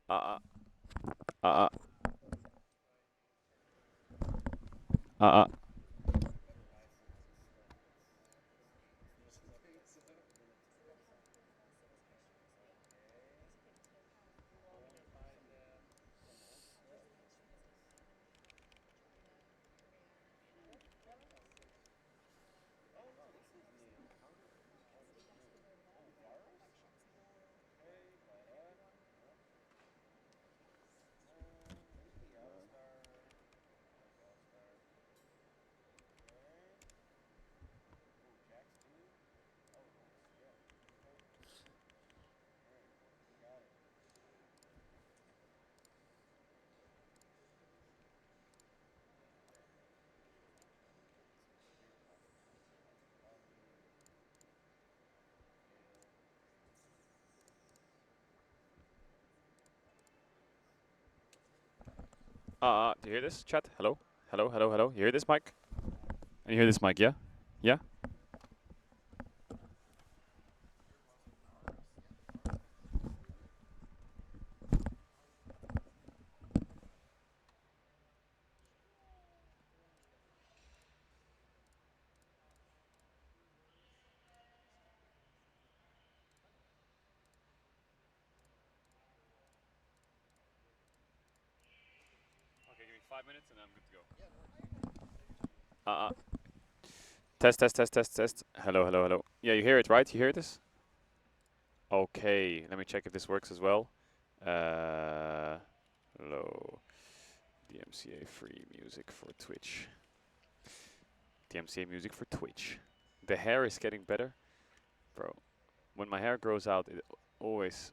Uh, uh, uh, uh, uh. Do you hear this, chat? Hello? Hello, hello, hello. You hear this mic? And you hear this mic, yeah? Yeah? Okay, give me 5 minutes and I'm good to go. Test, test, test, test, test. Hello, hello, hello. Yeah, you hear it, right? You hear this? Okay, let me check if this works as well. Hello. DMCA free music for Twitch. DMCA music for Twitch. The hair is getting better. Bro, when my hair grows out, it always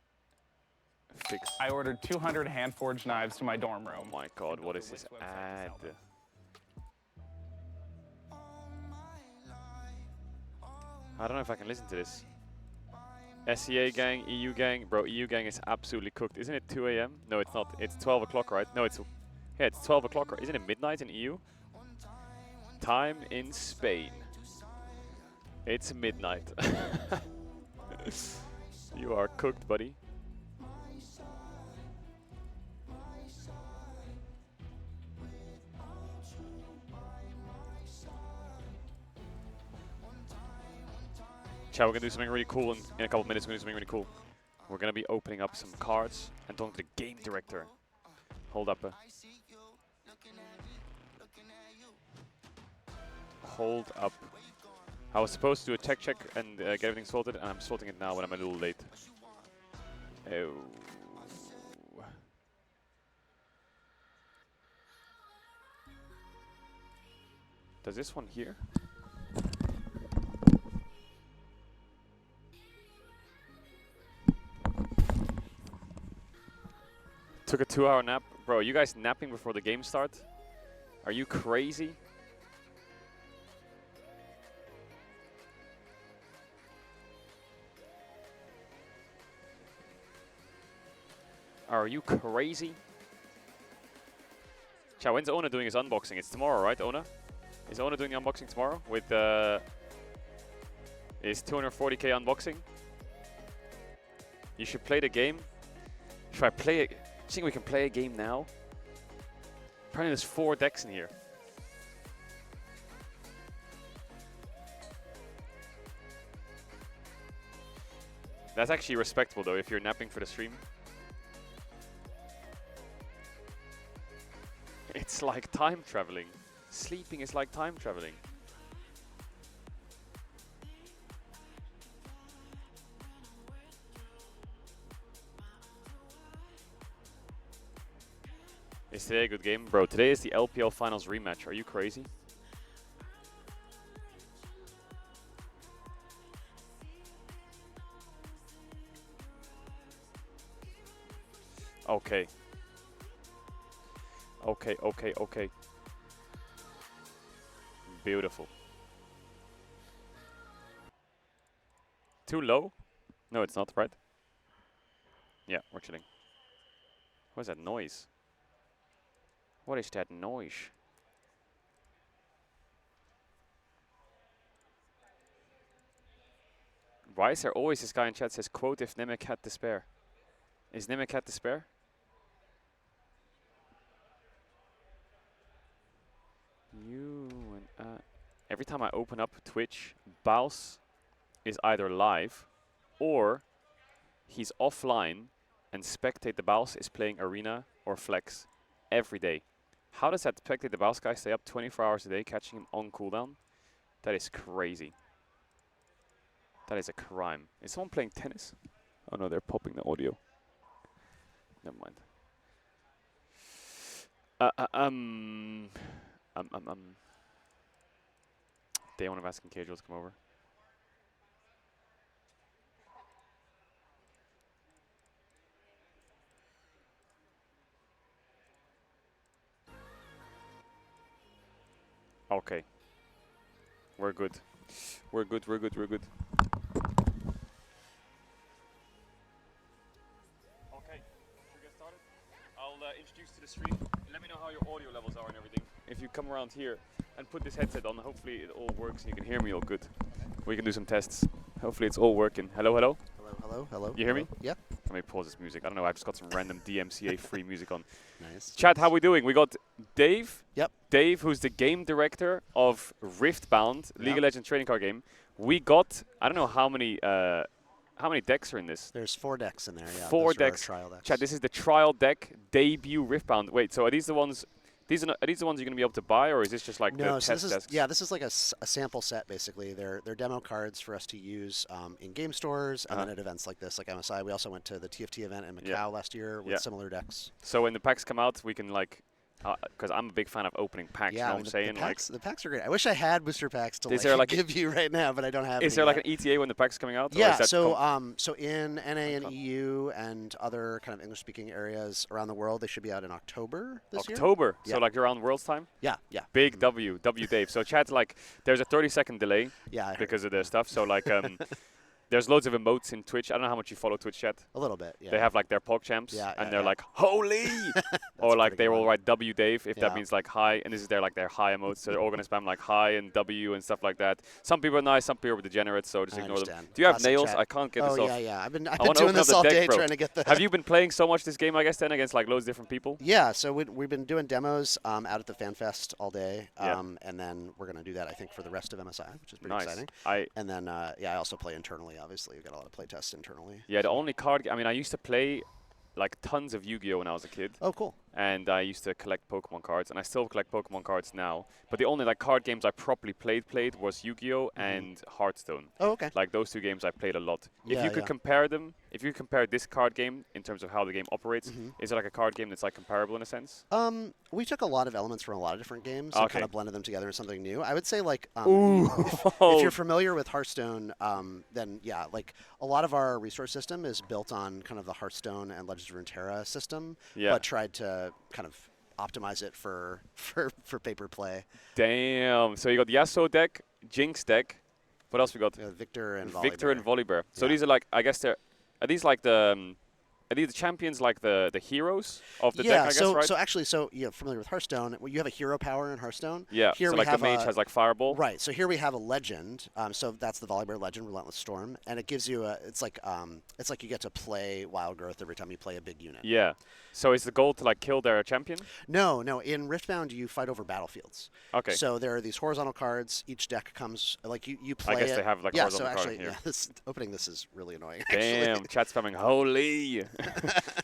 fixes. I ordered 200 hand-forged knives to my dorm Oh room. my god, what is this ad? I don't know if I can listen to this. SEA gang, EU gang. Bro, EU gang is absolutely cooked. Isn't it 2 a.m.? No, it's not. It's 12 o'clock, right? No, yeah, it's 12 o'clock. Isn't it midnight in EU? Time in Spain. It's midnight. You are cooked, buddy. Chat, we're gonna do something really cool in a couple of minutes. We're gonna do something really cool. We're gonna be opening up some cards and talking to the game director. Hold up. Hold up. I was supposed to do a tech check and get everything sorted, and I'm sorting it now when I'm a little late. Oh. Does this one here? Took a 2-hour nap. Bro, you guys napping before the game starts? Are you crazy? Are you crazy? Chow, when's Ona doing his unboxing? It's tomorrow, right, Ona? Is Ona doing the unboxing tomorrow with his 240k unboxing? You should play the game. Should I play it? Do you think we can play a game now? Apparently there's 4 decks in here. That's actually respectable though, if you're napping for the stream. It's like time traveling. Sleeping is like time traveling. Is today a good game? Bro, today is the LPL Finals rematch. Are you crazy? Okay. Okay, okay, okay. Beautiful. Too low? No, it's not, right? Yeah, we're chilling. What is that noise? What is that noise? Why is there always this guy in chat says, quote, if Nemec had despair? Is Nemec had despair? Every time I open up Twitch, Baus is either live or he's offline and Spectate the Baus is playing Arena or Flex every day. How does that Spectate the Baus guy stay up 24 hours a day catching him on cooldown? That is crazy. That is a crime. Is someone playing tennis? Oh no, they're popping the audio. Never mind. Day one of asking Caedrel to come over. Okay. We're good. We're good, we're good, we're good. Okay, should we get started? I'll introduce to the stream. Let me know how your audio levels are and everything. If you come around here and put this headset on, hopefully it all works and you can hear me all good. We can do some tests. Hopefully it's all working. Hello, hello? Hello, hello, hello. You hear me? Yeah. Let me pause this music. I don't know, I just got some random DMCA free music on. Nice. Chat, how we doing? We got Dave. Yep. Dave, who's the game director of Riftbound, League of Legends trading card game. We got, I don't know how many decks are in this? There's 4 decks in there, yeah. 4 Those are our decks. trial decks. Chat, this is the trial deck debut Riftbound. Wait, so are these the ones? Are these the ones you're going to be able to buy, or is this just like no, the so test this is, desks? yeah, this is like a sample set, basically. They're demo cards for us to use in game stores and then at events like this, like MSI. We also went to the TFT event in Macau last year with similar decks. So when the packs come out, we can like, because I'm a big fan of opening packs, you know what I'm saying? The packs are great. I wish I had booster packs to give you right now, but I don't have Is there like an ETA when the pack's coming out? Yeah, so in NA and EU and other kind of English-speaking areas around the world, they should be out in October this year. October? Yeah. So like around World's time? Yeah, yeah. Big W Dave. So chat's like, there's a 30-second delay because of the stuff. So like, there's loads of emotes in Twitch. I don't know how much you follow Twitch chat. A little bit, yeah. They have like their PogChamps, and they're like, holy! Or like they will write W Dave if that means like hi, and this is their like their hi emotes. So they're all gonna spam like hi and W and stuff like that. Some people are nice, some people are degenerates, so just ignore them. Do you have nails? I can't get this off. Oh yeah. I've been doing this all day trying to get the. Have you been playing so much this game? I guess then against like loads of different people. Yeah, so we've been doing demos out at the FanFest all day, and then we're gonna do that I think for the rest of MSI, which is pretty exciting. And then I also play internally. Obviously, we've got a lot of play tests internally. Yeah, the only card. I mean, I used to play like tons of Yu-Gi-Oh when I was a kid. Oh, cool. And I used to collect Pokemon cards, and I still collect Pokemon cards now. But the only like card games I properly played was Yu-Gi-Oh and Hearthstone. Oh, okay. Like those 2 games I played a lot. Yeah, if you could compare them, if you compare this card game in terms of how the game operates, is it like a card game that's like comparable in a sense? We took a lot of elements from a lot of different games and kind of blended them together in something new. I would say like if you're familiar with Hearthstone, then yeah, like a lot of our resource system is built on kind of the Hearthstone and Legends of Runeterra system, but tried to kind of optimize it for paper play. Damn. So you got Yasuo deck, Jinx deck. What else we got? Victor and Volibear. Victor and Volibear. So these are like, I guess are these like the are these the champions, like the heroes of the deck, I guess, right? So actually, you're familiar with Hearthstone. You have a hero power in Hearthstone. Yeah, here so we like have the mage has like Fireball. Right, so here we have a legend. So that's the Volibear legend, Relentless Storm. And it gives you it's like you get to play Wild Growth every time you play a big unit. Yeah. So is the goal to like kill their champion? No. In Riftbound, you fight over battlefields. Okay. So there are these horizontal cards. Each deck comes, like you play I guess they have like horizontal cards here. Yeah, opening this is really annoying. Damn, actually. chat spamming, holy.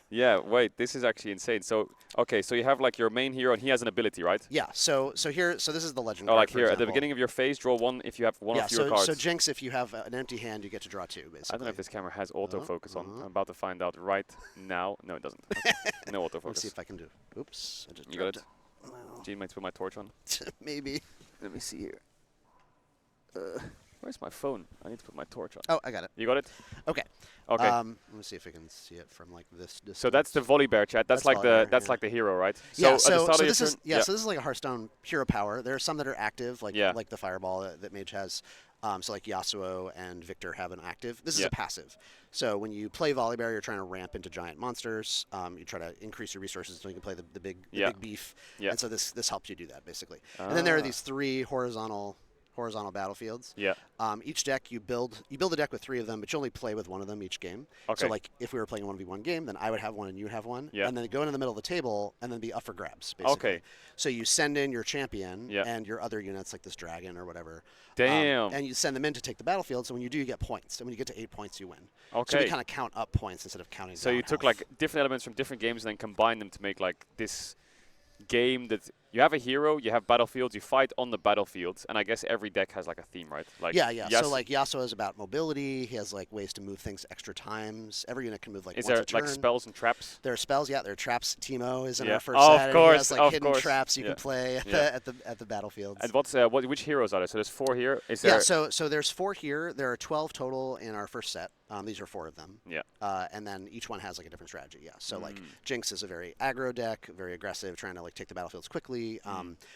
Yeah, wait, this is actually insane. So, okay, so you have like your main hero, and he has an ability, right? Yeah. So this is the legend. Oh, card, like for here example. at the beginning of your phase, draw 1 if you have one of your cards. So Jinx, if you have an empty hand, you get to draw 2, basically. I don't know if this camera has autofocus on. I'm about to find out right now. No, it doesn't. Okay. No autofocus. Let's see if I can do. Oops, I just you got it. Well. Gene might put my torch on. Maybe. Let me see here. Where's my phone? I need to put my torch on. Oh, I got it. You got it? Okay. Okay. Let me see if I can see it from like this distance. So that's the Volibear, chat. That's like Volibear, like the hero, right? Yeah. So this is so this is like a Hearthstone hero power. There are some that are active, like the Fireball that Mage has. So like Yasuo and Victor have an active. This is a passive. So when you play Volibear, you're trying to ramp into giant monsters. You try to increase your resources so you can play the big beef. And so this helps you do that basically. And then there are these 3 horizontal horizontal battlefields. Yeah. Each deck you build a deck with 3 of them, but you only play with one of them each game. Okay. So like if we were playing a 1v1 game, then I would have one and you would have one. Yeah. And then go into the middle of the table and then be up for grabs, basically. Okay. So you send in your champion Yeah. and your other units like this dragon or whatever. Damn. And you send them in to take the battlefield. So when you do, you get points. And when you get to 8 points, you win. Okay. So we kind of count up points instead of counting So down you took health. like different elements from different games and then combined them to make like this game that you have a hero, you have battlefields, you fight on the battlefields, and I guess every deck has like a theme, right? Like Yeah. So like Yasuo is about mobility. He has like ways to move things extra times. Every unit can move like is once there a turn. like spells and traps? There are spells, yeah. There are traps. Teemo is in Yeah. our first Oh, set. of And course, he has like of hidden course. traps you Yeah. can play Yeah. at the battlefields. And which heroes are there? So there's 4 here. Is there? Yeah. So there's 4 here. There are 12 total in our first set. These are 4 of them. Yeah. And then each one has like a different strategy. Yeah. So like Jinx is a very aggro deck, very aggressive, trying to like take the battlefields quickly.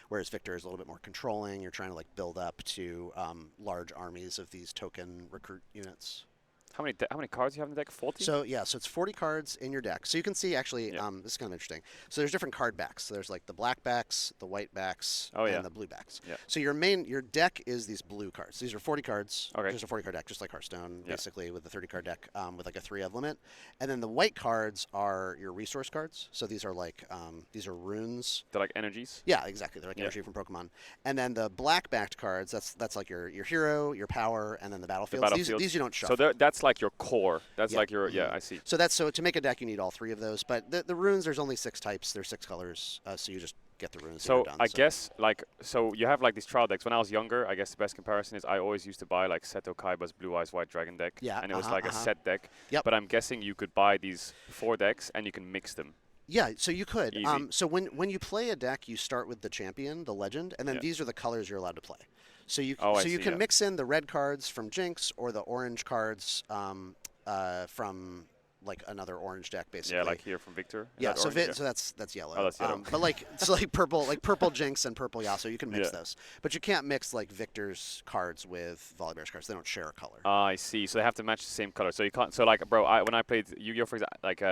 Whereas Victor is a little bit more controlling. You're trying to like build up to large armies of these token recruit units. How many cards do you have in the deck? 40? So yeah, so it's 40 cards in your deck. So you can see actually, Yeah. this is kind of interesting. So there's different card backs. So there's like the black backs, the white backs, Oh, and yeah. the blue backs. Yeah. So your deck is these blue cards. These are 40 cards. Okay. Just a 40 card deck, just like Hearthstone, Yeah. basically with the 30 card deck with like a 3-of limit. And then the white cards are your resource cards. So these are like these are runes. They're like energies. Yeah, exactly. They're like Yeah. energy from Pokemon. And then the black backed cards, that's like your hero, your power, and then the battlefields. battlefields. These you don't shuffle. So that's like your core. That's Yeah. like your I see. So to make a deck, you need all 3 of those. But the runes, there's only 6 types. There's 6 colors. So you just get the runes. and So you're done, I guess like you have like these trial decks. When I was younger, I guess the best comparison is I always used to buy like Seto Kaiba's Blue Eyes White Dragon deck. Yeah, And it was like a set deck. Yep. But I'm guessing you could buy these 4 decks and you can mix them. Yeah, so you could. Easy. So when you play a deck, you start with the champion, the legend, and then Yeah. these are the colors you're allowed to play. So you Oh, I you see, can yeah. mix in the red cards from Jinx or the orange cards from like another orange deck, basically. Yeah, like here from Victor. Is Yeah, that so orange? so that's yellow. Oh, that's yellow. But like it's like purple Jinx and purple Yasuo. You can mix Yeah. those, but you can't mix like Victor's cards with Volibear's cards. They don't share a color. I see. So they have to match the same color. So you can't. So like, bro, when I played Yu-Gi-Oh, for example, like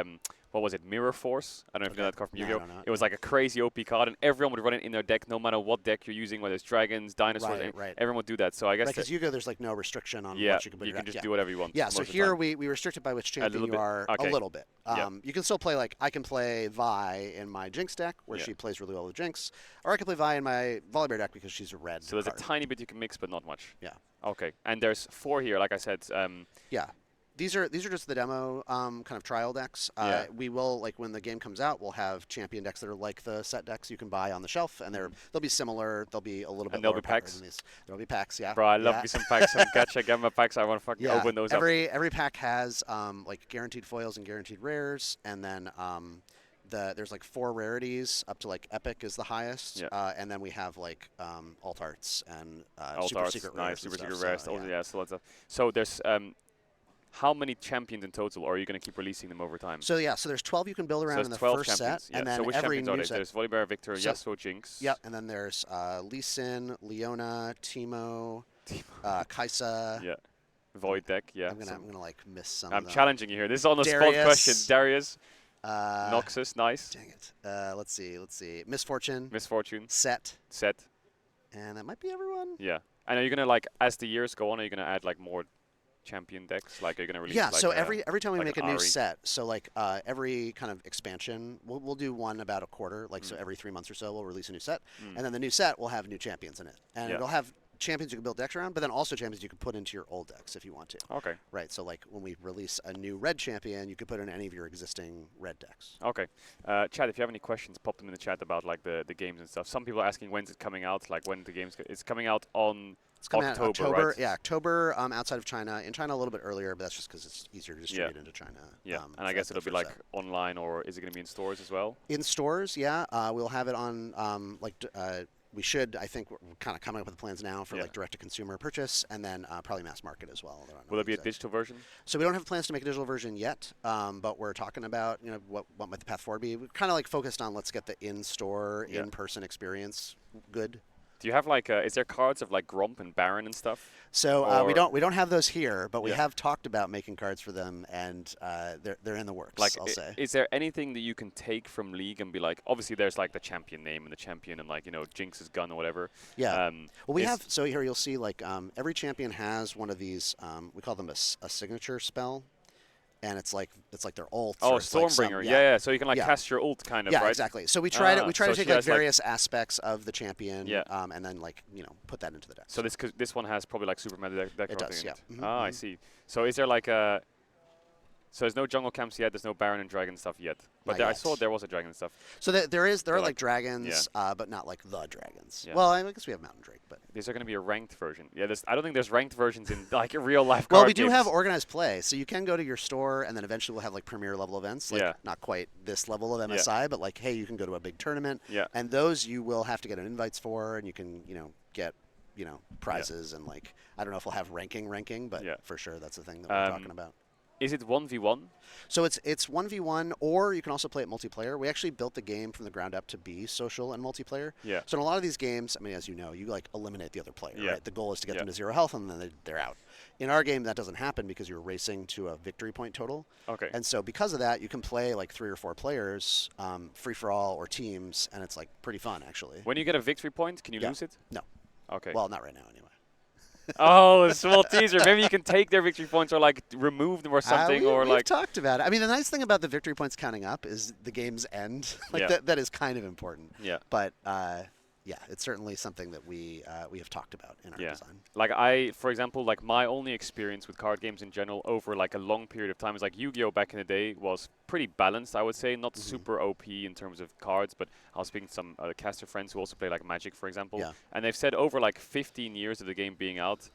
what was it, Mirror Force? I don't know if you know that card from No, I Yu-Gi-Oh. don't know. It was like a crazy OP card, and everyone would run it in their deck, no matter what deck you're using, whether it's dragons, dinosaurs. Right. Everyone would do that. So I guess. Because Yu-Gi-Oh, there's like no restriction on yeah, what you can put in your deck. just do whatever you want. Yeah, so most of the here time. we restrict it by which champion little you bit. are Okay. a little bit. Yeah. You can still play like I can play Vi in my Jinx deck where Yeah. she plays really well with Jinx, or I can play Vi in my Volibear deck because she's a red. So there's card. a tiny bit you can mix, but not much. Yeah. Okay. And there's 4 here, like I said. Yeah. These are just the demo kind of trial decks. Yeah. We will like when the game comes out, we'll have champion decks that are like the set decks you can buy on the shelf, and they'll be similar. They'll be a little bit And there'll lower be powered packs? than these. There'll be packs, yeah. Bro, I love yeah. me some packs, some gacha gamma packs. I want to fucking Yeah. open those up. Every pack has like guaranteed foils and guaranteed rares, and then there's like 4 rarities up to like epic is the highest, Yeah. and then we have like alt arts and Alt super arts, secret nice, rares. super and secret stuff, rares. so, Also, yeah, so lots of. So there's how many champions in total, or are you going to keep releasing them over time? So yeah, so there's 12 you can build around in the 12 first champions. set, Yeah. and then so which every champions are new they? set. There's Volibear, Victor, So- Yasuo, Jinx. Yep, and then there's Lee Sin, Leona, Teemo, Kaisa. Yeah. Void deck. Yeah. I'm gonna like miss some. I'm of them. challenging you here. This is on the spot Darius. question. Darius, Noxus, nice. Dang it. Let's see. Misfortune, Misfortune, Set, Set. and that might be everyone. Yeah. And are you gonna like as the years go on? Are you gonna add like more champion decks? Like are you gonna release? Yeah, like, so every time we like make an a new Ari? set, so like every kind of expansion, we'll do one about a quarter, like so every 3 months or so we'll release a new set, and then the new set will have new champions in it, and Yeah. it'll have champions you can build decks around, but then also champions you can put into your old decks if you want to. Okay. Right, so like when we release a new red champion, you could put in any of your existing red decks. Okay. Chat, if you have any questions, pop them in the chat about like the games and stuff. Some people are asking when's it coming out, like when the game's it's coming out on It's coming out in October, October, right? yeah, October outside of China. In China a little bit earlier, but that's just because it's easier to distribute into China. Yeah, and for I guess that it'll be first like set. online, or is it going to be in stores as well? In stores, yeah. We'll have it on we should, I think, we're kind of coming up with plans now for Yeah. like direct-to-consumer purchase, and then probably mass market as well. Will there be a digital version? So we don't have plans to make a digital version yet, but we're talking about what might the path forward be. We're kind of like focused on let's get the in-store, Yeah. in-person experience good. Do you have like, is there cards of like Gromp and Baron and stuff? So we don't have those here, but we have talked about making cards for them, and they're in the works. Like, I'll say. Is there anything that you can take from League and be like, obviously there's like the champion name and the champion and like Jinx's gun or whatever. Yeah. Well, we have. So here you'll see like every champion has one of these. We call them a signature spell. And it's like their ult. Oh, Stormbringer. Like yeah. So you can like cast your ult, kind of, right? Yeah, exactly. So we try to take like various aspects of the champion, and then like put that into the deck. So this one has probably like super meta deck. It does, yeah. I see. So is there like a? So there's no jungle camps yet. There's no Baron and Dragon stuff yet. But I saw there was a Dragon stuff. So there are like dragons, but not like the dragons. Yeah. Well, I guess we have Mountain Drake, but is there going to be a ranked version? Yeah, I don't think there's ranked versions in like real life. Well, we do have organized play, so you can go to your store, and then eventually we'll have like premier level events. Like not quite this level of MSI, but like hey, you can go to a big tournament. Yeah. And those you will have to get invites for, and you can get prizes and like I don't know if we'll have ranking, but for sure that's the thing that we're talking about. Is it 1v1? So it's 1v1, or you can also play it multiplayer. We actually built the game from the ground up to be social and multiplayer. Yeah. So in a lot of these games, I mean, as you know, you like eliminate the other player, right? The goal is to get them to 0 health, and then they're out. In our game, that doesn't happen because you're racing to a victory point total. Okay. And so because of that, you can play like 3 or 4 players, free for all or teams, and it's like pretty fun actually. When you get a victory point, can you lose it? No. Okay. Well, not right now anyway. Oh, a small teaser. Maybe you can take their victory points or like remove them or something, we've talked about it. I mean, the nice thing about the victory points counting up is the game's end. Like that is kind of important. Yeah. But it's certainly something that we have talked about in our design. Like for example, like my only experience with card games in general over like a long period of time is like Yu-Gi-Oh! Back in the day was pretty balanced, I would say. Not super OP in terms of cards, but I was speaking to some caster friends who also play like Magic, for example. Yeah. And they've said over like 15 years of the game being out,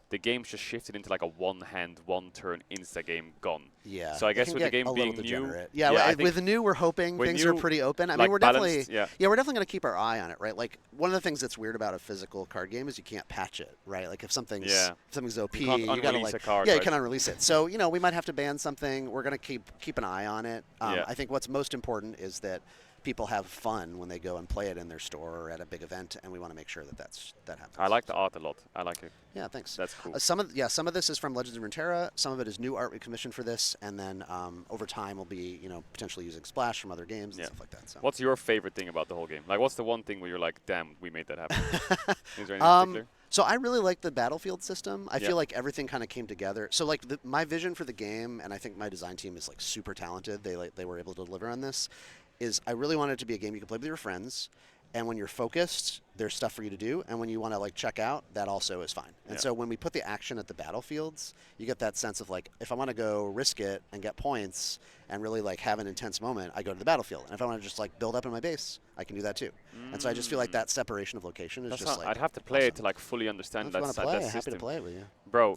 the game's just shifted into like a one-hand, one-turn insta-game gone. Yeah. So I guess with the game being new, with the new, we're hoping things are pretty open. I mean, we're definitely we're definitely going to keep our eye on it, right? Like one of the things that's weird about a physical card game is you can't patch it, right? Like if something's OP, you gotta like you can unrelease it. So we might have to ban something. We're going to keep an eye on it. I think what's most important is that people have fun when they go and play it in their store or at a big event, and we want to make sure that happens. I like the art a lot. I like it. Yeah, thanks. That's cool. Some of this is from Legends of Runeterra. Some of it is new art we commissioned for this, and then over time we'll be potentially using Splash from other games and stuff like that. So. What's your favorite thing about the whole game? Like, what's the one thing where you're like, damn, we made that happen? Is there anything particular? So I really like the battlefield system. I feel like everything kind of came together. So like my vision for the game, and I think my design team is like super talented. They were able to deliver on this. Is I really want it to be a game you can play with your friends, and when you're focused, there's stuff for you to do, and when you want to like check out, that also is fine. And so when we put the action at the battlefields, you get that sense of like, if I want to go risk it and get points and really like have an intense moment, I go to the battlefield. And if I want to just like build up in my base, I can do that too. And so I just feel like that separation of location is just like I'd have to play it to like fully understand that system. I'm happy to play it with you. Bro,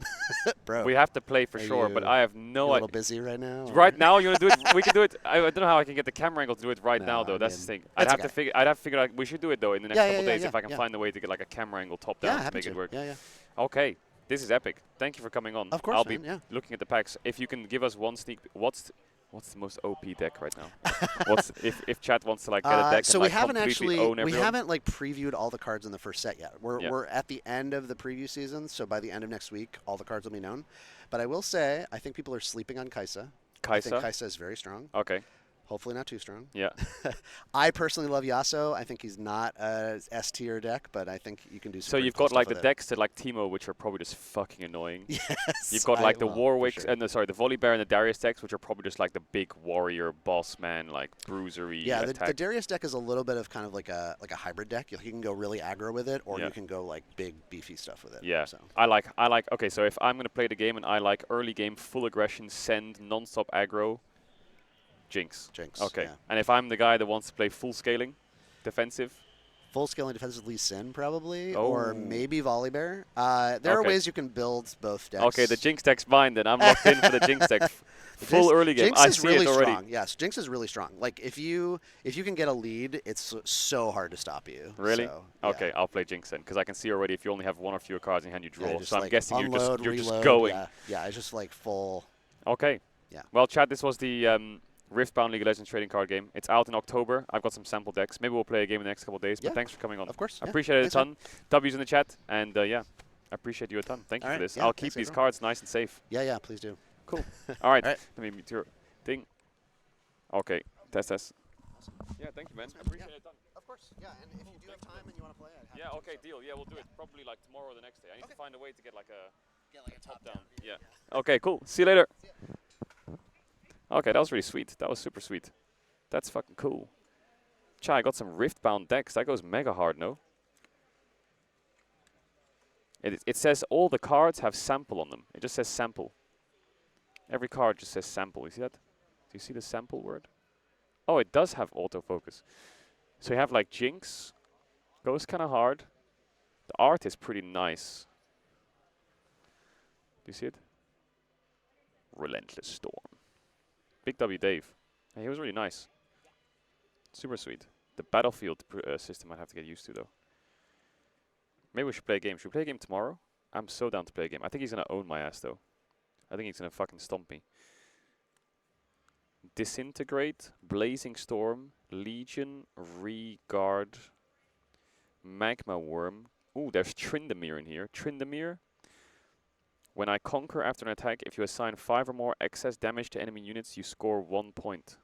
we have to play for sure, but I have no idea. A little busy right now? Right now, you want to do it? We can do it. I don't know how I can get the camera angle to do it right now, though. That's the thing. I'd have to figure out. We should do it, though, in the next couple days if I can find a way to get like a camera angle top down to make it work. Yeah. Okay. This is epic. Thank you for coming on. Of course, I'll be looking at the packs. If you can give us one sneak, what's the most OP deck right now? if chat wants to like get a deck so and we like haven't completely own everyone? We haven't like previewed all the cards in the first set yet. We're at the end of the preview season, so by the end of next week, all the cards will be known. But I will say, I think people are sleeping on Kai'Sa. I think Kai'Sa is very strong. Okay. Hopefully not too strong. Yeah. I personally love Yasuo. I think he's not a S tier deck, but I think you can do some. So you've got like the decks that like Teemo, which are probably just fucking annoying. Yes. You've got like the Warwicks and the Volibear and the Darius decks, which are probably just like the big warrior boss man, like bruisery. Yeah, the Darius deck is a little bit of kind of like a hybrid deck. You can go really aggro with it, or you can go like big beefy stuff with it. Yeah. So. I like. Okay, so if I'm gonna play the game and I like early game full aggression, send non-stop aggro. Jinx. Okay. Yeah. And if I'm the guy that wants to play full scaling, defensive? Full scaling defensive Lee Sin, probably. Or maybe Volibear. There are ways you can build both decks. Okay, the Jinx deck's mine then. I'm locked in for the Jinx deck. Full early game. Jinx I is see really it already. Strong. Yes, Jinx is really strong. Like if you can get a lead, it's so hard to stop you. Really? So, okay, I'll play Jinx then, because I can see already if you only have one or fewer cards in hand, you draw. Just so I'm like guessing unload, you're just reload, going. Yeah, it's just like full. Okay. Yeah. Well, Chad, this was the Riftbound League of Legends trading card game. It's out in October. I've got some sample decks. Maybe we'll play a game in the next couple of days. Yeah. But thanks for coming on. Of course. I Yeah. appreciate it a Thanks, ton. W's in the chat, and yeah, I appreciate you a ton. Thank you for this. Yeah, I'll keep these cards nice and safe. Yeah, please do. Cool. All right. All right. Let me mute your thing. Okay. Test. Awesome. Yeah, thank you, man. I appreciate it a ton. Of course. Yeah, and if you do have time and you want to play, I'd have Yeah, okay, deal. Yeah, we'll do it probably like tomorrow or the next day. I need to find a way to get like a top down. Yeah. Okay, cool. See you later. Okay, that was really sweet. That was super sweet. That's fucking cool. Chai, I got some Riftbound decks. That goes mega hard, no? It says all the cards have sample on them. It just says sample. Every card just says sample. You see that? Do you see the sample word? Oh, it does have autofocus. So you have like Jinx. Goes kind of hard. The art is pretty nice. Do you see it? Relentless Storm. Big W Dave. Hey, he was really nice. Super sweet. The battlefield system I'd have to get used to though. Maybe we should play a game. Should we play a game tomorrow? I'm so down to play a game. I think he's gonna own my ass though. I think he's gonna fucking stomp me. Disintegrate, Blazing Storm, Legion, Regard, Magma Worm. Ooh, there's Tryndamere in here. Tryndamere. When I conquer after an attack, if you assign 5 or more excess damage to enemy units, you score 1 point.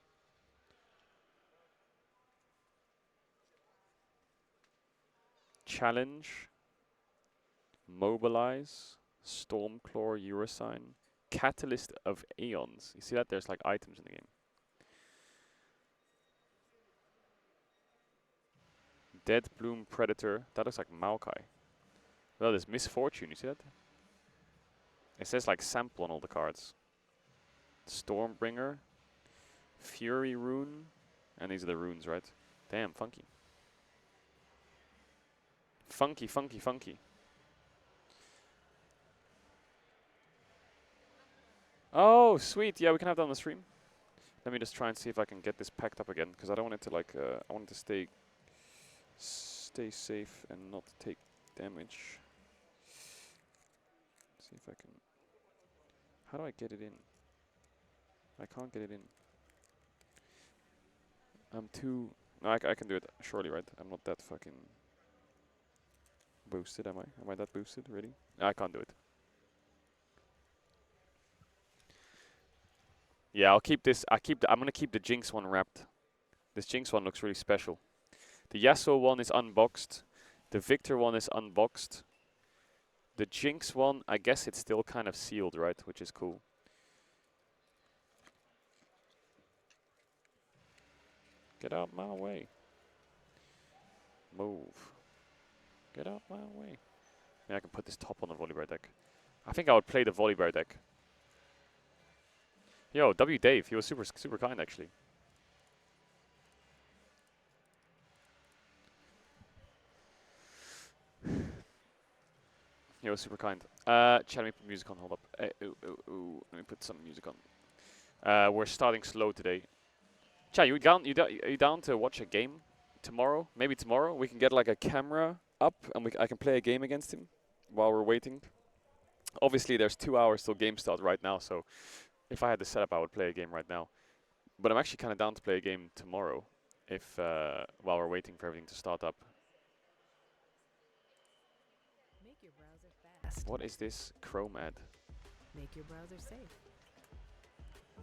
Challenge, Mobilize, Stormclaw, Eurosign, Catalyst of Aeons. You see that? There's like items in the game. Dead Bloom Predator. That looks like Maokai. Well, there's Misfortune. You see that? It says like sample on all the cards. Stormbringer, Fury Rune, and these are the runes, right? Damn, funky. Funky, funky, funky. Oh, sweet. Yeah, we can have that on the stream. Let me just try and see if I can get this packed up again, because I don't want it to like, I want it to stay safe and not take damage. See if I can. How do I get it in? I can't get it in. I'm too. No, I can do it. Surely, right? I'm not that fucking boosted, am I? Am I that boosted? Really? No, I can't do it. Yeah, I'll keep this. I'm gonna keep the Jinx one wrapped. This Jinx one looks really special. The Yasuo one is unboxed. The Victor one is unboxed. The Jinx one, I guess it's still kind of sealed, right? Which is cool. Get out my way. Move. Get out my way. Yeah, I can put this top on the Volibear deck. I think I would play the Volibear deck. Yo, W Dave, he was super kind actually. He was super kind. Chat, let me put music on, hold up. Let me put some music on. We're starting slow today. Chat, you down to watch a game tomorrow? Maybe tomorrow we can get like a camera up and I can play a game against him while we're waiting. Obviously there's 2 hours till game start right now, so if I had the setup I would play a game right now. But I'm actually kind of down to play a game tomorrow if while we're waiting for everything to start up. Make your browser fast. What is this Chrome ad? Make your browser safe.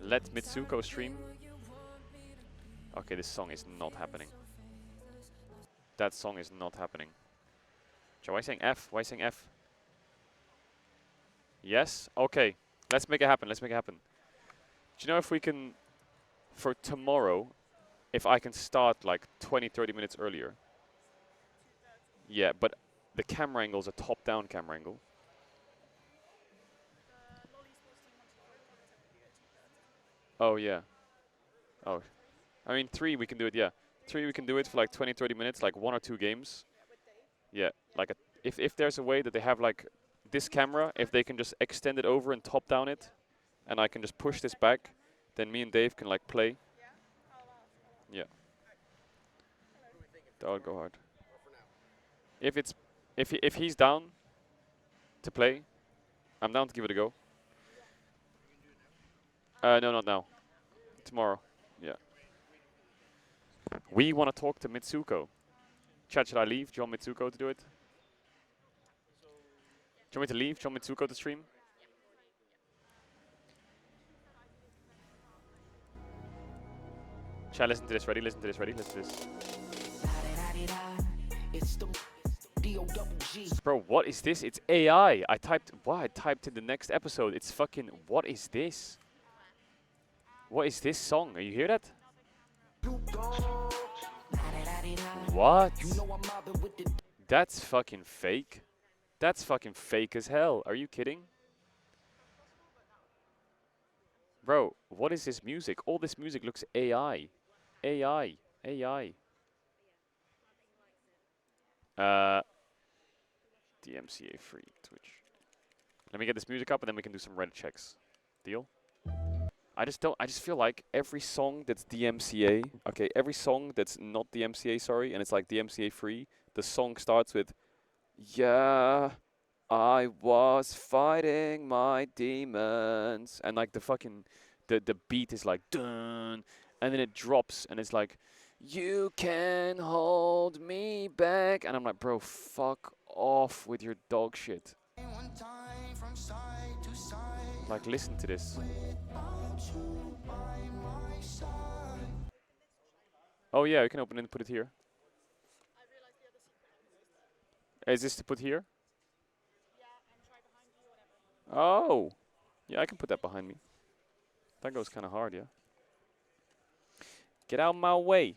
Let Mitsuko stream. Okay, this song is not happening. That song is not happening. So why saying F? Why saying F? Yes? Okay. Let's make it happen. Let's make it happen. Do you know if we can, for tomorrow, if I can start like 20-30 minutes earlier? Yeah, but the camera angle is a top-down camera angle. Oh, yeah. Oh. I mean, 3 we can do it, yeah. 3 we can do it for like 20-30 minutes, like 1 or 2 games. Yeah, like if there's a way that they have like this camera, if they can just extend it over and top down it, and I can just push this back, then me and Dave can like play. Yeah. That would go hard. If he's down to play, I'm down to give it a go. No, not now. Tomorrow. We want to talk to Mitsuko. Chat, should I leave? Do you want Mitsuko to do it? Do you want me to leave? Do you want Mitsuko to stream? Chat, listen to this. Ready? Listen to this. Ready? Listen to this. Bro, what is this? It's AI. I typed in the next episode. It's fucking... What is this? What is this song? You hear that? What? That's fucking fake. That's fucking fake as hell. Are you kidding? Bro, what is this music? All this music looks AI. AI. AI. DMCA free Twitch. Let me get this music up and then we can do some Reddit checks. Deal? I just feel like every song that's DMCA, okay, every song that's not DMCA, sorry, and it's like DMCA free, the song starts with, yeah, I was fighting my demons, and like the fucking, the beat is like, dun, and then it drops, and it's like, you can hold me back, and I'm like, bro, fuck off with your dog shit. Like, listen to this. Oh yeah, you can open it and put it here. Is this to put here? Oh! Yeah, I can put that behind me. That goes kind of hard, yeah. Get out of my way.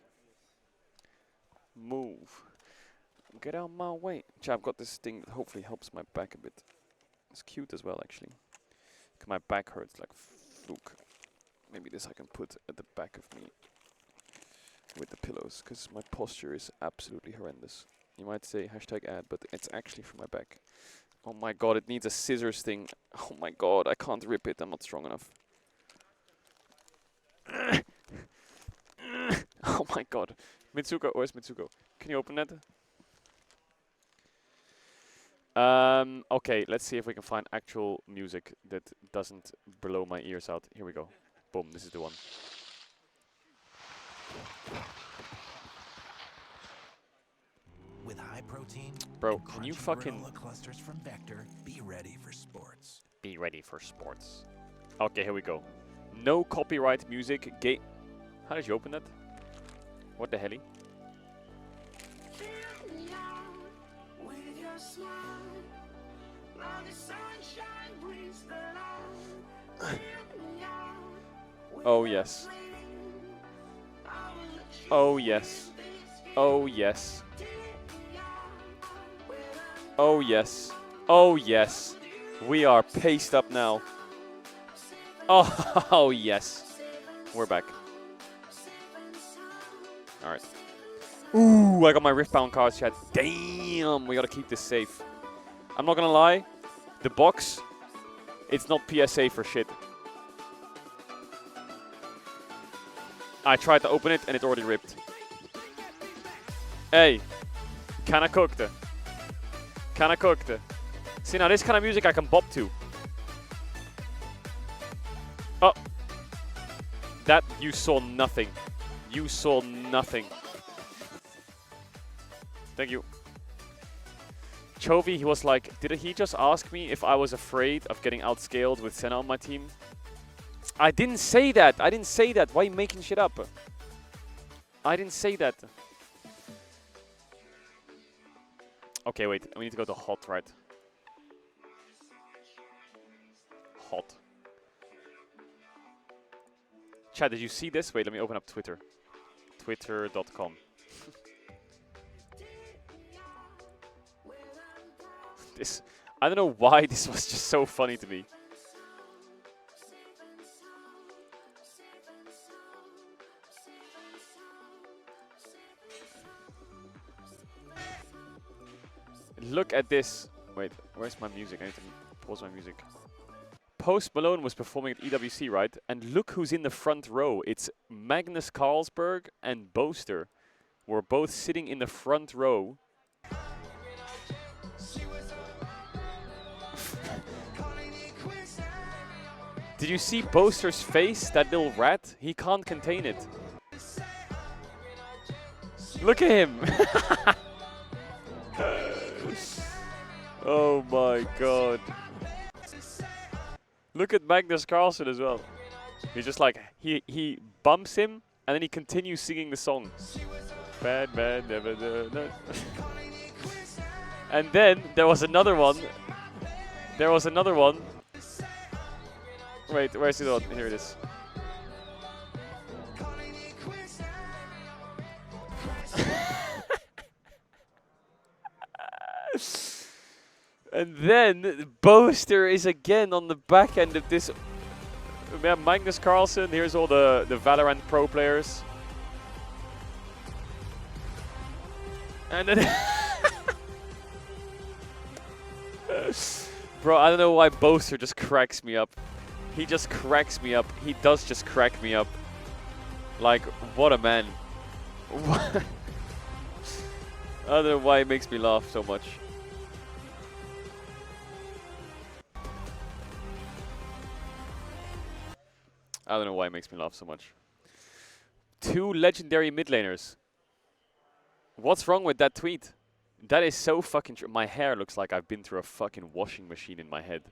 Move. Get out of my way. I've got this thing that hopefully helps my back a bit. It's cute as well, actually. My back hurts like fluke. Maybe this I can put at the back of me with the pillows, because my posture is absolutely horrendous. You might say hashtag ad, but it's actually for my back. Oh my god, it needs a scissors thing. Oh my god, I can't rip it. I'm not strong enough. Oh my god. Mitsuko, where's Mitsuko? Can you open that? Okay, let's see if we can find actual music that doesn't blow my ears out. Here we go. Boom, this is the one. With high protein, bro, can you fucking clusters from Vector, be ready for sports. Be ready for sports. Okay, here we go. No copyright music. How did you open that? What the helly? Oh yes. Oh yes. Oh yes. Oh yes. Oh yes. We are paced up now. Oh yes. We're back. Alright. Ooh, I got my Riftbound cards, chat. Damn, we gotta keep this safe. I'm not gonna lie. The box, it's not PSA for shit. I tried to open it and it already ripped. Hey, kinda cooked. Kinda cooked. See, now this kind of music I can bop to. Oh. That, you saw nothing. You saw nothing. Thank you. Chovy, he was like, did he just ask me if I was afraid of getting outscaled with Senna on my team? I didn't say that. I didn't say that. Why are you making shit up? I didn't say that. Okay, wait. We need to go to hot, right? Hot. Chat, did you see this? Wait, let me open up Twitter. Twitter.com. This, I don't know why this was just so funny to me. Look at this. Wait, where's my music? I need to pause my music. Post Malone was performing at EWC, right? And look who's in the front row. It's Magnus Carlsberg and Boaster. We're both sitting in the front row. Did you see Boaster's face? That little rat? He can't contain it. Look at him. Oh my god. Look at Magnus Carlsen as well. He's just like, he bumps him and then he continues singing the song. Bad man, never no. And then there was another one. There was another one. Wait, where's the other one? Here it is. And then Boaster is again on the back end of this. We have Magnus Carlsen. Here's all the Valorant pro players. And then bro, I don't know why Boaster just cracks me up. He just cracks me up. He does just crack me up. Like, what a man. I don't know why it makes me laugh so much. I don't know why it makes me laugh so much. 2 legendary mid laners. What's wrong with that tweet? That is so fucking true. My hair looks like I've been through a fucking washing machine in my head.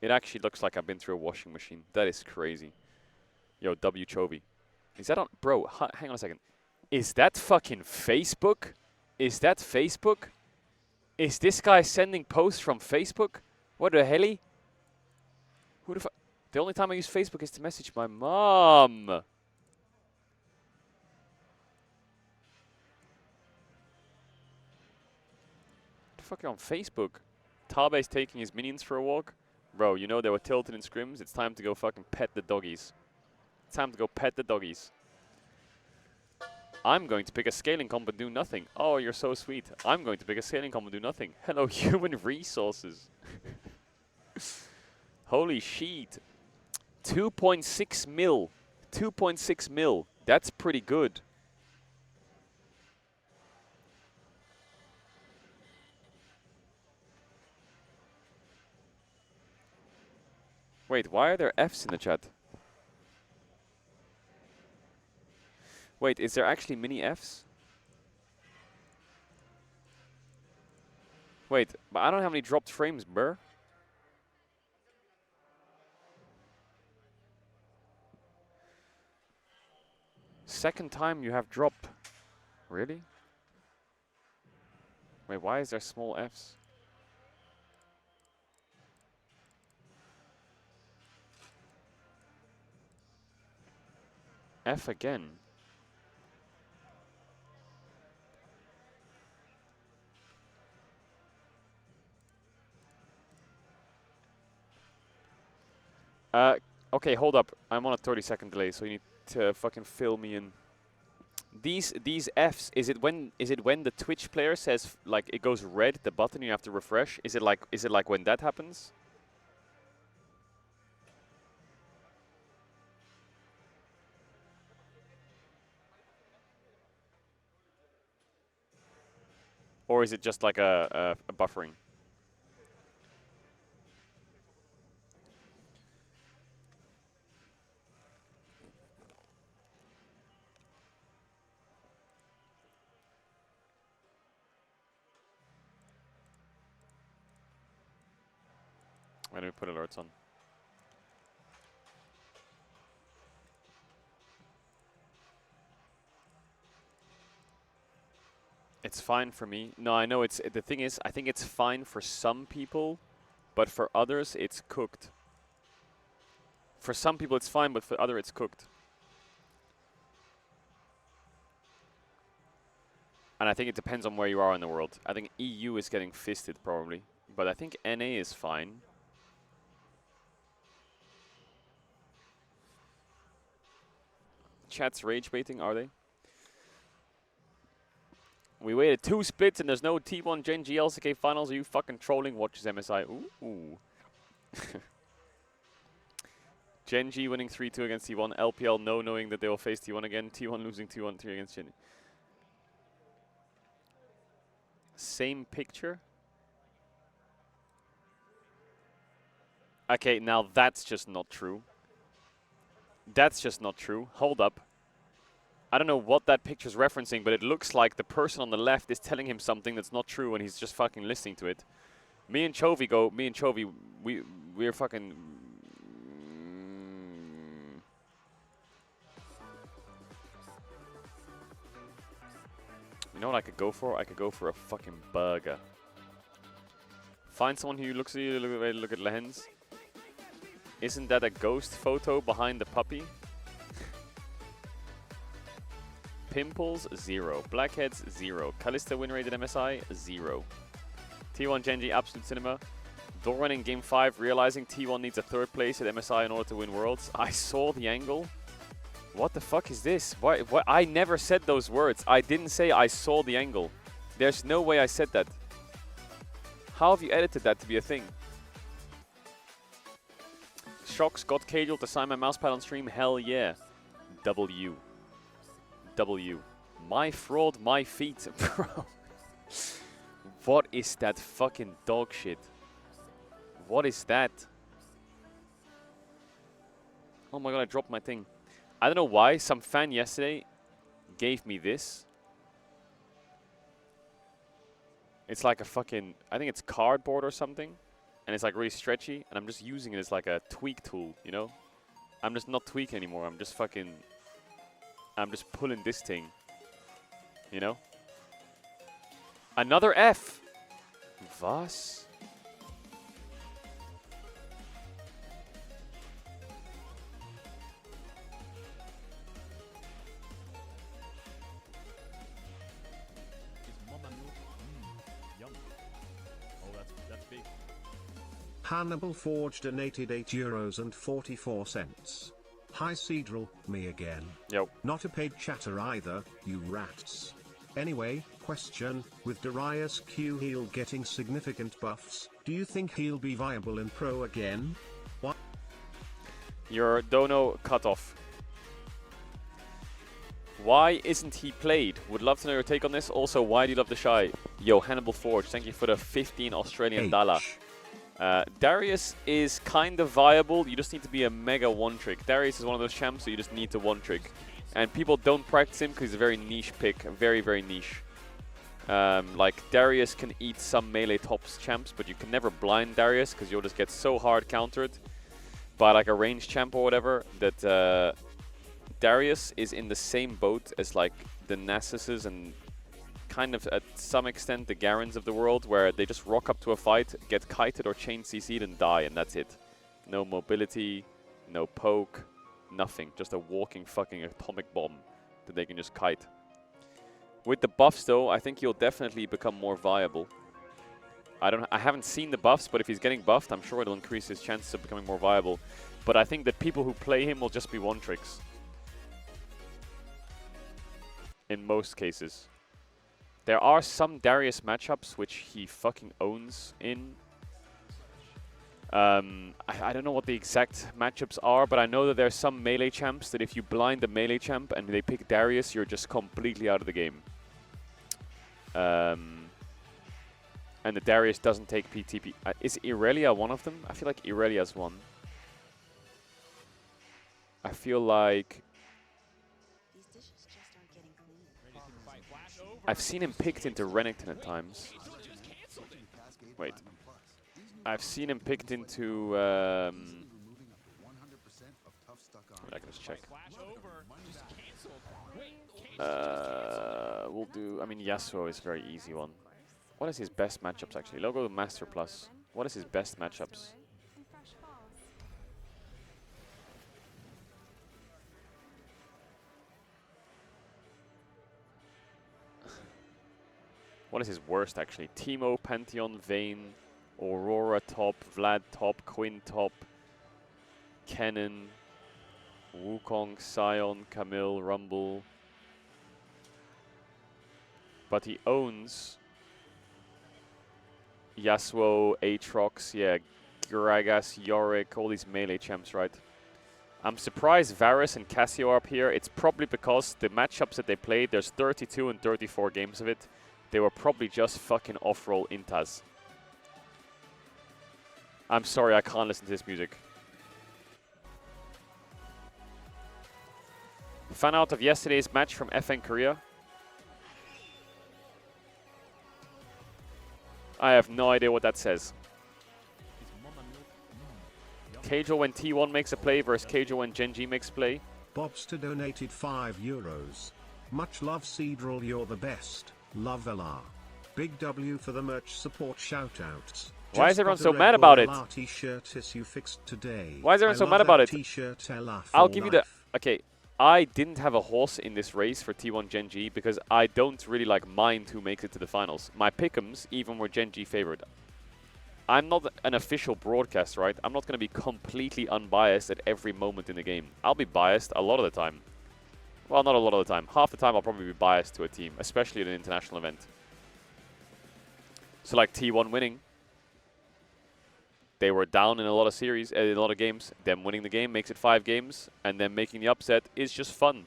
It actually looks like I've been through a washing machine. That is crazy. Yo, W Chovy. Is that on? Bro, hang on a second. Is that fucking Facebook? Is that Facebook? Is this guy sending posts from Facebook? What the hell? Who the fuck? The only time I use Facebook is to message my mom. The fuck are you on Facebook? Tabe's taking his minions for a walk. Bro, you know they were tilted in scrims. It's time to go fucking pet the doggies. It's time to go pet the doggies. I'm going to pick a scaling comp and do nothing. Oh, you're so sweet. I'm going to pick a scaling comp and do nothing. Hello, human resources. Holy shit. 2.6 mil. 2.6 mil. That's pretty good. Wait, why are there Fs in the chat? Wait, is there actually mini Fs? Wait, but I don't have any dropped frames, bruh. Second time you have drop. Really? Wait, why is there small Fs? F again. Okay, hold up. I'm on a 30-second delay, so you need to fucking fill me in. These Fs, is it when the Twitch player says like it goes red, the button you have to refresh? Is it like when that happens? Or is it just like a buffering? Why don't we put alerts on? It's fine for me. No, I know it's the thing is I think it's fine for some people, but for others it's cooked. For some people it's fine, but for others it's cooked. And I think it depends on where you are in the world. I think EU is getting fisted probably, but I think NA is fine. Chat's rage baiting, are they? We waited 2 splits and there's no T1 Gen G LCK finals. Are you fucking trolling? Watches MSI. Ooh. Gen G winning 3-2 against T1. LPL no knowing that they will face T1 again. T1 losing 2-1-3 against Gen. Same picture? Okay, now that's just not true. That's just not true. Hold up. I don't know what that picture's referencing, but it looks like the person on the left is telling him something that's not true and he's just fucking listening to it. Me and Chovy, we're fucking... You know what I could go for? I could go for a fucking burger. Find someone who looks at you, look at lens. Isn't that a ghost photo behind the puppy? Pimples, 0. Blackheads, 0. Kalista win rate at MSI, 0. T1 Genji, Absolute Cinema. Doran in Game 5 realizing T1 needs a 3rd place at MSI in order to win Worlds. I saw the angle. What the fuck is this? Why, I never said those words. I didn't say I saw the angle. There's no way I said that. How have you edited that to be a thing? Shocks got Caedrel to sign my mousepad on stream. Hell yeah. W. My fraud, my feet. Bro. What is that fucking dog shit? What is that? Oh my god, I dropped my thing. I don't know why. Some fan yesterday gave me this. It's like a fucking, I think it's cardboard or something. And it's like really stretchy. And I'm just using it as like a tweak tool, you know? I'm just not tweaking anymore. I'm just fucking, I'm just pulling this thing. You know? Another F. Was? Hannibal Forge donated €8.44. Hi Caedrel, me again. Yo. Not a paid chatter either, you rats. Anyway, question, with Darius Q heal getting significant buffs, do you think he'll be viable in pro again? What? Your dono cut off. Why isn't he played? Would love to know your take on this. Also, why do you love the shy? Yo, Hannibal Forge, thank you for the 15 Australian dollar. Darius is kind of viable. You just need to be a mega one-trick. Darius is one of those champs, so you just need to one-trick. And people don't practice him because he's a very niche pick. Very, very niche. Like, Darius can eat some melee tops champs, but you can never blind Darius because you'll just get so hard countered by like a ranged champ or whatever that Darius is in the same boat as like the Nassuses and kind of at some extent the Garens of the world, where they just rock up to a fight, get kited or chain CC'd and die, and that's it. No mobility, no poke, nothing. Just a walking fucking atomic bomb that they can just kite. With the buffs though, I think he'll definitely become more viable. I haven't seen the buffs, but if he's getting buffed, I'm sure it'll increase his chances of becoming more viable. But I think that people who play him will just be one-tricks. In most cases. There are some Darius matchups which he fucking owns in. I don't know what the exact matchups are, but I know that there's some melee champs that if you blind the melee champ and they pick Darius, you're just completely out of the game. And the Darius doesn't take PTP. Is Irelia one of them? I feel like Irelia's one. I feel like I've seen him picked into Renekton at times. Wait. I've seen him picked into... I can just check. We'll do... I mean, Yasuo is a very easy one. What is his best matchups, actually? Logo Master Plus. What is his best matchups? What is his worst, actually? Teemo, Pantheon, Vayne, Aurora top, Vlad top, Quinn top, Kennen, Wukong, Sion, Camille, Rumble. But he owns Yasuo, Aatrox, yeah, Gragas, Yorick, all these melee champs, right? I'm surprised Varus and Cassio are up here. It's probably because the matchups that they played, there's 32 and 34 games of it. They were probably just fucking off-roll intas. I'm sorry, I can't listen to this music. Fan out of yesterday's match from FN Korea. I have no idea what that says. Caedrel when T1 makes a play versus Caedrel when Genji makes play. Bobster donated €5. Much love Caedrel, you're the best. Love LR. Big W for the merch support shoutouts. Why is everyone so mad about it? T-shirt you fixed today. Why is everyone so mad about it? T-shirt LR for I'll give you the... life. Okay, I didn't have a horse in this race for T1 Genji because I don't really like mind who makes it to the finals. My pick'ems even were Genji favored. I'm not an official broadcaster, right? I'm not going to be completely unbiased at every moment in the game. I'll be biased a lot of the time. Well, not a lot of the time. Half the time I'll probably be biased to a team, especially at an international event. So like T1 winning. They were down in a lot of series, in a lot of games. Them winning the game makes it 5 games, and then making the upset is just fun.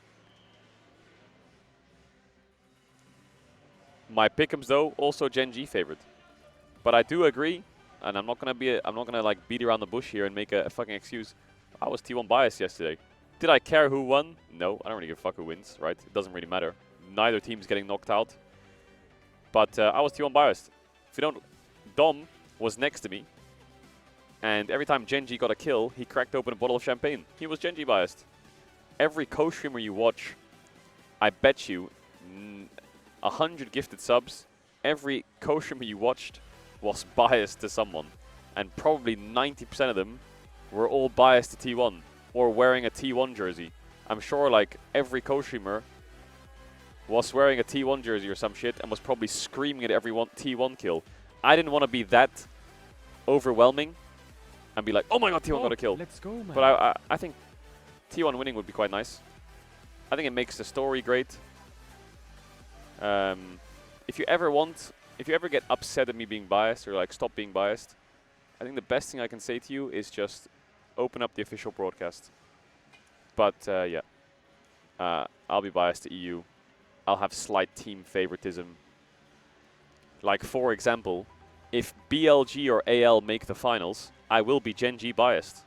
My pick'ems though, also Genji favored. But I do agree, and I'm not gonna like beat around the bush here and make a fucking excuse. I was T1 biased yesterday. Did I care who won? No, I don't really give a fuck who wins, right? It doesn't really matter. Neither team's getting knocked out. But I was T1 biased. If you don't, Dom was next to me. And every time Genji got a kill, he cracked open a bottle of champagne. He was Genji biased. Every co-streamer you watch, I bet you, 100 gifted subs, every co-streamer you watched was biased to someone. And probably 90% of them were all biased to T1 or wearing a T1 jersey. I'm sure like every co-streamer was wearing a T1 jersey or some shit and was probably screaming at every T1 kill. I didn't want to be that overwhelming and be like, oh my god, T1 got a kill. Let's go, man. But I think T1 winning would be quite nice. I think it makes the story great. If you ever get upset at me being biased or like stop being biased, I think the best thing I can say to you is just open up the official broadcast. But yeah, I'll be biased to EU. I'll have slight team favoritism. Like for example, if BLG or AL make the finals, I will be Genji biased.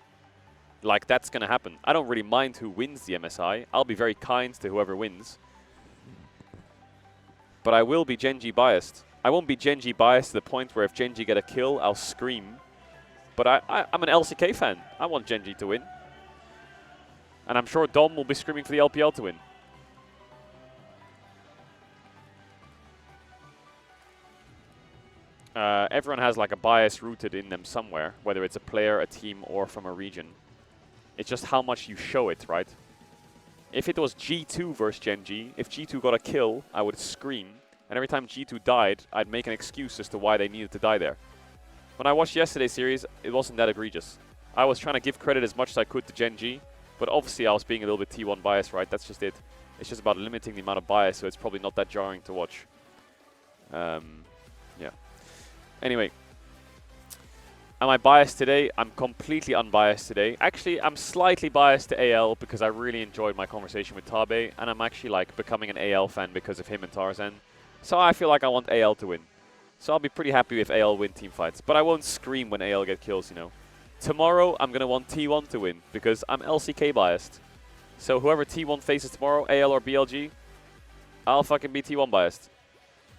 Like that's gonna happen. I don't really mind who wins the MSI. I'll be very kind to whoever wins. But I will be Genji biased. I won't be Genji biased to the point where if Genji get a kill, I'll scream. But I'm an LCK fan. I want Genji to win. And I'm sure Dom will be screaming for the LPL to win. Everyone has like a bias rooted in them somewhere, whether it's a player, a team, or from a region. It's just how much you show it, right? If it was G2 versus Genji, if G2 got a kill, I would scream. And every time G2 died, I'd make an excuse as to why they needed to die there. When I watched yesterday's series, it wasn't that egregious. I was trying to give credit as much as I could to Genji, but obviously I was being a little bit T1 biased, right? That's just it. It's just about limiting the amount of bias, so it's probably not that jarring to watch. Yeah. Anyway. Am I biased today? I'm completely unbiased today. Actually, I'm slightly biased to AL because I really enjoyed my conversation with Tabe, and I'm actually like becoming an AL fan because of him and Tarzan. So I feel like I want AL to win. So I'll be pretty happy if AL win team fights. But I won't scream when AL get kills, you know. Tomorrow, I'm going to want T1 to win because I'm LCK biased. So whoever T1 faces tomorrow, AL or BLG, I'll fucking be T1 biased.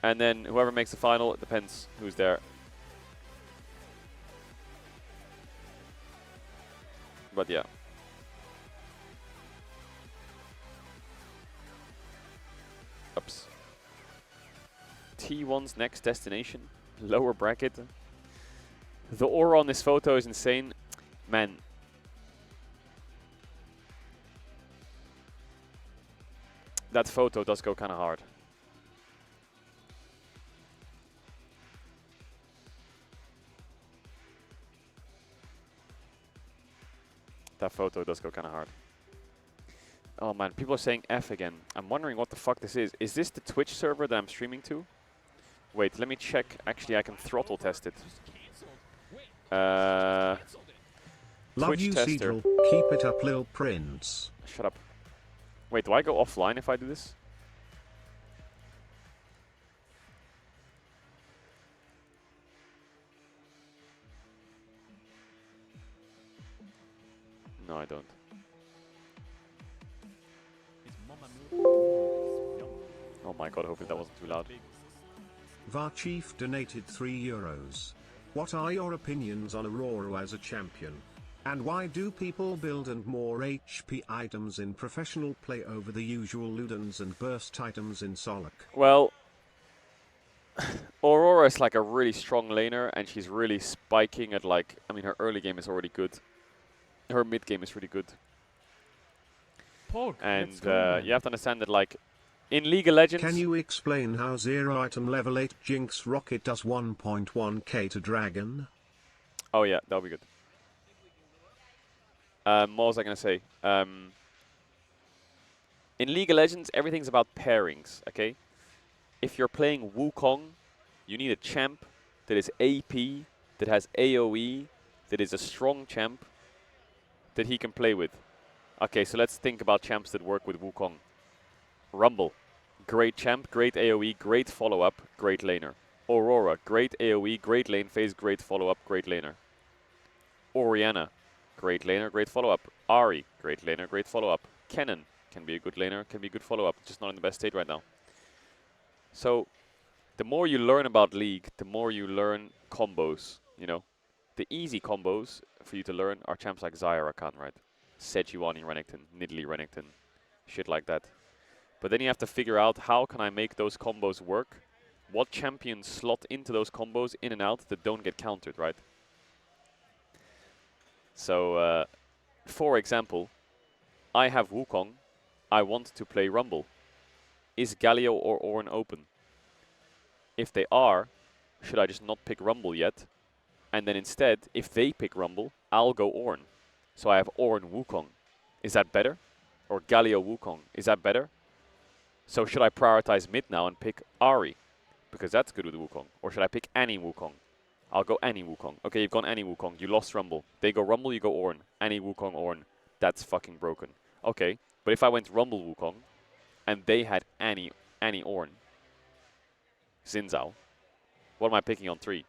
And then whoever makes the final, it depends who's there. But yeah. Oops. T1's next destination. Lower bracket. The aura on this photo is insane. Man. That photo does go kind of hard. That photo does go kind of hard. Oh man, people are saying F again. I'm wondering what the fuck this is. Is this the Twitch server that I'm streaming to? Wait, let me check. Actually, I can throttle test it. Love Twitch you, tester. Caedrel. Keep it up, Lil Prince. Shut up. Wait, do I go offline if I do this? No, I don't. Oh my god, hopefully that wasn't too loud. Varchief donated €3. What are your opinions on Aurora as a champion? And why do people build and more HP items in professional play over the usual Ludens and burst items in Solak? Well, Aurora is like a really strong laner, and she's really spiking at like, I mean, her early game is already good. Her mid game is really good. And you have to understand that like, in League of Legends... Can you explain how 0 item level 8 Jinx Rocket does 1.1k to Dragon? Oh yeah, that'll be good. What was I going to say? In League of Legends, everything's about pairings, okay? If you're playing Wukong, you need a champ that is AP, that has AoE, that is a strong champ, that he can play with. Okay, so let's think about champs that work with Wukong. Rumble, great champ, great AoE, great follow-up, great laner. Aurora, great AoE, great lane phase, great follow-up, great laner. Orianna, great laner, great follow-up. Ahri, great laner, great follow-up. Kennen can be a good laner, can be a good follow-up, just not in the best state right now. So, the more you learn about League, the more you learn combos, you know. The easy combos for you to learn are champs like Xayah Rakan, right? Sejuani Renekton, Nidalee Renekton, shit like that. But then you have to figure out how can I make those combos work? What champions slot into those combos in and out that don't get countered, right? So, for example, I have Wukong. I want to play Rumble. Is Galio or Ornn open? If they are, should I just not pick Rumble yet? And then instead, if they pick Rumble, I'll go Ornn. So I have Ornn Wukong. Is that better? Or Galio Wukong. Is that better? So should I prioritize mid now and pick Ahri? Because that's good with Wukong. Or should I pick Annie Wukong? I'll go Annie Wukong. Okay, you've gone Annie Wukong. You lost Rumble. They go Rumble, you go Ornn. Annie Wukong, Ornn. That's fucking broken. Okay, but if I went Rumble Wukong, and they had Annie Ornn, Xin Zhao, what am I picking on 3?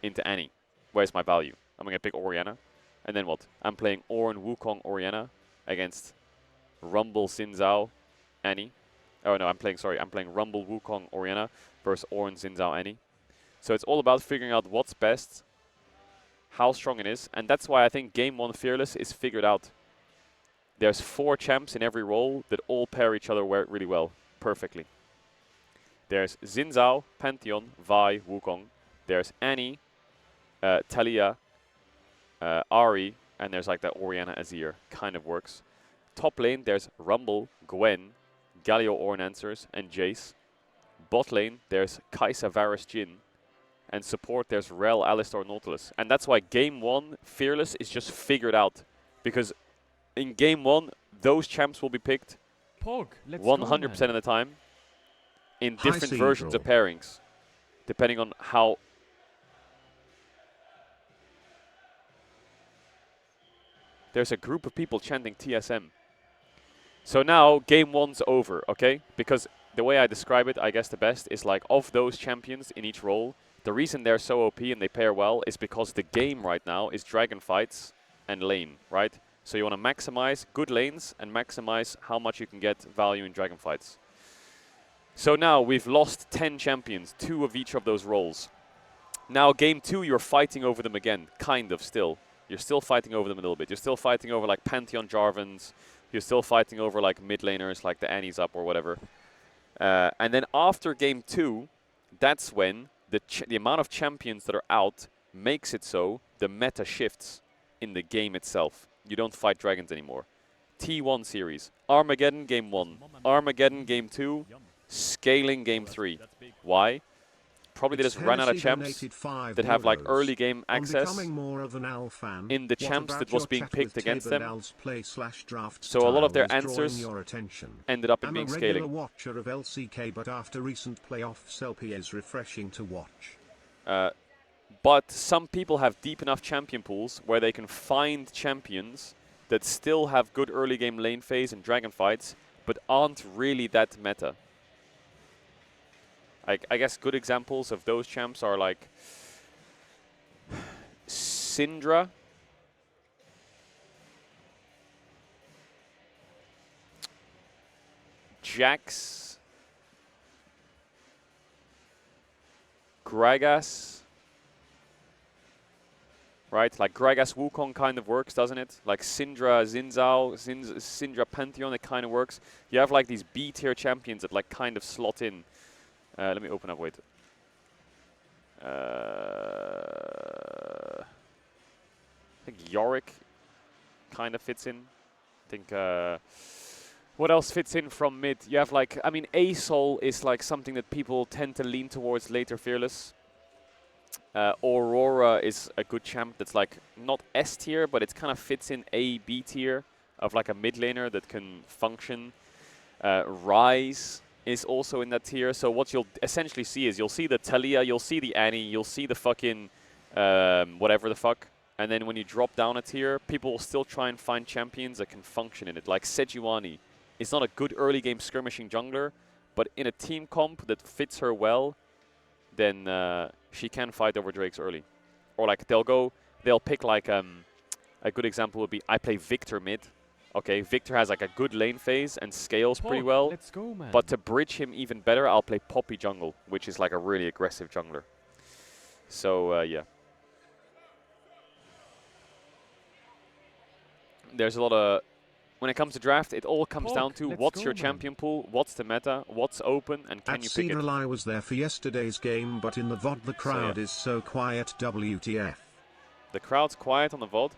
Into Annie. Where's my value? I'm going to pick Orianna. And then what? I'm playing Ornn Wukong Orianna against Rumble Xin Zhao Annie. Oh no, I'm playing Rumble Wukong Orianna versus Ornn Xin Zhao Annie. So it's all about figuring out what's best, how strong it is, and that's why I think Game 1 Fearless is figured out. There's 4 champs in every role that all pair each other really well, perfectly. There's Xin Zhao, Pantheon, Vi, Wukong. There's Annie, Talia, Ahri, and there's like that Orianna Azir. Kind of works. Top lane, there's Rumble, Gwen, Galio Ornn Answers, and Jace. Bot lane, there's Kai'Sa, Varus, Jhin. And support, there's Rel, Alistar, Nautilus. And that's why Game 1 Fearless is just figured out. Because in Game 1, those champs will be picked 100% of the time in different versions of pairings, depending on how... There's a group of people chanting TSM. So now, Game 1's over, okay? Because the way I describe it, I guess the best, is like, of those champions in each role, the reason they're so OP and they pair well is because the game right now is dragon fights and lane, right? So you want to maximize good lanes and maximize how much you can get value in dragon fights. So now we've lost 10 champions, 2 of each of those roles. Now Game 2, you're fighting over them again, kind of still. You're still fighting over them a little bit. You're still fighting over like Pantheon Jarvans. You're still fighting over like mid laners like the Annie's up or whatever. And then after Game 2, that's when the amount of champions that are out makes it so the meta shifts in the game itself. You don't fight dragons anymore. T1 series. Armageddon Game 1. Armageddon Game 2. Scaling Game 3. Why? Probably they just ran out of champs that have like early game access in the champs that was being picked against them. So a lot of their answers ended up in being scaling. I'm a regular watcher of LCK, but after recent playoffs, LP is refreshing to watch. But some people have deep enough champion pools where they can find champions that still have good early game lane phase and dragon fights, but aren't really that meta. I guess good examples of those champs are like Syndra. Jax, Gragas. Right, like Gragas Wukong kind of works, doesn't it? Like Syndra Xin Zhao, Syndra Pantheon, it kind of works. You have like these B tier champions that like kind of slot in. Let me open up, wait. I think Yorick kind of fits in. I think, what else fits in from mid? You have like, I mean, A-Soul is like something that people tend to lean towards later Fearless. Aurora is a good champ that's like not S tier, but it kind of fits in A, B tier of like a mid laner that can function. Rise is also in that tier. So what you'll essentially see is you'll see the Talia, you'll see the Annie, you'll see the fucking whatever the fuck. And then when you drop down a tier, people will still try and find champions that can function in it. Like Sejuani is not a good early game skirmishing jungler, but in a team comp that fits her well, then she can fight over Drakes early. Or like they'll pick like a good example would be I play Victor mid. Okay, Victor has like a good lane phase and scales pretty well. Let's go, man. But to bridge him even better, I'll play Poppy jungle, which is like a really aggressive jungler. So yeah. There's a lot of, when it comes to draft, it all comes down to what's your champion pool, what's the meta, what's open, and can you pick it. Caedrel, I was there for yesterday's game, but in the VOD the crowd is so quiet. WTF. The crowd's quiet on the VOD?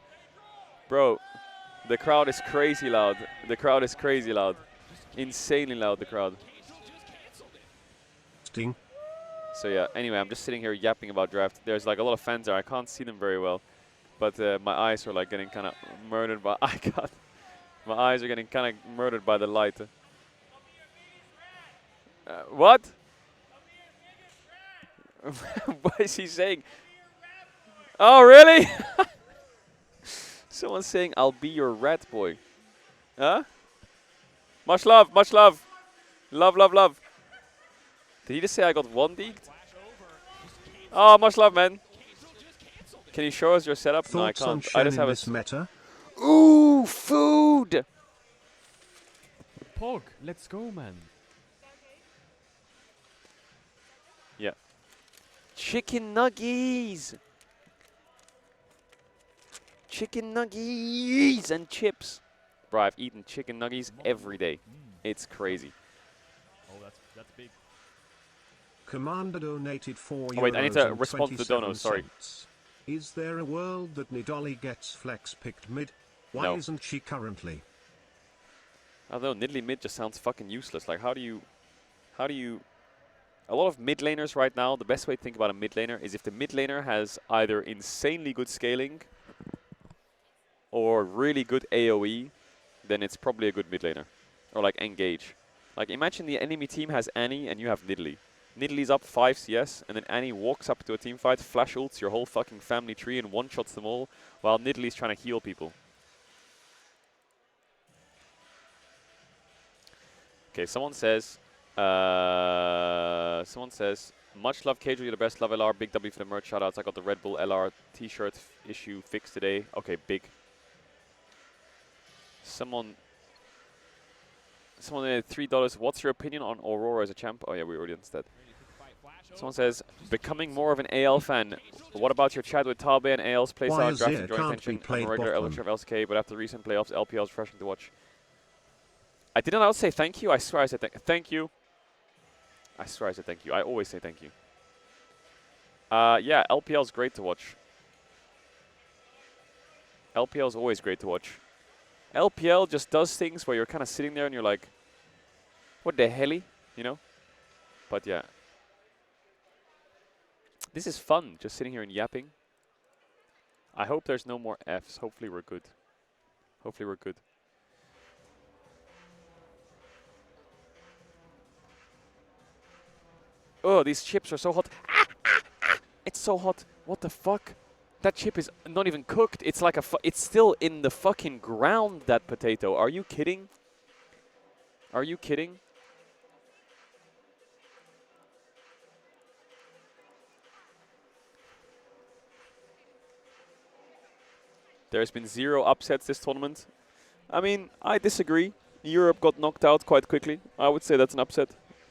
Bro, the crowd is crazy loud. The crowd is crazy loud. Insanely loud, the crowd. Sting. So yeah, anyway, I'm just sitting here yapping about draft. There's like a lot of fans there. I can't see them very well. But my eyes are like getting kind of murdered by... My eyes are getting kind of murdered by the light. What? What is he saying? Oh, really? Someone's saying, I'll be your rat boy. Huh? Much love, much love. Love, love, love. Did he just say I got one deeked? Oh, much love, man. Can you show us your setup? Thoughts no, I can't. On I just have this meta? Ooh, food! Pog, let's go, man. Yeah. Chicken nuggies! Chicken nuggies and chips. Bro, I've eaten chicken nuggies every day. It's crazy. Oh, that's big. Commander donated 4 euros. Oh wait, I need to respond to the dono, sorry. Is there a world that Nidalee gets flex picked mid? Why No. isn't she currently? Although Nidalee mid just sounds fucking useless. Like how do you a lot of mid laners right now, the best way to think about a mid laner is if the mid laner has either insanely good scaling or really good AoE, then it's probably a good mid laner. Or like engage. Like imagine the enemy team has Annie and you have Nidalee. Nidalee's up 5 CS, and then Annie walks up to a team fight, flash ults your whole fucking family tree and one-shots them all, while Nidalee's trying to heal people. Okay, someone says, much love Caedrel, you're the best, love LR, big W for the merch, shoutouts, I got the Red Bull LR t-shirt issue fixed today. Okay, big. Someone did $3. What's your opinion on Aurora as a champ? Oh yeah, we already understood. Someone says, becoming more of an AL fan. What about your chat with Tabe and AL's playstyle, draft and joint attention? I'm a regular LHF LSK, but after the recent playoffs, LPL is refreshing to watch. I did not say thank you. I swear I said thank you. I swear I said thank you. I always say thank you. Yeah, LPL is great to watch. LPL is always great to watch. LPL just does things where you're kind of sitting there and you're like, what the helly, you know? But yeah. This is fun, just sitting here and yapping. I hope there's no more Fs. Hopefully we're good. Hopefully we're good. Oh, these chips are so hot. It's so hot. What the fuck? That chip is not even cooked. It's like it's still in the fucking ground, that potato. Are you kidding? Are you kidding? There's been 0 upsets this tournament. I mean, I disagree. Europe got knocked out quite quickly. I would say that's an upset.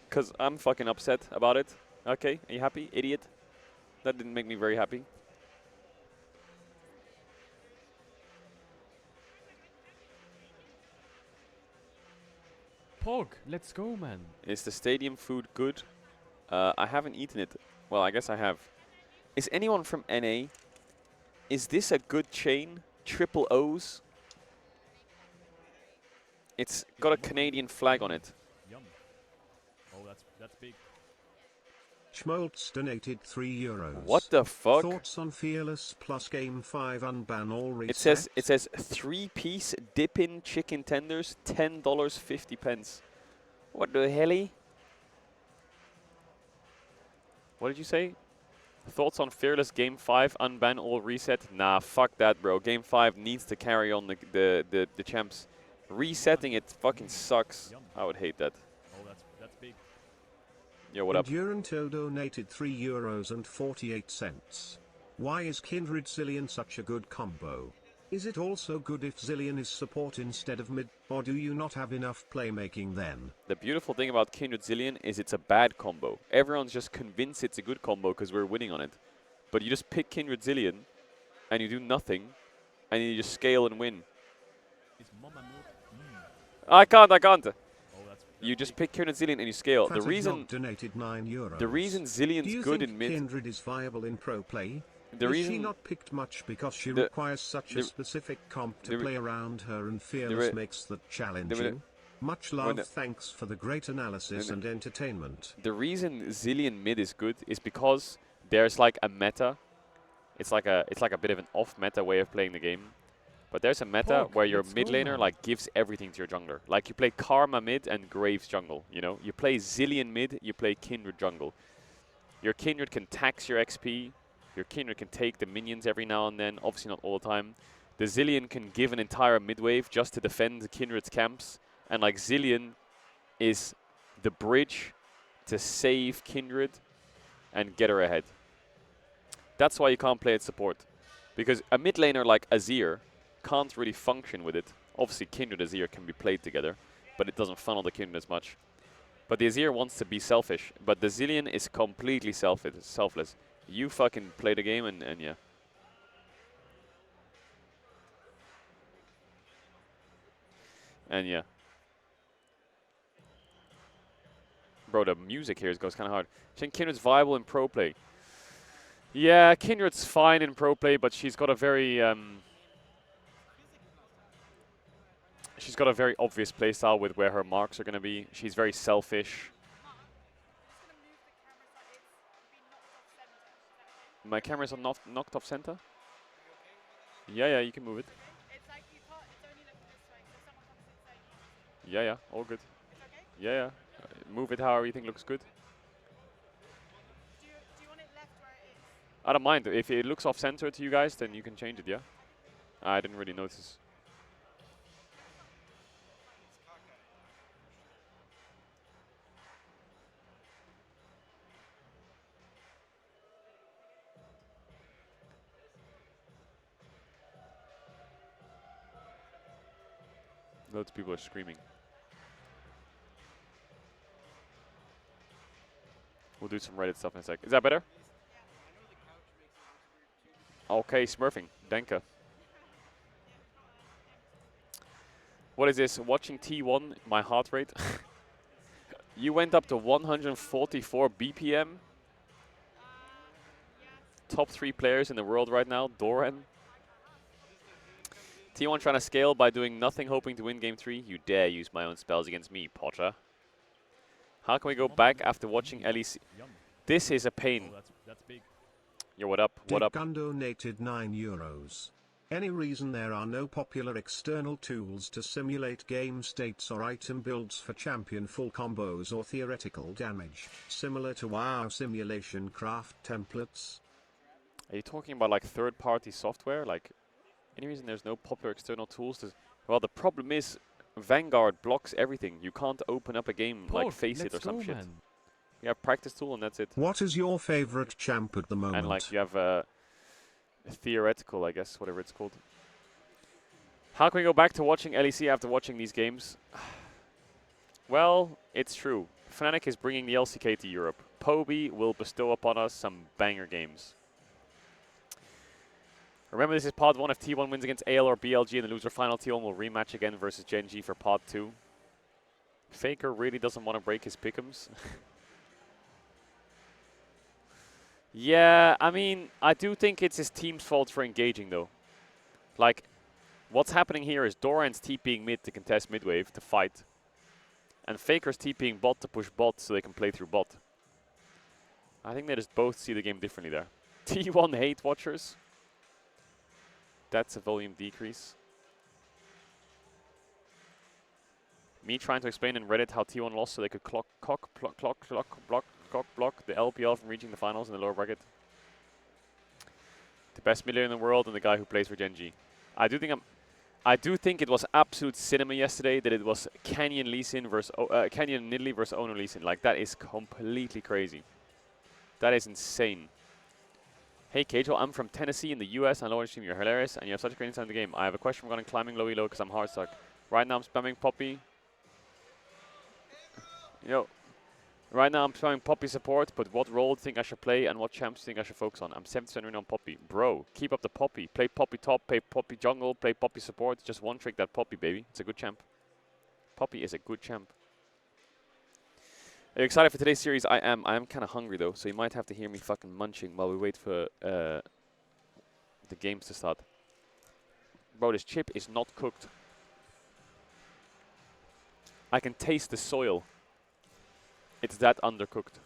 Because I'm fucking upset about it. Okay, are you happy? Idiot. That didn't make me very happy. Pog, let's go, man. Is the stadium food good? I haven't eaten it. Well, I guess I have. Is anyone from NA? Is this a good chain? Triple O's? It's got a Canadian flag on it. Yum. Oh, that's big. Schmoltz donated €3. What the fuck? Thoughts on Fearless plus Game 5 unban all resets? It says 3-piece dip-in chicken tenders, $10.50. What the helly? What did you say? Thoughts on Fearless Game 5 unban all reset? Nah, fuck that, bro. Game 5 needs to carry on the champs. Resetting it fucking sucks. Yum. I would hate that. Oh, that's big. Yo, what up? Enduranto donated €3.48. Why is Kindred Zillion such a good combo? Is it also good if Zillion is support instead of mid, or do you not have enough playmaking then? The beautiful thing about Kindred Zillion is it's a bad combo. Everyone's just convinced it's a good combo because we're winning on it. But you just pick Kindred Zillion, and you do nothing, and you just scale and win. Is Mama milk? I can't. Oh, that's You just pick Kindred Zillion and you scale. The Fatagnog reason donated €9. the reason Do Zillion's you good think in mid. Kindred is viable in pro play? The Is she reason not picked much because she the- requires such the- a specific comp to the re- play around her, and Fearless makes that challenging? Much love, the- thanks for the great analysis and entertainment. the reason Zillion mid is good is because there's like a meta. It's like a bit of an off meta way of playing the game. But there's a meta Pog, where your let's mid go, laner man. like gives everything to your jungler. Like you play Karma mid and Graves jungle, you know? You play Zillion mid, you play Kindred jungle. Your Kindred can tax your XP. Your Kindred can take the minions every now and then, obviously not all the time. The Zillion can give an entire mid wave just to defend the Kindred's camps. And like Zillion is the bridge to save Kindred and get her ahead. That's why you can't play it support. Because a mid laner like Azir can't really function with it. Obviously Kindred Azir can be played together, but it doesn't funnel the Kindred as much. But the Azir wants to be selfish, but the Zillion is completely selfless. You fucking play the game and yeah. And yeah. Bro, the music here goes kind of hard. I think Kindred's viable in pro play. Yeah, Kindred's fine in pro play, but she's got a very obvious playstyle with where her marks are going to be. She's very selfish. My camera's not knocked off center? Yeah, you can move it. It's like you can't, it's only looking this way, so someone comes inside. Yeah, all good. It's okay? Yeah. Move it however you think looks good. Do you want it left where it is? I don't mind. If it looks off center to you guys, then you can change it, yeah? I didn't really notice. Loads of people are screaming. We'll do some Reddit stuff in a sec. Is that better? Okay, smurfing. Denka. What is this? Watching T1, my heart rate. You went up to 144 BPM. Top 3 players in the world right now. Doran. T1 trying to scale by doing nothing, hoping to win game 3. You dare use my own spells against me, Potter. How can we go back after watching LEC? Yum. This is a pain. Oh, that's big. Yo, what up? What up? Gun donated €9. Any reason there are no popular external tools to simulate game states or item builds for champion full combos or theoretical damage, similar to WoW simulation craft templates? Are you talking about like third-party software? Like, any reason there's no popular external tools to... Well, the problem is Vanguard blocks everything. You can't open up a game like Pog, Face It or let's some go, shit. man. You have practice tool and that's it. What is your favorite champ at the moment? And like you have a theoretical, I guess, whatever it's called. How can we go back to watching LEC after watching these games? Well, it's true. Fnatic is bringing the LCK to Europe. Poby will bestow upon us some banger games. Remember, this is Pod 1. If T1 wins against AL or BLG in the loser final, T1 will rematch again versus Gen G for Pod 2. Faker really doesn't want to break his pick'ems. Yeah, I mean, I do think it's his team's fault for engaging, though. Like, what's happening here is Doran's TPing mid to contest midwave to fight. And Faker's TPing bot to push bot so they can play through bot. I think they just both see the game differently there. T1 hate watchers. That's a volume decrease. Me trying to explain in Reddit how T1 lost so they could block the LPL from reaching the finals in the lower bracket. The best mid laner in the world and the guy who plays for Gen G. I do think it was absolute cinema yesterday that it was Canyon Lee Sin versus Canyon Nidalee versus Ono Lee Sin. Like, that is completely crazy. That is insane. Hey Caedrel, I'm from Tennessee in the US. I know you're hilarious and you have such a great insight in the game. I have a question regarding climbing low elo because I'm hard stuck. Right now I'm spamming Poppy. Right now I'm spamming Poppy support, but what role do you think I should play and what champs do you think I should focus on? I'm 70% win on Poppy. Bro, keep up the Poppy. Play Poppy top, play Poppy jungle, play Poppy support. Just one trick that Poppy, baby. It's a good champ. Poppy is a good champ. Are you excited for today's series? I am. I am kind of hungry though, so you might have to hear me fucking munching while we wait for the games to start. Bro, this chip is not cooked. I can taste the soil. It's that undercooked.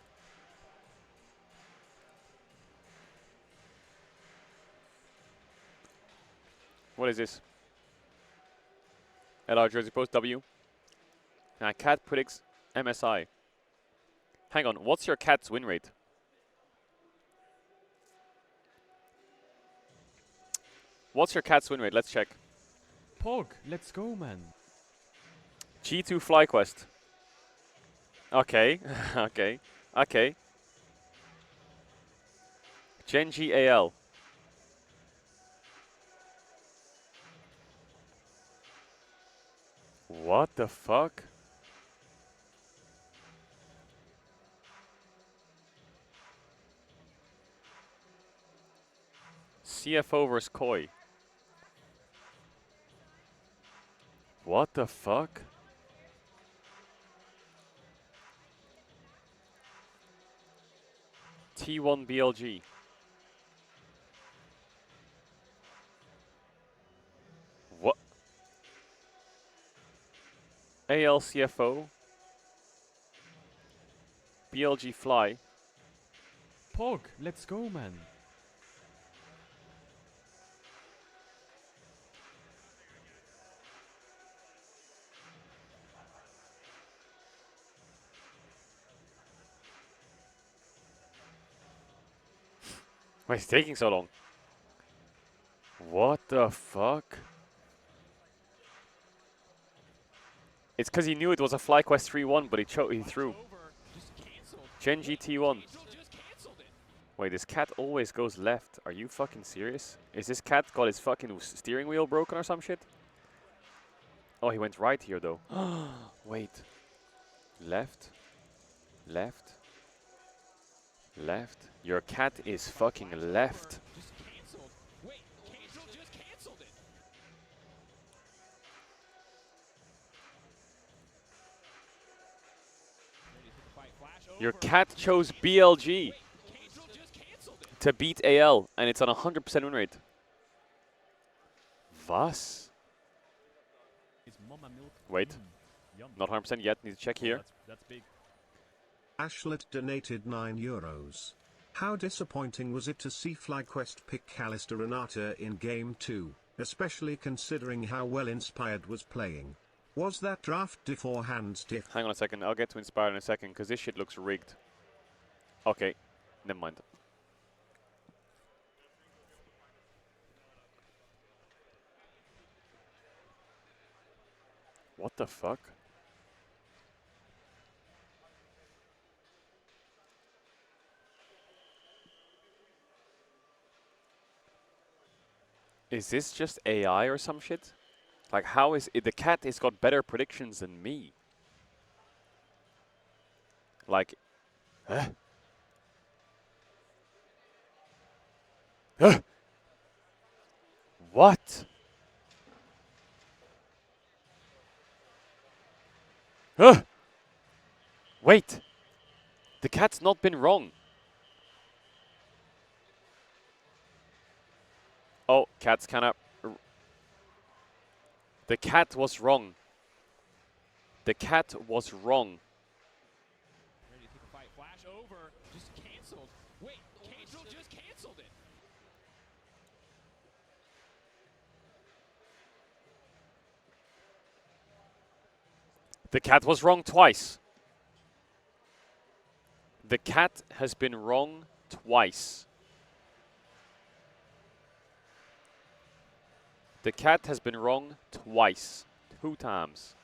What is this? LR Jersey Post W. Cat predicts MSI. Hang on, what's your cat's win rate? What's your cat's win rate? Let's check. Pog, let's go, man. G2 FlyQuest. Okay, okay, okay. Gen G AL. What the fuck? CFO versus Koi. What the fuck? T1 BLG. What? AL CFO. BLG Fly. Pog, let's go, man. Why is it taking so long? What the fuck? It's because he knew it was a FlyQuest 3-1, but he threw. Gen G T1. Wait, this cat always goes left. Are you fucking serious? Is this cat got his fucking steering wheel broken or some shit? Oh, he went right here though. Wait. Left. Left. Left. Your cat is fucking left. Your cat chose BLG to beat AL, and it's on 100% win rate. Was? Wait. Not 100% yet. Need to check here. That's big. Ashlet donated €9. How disappointing was it to see FlyQuest pick Callister Renata in Game 2, especially considering how well Inspired was playing? Was that draft beforehand stiff? Hang on a second. I'll get to Inspired in a second, because this shit looks rigged. Okay. Never mind. What the fuck? Is this just AI or some shit? Like, how is it? The cat has got better predictions than me. Like, huh? Huh? What? Huh? Wait. The cat's not been wrong. Oh, cat's kind of... The cat was wrong. The cat was wrong. Ready to take a fight. Flash over. Just canceled. Wait, Caedrel just canceled it. The cat was wrong twice. The cat has been wrong twice. The cat has been wrong twice. 2 times.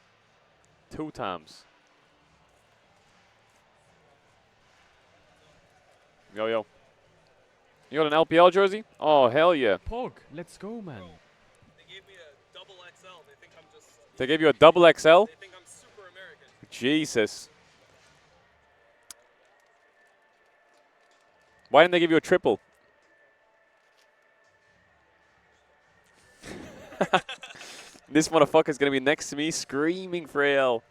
2 times. Yo, yo. You got an LPL jersey? Oh, hell yeah. Pog, let's go, man. They gave me a double XL. They think I'm just... They gave you a double XL? They think I'm super American. Jesus. Why didn't they give you a triple? This motherfucker's gonna be next to me screaming for AL.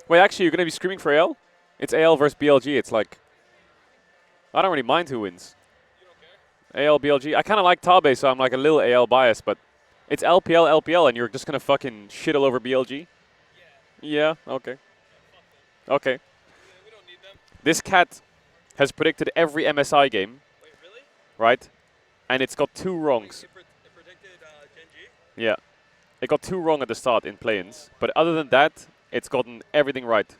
Wait, actually, you're gonna be screaming for AL? It's AL versus BLG. It's like, I don't really mind who wins. You don't care? AL, BLG. I kind of like Tabe, so I'm like a little AL biased, but it's LPL, LPL, and you're just gonna fucking shit all over BLG? Yeah, okay. Okay. Yeah, we don't need them. This cat has predicted every MSI game, Wait, really? right? And it's got 2 wrongs. It predicted Gen G? Yeah. It got 2 wrong at the start in play-ins, but other than that, it's gotten everything right.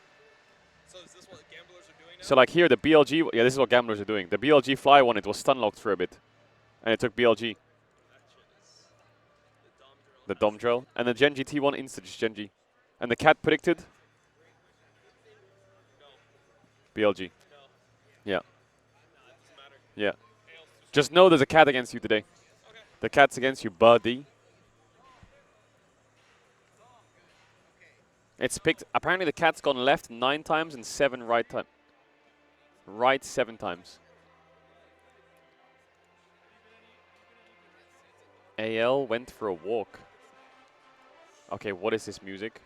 So is this what gamblers are doing now? So like here, the BLG, yeah, this is what gamblers are doing. The BLG fly one, it was stun locked for a bit, and it took BLG. The Dom drill. And the Gen G T1 insta just Gen G. And the cat predicted? No. BLG. No. Yeah. Nah, it doesn't matter. Yeah. AL's too Just know there's a cat against you today. Okay. The cat's against you, buddy. It's picked. Apparently the cat's gone left 9 times and 7 right times. Right 7 times. AL went for a walk. Okay, what is this music?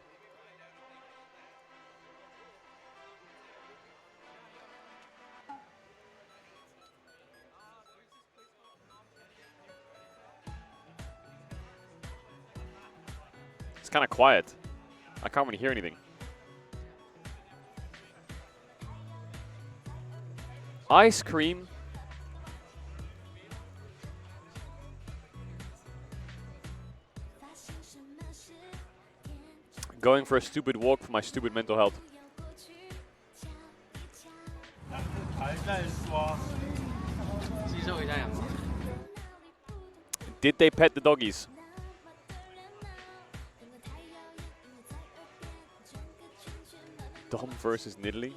It's kind of quiet. I can't really hear anything. Ice cream. Going for a stupid walk for my stupid mental health. Did they pet the doggies? Dom versus Nidalee.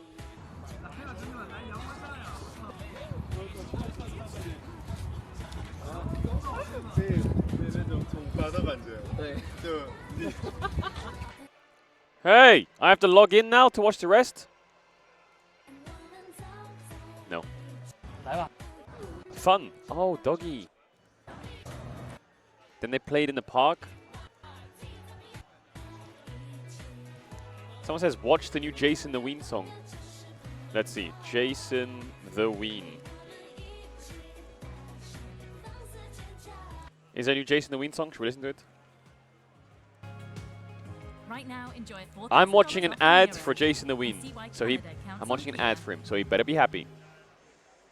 Hey, I have to log in now to watch the rest? No. Fun. Oh, doggy. Then they played in the park. Someone says, watch the new Jason the Ween song. Let's see. Jason the Ween. Is there a new Jason the Ween song? Should we listen to it? Right now, enjoy I'm watching an ad for Jason the Ween. So I'm watching an ad for him, so he better be happy.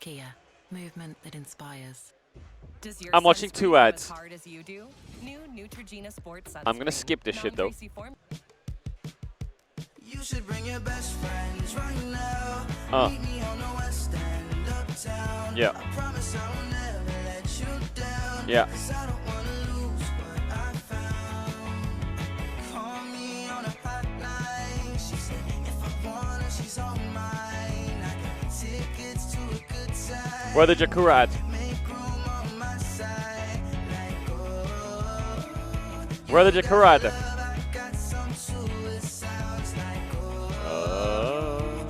Kia, movement that inspires. I'm watching 2 ads. Hard as you do? New Neutrogena Sports I'm gonna skip this shit though. You should bring your best friends right now. Meet me on the west end uptown. Yeah. I promise I will never let you down. Yeah. 'Cause I don't wanna lose what I found. Call me on a hotline. She said if I want her, she's all mine. I got tickets to a good time. Where the Jakura ad? Make room on my side. Like, oh, Where the Jakura ad? I got some too. It sounds like, oh,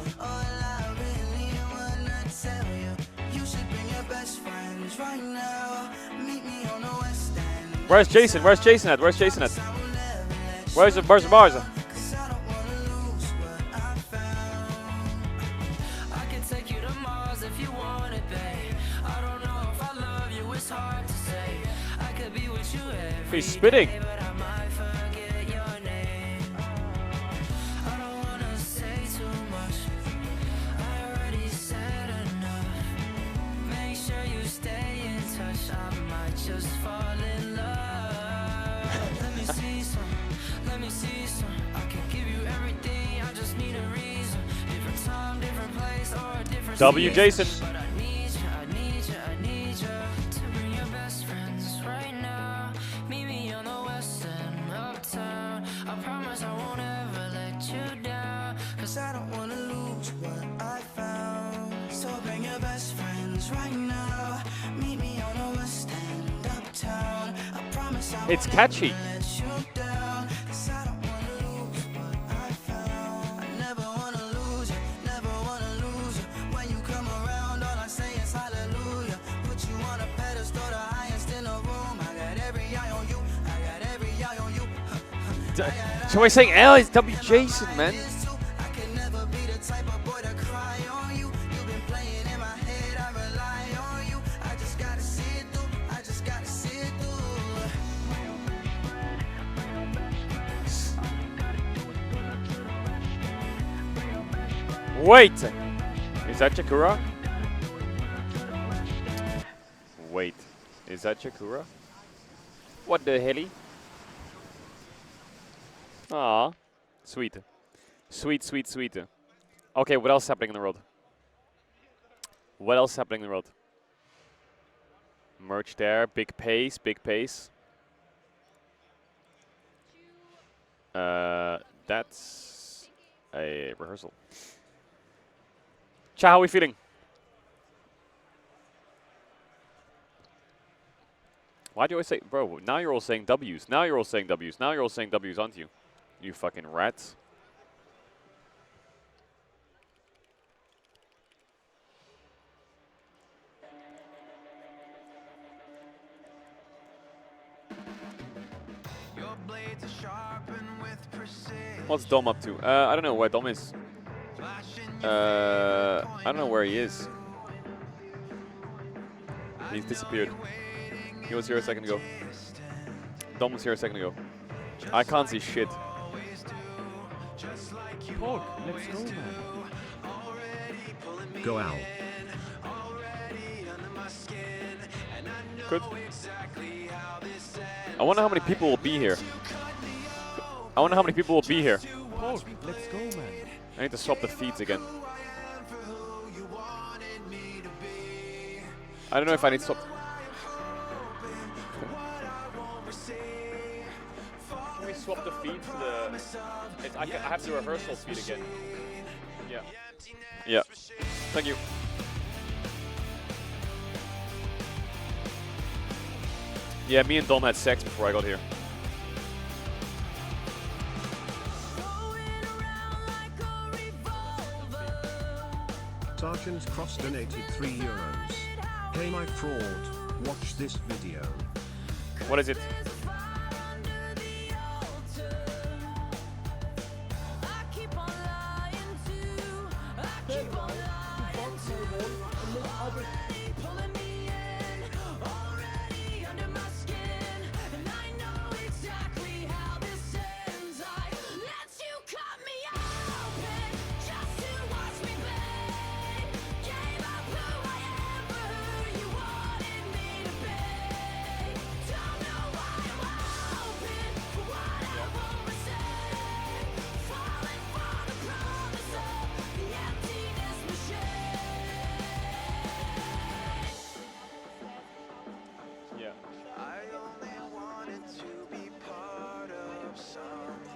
Where's Jason? Where's Jason at? Where's Jason at? Where's the Barza? He's spitting. Just fall in love. Let me see some. I can give you everything. I just need a reason. Different time, different place, or a different W Jason. But I need you to bring your best friends right now. Meet me on the west end, uptown. I promise I won't ever let you down. Cause I don't wanna lose what I found. So bring your best friends right now. Meet me on the west end. It's catchy. So we're saying L is W Jason, man. Wait! Is that Jakura? Wait. Is that Jakura? What the helly? Aw. Sweet. Sweet, sweet, sweet. Okay, what else is happening in the world? What else is happening in the world? Merch there. Big pace, big pace. That's a rehearsal. Cha, how are we feeling? Why do you always say, bro, now you're all saying W's. Now you're all saying W's. Now you're all saying W's, aren't you? You fucking rats. What's Dom up to? I don't know where Dom is. I don't know where he is. He's disappeared. He was here a second ago. Dom was here a second ago. I can't see shit. Pog, let's go, man. Go Al. Good. I wonder how many people will be here. I wonder how many people will be here. Pog, let's go, man. I need to swap the feeds again. I don't know if I need to swap. Can we swap the feed to the... I have the rehearsal feed again. Yeah. Yeah. Thank you. Yeah, me and Dom had sex before I got here. Sergeant Cross donated €3. Hey my fraud, watch this video. What is it?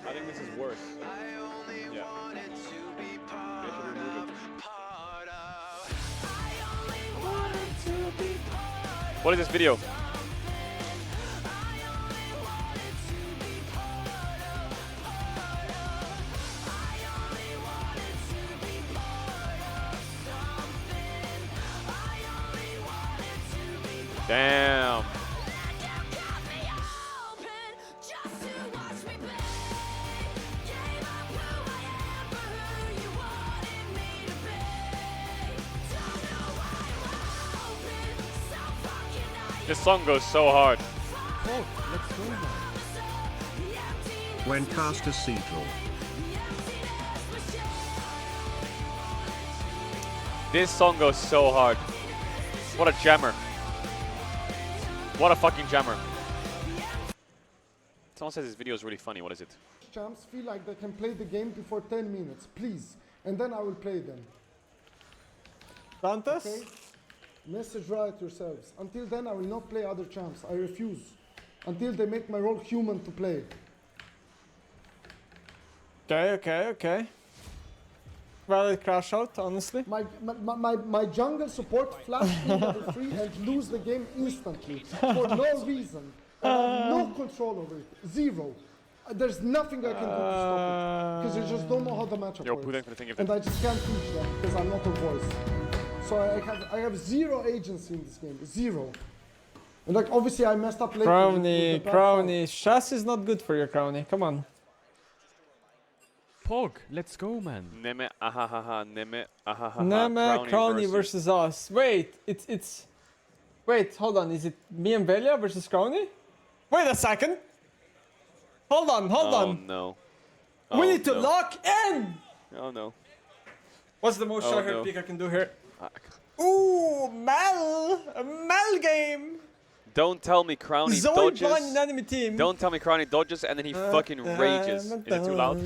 I think this is worse. Yeah. They should remove it. What is this video? Damn. This song goes so hard. Pog, let's go, man. When cast as Caedrel. This song goes so hard. What a jammer. What a fucking jammer. Someone says this video is really funny. What is it? Champs feel like they can play the game before 10 minutes, please. And then I will play them. Dantas? Okay? Message right yourselves. Until then, I will not play other champs. I refuse. Until they make my role human to play. Okay. Valid crash out, honestly. My jungle support flash in level 3 and lose the game instantly for no reason. I have no control over it. Zero. There's nothing I can do to stop it. Because they just don't know how the matchup works. And I just can't teach them because I'm not a voice. So I have zero agency in this game. Zero. And like obviously I messed up later. Crowny. Shaz is not good for you, Crowny. Come on. Pog, let's go, man. Neme, ahahaha, Neme, ahahaha. Neme, Crowny versus us. Wait, it's... Wait, hold on. Is it me and Velia versus Crowny? Wait a second. Hold on. Oh no. We need to lock in. Oh no. What's the most short pick I can do here? Ooh, Mel! A Mel game! Don't tell me Crowny Zoe dodges. blind in enemy team. Don't tell me Crowny dodges and then he fucking rages. Is it too loud?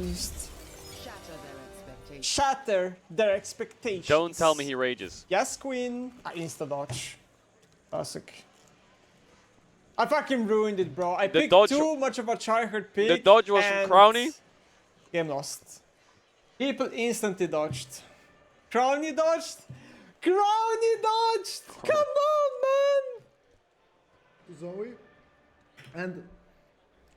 Shatter their expectations. Don't tell me he rages. Yes, Queen. I insta dodge. Classic. I fucking ruined it, bro. I picked too much of a tryhard pick. The dodge was from Crowny? Game lost. People instantly dodged. Crowny dodged? Crowny dodged! Come on, man! Zoe and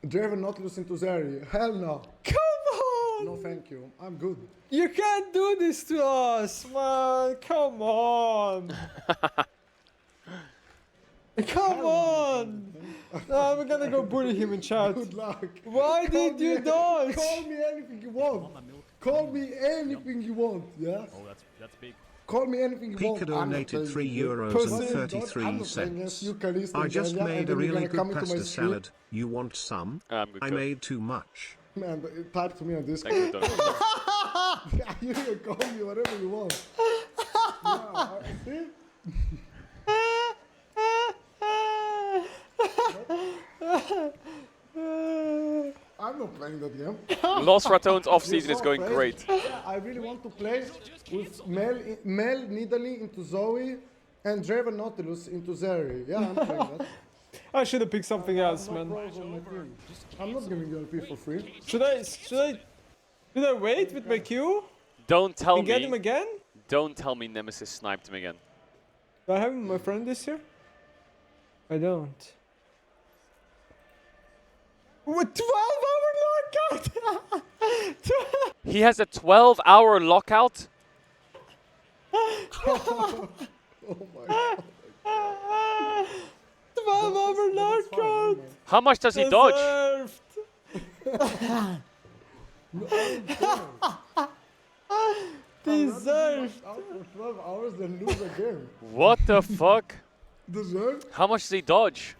Draven not losing to Zeri. Hell no. Come on! No, thank you. I'm good. You can't do this to us, man. Come on. Come on. No, we're gonna go bully him in chat. Good luck. Why did you dodge? Call me anything you want. Call me anything you want, yeah? Oh, that's big. Call me anything you want. Pika donated €3.33. I just made a really good pasta salad. You want some? I made too much. Man, type to me on Discord. You can call me whatever you want. See? I'm not playing that game. Lost Raton's off-season is going great. I really want to play with Mel Nidalee into Zoe and Draven Nautilus into Zeri. Yeah, I'm playing that. I should have picked something else, man. I'm not giving you LP for free. Should I wait with my Q? Don't tell me. Get him again? Don't tell me Nemesis sniped him again. Do I have my friend this year? I don't. What, 12-hour lockout? He has a 12-hour lockout? Oh my god. 12-hour lockout! How much does he dodge? Deserved. Out for 12 hours then lose a game. What the fuck? Deserved? How much does he dodge?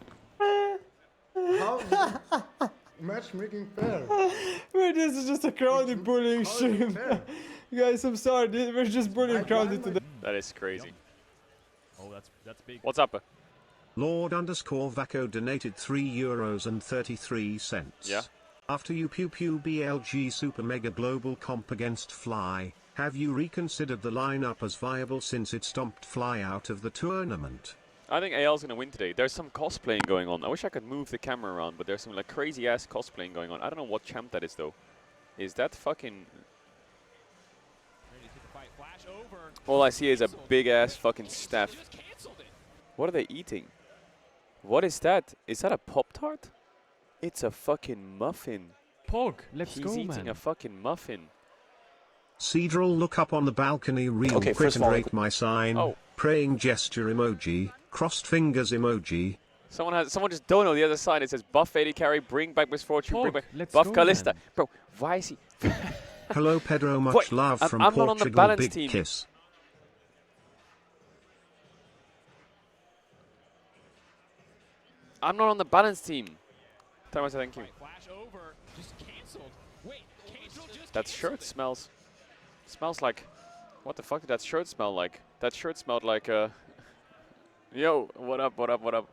How is it matchmaking fair? Wait, this is just a Crowny bullying stream. Guys, I'm sorry. We're just bullying Crowny today. That is crazy. Oh, that's big. What's up? Lord_Vaco donated €3.33. Yeah. After you pew BLG Super Mega Global Comp against Fly, have you reconsidered the lineup as viable since it stomped Fly out of the tournament? I think AL's going to win today. There's some cosplaying going on. I wish I could move the camera around, but there's some like crazy ass cosplaying going on. I don't know what champ that is though. Is that fucking... All I see is a big ass fucking staff. What are they eating? What is that? Is that a Pop-Tart? It's a fucking muffin. Pog, let's He's go, eating man. a fucking muffin. Caedrel, look up on the balcony real quick and rate my sign. Oh. Praying gesture emoji. Crossed fingers emoji. Someone just don't know the other side. It says buff 80 carry, bring back misfortune, bring back buff go, Callista. Man. Bro, why is he? Hello Pedro, much love from I'm Portugal. not on the balance Big team. kiss. I'm not on the balance team. Tell myself thank you. Flash over, just canceled. Wait, Caedrel just That shirt smells like, what the fuck did that shirt smell like? That shirt smelled like yo, what up, what up, what up?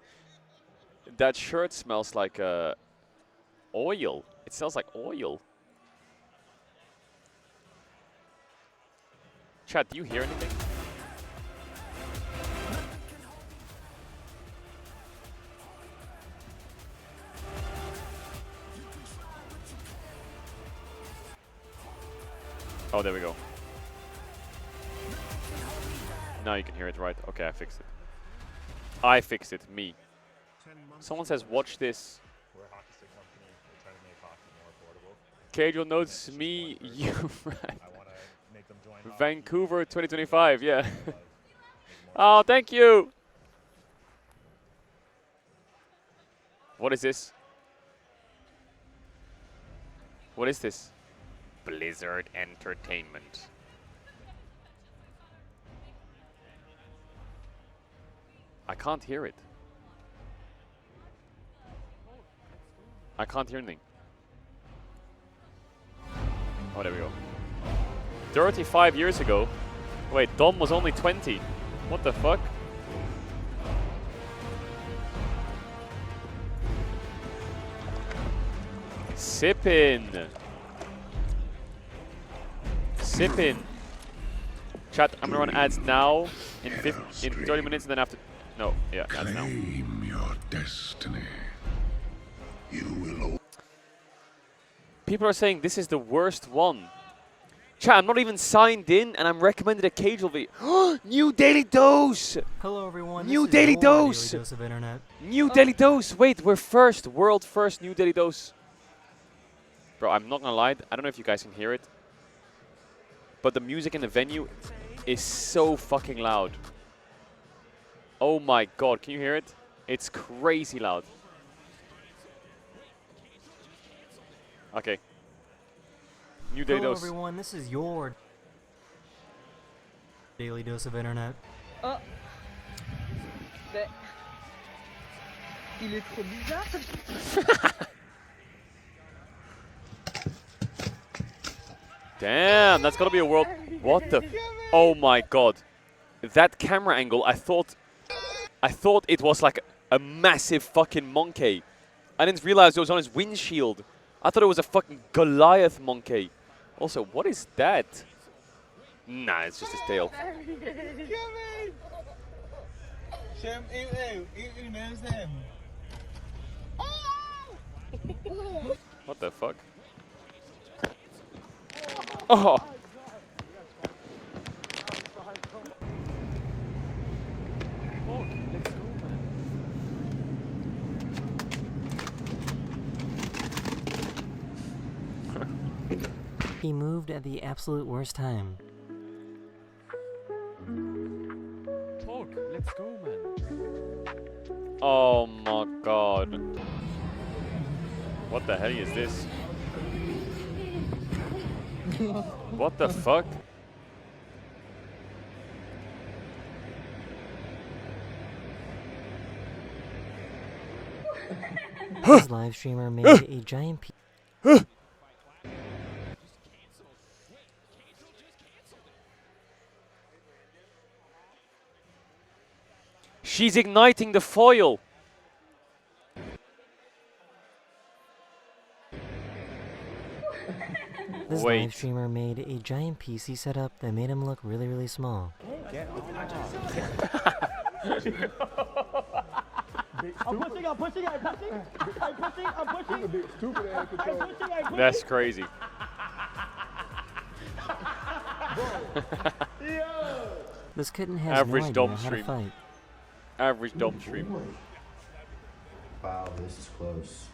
That shirt smells like oil. It smells like oil. Chat, do you hear anything? Oh, there we go. Now you can hear it, right? Okay, I fixed it. I fixed it, me. Someone says, watch this. We're a hockey stick company. We're trying to make hockey more affordable. Caedrel notes me, you right. I want to make them join Vancouver 2025, yeah. Oh, thank you. What is this? What is this? Blizzard Entertainment. I can't hear it. I can't hear anything. Oh, there we go. 35 years ago. Wait, Dom was only 20. What the fuck? Sippin'. Sippin'. Chat, I'm gonna run ads now in 30 minutes and then after. No, yeah, ads now. Claim your destiny. You will. People are saying this is the worst one. Chat, I'm not even signed in and I'm recommended a Caedrel video. New daily dose! Hello everyone. New this daily is your dose! Daily dose of internet. New daily dose! Wait, we're first. World first new daily dose. Bro, I'm not gonna lie. I don't know if you guys can hear it. But the music in the venue is so fucking loud. Oh my god, can you hear it? It's crazy loud. Okay. New daily Hello dose. everyone, this is your daily dose of internet. Oh. Mais... Il est trop bizarre. Damn, that's gotta be a world. What the? Oh my god. That camera angle, I thought it was like a massive fucking monkey. I didn't realize it was on his windshield. I thought it was a fucking Goliath monkey. Also, what is that? Nah, it's just his tail. What the fuck? Oh! He moved at the absolute worst time. Talk, let's go, man. Oh my god. What the hell is this? What the fuck? This live streamer made a giant She's igniting the foil. This live streamer made a giant PC setup that made him look really, really small. I'm pushing. That's crazy. This kitten has Average no idea dom how to stream. fight. Average dom stream. Wow, this is close.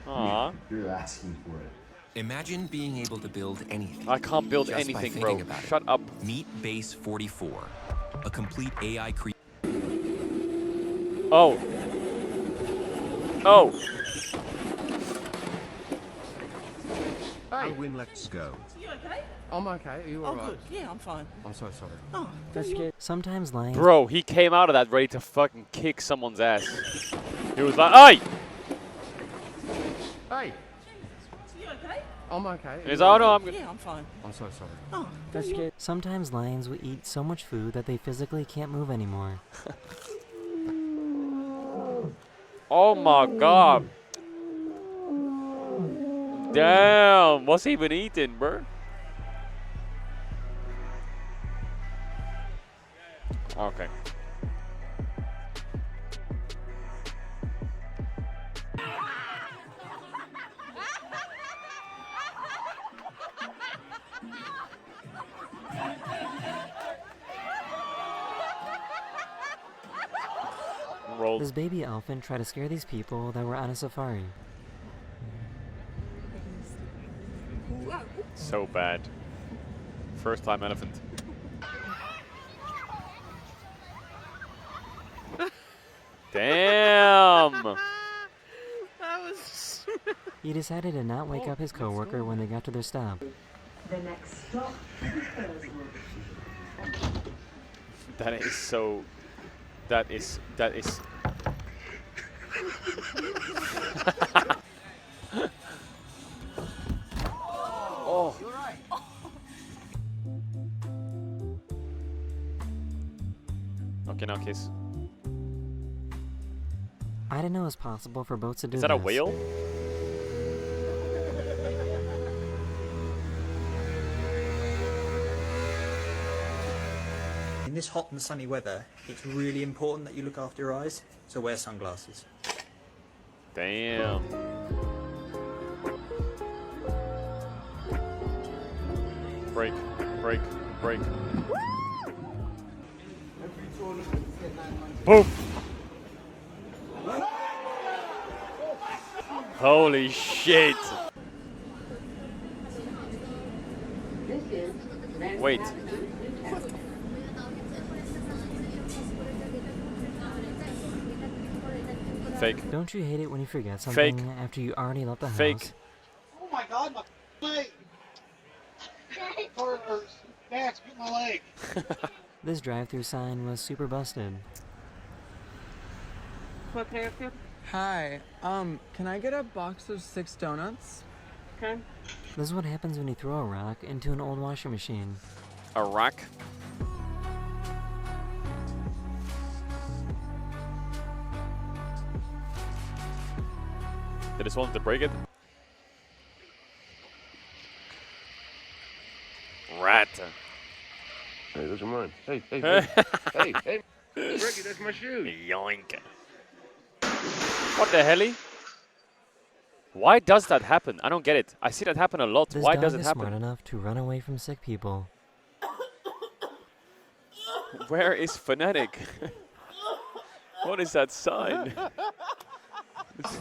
Aww. You're asking for it. Imagine being able to build anything. I can't build just anything, by bro. thinking about Shut it. up. Meet Base 44, a complete AI creature. Oh. Oh. I win, let's go. You okay? I'm okay. Are you alright? good. Yeah, I'm fine. I'm so sorry. Oh, That's good. Sometimes lions. Bro, he came out of that ready to fucking kick someone's ass. He was like, "Hey!" Hey. You okay? I'm okay. He's like, "Oh no, I'm good." Yeah, I'm fine. I'm so sorry. Oh, That's good. Sometimes lions will eat so much food that they physically can't move anymore. Oh my god. Damn, what's he been eating, bro? Okay. Rolled. This baby elephant tried to scare these people that were on a safari. So bad. First time elephant. Damn! that was. He decided to not wake up his coworker when they got to their stop. The next stop. That is so. That is. Oh. Okay, now kiss. I didn't know it was possible for boats to do Is this. that a whale? In this hot and sunny weather, it's really important that you look after your eyes, so wear sunglasses. Damn. Break, break, break. Boom! Holy shit! Wait. Fake. Don't you hate it when you forget something Fake. after you already left the house? Fake. Oh my god, my leg! Max, get my leg! This drive-through sign was super busted. What can I help you? Hi. Can I get a box of 6 donuts? Okay. This is what happens when you throw a rock into an old washing machine. A rock? They just wanted to break it? Rat. Hey, those are mine. Hey, hey, hey, hey, hey. Ricky, that's my shoe. Yoink. What the hell? Why does that happen? I don't get it. I see that happen a lot. This Why dog does it is happen? smart enough to run away from sick people. Where is Phonetic? What is that sign? This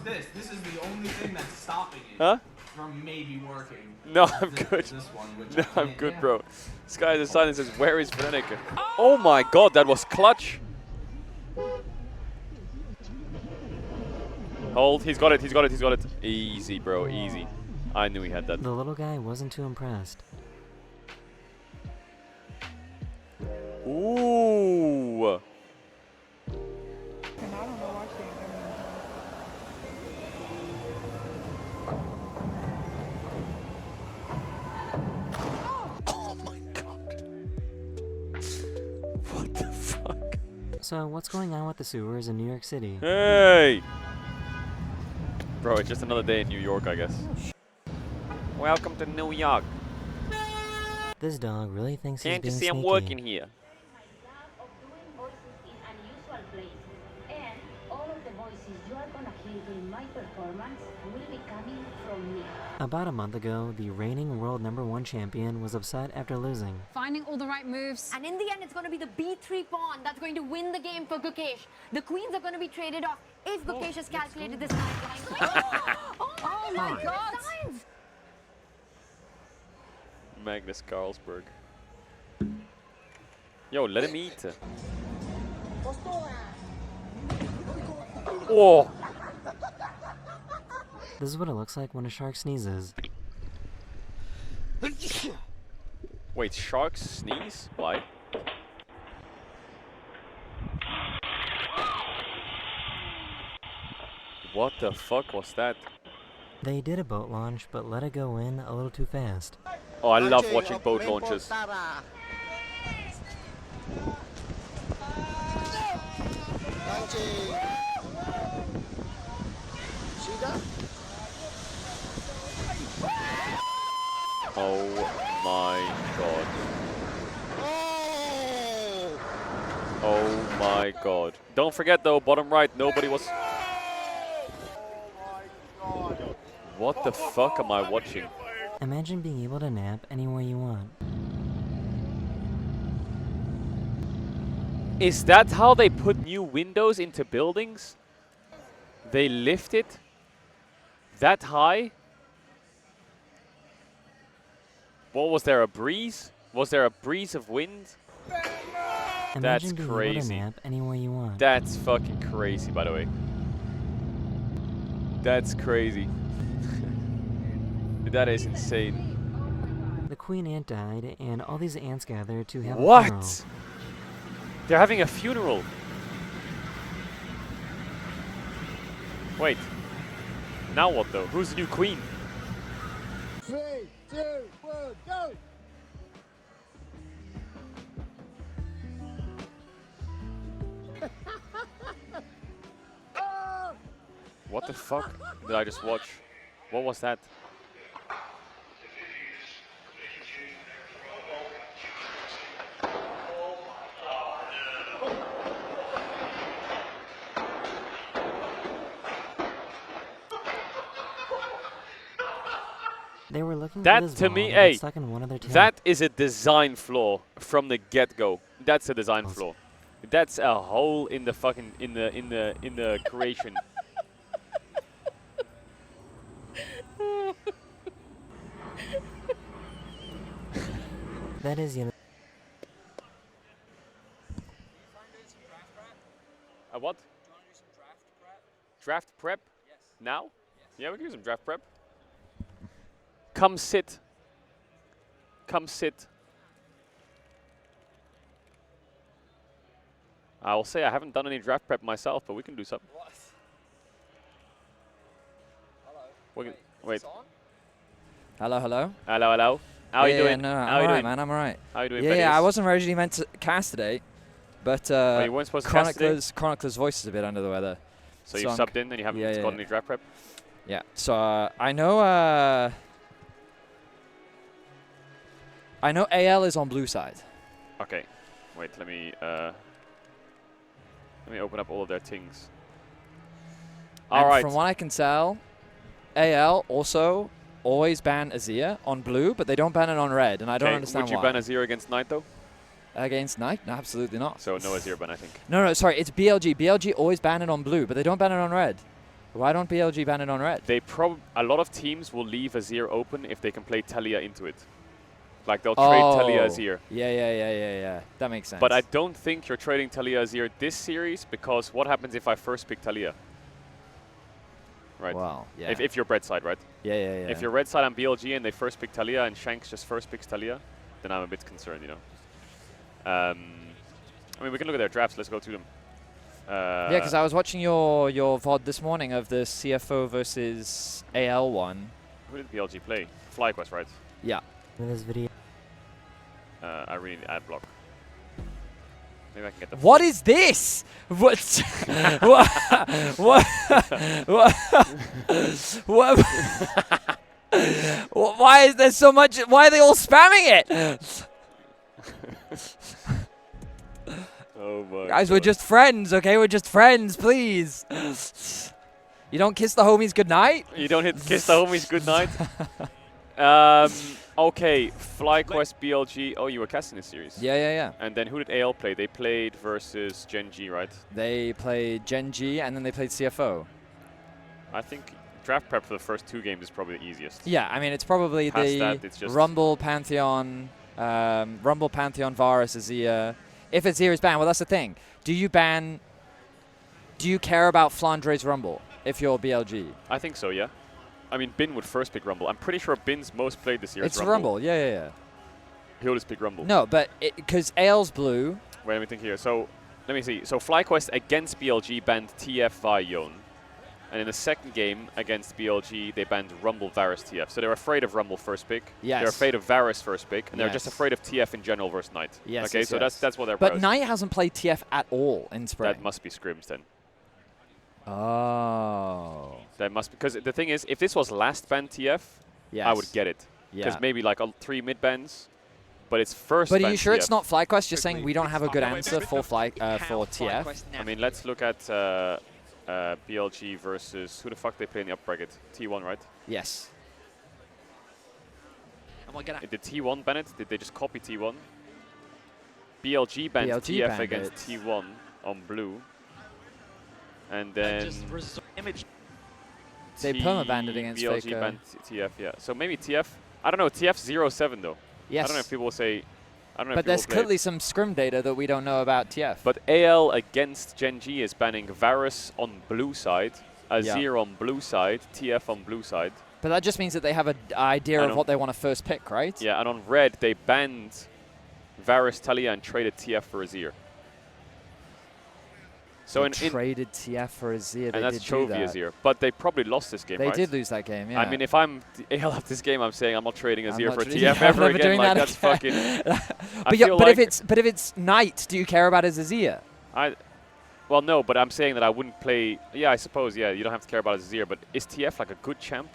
is the only thing that's stopping it Huh? from maybe working. No, I'm good. This one, which No, I I'm can't- good, yeah. bro. This guy has a sign that says, "Where is Phonetic?" Oh my god, that was clutch. Hold, he's got it, he's got it, he's got it. Easy, bro, easy. I knew he had that. The little guy wasn't too impressed. Ooh. What the fuck? So, what's going on with the sewers in New York City? Hey! Bro, it's just another day in New York, I guess. Welcome to New York. This dog really thinks Can't you he's see being I'm sneaky. working here? And all of the voices you are gonna hear during my performance will be coming from me. About a month ago, the reigning world #1 champion was upset after losing. Finding all the right moves. And in the end, it's going to be the B3 pawn that's going to win the game for Gukesh. The queens are going to be traded off if Gukesh has calculated this line. Oh my god! Magnus Carlsberg. Yo, let him eat. Oh! This is what it looks like when a shark sneezes. Wait, sharks sneeze? Why? What the fuck was that? They did a boat launch, but let it go in a little too fast. Oh, I love watching boat launches. Oh my god. Oh my god. Don't forget though, bottom right, nobody was... What the fuck am I watching? Imagine being able to nap anywhere you want. Is that how they put new windows into buildings? They lift it that high? What was there, a breeze? Was there a breeze of wind? Imagine That's being crazy. able to nap anywhere you want. That's fucking crazy, by the way. That's crazy. That is insane. The queen ant died, and all these ants gather to have a What? funeral. They're having a funeral. Wait. Now what though? Who's the new queen? 3, 2, 1, go! What the fuck did I just watch? What was that? They were looking for That this to ball me, that got hey, stuck in one of their tails. that is a design flaw from the get-go. That's a design flaw. That's a hole in the fucking in the creation. That is, you know. A what? Draft prep? Yes. Now? Yes. Yeah, we can do some draft prep. Come sit. Come sit. I will say I haven't done any draft prep myself, but we can do some. What? Hello. Wait. Hello, hello. Hello, hello. How are you doing? No, How I'm are you alright, doing? man. I'm alright. How are you doing? Yeah, I wasn't originally meant to cast today, but Oh, you weren't supposed to cast today? Chronicler's voice is a bit under the weather. So you've subbed in and you haven't got any draft prep? Yeah. So I know AL is on blue side. Okay. Wait, let me open up all of their things. And All right. From what I can tell, AL also always ban Azir on blue, but they don't ban it on red, and I don't understand why. Would you ban Azir against Knight though? Against Knight? No, absolutely not. So no Azir ban, I think. No, sorry, it's BLG. BLG always ban it on blue, but they don't ban it on red. Why don't BLG ban it on red? A lot of teams will leave Azir open if they can play Talia into it. Like they'll trade Talia Azir. Yeah. That makes sense. But I don't think you're trading Talia Azir this series, because what happens if I first pick Talia? Right. Wow. Yeah. If you're red side, right? Yeah. If you're red side on BLG and they first pick Talia and Shanks just first picks Talia, then I'm a bit concerned, you know. I mean, we can look at their drafts. Let's go through them. Yeah, because I was watching your VOD this morning of the CFO versus AL one. Who did BLG play? FlyQuest, right? Yeah. In this video. I really need ad block. Maybe I can get the. What is this? What? What? Why is there so much? Why are they all spamming it? Oh my Guys, we're just friends, okay? We're just friends, please. You don't kiss the homies goodnight? You don't kiss the homies goodnight? Okay, FlyQuest BLG. Oh, you were casting this series. Yeah. And then who did AL play? They played versus Gen G, right? They played Gen G and then they played CFO. I think draft prep for the first 2 games is probably the easiest. Yeah, I mean, it's probably the Rumble, Pantheon, Varus, Azir. If Azir is banned, well, that's the thing. Do you care about Flandre's Rumble if you're BLG? I think so, yeah. I mean, Bin would first pick Rumble. I'm pretty sure Bin's most played this year It's is Rumble. Yeah. He'll just pick Rumble. No, but because AL's blue. Wait, let me think here. So, let me see. So, FlyQuest against BLG banned TF Vi Yon. And in the second game against BLG, they banned Rumble Varus TF. So they're afraid of Rumble first pick. Yes. They're afraid of Varus first pick. And they're just afraid of TF in general versus Knight. Yes. Okay, yes, so yes. that's what they're But Knight hasn't played TF at all in spring. That must be scrims then. Oh. That must, because the thing is, if this was last ban TF, I would get it. Because Yeah. maybe like 3 mid bans, but it's first But ban are you sure TF. it's not FlyQuest? You're saying we don't have a good answer for TF? I mean, let's look at BLG versus who the fuck they play in the up bracket? T1, right? Yes. Did T1 ban it? Did they just copy T1? BLG banned BLG TF banned against it. T1 on blue. And then They perma-banned it against BLG Faker. banned TF, yeah. So maybe TF, I don't know, TF 0-7 though. Yes. I don't know if people will say, I don't know But if there's people will clearly some scrim data that we don't know about TF. But AL against Gen G is banning Varus on blue side, Azir on blue side, TF on blue side. But that just means that they have an idea of what they want to first pick, right? Yeah, and on red they banned Varus Talia and traded TF for Azir. So they traded TF for Azir. and that's Chovy Azir. But they probably lost this game, They right? did lose that game, yeah. I mean, if I'm AL of this game, I'm saying I'm not trading Azir for yeah, TF I'm ever never again. doing Like, that that's again. fucking... but if it's Knight, do you care about his Azir? Well, no, but I'm saying that I wouldn't play... Yeah, I suppose, yeah, you don't have to care about Azir, but is TF like a good champ?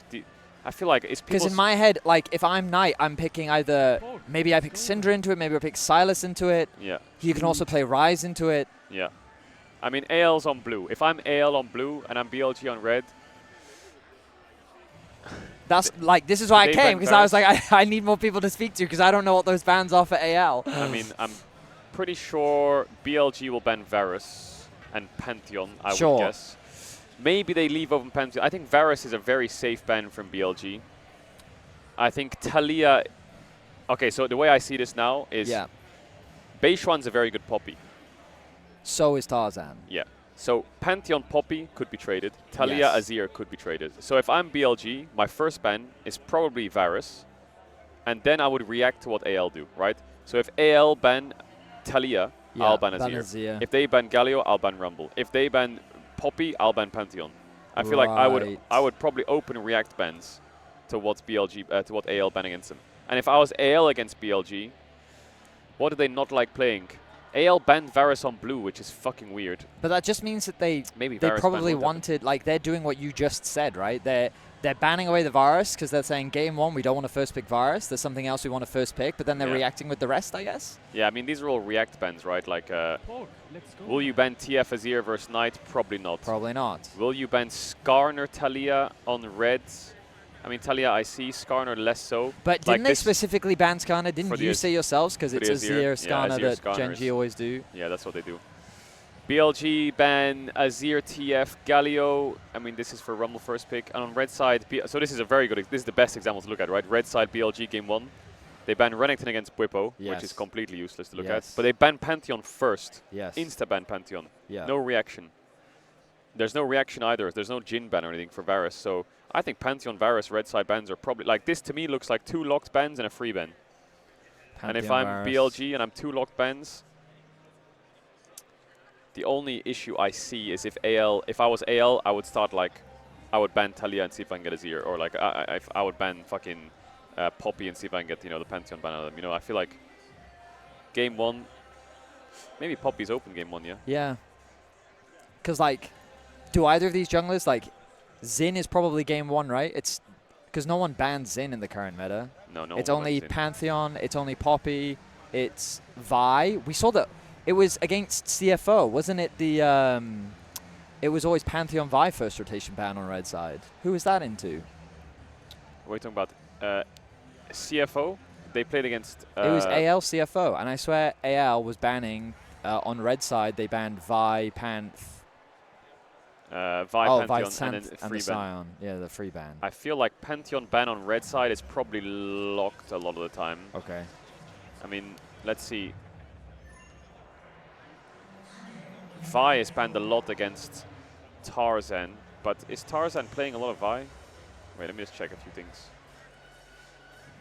I feel like it's Because in my head, like, if I'm Knight, I'm picking either... Maybe I pick Syndra into it, maybe I pick Sylas into it. Yeah. You can also play Ryze into it. Yeah. I mean, AL's on blue. If I'm AL on blue and I'm BLG on red... That's like, this is why I They came, ban because I was like, I need more people to speak to, because I don't know what those bans are for AL. I mean, I'm pretty sure BLG will ban Varus and Pantheon, I would guess. Maybe they leave open Pantheon. I think Varus is a very safe ban from BLG. I think Talia... Okay, so the way I see this now is... Yeah. Beishuan's a very good Poppy. So is Tarzan. Yeah. So Pantheon Poppy could be traded. Talia Azir could be traded. So if I'm BLG, my first ban is probably Varus. And then I would react to what AL do, right? So if AL ban Talia, I'll ban Azir. If they ban Galio, I'll ban Rumble. If they ban Poppy, I'll ban Pantheon. I feel like I would probably open react bans to what's BLG to what AL ban against them. And if I was AL against BLG, what do they not like playing? AL banned Varus on blue, which is fucking weird. But that just means that they Varus probably ban wanted, like, they're doing what you just said, right? They're banning away the Varus because they're saying game one we don't want to first pick Varus. There's something else we want to first pick, but then they're reacting with the rest, I guess. Yeah, I mean these are all react bans, right? Like, will you ban TF Azir versus Knight? Probably not. Probably not. Will you ban Skarner Talia on reds? I mean, Talia I see, Skarner less so. But didn't they specifically ban Skarner? Didn't you say yourselves? Because it's Azir, Skarner that Gen G always do. Yeah, that's what they do. BLG ban Azir, TF, Galio. I mean, this is for Rumble first pick. And on red side, so this is a very good, this is the best example to look at, right? Red side BLG game 1. They ban Renekton against Bwipo, which is completely useless to look at. But they ban Pantheon first. Insta-ban Pantheon. No reaction. There's no reaction either. There's no Jhin ban or anything for Varus. So I think Pantheon, Varus, red side bans are probably... Like, this to me looks like 2 locked bans and a free ban. And if I'm BLG and I'm 2 locked bans... The only issue I see is if I was AL, I would start like, I would ban Talia and see if I can get Azir, or like I would ban fucking Poppy and see if I can get, you know, the Pantheon ban out of them. You know, I feel like game 1, maybe Poppy's open game 1, yeah. Yeah. Because like, do either of these junglers, like, Xin is probably game 1, right? It's because no one bans Xin in the current meta. No, it's only Pantheon. It's only Poppy. It's Vi. We saw that. It was against CFO, wasn't it? It was always Pantheon Vi first rotation ban on red side. Who was that into? What are you talking about? CFO? They played against... it was AL CFO, and I swear AL was banning, on red side, they banned Vi, Panth. Pantheon, and then free ban. Scion. Yeah, the free ban. I feel like Pantheon ban on red side is probably locked a lot of the time. Okay. I mean, let's see. Vi is banned a lot against Tarzan, but is Tarzan playing a lot of Vi? Wait, let me just check a few things.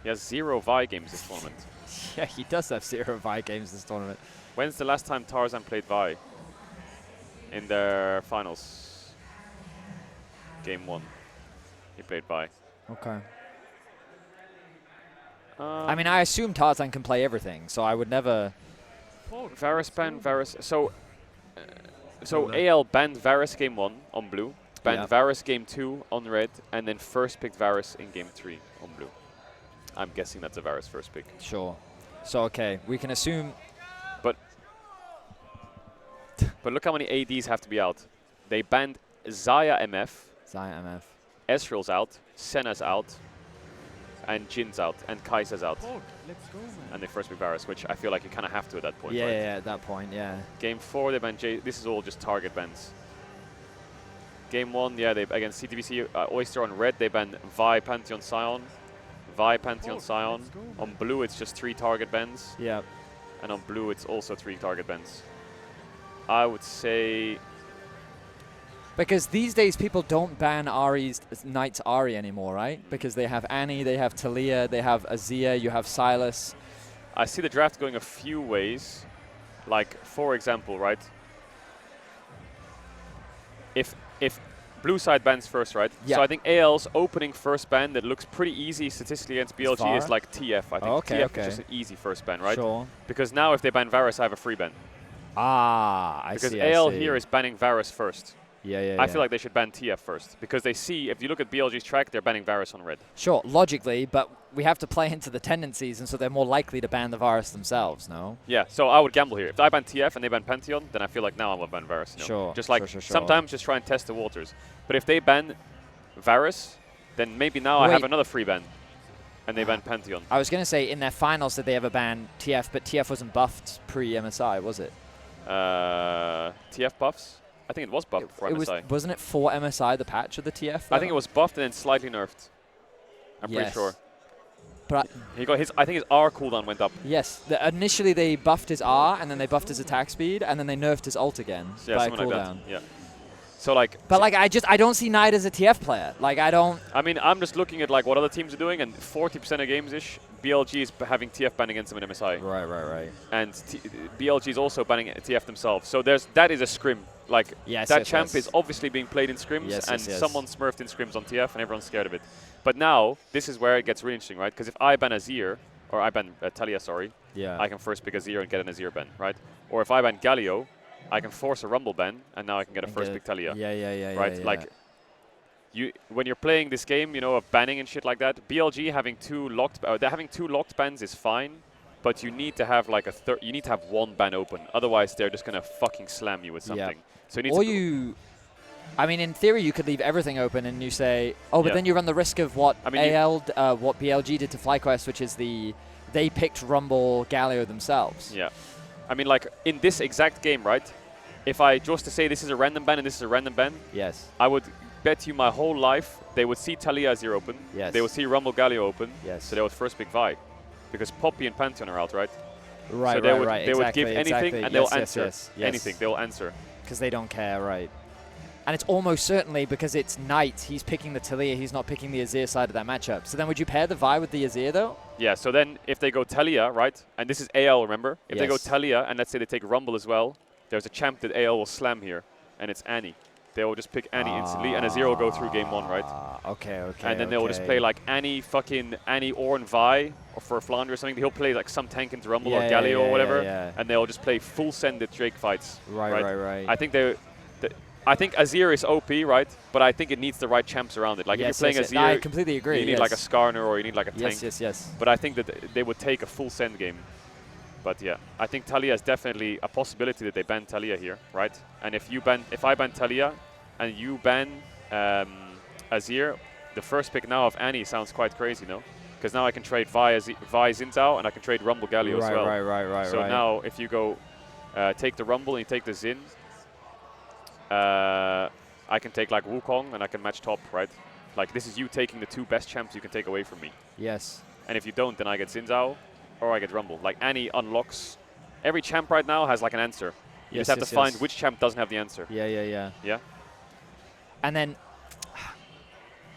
He has 0 Vi games this tournament. Yeah, he does have 0 Vi games this tournament. When's the last time Tarzan played Vi? In their finals. Game 1. He played Vi. Okay. I mean, I assume Tarzan can play everything, so I would never... Varus ban Varus. So AL banned Varus game 1 on blue, banned Varus game 2 on red, and then first picked Varus in game 3 on blue. I'm guessing that's a Varus first pick. Sure. So, okay, we can assume... But look how many ADs have to be out. They banned Xayah MF. Xayah MF. Ezreal's out, Senna's out, and Jin's out, and Kai'Sa's out. Let's go, man. And they first pick Varus, which I feel like you kind of have to at that point, Yeah, right? yeah, at that point, yeah. Game 4, they banned This is all just target bans. Game 1, yeah, they against CTBC Oyster on red, they banned Vi, Pantheon, Sion. Vi, Pantheon, Sion. On blue, it's just 3 target bans. Yeah. And on blue, it's also 3 target bans. I would say... Because these days, people don't ban Knight's Ahri anymore, right? Because they have Annie, they have Talia, they have Azir, you have Sylas. I see the draft going a few ways. Like, for example, right? If blue side bans first, right? Yeah. So I think AL's opening first ban that looks pretty easy statistically against BLG is like TF. I think TF is just an easy first ban, right? Sure. Because now if they ban Varus, I have a free ban. Ah, I see. Because AL here is banning Varus first. Yeah. I feel like they should ban TF first. Because they see, if you look at BLG's track, they're banning Varus on red. Sure, logically, but we have to play into the tendencies, and so they're more likely to ban the Varus themselves, no? Yeah, so I would gamble here. If I ban TF and they ban Pantheon, then I feel like now I'm going to ban Varus. You know? Sure. Just like sure. sometimes just try and test the waters. But if they ban Varus, then maybe now I have another free ban. And they ban Pantheon. I was going to say, in their finals, did they ever ban TF, but TF wasn't buffed pre-MSI, was it? TF buffs? I think it was buffed for MSI. Wasn't it for MSI, the patch of the TF? I think it was buffed and then slightly nerfed. I'm pretty sure. But he got his. I think his R cooldown went up. Yes. Initially, they buffed his R, and then they buffed his attack speed, and then they nerfed his ult again by a cooldown. Like that. Yeah. So like. But like, I don't see Knight as a TF player. Like, I don't. I mean, I'm just looking at like what other teams are doing, and 40% of games ish, BLG is having TF ban against them in MSI. Right. And BLG is also banning TF themselves. So that is a scrim. Like that champ is obviously being played in scrims, and someone smurfed in scrims on TF, and everyone's scared of it. But now this is where it gets really interesting, right? Because if I ban Azir, or I ban Talia, sorry, I can first pick Azir and get an Azir ban, right? Or if I ban Galio, I can force a Rumble ban, and now I can get a first pick Talia. Yeah. Right? Like when you're playing this game, you know, of banning and shit like that, BLG having two locked bans is fine. But you need to have like you need to have one ban open. Otherwise, they're just gonna fucking slam you with something. So you need I mean, in theory, you could leave everything open and you say, oh, but then you run the risk of what what BLG did to FlyQuest, which is they picked Rumble Galio themselves. Yeah. I mean, like in this exact game, right? If I just to say this is a random ban and this is a random ban, yes, I would bet you my whole life they would see Talia Azir open. Yes. They would see Rumble Galio open. Yes. So they would first pick Vi. Because Poppy and Pantheon are out, right? Right, so they would give anything and they'll answer. Yes. Anything, they'll answer. Because they don't care, right. And it's almost certainly because it's Knight, he's picking the Talia, he's not picking the Azir side of that matchup. So then would you pair the Vi with the Azir, though? Yeah, so then if they go Talia, right, and this is AL, remember? If they go Talia, and let's say they take Rumble as well, there's a champ that AL will slam here, and it's Annie. They will just pick Annie instantly, and Azir will go through game 1, right? Okay. And then they will just play like Annie, Ornn Vi, or for Flandre or something. He'll play like some tank into Rumble or Galio or whatever, and they'll just play full-sended Drake fights. Right. I think Azir is OP, right? But I think it needs the right champs around it. Like if you're playing Azir, I completely agree. You need like a Skarner or you need like a tank. Yes. But I think that they would take a full send game. But yeah, I think Talia is definitely a possibility that they ban Talia here, right? And if I ban Talia and you ban Azir, the first pick now of Annie sounds quite crazy, no? Because now I can trade Vi Xin and I can trade Rumble Galio as well. Right. So now if you go take the Rumble and you take the Xin, I can take like Wukong and I can match top, right? Like this is you taking the 2 best champs you can take away from me. Yes. And if you don't, then I get Xin Zhao or I get Rumble. Like Annie unlocks. Every champ right now has like an answer. You just have to find which champ doesn't have the answer. Yeah. Yeah? And then,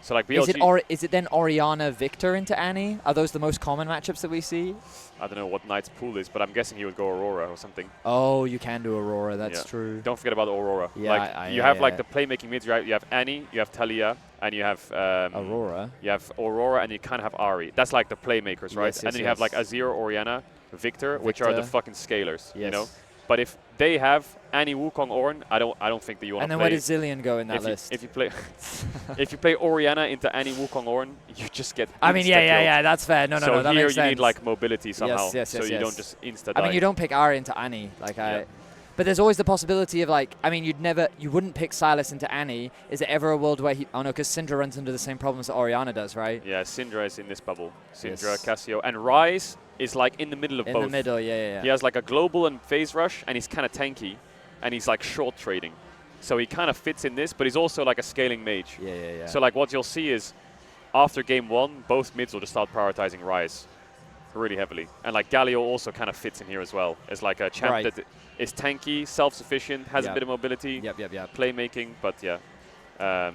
So like BLG. Is it then Orianna Victor into Annie? Are those the most common matchups that we see? I don't know what Knight's pool is, but I'm guessing he would go Aurora or something. Oh, you can do Aurora. That's true. Don't forget about Aurora. Yeah, like you have like the playmaking mids, right? You have Annie, you have Talia, and you have Aurora. You have Aurora, and you kind of have Ari. That's like the playmakers, right? Yes, and then you have like Azir, Orianna, Victor, which are the fucking scalers. Yes. You know. But if they have Annie, Wukong, Ornn, I don't think that you want to play. And then where does Zillion go in that list? If you play, if you play Orianna into Annie, Wukong, Ornn, you just get. I mean, yeah, that's fair. No, so that here makes sense. you need like mobility somehow. Yes, so you don't just insta. I mean, you don't pick Ari into Annie, but there's always the possibility of like, I mean, you wouldn't pick Sylas into Annie. Is there ever a world where he? Oh no, because Syndra runs into the same problems that Orianna does, right? Yeah, Syndra is in this bubble. Syndra, Cassio, and Ryze is like in the middle of both. In the middle, yeah. He has like a global and phase rush, and he's kind of tanky, and he's like short trading. So he kind of fits in this, but he's also like a scaling mage. Yeah. So like what you'll see is, after game 1, both mids will just start prioritizing Ryze really heavily. And like Galio also kind of fits in here as well. As like a champ that is tanky, self-sufficient, has a bit of mobility, playmaking, but yeah.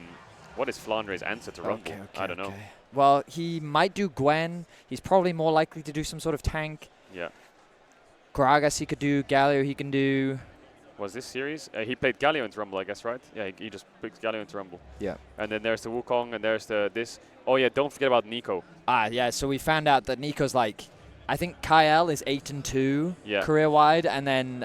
What is Flandre's answer to Rumble? I don't know. Well, he might do Gwen. He's probably more likely to do some sort of tank. Yeah. Gragas he could do. Galio he can do. Was this series? He played Galio into Rumble, I guess, right? Yeah, he just picked Galio into Rumble. Yeah. And then there's the Wukong, and there's the this. Oh yeah, don't forget about Nico. Yeah. So we found out that Nico's like, I think Kael is 8-2 career-wide, and then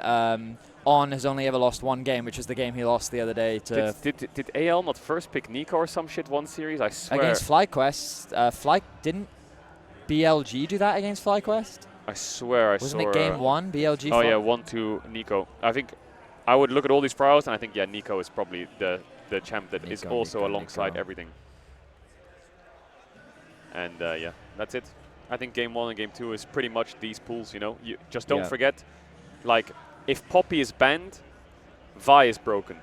On has only ever lost one game, which was the game he lost the other day to. Did AL not first pick Nico or some shit one series? I swear. Against FlyQuest, didn't BLG do that against FlyQuest? I swear I saw. Wasn't it game 1, BLG? Oh yeah, 1-2 Nico. I think I would look at all these trials, and I think Nico is probably the champ that is also alongside everything. And yeah, that's it. I think game 1 and game 2 is pretty much these pools. You know, you just don't forget, like. If Poppy is banned, Vi is broken.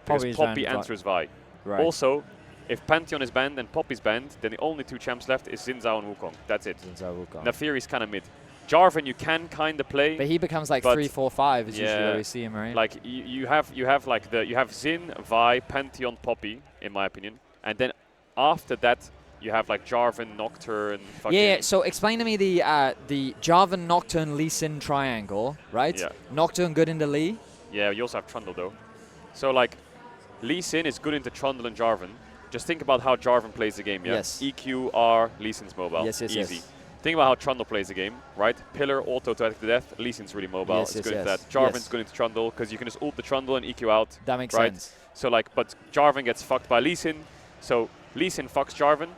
Because Poppy answers Vi. Right. Also, if Pantheon is banned and Poppy's banned, then the only 2 champs left is Xin Zhao and Wukong. That's it. Naafiri's kind of mid. Jarvan you can kind of play. But he becomes like 3, 4, 5 is usually where we see him, right? Like you have Xin, Vi, Pantheon, Poppy, in my opinion. And then after that, you have like Jarvan, Nocturne, fucking... Yeah, so explain to me the Jarvan, Nocturne, Lee Sin triangle, right? Yeah. Nocturne good into Lee? Yeah, you also have Trundle though. So like, Lee Sin is good into Trundle and Jarvan. Just think about how Jarvan plays the game, yeah? Yes. EQ, R, Lee Sin's mobile. Yes. Easy. Think about how Trundle plays the game, right? Pillar, auto to attack to death, Lee Sin's really mobile. It's good into that. Jarvan's good into Trundle, because you can just ult the Trundle and EQ out. That makes sense. So like, but Jarvan gets fucked by Lee Sin, so Lee Sin fucks Jarvan.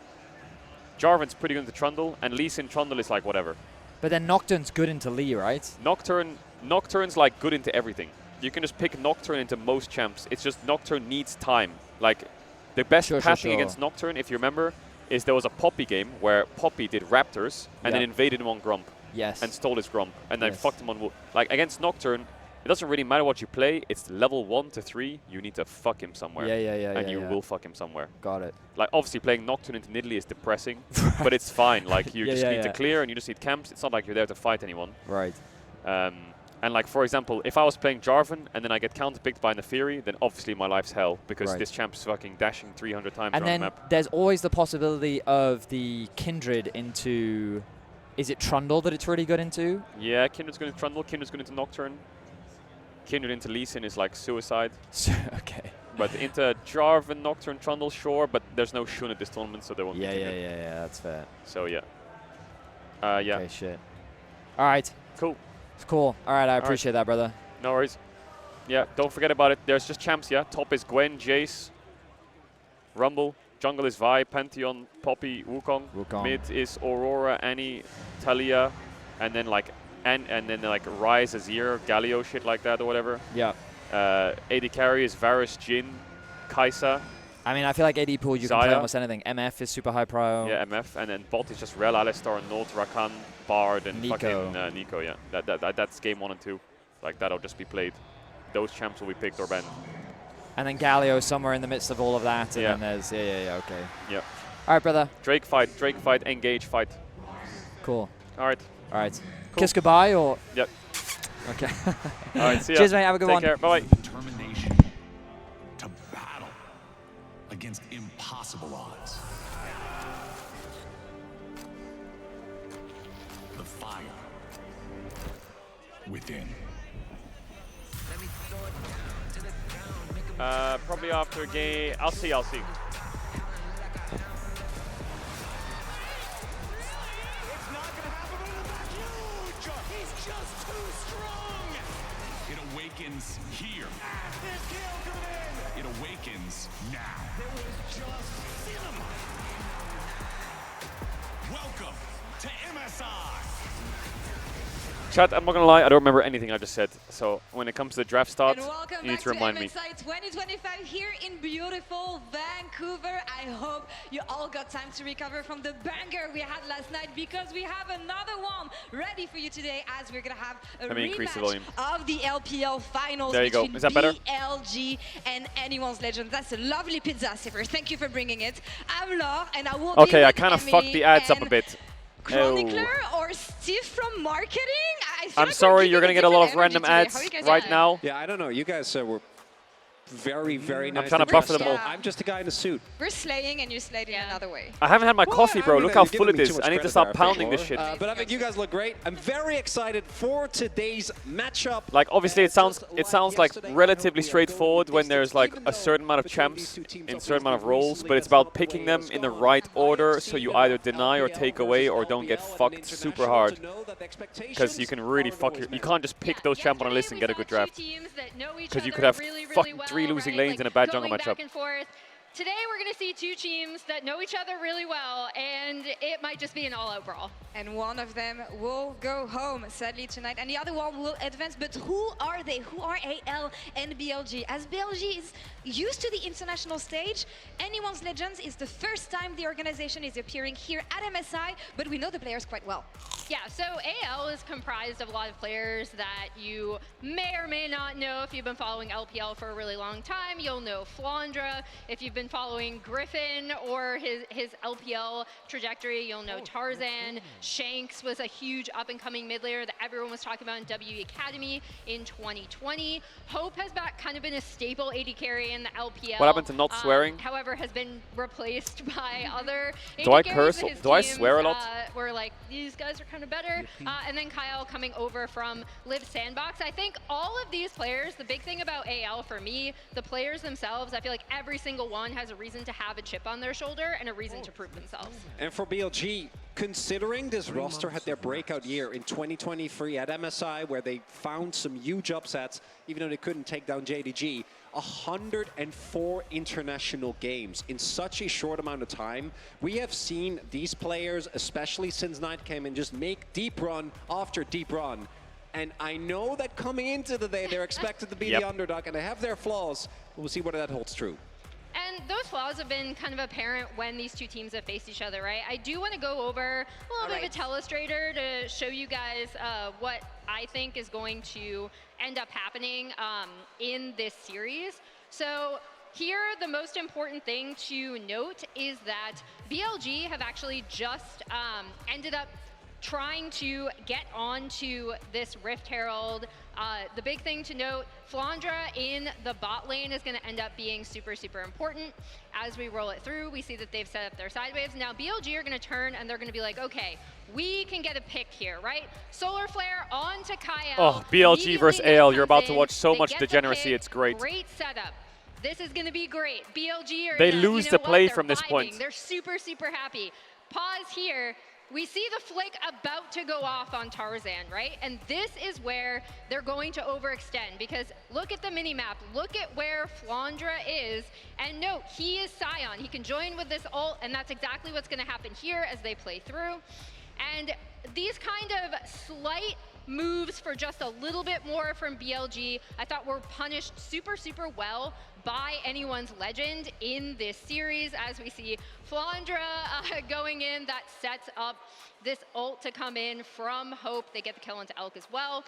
Jarvan's pretty good into Trundle, and Lee Sin Trundle is like whatever. But then Nocturne's good into Lee, right? Nocturne's like good into everything. You can just pick Nocturne into most champs. It's just Nocturne needs time. Like, the best pathing against Nocturne, if you remember, is there was a Poppy game where Poppy did Raptors and then invaded him on Grump. Yes. And stole his Grump, and then fucked him on... Like, against Nocturne, it doesn't really matter what you play. It's level 1 to 3. You need to fuck him somewhere. And you will fuck him somewhere. Got it. Like, obviously, playing Nocturne into Nidalee is depressing, but it's fine. Like, you just need to clear, and you just need camps. It's not like you're there to fight anyone. Right. And, like, for example, if I was playing Jarvan, and then I get counterpicked by Naafiri, then obviously my life's hell, because this champ's fucking dashing 300 times around the map. And then there's always the possibility of the Kindred into... Is it Trundle that it's really good into? Yeah, Kindred's good into Trundle. Kindred's good into Nocturne. Kindred into Lee Sin is like suicide. Okay. But into Jarvan, Nocturne, Trundle, sure, but there's no Shun at this tournament, so they won't be Yeah, that's fair. So, yeah. Okay, shit. All right. Cool. It's cool. All right, I appreciate that, brother. No worries. Yeah, don't forget about it. There's just champs, yeah? Top is Gwen, Jace, Rumble. Jungle is Vi, Pantheon, Poppy, Wukong. Mid is Aurora, Annie, Talia, and then like... And then like Ryze, Azir, Galio, shit like that or whatever. Yeah. AD carry is Varus, Jhin, Kai'Sa. I mean, I feel like AD pool, you can play almost anything. MF is super high pro. Yeah, MF. And then bot is just Rel, Alistar, Nord, Rakan, Bard, and Nico. Fucking Nico, yeah. That's game 1 and 2. Like, that'll just be played. Those champs will be picked or banned. And then Galio somewhere in the midst of all of that. And then there's, okay. Yeah. All right, brother. Drake fight, engage fight. Cool. All right. Cool. Kiss goodbye or? Yep. Okay. All right, see ya. Cheers, mate. Have a good one. Take care. Bye-bye. Determination to battle against impossible. impossible odds. The fire within. Probably after a game. I'll see. It's not gonna happen, but it's huge! He's just too strong! It awakens here. There's KO coming in! It awakens now. There was just cinema! Welcome to MSI. Chat, I'm not gonna lie, I don't remember anything I just said. So when it comes to the draft start, And welcome you need back to remind me. MSI 2025 here in beautiful Vancouver. I hope you all got time to recover from the banger we had last night, because we have another one ready for you today, as we're gonna have a Let me increase the rematch volume. of the LPL finals There you go. between Is that better? BLG and Anyone's Legend. That's a lovely pizza, Siffer. Thank you for bringing it. I'm Laure, and I will be Okay, I with kind of Emily fucked the ads up a and bit. Chronicler or Steve from marketing? I feel I'm like sorry, we're you're gonna giving get a lot of different random energy today. How ads you guys right doing? now. Yeah, I don't know. You guys were very, very nice. I'm trying to buffer them all. I'm just a guy in a suit. We're slaying and you're slayed in another way. I haven't had my coffee, bro. I mean, Look how you're full giving it me too is. much I need to credit stop there, pounding this Laure. shit. But I think you guys look great. I'm very excited for today's matchup. Like, obviously, it sounds like relatively straightforward when there's like a certain amount of champs in a certain amount of roles, but it's about picking them in the right order so you either deny or take away or don't get fucked super hard. Because you can really fuck you can't just pick those champs on a list and get a good draft. Because you could have fucking 3 losing lanes in a bad jungle matchup. Back and forth. Today we're going to see 2 teams that know each other really well, and it might just be an all-out brawl. And one of them will go home, sadly, tonight, and the other one will advance. But who are they? Who are AL and BLG? As BLG is used to the international stage, Anyone's Legends is the first time the organization is appearing here at MSI, but we know the players quite well. Yeah, so AL is comprised of a lot of players that you may or may not know. If you've been following LPL for a really long time, you'll know Flandra. If you've been following Griffin or his LPL trajectory, you'll know Tarzan. Shanks was a huge up-and-coming mid laner that everyone was talking about in WE Academy in 2020. Hope has kind of been a staple AD carry in the LPL. What happened to not swearing? However, has been replaced by other Do I AD carries, curse? but his Do I teams, swear a lot? Were like, these guys are kind of better. And then Kyle coming over from Live Sandbox. I think all of these players, the big thing about AL for me, the players themselves, I feel like every single one has a reason to have a chip on their shoulder and a reason to prove themselves. And for BLG, considering this roster had their breakout year in 2023 at MSI, where they found some huge upsets, even though they couldn't take down JDG, 104 international games in such a short amount of time. We have seen these players, especially since Knight came in, just make deep run after deep run. And I know that coming into the day, they're expected to be the underdog, and they have their flaws. We'll see whether that holds true. And those flaws have been kind of apparent when these 2 teams have faced each other, right? I do want to go over a little bit of a telestrator to show you guys what I think is going to end up happening in this series. So here, the most important thing to note is that BLG have actually just ended up trying to get onto this Rift Herald. The big thing to note, Flandra in the bot lane is going to end up being super, super important. As we roll it through, we see that they've set up their side waves. Now BLG are going to turn and they're going to be like, okay, we can get a pick here, right? Solar Flare on to Kyle. Oh, BLG versus AL. You're about to watch so much degeneracy. It's great. Great setup. This is going to be great. BLG are They lose the play from this point. They're super, super happy. Pause here. We see the flick about to go off on Tarzan, right? And this is where they're going to overextend, because look at the mini-map. Look at where Flandra is. And note, he is Sion. He can join with this ult, and that's exactly what's going to happen here as they play through. And these kind of slight moves for just a little bit more from BLG, I thought were punished super, super well by Anyone's Legend in this series. As we see Flandra going in, that sets up this ult to come in from Hope. They get the kill into Elk as well.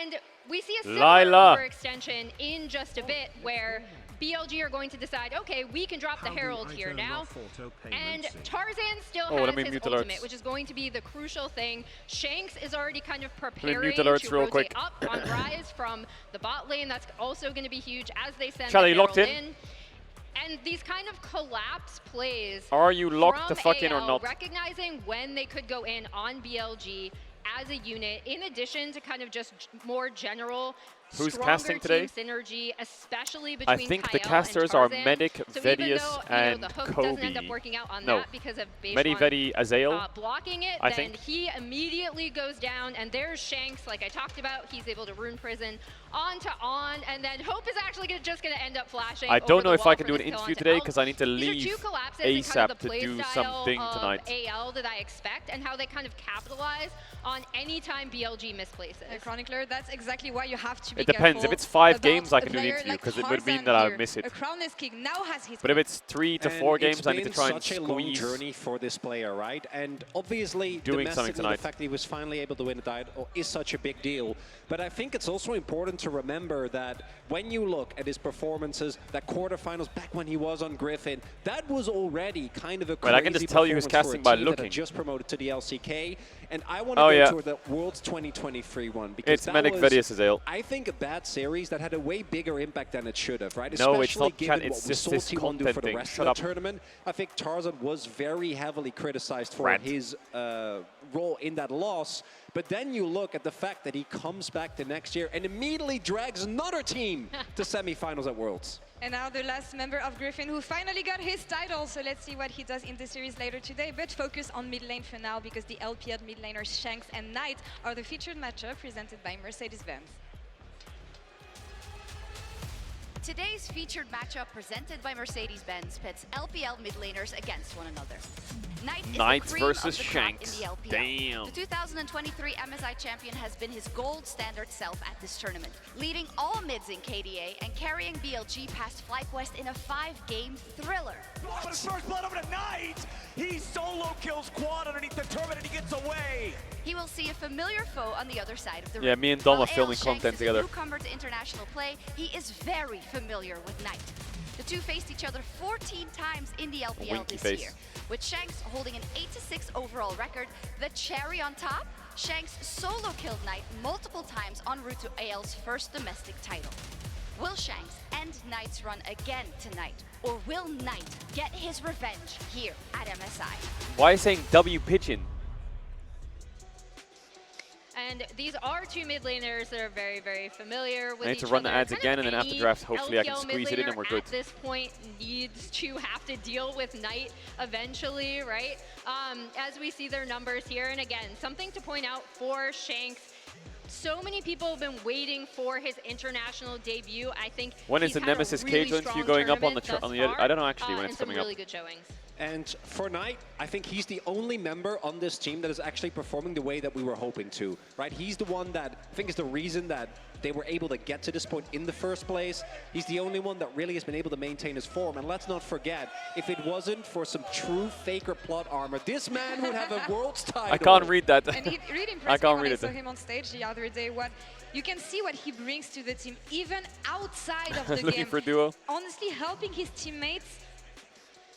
And we see a similar overextension in just a bit, where BLG are going to decide, okay, we can drop the Herald here now. And Tarzan still has his ultimate, which is going to be the crucial thing. Shanks is already kind of preparing to rotate up on Rise from the bot lane. That's also going to be huge as they send the Herald in. And these kind of collapse plays. Are you locked the from fuck in or AL, not? recognizing when they could go in on BLG as a unit, in addition to kind of just more general. Who's Stronger casting today? team synergy, especially between I think Kyle the casters are and Tarzan. Medic, So even Vedius, though, and the hook Kobe. doesn't end up working out on No. that because of Medi, Vedi, Azael. blocking it, I then think. he immediately goes down, and there's Shanks, like I talked about. He's able to rune prison on to on, and then Hope is actually just going to end up flashing. I don't over know the if wall I can for do an this kill interview onto today Elf. because I need to These are leave two collapses and kind ASAP of the to play do style something of tonight. AL that I expect, and how they kind of capitalize on any time BLG misplaces. Chronicler, that's exactly why you have to be It depends. If careful it's 5 about games, I a can do the player interview like because it would mean Tarzan that I here. miss it. A Crownless King now has his But if it's 3 to 4 games, I need to try and It's been such a long squeeze. journey for this player, right? And obviously, Doing something domestically, tonight. the fact that he was finally able to win the title is such a big deal. But I think it's also important to remember that when you look at his performances, that quarterfinals back when he was on Griffin, that was already kind of a crazy Well, I can just tell you who's performance for a casting by team that looking. had just promoted to the LCK. And I want to Oh, go yeah. to the Worlds 2023 one because It's that Medic, was, Vedius, Azael. I think, a bad series that had a way bigger impact than it should have, right? No, it's Especially not given chat, it's what we just saw this T1 do content for the thing. rest Shut of the up. tournament. I think Tarzan was very heavily criticized for Rant. his role in that loss. But then you look at the fact that he comes back the next year and immediately drags another team to semifinals at Worlds. And now the last member of Griffin who finally got his title. So let's see what he does in the series later today. But focus on mid lane for now because the LPL mid laners Shanks and Knight are the featured matchup presented by Mercedes-Benz. Today's featured matchup presented by Mercedes-Benz pits LPL mid laners against one another. Knight is Knight the cream versus of the crop Shanks. in the LPL. Damn. The 2023 MSI champion has been his gold standard self at this tournament, leading all mids in KDA and carrying BLG past FlyQuest in a 5-game thriller. But his first blood over to Knight. He solo kills Quad underneath the turret and he gets away. He will see a familiar foe on the other side of the Yeah, ring. me and Dom While are filming AL Shanks content is together. a newcomer to international play, he is very familiar with Knight. The two faced each other 14 times in the LPL winky this face. year, with Shanks holding an 8-6 overall record. The cherry on top, Shanks solo killed Knight multiple times en route to AL's first domestic title. Will Shanks end Knight's run again tonight, or will Knight get his revenge here at MSI? Why are you saying W Pigeon? And these are two mid laners that are very, very familiar with I need each to run the other. ads Kind again, of and then after any draft, hopefully I can LPL squeeze it in and mid we're laner good. At this point, needs to have to deal with Knight eventually, right? As we see their numbers here, and again, something to point out for Shanks. So many people have been waiting for his international debut. I think When is he's the had a Nemesis really Caedrel strong interview going up on the tournament thus I don't know far, actually when it's and some coming up. really good showings. And for Knight, I think he's the only member on this team that is actually performing the way that we were hoping to, right? He's the one that I think is the reason that they were able to get to this point in the first place. He's the only one that really has been able to maintain his form. And let's not forget, if it wasn't for some true Faker plot armor, this man would have a world's title. I can't read that. And it really I impressed me can't when read I it. saw him on stage the other day. You can see what he brings to the team, even outside of the Looking game. for duo? Honestly, helping his teammates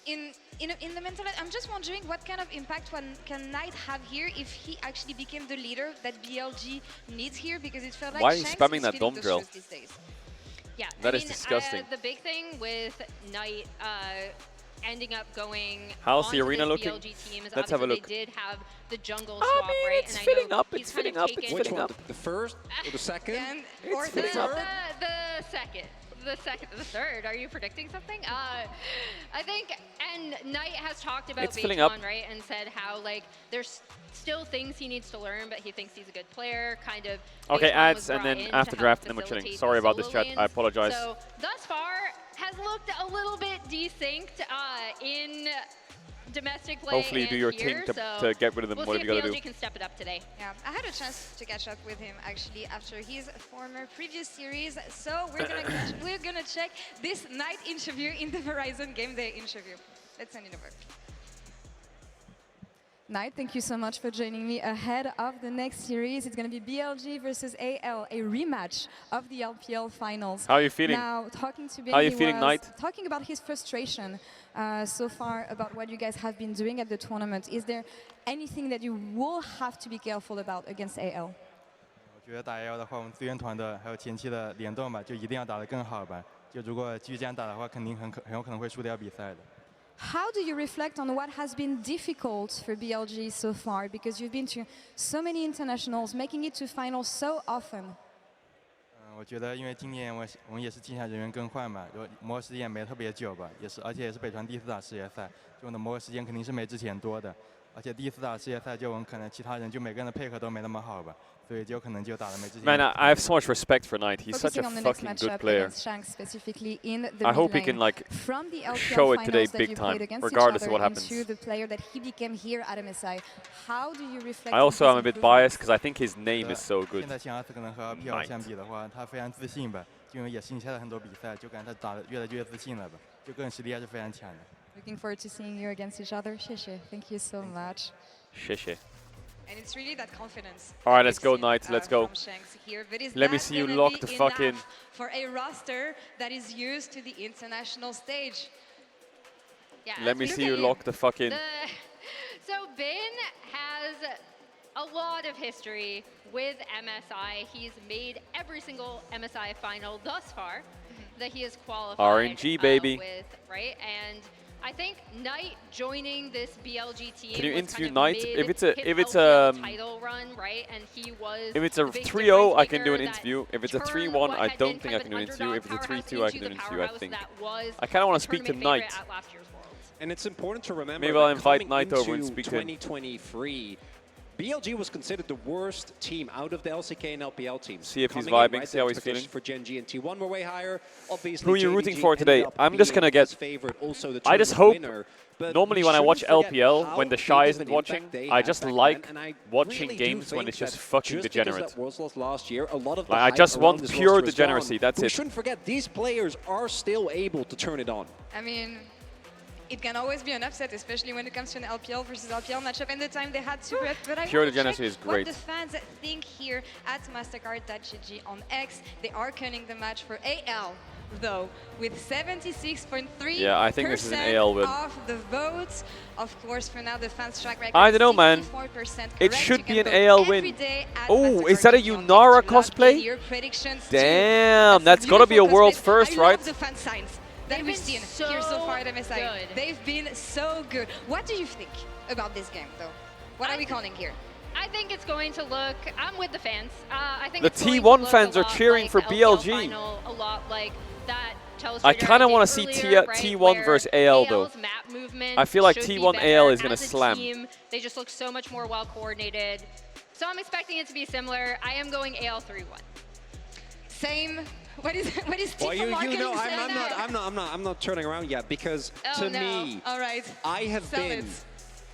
in the mental. I'm just wondering what kind of impact can Knight have here if he actually became the leader that BLG needs here, because it felt like Why are you Shanks spamming is that feeling dome those drill? shoes these days. Yeah, That I is mean, disgusting. The big thing with Knight ending up going How's the onto arena this looking? BLG team is Let's have a obviously look. they did have the jungle swap, right? it's And I filling know up, he's it's kind filling of up, it's taken- Which filling one? up. The first or the second? Or the third. the third. Are you predicting something? I think, and Knight has talked about It's filling up. Baton, right, and said how like there's still things he needs to learn, but he thinks he's a good player. Kind of. Okay, Baton ads was and brought then in to after help draft, and then we're chilling. facilitate Sorry the about this solo chat. I lanes. apologize. So thus far has looked a little bit desynced in domestic play. Hopefully you do and your here, thing so to get rid of them, we'll whatever see you if gotta BLG do. can step it up today. Yeah, I had a chance to catch up with him actually after his former previous series. So we're gonna check this Knight interview in the Verizon Game Day interview. Let's send it over. Knight, thank you so much for joining me ahead of the next series. It's going to be BLG versus AL, a rematch of the LPL finals. How are you feeling? Now, talking to How are you Benny feeling, was Knight? talking about his frustration so far about what you guys have been doing at the tournament. Is there anything that you will have to be careful about against AL? 我觉得打 AL 的话，我们资源团的还有前期的联动吧，就一定要打得更好吧。就如果继续这样打的话，肯定很有可能会输掉比赛的。 How do you reflect on what has been difficult for BLG so far? Because you've been to so many internationals, making it to finals so often. 我觉得因为今年我们也是竞赛人员更换嘛，磨合时间也没特别久吧，而且也是北团第4打世界赛，就我们的磨合时间肯定是没之前多的。而且第4打世界赛，就我们可能其他人就每个人的配合都没那么好吧，所以就可能就打得没之前。Man, I have so much respect for Knight. He's such a fucking good player. I hope he can like show it today big time, regardless of what happens. The player that he became here at MSI. How do you reflect? I also am a bit biased because I think his name is so good. 现在像阿斯可能和 LPL 相比的话，他非常自信吧，因为也是赢下了很多比赛，就感觉他打得越来越自信了吧，就个人实力还是非常强的。 Looking forward to seeing you against each other. Sheshe, thank you so much. Sheshe. And it's really that confidence. All right, let's go, Knight. Let's go. Let me see you lock the fucking. For a roster that is used to the international stage. Yeah. Let me see you lock the fucking. So Bin has a lot of history with MSI. He's made every single MSI final thus far that he has qualified RNG, baby. With, right? And I think Knight joining this BLG team. Can you was interview kind of Knight? mid If it's a title run, right? And he was if it's a 3-0, I can do an interview. If it's a 3-1, I don't think I can do an interview. If it's a 3-2, I can do an interview. I think. I kind of want to speak to Knight. And it's important to remember. Maybe I'll invite Knight over and speak to him. 2023. BLG was considered the worst team out of the LCK and LPL teams. See if he's vibing, right, see how he's feeling. For Gen G and T1 were way higher. Obviously, Who are you rooting JDG for today? ended up I'm just going to being get... favored, also the I just tournament hope... winner. But Normally we when I watch shouldn't forget LPL, when the how Shy big isn't of an watching, impact they I had just back like then, and I watching really games when think it's just that fucking just degenerate. Because that was lost last year, a lot of the Like, I hype just around want this pure roster is degeneracy, gone. that's We it. shouldn't forget, these players are still able to turn it on. I mean, it can always be an upset, especially when it comes to an LPL versus LPL matchup and the time they had to rep. But I Pure want to check degeneracy is great. what the fans think here at Mastercard.gg on X. They are counting the match for AL, though, with 76.3% Yeah, I think this is an AL win. of the votes. Of course, for now, the fans track record I don't know, man. 64% It correct. should You be can an vote AL every win. day at Oh, is that a Mastercard.gg on Yunara X to log in cosplay? your predictions Damn, too. that's gotta be a Beautiful world cosplay. first, I right? love the fan signs that They've we've been seen so here so far at MSI. good. They've been so good. What do you think about this game, though? What are we calling here? I think it's going to look. I'm with the fans. I think The it's going to T1 look fans a are lot cheering like for the LPL BLG. Final, a lot like that. I kind of want to see T1 versus AL though. I feel like T1 AL is going to slam. Team, they just look so much more well coordinated. So I'm expecting it to be similar. I am going AL 3-1. Same. What is Well, Tifa Market you know, saying there? I'm not turning around yet because Oh, to no. me, All right. I have Sell been it.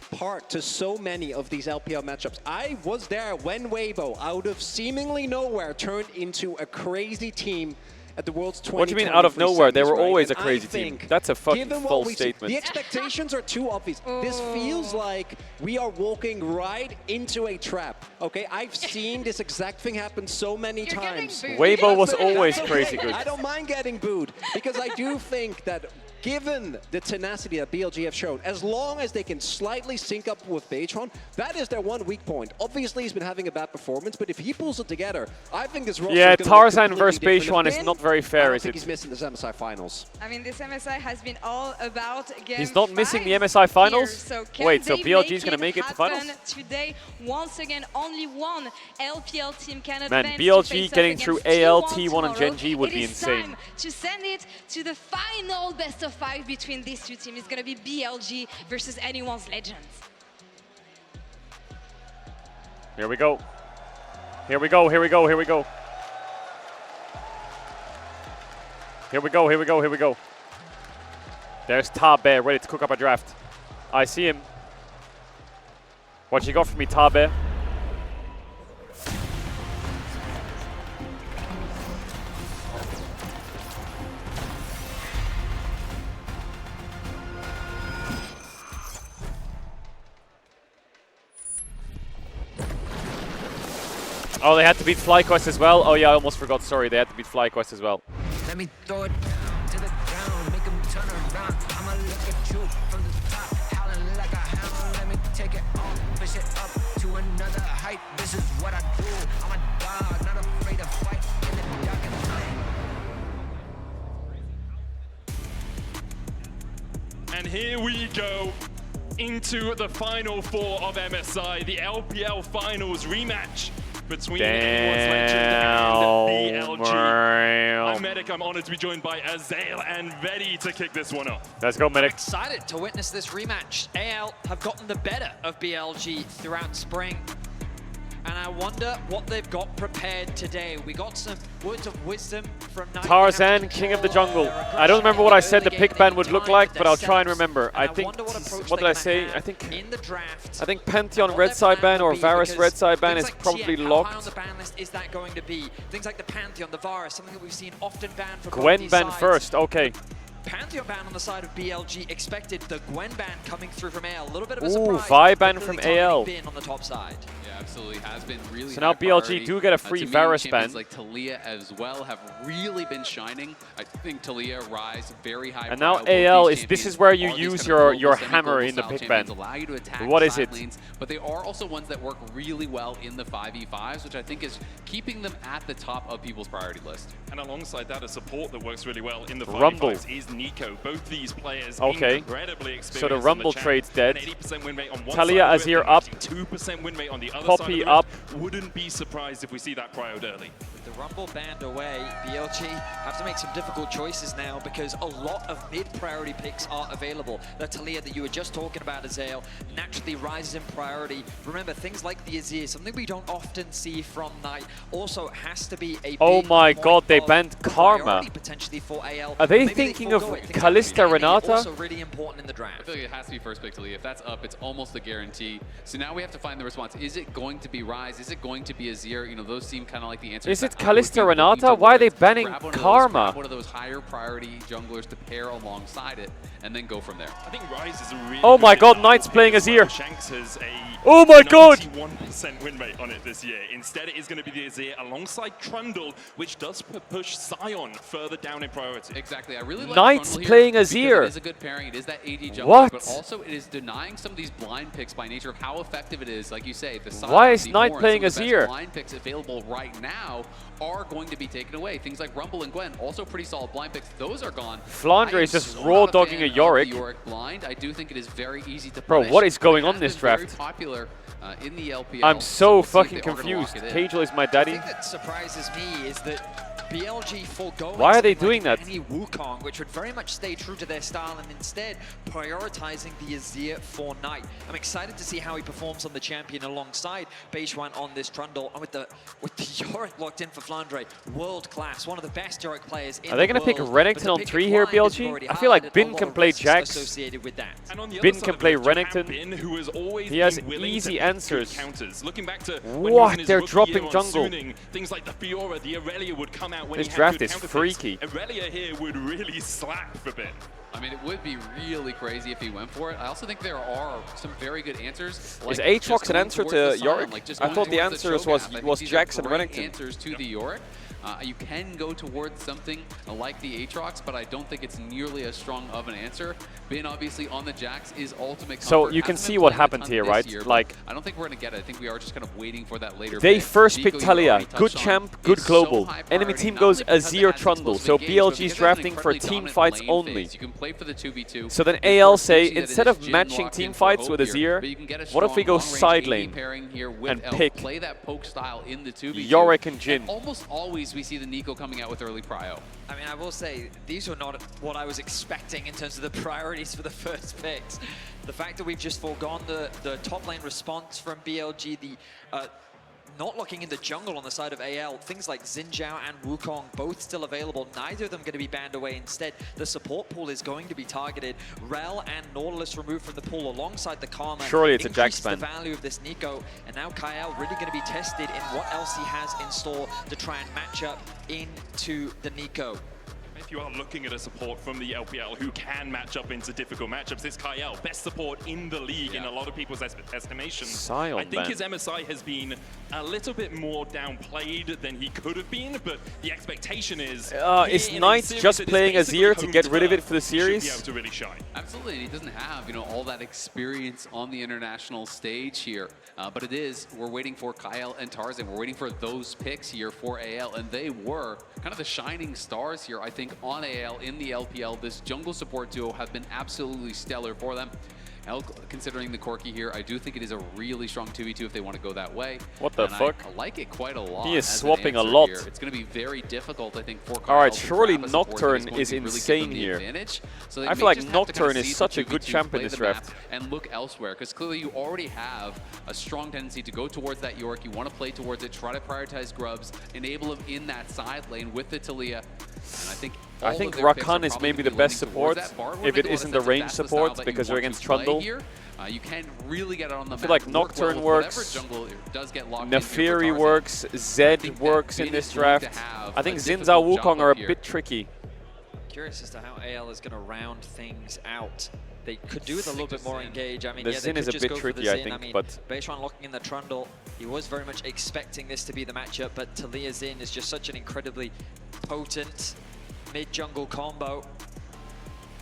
part to so many of these LPL matchups. I was there when Weibo, out of seemingly nowhere, turned into a crazy team at the World's 2023 What do you mean out of nowhere? They were semis, right? always a And I crazy team. think, That's a fucking given what false we see, statement. the expectations are too obvious. This feels like we are walking right into a trap. Okay, I've seen this exact thing happen so many times. Weibo was always That's crazy okay. good. I don't mind getting booed because I do think that given the tenacity that BLG have shown, as long as they can slightly sync up with Beitron, that is their one weak point. Obviously, he's been having a bad performance, but if he pulls it together, I think this roster Yeah, is gonna look Tarzan completely versus different. Beitron is Finn, not very I fair, don't is think it? he's missing the MSI finals. I mean, this MSI has been all about game He's not missing the 5 MSI finals? here. So can Wait, so they BLG is going to make it to happen finals? Today, once again, only one LPL team can Man, advance to BLG face getting off through against AL, T1 T1 and Gen tomorrow. G would It be is insane. time to send it to the final best of 5 between these two teams. It's going to be BLG versus anyone's legends. Here we go. Here we go, here we go, here we go. Here we go, here we go, here we go. There's Tabe ready to cook up a draft. I see him. What you got for me, Tabe? Oh, they had to beat FlyQuest as well? Oh yeah, I almost forgot, sorry, they had to beat FlyQuest as well. Let me throw it down to the ground, make 'em turn around. I'ma look at you from the top, howling like a hound. Let me take it off, push it up to another height. This is what I do. I'm a dog, not afraid to fight in the dark and light. here we go into the final four of MSI, the LPL Finals rematch between Anyone's Legend and BLG. I'm Medic, I'm honored to be joined by Azael and Vedi to kick this one off. Let's go, Medic. Excited to witness this rematch. AL have gotten the better of BLG throughout spring. And I wonder what they've got prepared today. We got some words of wisdom from Tarzan, king of the jungle. I don't remember what I said the pick ban would look like, but I'll try and remember. I think, what did I say? I think Pantheon red side ban or Varus red side ban is probably locked. How high on the ban list is that going to be? Things like the Pantheon, the Varus, something that we've seen often banned for Gwen ban first, okay. Pantheon ban on the side of BLG expected, the Gwen ban coming through from AL. A little bit of a surprise. Vi ban from AL. On the top side. Yeah, absolutely has been really. So now BLG do get a free Varus ban. Like Taliyah as well have really been shining. I think Taliyah Rise very high. And now AL is this is where you use your hammer in the pick ban. Allow you to attack what is it? Lanes, but they are also ones that work really well in the 5v5s, which I think is keeping them at the top of people's priority list. And alongside that, a support that works really well in the Rumble 5v5s is Nico. Both these players So incredibly experienced. the Rumble trade's dead. 80% win rate on one Taliyah side Azir up. 2% win rate on the other Poppy side up. Wouldn't be surprised if we see that cryo early. With the Rumble banned away, BLG have to make some difficult choices now because a lot of mid-priority picks are available. The Taliyah that you were just talking about, Azael, naturally rises in priority. Remember, things like the Azir, something we don't often see from Knight, also has to be a Oh big my point god, they of banned Karma. priority potentially for AL. Are they Maybe thinking of forego it. Things like Kalista Manny Renata? Also really important in the draft. I feel like it has to be first pick Taliyah. If that's up, it's almost a guarantee. So now we have to find the response. Is it going to be Rise? Is it going to be Azir? You know, those seem kind of like the answers. Is it Kalista Renata? Why are they banning Karma? Grab one of those higher priority junglers to pair alongside it, and then go from there. I think Rise is a really Oh my god, good Knight's playing Azir. Shanks has a Oh my god! 91% win rate on it this year. Instead, it is going to be the Azir alongside Trundle, which does push Sion further down in priority. Exactly. I really like Knight's Trundle playing here Azir. It is a good pairing. It is that AD jungler, What? but also it is denying some of these blind picks by nature of how effective it is. Like you say, the Sion, Why is the Knight Horn, playing some of the Azir? best blind picks available right now are going to be taken away. Things like Rumble and Gwen, also pretty solid blind picks. Those are gone. Flandre is just raw dogging a Yorick. Yorick blind. I do think it is very easy to Bro, punish. what is going on It this has been very draft? popular in the LPL. I'm so we'll see if fucking they are gonna confused. lock it in. Caedrel is my daddy. The thing that surprises me is that BLG foregoing Why are they something doing like that? Any Wukong, which would very much stay true to their style, and instead prioritizing the Azir for Knight. I'm excited to see how he performs on the champion alongside Beishuan on this Trundle, and with the Yorick locked in for Flandre, world class, one of the best Yorick players in Are they the going to pick world. Renekton But on the 3 pick here, blind has BLG? already I feel like highlighted Bin a lot can of play risks Jax. associated with that. And on the Bin other can side play of it, you have Renekton. Bin, who has always He has been willing easy to pick good answers. counters. Looking back to What? when he was in his They're rookie dropping year on jungle. Suning, things like the Fiora, the Aurelia would come out when This he had draft good is counter picks. freaky. Aurelia here would really slap for Bin. I mean, it would be really crazy if he went for it. I also think there are some very good answers. Is Like Aatrox just an going answer towards to the Sion, Yorick? like just I going thought the towards answers Cho'Gath. I think was these are Jax and great Renekton. answers to the Yorick. You can go towards something like the Aatrox, but I don't think it's nearly as strong of an answer. Bin obviously on the Jax is ultimate So comfort. you can Hasn't see been what playing a happened ton here, this right? year, but Like, I don't think we're gonna get it. I think we are just kind of waiting for that later. they pick. first Nico, picked you already Taliyah. Good touched on, champ, good is global. so high Enemy priority, team not goes only because it Azir has Trundle. explosive So engage, but BLG's because it has an drafting for incredibly team dominant fights lane only. phase. You can play for the 2v2. So then Of AL course, say, you see that it instead is of Jhin matching locked team in for fights Hope with here, Azir, but you can get a what if we strong go long-range side AD lane pairing here with and Elf, pick play that poke style in the 2v2. Yorick and Jhin? Almost always we see the Nico coming out with early prio. I mean, I will say, these were not what I was expecting in terms of the priorities for the first picks. The fact that we've just foregone the top lane response from BLG, the not looking in the jungle on the side of AL, things like Xin Zhao and Wukong both still available, neither of them going to be banned away. Instead, the support pool is going to be targeted. Rel and Nautilus removed from the pool alongside the Karma. Surely it's a Jax the ban. value of this Nico, and now Kael really going to be tested in what else he has in store to try and match up into the Nico. If you are looking at a support from the LPL who can match up into difficult matchups, it's Kael, best support in the league in a lot of people's estimations. Sion I think ban. his MSI has been a little bit more downplayed than he could have been, but the expectation is Knight just playing Azir to get rid of it for the Should be series? able to really shine. Absolutely, and he doesn't have, you know, all that experience on the international stage here. But it is, we're waiting for Kael and Tarzan. We're waiting for those picks here for AL, and they were kind of the shining stars here, I think, think on AL in the LPL, this jungle support duo have been absolutely stellar for them. Considering the Corki here, I do think it is a really strong 2v2 if they want to go that way. What the fuck? I like it quite a lot. He is as swapping a an lot. Here. It's going to be very difficult, I think, for Alright, Kyle surely to grab a support Nocturne that is going to insane really here. give them the advantage. So they I may feel like just have to kind Nocturne of is see such the a good 2v2, champ in play this the draft. map, and look elsewhere, because clearly you already have a strong tendency to go towards that York. You want to play towards it, try to prioritize grubs, enable him in that side lane with the Taliyah. And I think Rakan is maybe the best support if it isn't the range support because they're against Trundle. You can really get it on the I map. feel like Nocturne works, Neferi works, Zed works in this draft. I think Zinzao Wukong are a bit tricky. Curious as to how AL is going to round things out. They could do with a little bit more engage. I mean, The yeah, Zin they is could a just bit go for tricky, the I Zin. think, I mean, but Beishuan locking in the Trundle. He was very much expecting this to be the matchup, but Taliyah Zin is just such an incredibly potent mid-jungle combo.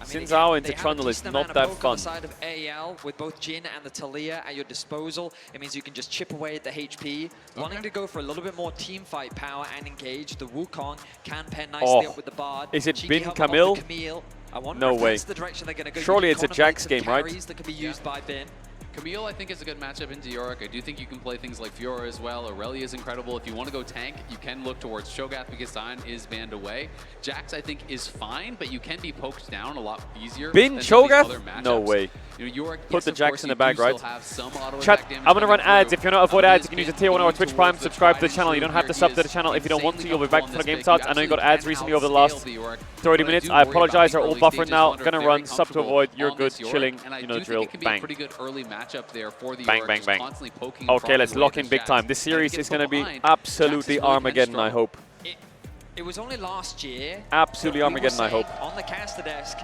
I mean, Zinzao again, into Trundle is not that fun. On the side of AL with both Jhin and the Taliyah at your disposal, it means you can just chip away at the HP. Wanting to go for a little bit more team fight power and engage, the Wukong can pen nicely up with the Bard. Is it Cheeky Bin help Camille? off the Camille. I wonder No if way. that's the direction they're going to go. Surely You it's a can Jax economize game, right? carries that can be used by Bin. Camille, I think, is a good matchup into Yorick. I do think you can play things like Fiora as well. Aurelia is incredible. If you want to go tank, you can look towards Shogath because Sion is banned away. Jax, I think, is fine, but you can be poked down a lot easier. Bin than some of these other Cho'Gath? matchups. No way. You know, Yorick, Put yes, the of Jax course, in the you bag, do right? still have some auto Chat, attack damage I'm gonna run coming ads. through. If you're not avoid ads, you can use the tier 1 or moving Twitch Prime, towards the subscribe to the tried channel. You and don't have to true. sub He to the is channel if you don't want to. insanely You'll be back comfortable for the on game this starts. pick. I know you You got ads absolutely recently can over the last outscale the Yorick, 30 but I minutes. do I worry apologize, about are all early buffered stages now. under Gonna very run, sub to comfortable avoid. You're on good, this Yorick, chilling. and I You do know the think drill. it can be Bang. a pretty good early matchup there for the Bang, Yorick, bang, just bang. constantly poking Okay, let's away lock at in big Jax. time. This And if he series gets is gonna put be behind, Jax absolutely is really Armageddon, I strong. hope. It was only last year. Absolutely that we were Armageddon, I saying hope. On the caster desk,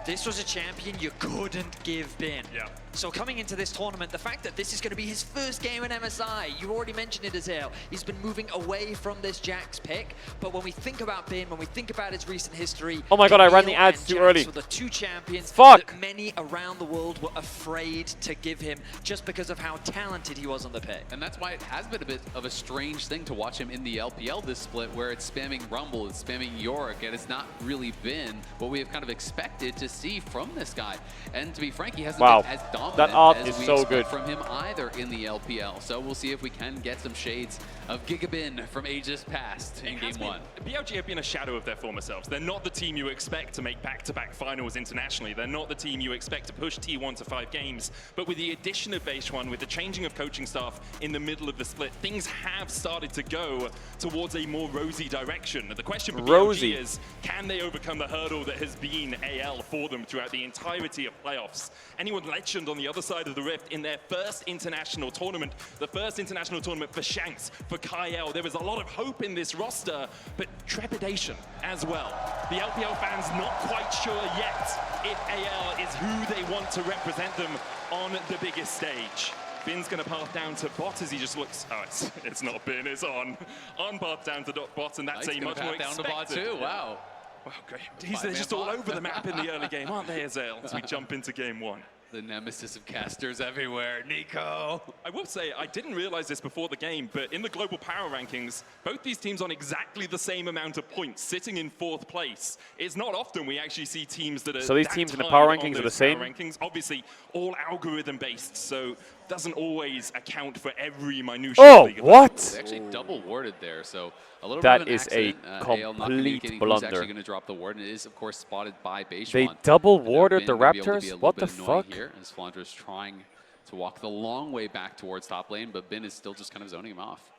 this was a champion you couldn't give Bin. Yeah. So coming into this tournament, the fact that this is going to be his first game in MSI, you already mentioned it, Azale. He's been moving away from this Jax pick, but when we think about Bin, when we think about his recent history, Oh my god, I ran the Camille ads and too Jax early. were the two champions Fuck. that many around the world were afraid to give him just because of how talented he was on the pick. And that's why it has been a bit of a strange thing to watch him in the LPL this split, where it's spamming Rumble, it's spamming Yorick, and it's not really been what we have kind of expected to see from this guy. And to be frank, he hasn't Wow. been as dominant That art as is we so expect good. from him either in the LPL. So we'll see if we can get some shades of Gigabin from ages past in game one. BLG have been a shadow of their former selves. They're not the team you expect to make back-to-back finals internationally. They're not the team you expect to push T1 to 5 games. But with the addition of Beishuan, with the changing of coaching staff in the middle of the split, things have started to go towards a more rosy direction. The question for Rosy. BLG is, can they overcome the hurdle that has been AL for them throughout the entirety of playoffs? Anyone legend on the other side of the rift in their first international tournament, the first international tournament for Shanks, for Kyle. There was a lot of hope in this roster, but trepidation as well. The LPL fans not quite sure yet if AL is who they want to represent them on the biggest stage. Bin's going to path down to bot as he just looks. Oh, it's not Bin, it's on. On path down to bot, and that's He's a gonna much more path down to bot expected. too, wow. Wow, great. They're just all over the map in the early game, aren't they, Azale, as we jump into game one? The nemesis of casters everywhere, Nico. I will say, I didn't realize this before the game, but in the global power rankings, both these teams on exactly the same amount of points, sitting in 4th place. It's not often we actually see teams that are So these that teams in the tied power on rankings are the those same? power rankings. Obviously, all algorithm-based, so doesn't always account for every minutiae. Oh, of the what? They actually double warded there, so a little That bit of an is a accident. AL not communicating complete who's blunder. actually going to drop the ward, and it is, of course, spotted by Beishuan. They double And now warded Bin the gonna be able to be Raptors? a What little the bit annoying fuck? here, as Flandre is trying to walk the long way back towards top lane, but Bin is still just kind of zoning him off.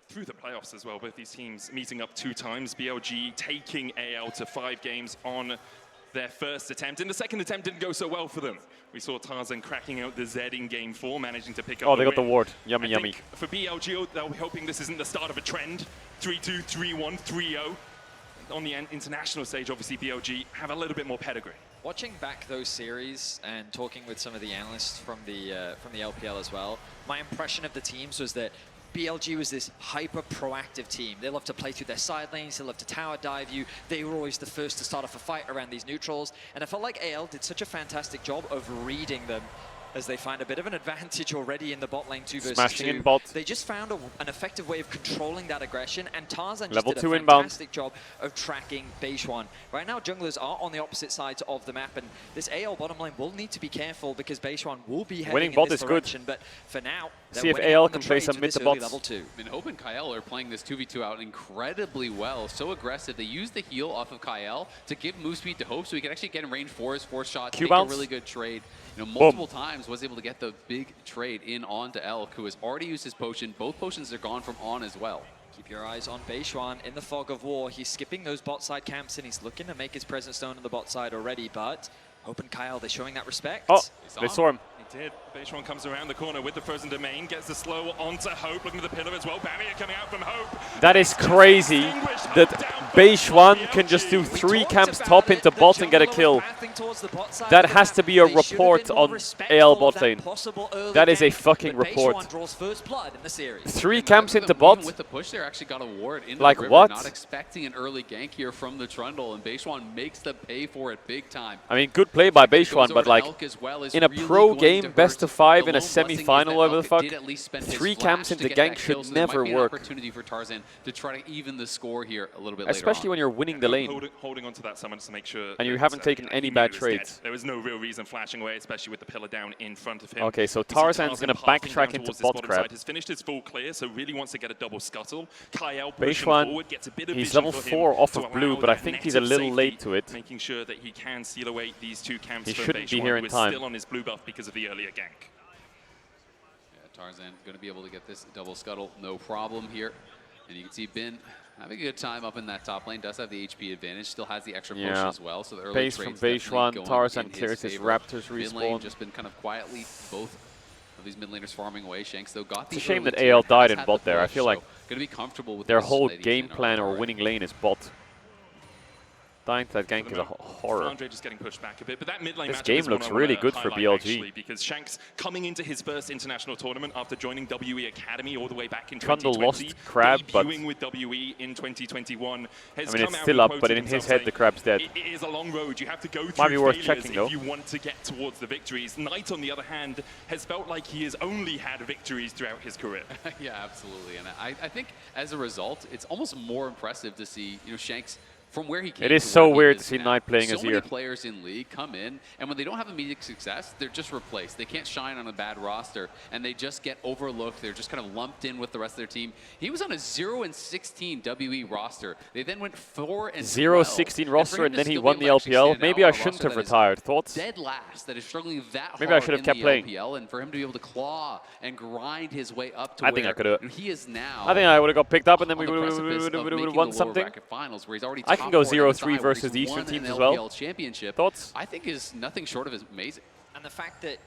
Through the playoffs as well, both these teams meeting up 2 times. BLG taking AL to 5 games on their first attempt. And the second attempt didn't go so well for them. We saw Tarzan cracking out the Z in game 4, managing to pick up Oh, they got the win. ward. Yummy, I yummy. think for BLG, they'll be hoping this isn't the start of a trend. 3-2, 3-1, 3-0. On the international stage, obviously, BLG have a little bit more pedigree. Watching back those series and talking with some of the analysts from the LPL as well, my impression of the teams was that BLG was this hyper proactive team. They love to play through their side lanes, they love to tower dive you. They were always the first to start off a fight around these neutrals. And I felt like AL did such a fantastic job of reading them as they find a bit of an advantage already in the bot lane 2 versus 2. Smashing in bot. They just found an effective way of controlling that aggression, and Tarzan Level just did 2 a inbound. fantastic job of tracking Beishuan. Right now, junglers are on the opposite sides of the map, and this AL bottom lane will need to be careful because Beishuan will be heading Winning in bot this is good. direction, but for now, See if AL can play some mid to bots. level 2. I mean, Hope and Kael are playing this 2v2 out incredibly well. So aggressive. They use the heal off of Kael to give move speed to Hope so he can actually get in range for his 4th shot, take a really good trade. You know, multiple times was able to get the big trade in onto Elk, who has already used his potion. Both potions are gone from On as well. Keep your eyes on Beishuan in the fog of war. He's skipping those bot side camps and he's looking to make his presence known on the bot side already, but Hope and Kael, they're showing that respect. Oh, they saw him. He did. Beishuan comes around the corner with the frozen domain, gets the slow onto Hope, looking at the pillar as well. Barrier coming out from Hope. That is crazy that Beishuan can just do 3 camps top into bot and get a kill. That has to be a report on AL bot lane. That is a fucking report. 3 camps into bot? With the push there, actually got a ward in like the river, what? Not expecting an early gank here from the Trundle, and Beishuan makes the pay for it big time. I mean, good play by Beishuan, but like in a pro game, best of 5 in a semi-final, whatever the fuck, 3 camps into gank should never work. Opportunity for Tarzan to try to even the score here a little bit Especially when you're winning the lane. Holding onto that summon to make sure. And you haven't taken any bad trades. There was no real reason flashing away, especially with the pillar down in front of him. Okay, so Tarzan's going to backtrack into bot crab. Has finished his full clear, so really wants to get a double scuttle. Kael pushing forward, gets a bit of he's vision level for 4 him off to of blue, allow but I that think net he's a of little safety, late to it. Making sure that he can seal away these 2 camps. He for shouldn't be Beishuan, here in who is time. Still on his blue buff because of the earlier gank. Tarzan going to be able to get this double scuttle, no problem here. And you can see Bin having a good time up in that top lane. Does have the HP advantage, still has the extra potion as well. So the early Base from Beishuan, Tarzan clears his Raptors Mid lane respawn. just been kind of quietly both of these mid laners farming away. Shanks though got the It's a shame early that tier, AL died has in had bot the there. I push, feel like so gonna be comfortable with their the whole position that game he's in plan or already. winning lane is bot. Dying to that gank is a horror. Andre just getting pushed back a bit, but that mid lane This matchup game is one looks I wanna really good for highlight, BLG. actually, because Shanks coming into his first international tournament after joining WE Academy all the way back in Trundle 2020, lost Crab, but debuting with WE in 2021. Has I mean, come it's out still and up, but quoted in his himself head, the saying, Crab's dead. It is a long road. You have to go Might through be worth failures checking, though. if you want to get towards the victories. Knight, on the other hand, has felt like he has only had victories throughout his career. Yeah, absolutely. And I think as a result, it's almost more impressive to see, you know, Shanks from where he came. It is to so where he weird is to see now. Knight playing so as many here. players in league come in, and when they don't have immediate success, they're just replaced. They can't shine on a bad roster, and they just get overlooked. They're just kind of lumped in with the rest of their team. He was on a 0-16 WE roster. They then went 4-12. 0-16 roster, and then he still won be the able to actually LPL. stand Maybe out I on a shouldn't roster have that is retired. Thoughts? Dead last, that is struggling that Maybe I hard should have in kept the playing. LPL, and for him to be able to claw and grind his way up to I think I could have. he is now. I think I would have got picked up, and then we on the would precipice of have making won the lower something. bracket finals, where he's already I can top go four 0-3 MSI, where versus he's the Eastern won teams an as well. LPL championship. Thoughts? I think is nothing short of amazing. And the fact that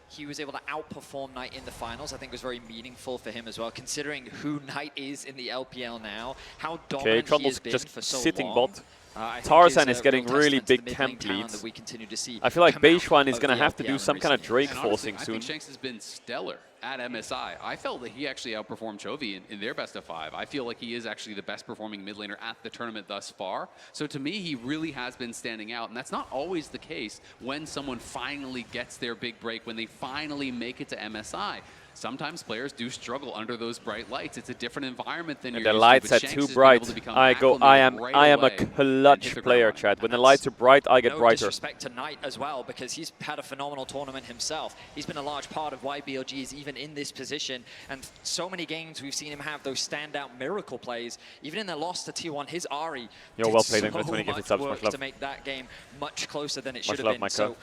he was able to outperform Knight in the finals, I think was very meaningful for him as well, considering who Knight is in the LPL now, how dominant he has been just for so sitting long. bot. I think Tarzan is is a getting real really testament to the big mid-lane camp talent leads. that we continue to see I feel like come out Beishuan is of going to the have to LPL do in some kind of recent Drake years. And honestly, forcing I soon. think Shanks has been stellar at MSI. I felt that he actually outperformed Chovy in their best of 5. I feel like he is actually the best performing mid laner at the tournament thus far. So to me, he really has been standing out. And that's not always the case when someone finally gets their big break, when they finally make it to MSI. Sometimes players do struggle under those bright lights. It's a different environment than And you're the used lights to, are but Shanks too has been bright. able to become I am acclimated a right away and clutch hit the player, ground Chad. When the lights are bright, I get no brighter. disrespect to Knight as well, because he's had a phenomenal tournament himself. He's been a large part of why BLG is even in this position, and so many games we've seen him have those standout miracle plays. Even in their loss to T1, his Ari Yo, did well played, so Nicholas, when he gets much his subs. work Much love. to make that game much closer than it Much should have love, been. Micah. So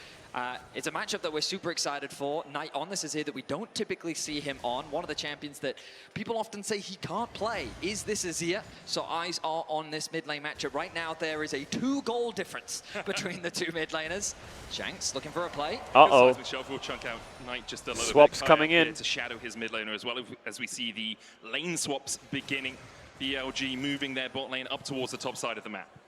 it's a matchup that we're super excited for. Knight on this is here that we don't typically see him on. One of the champions that people often say he can't play. Is this Azir? So eyes are on this mid lane matchup. Right now there is a 2-goal difference between the two mid laners. Shanks looking for a play. Uh-oh. Will chunk out Knight just a little Swaps bit coming in. to shadow his mid laner as well, as we see the lane swaps beginning. BLG moving their bot lane up towards the top side of the map.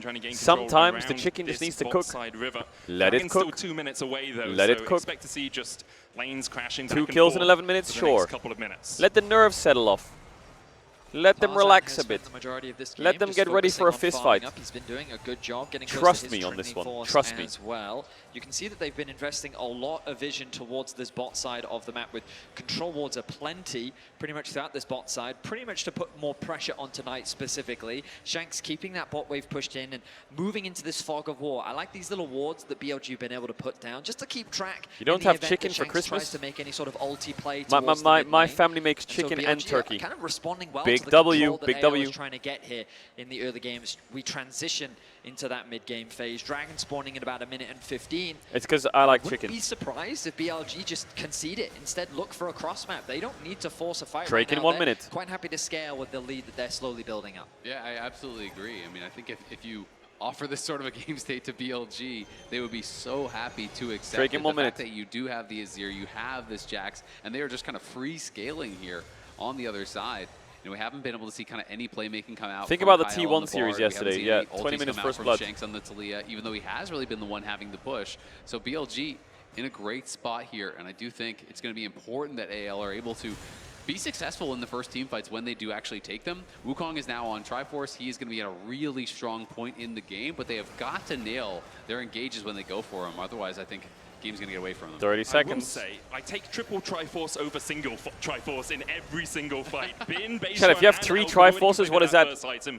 and trying to gain control Sometimes the around chicken just this needs to bot cook. side river. Let it Dragon's cook. still 2 minutes away though, Let so it cook. expect to see just lanes crashing 2 back and kills in forth 11 minutes, for the next sure. couple of minutes. Let the nerves settle off. Let them Tarzan relax has a bit. spent the majority of this Let game them just get ready for a focusing on fist farming fight. up. He's been doing a good job getting close Trust to his me on this Trinity one. Force Trust me. as well. You can see that they've been investing a lot of vision towards this bot side of the map with control wards aplenty pretty much throughout this bot side, pretty much to put more pressure on tonight specifically. Shanks keeping that bot wave pushed in and moving into this fog of war. I like these little wards that BLG have been able to put down just to keep track. You don't in the have event chicken that for Shanks Christmas? tries to make any sort of ulti play My towards the mid my lane. family makes And so chicken BLG and are turkey. kind of responding well Big to the W, control that big AL W. is trying to get here in the early games. We transition into that mid-game phase. Dragon spawning in about 1 minute and 15. It's because I like Wouldn't chicken. be surprised if BLG just concede it. Instead, look for a cross map. They don't need to force a fight Drake right in now. 1 They're minute. quite happy to scale with the lead that they're slowly building up. Yeah, I absolutely agree. I mean, I think if you offer this sort of a game state to BLG, they would be so happy to accept Drake it. in The 1 minute. fact that you do have the Azir, you have this Jax, and they are just kind of free scaling here on the other side. We haven't been able to see kind of any playmaking come out. Think from about the Kyle T1 on the series board. We haven't yesterday. seen Yeah, any 20 ultis minutes come out first from blood. Shanks on the Talia, even though he has really been the one having the push. So BLG in a great spot here, and I do think it's going to be important that AL are able to be successful in the first team fights when they do actually take them. Wukong is now on Triforce. He is going to be at a really strong point in the game, but they have got to nail their engages when they go for him. Otherwise, I think game's going to get away from them. 30 I will seconds. say, I take triple Triforce over single Triforce in every single fight. Bin, Chad, if you have 3 Triforces, what is that?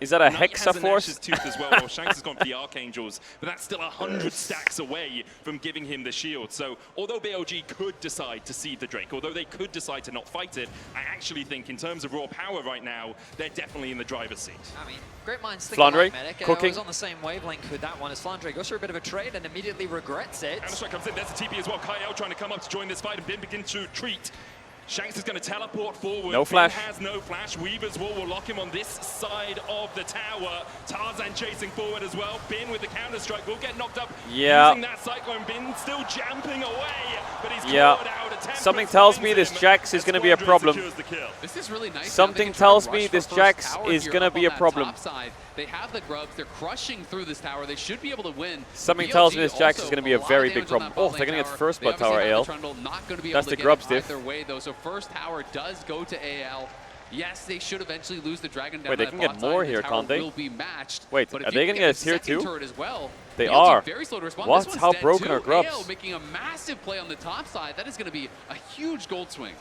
Is that a Knight has an Ashes Hexaforce? Tooth as well. Well, Shanks has gone for the Archangels, but that's still 100 stacks away from giving him the shield. So, although BLG could decide to cede the Drake, although they could decide to not fight it, I actually think in terms of raw power right now, they're definitely in the driver's seat. I mean, great minds think Flandre, alike, Medic. I cooking. was on the same wavelength with that one as Flandre goes through a bit of a trade and immediately regrets it. And the strike comes in. There's a TP as well. Kyle trying to come up to join this fight, and Bin begins to retreat. Shanks is going to teleport forward. No flash. Bin has no flash. Weaver's Wall will lock him on this side of the tower. Tarzan chasing forward as well. Bin with the counter-strike will get knocked up. Yeah. Using that Cyclone. Bin still jumping away, but he's Yeah. caught out. A Something tells me this Jax is going to be a problem. This is really nice. Something tells me this Jax is going to be a problem. They have the grubs. They're crushing through this tower. They should be able to win. Something BLG tells me this Jax is also going to be a lot of very damage big on problem. that Oh, bot they're going to lane get tower. first They blood obviously tower, have the AL. Trundle, not going to be That's able the to grubs get it diff. either way, though. So first tower does go to AL. Yes, they should eventually lose the Dragon down. Wait, they that can bot get side. more The here, tower can't they? will be matched. Wait, But are if they you going to get get a tier second 2? turret as well, They BLG are. very slow to respond. What? This one's How dead broken too. are grubs? AL making a massive play on the top side. That is going to be a huge gold swing.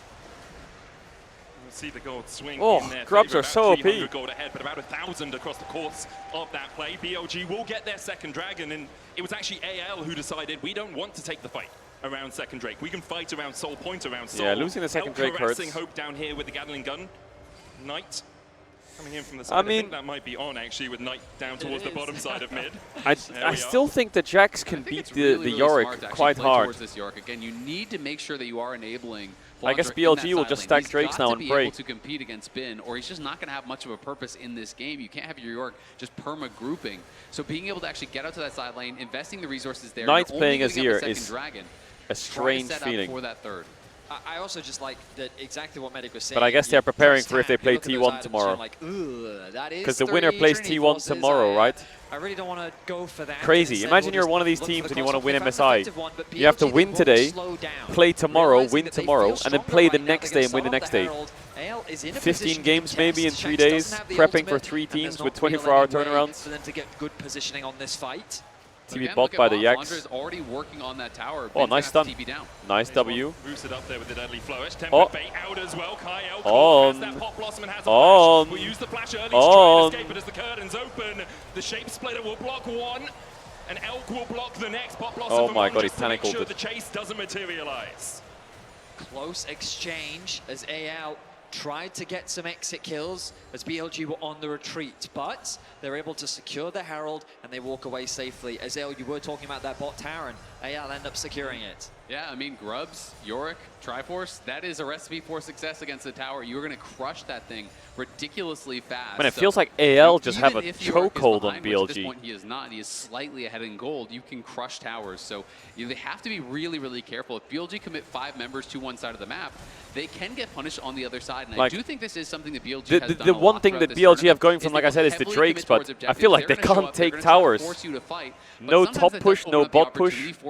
We'll see the gold swing Oh, in their grubs favor. are About so OP. 300 gold ahead, but about 1,000 across the course of that play. BLG will get their second dragon, and it was actually AL who decided we don't want to take the fight around second Drake. We can fight around Soul Point, around Soul. Yeah, losing the second Drake hurts. Caressing Hope down here with the Gatling gun. Knight coming in from the side. I I mean- think that might be on actually with Knight down towards the bottom side of mid. I There we still are. think the Jax can beat It's the really, really Yorick smart to actually quite play hard. towards this Yorick. Again, you need to make sure that you are enabling I guess Flandre in that BLG will side just lane. stack He's Drakes got now to and be pray. able to compete against Bin, or he's just not going to have much of a purpose in this game. You can't have your Yorick just perma-grouping. So being able to actually get out to that side lane, investing the resources there, Knight's you're only playing giving up Azir a second is dragon. a Try to strange set up feeling. for that third. I also just like that exactly what Medic was saying. But I guess You they're preparing first for if they tap, you play look at those T1 items, tomorrow. you're like, "Ugh, that is Because the winner 3 plays Trinity T1 Forces." tomorrow, right? I really don't want to go for that. Crazy. Instead, Imagine we'll you're just one of these look for teams the and you want to cross-up. win They found an MSI. effective one, but You have to BLG win won't today, slow down. play tomorrow, Realizing win that they tomorrow, feel and then stronger play the right now, next they're day and gonna win the start next the day. Herald. AL is in a 15 position to games maybe in contest. 3 Shanks days, doesn't have the prepping for ultimate, 3 and teams there's with not really 24-hour any way turnarounds. for them to get good positioning on this fight. TB Again, bot look at by the Bot. Jax. Flandre is already working on that tower. Oh, Bin's nice gonna have stun. to TP down. Nice W. Boosted up there with the deadly flourish. Oh. Tempered bait out as well. Kyle On. has that pop blossom and has a On. flash. Will use the flash early to On. try and escape, but as the curtains open, the shape splitter will block one, and Elk will block the next. Pop blossom Oh from my on God, just he to make panic sure ulted. the chase doesn't materialize. Close exchange as AL tried to get some exit kills as BLG were on the retreat, but they're able to secure the Herald and they walk away safely. As AL, you were talking about that bot tower, and AL end up securing it. Yeah, I mean, Grubs, Yorick, Triforce, that is a recipe for success against the tower. You're going to crush that thing ridiculously fast. Man, it So feels like AL just even have a if Yorick is chokehold on behind, which at this BLG. point he is not. He is slightly ahead in gold. You can crush towers. So they have to be really, really careful. If BLG commit 5 members to one side of the map, they can get punished on the other side. And Like, I do think this is something that BLG has done The a one lot thing throughout that this BLG have tournament going from, is like they I said, is the heavily Drakes, commit but towards I objectives. feel like They're they gonna show can't up, they're take gonna try to towers. force you to fight. But No sometimes top that does push, open no up the bot push. opportunity for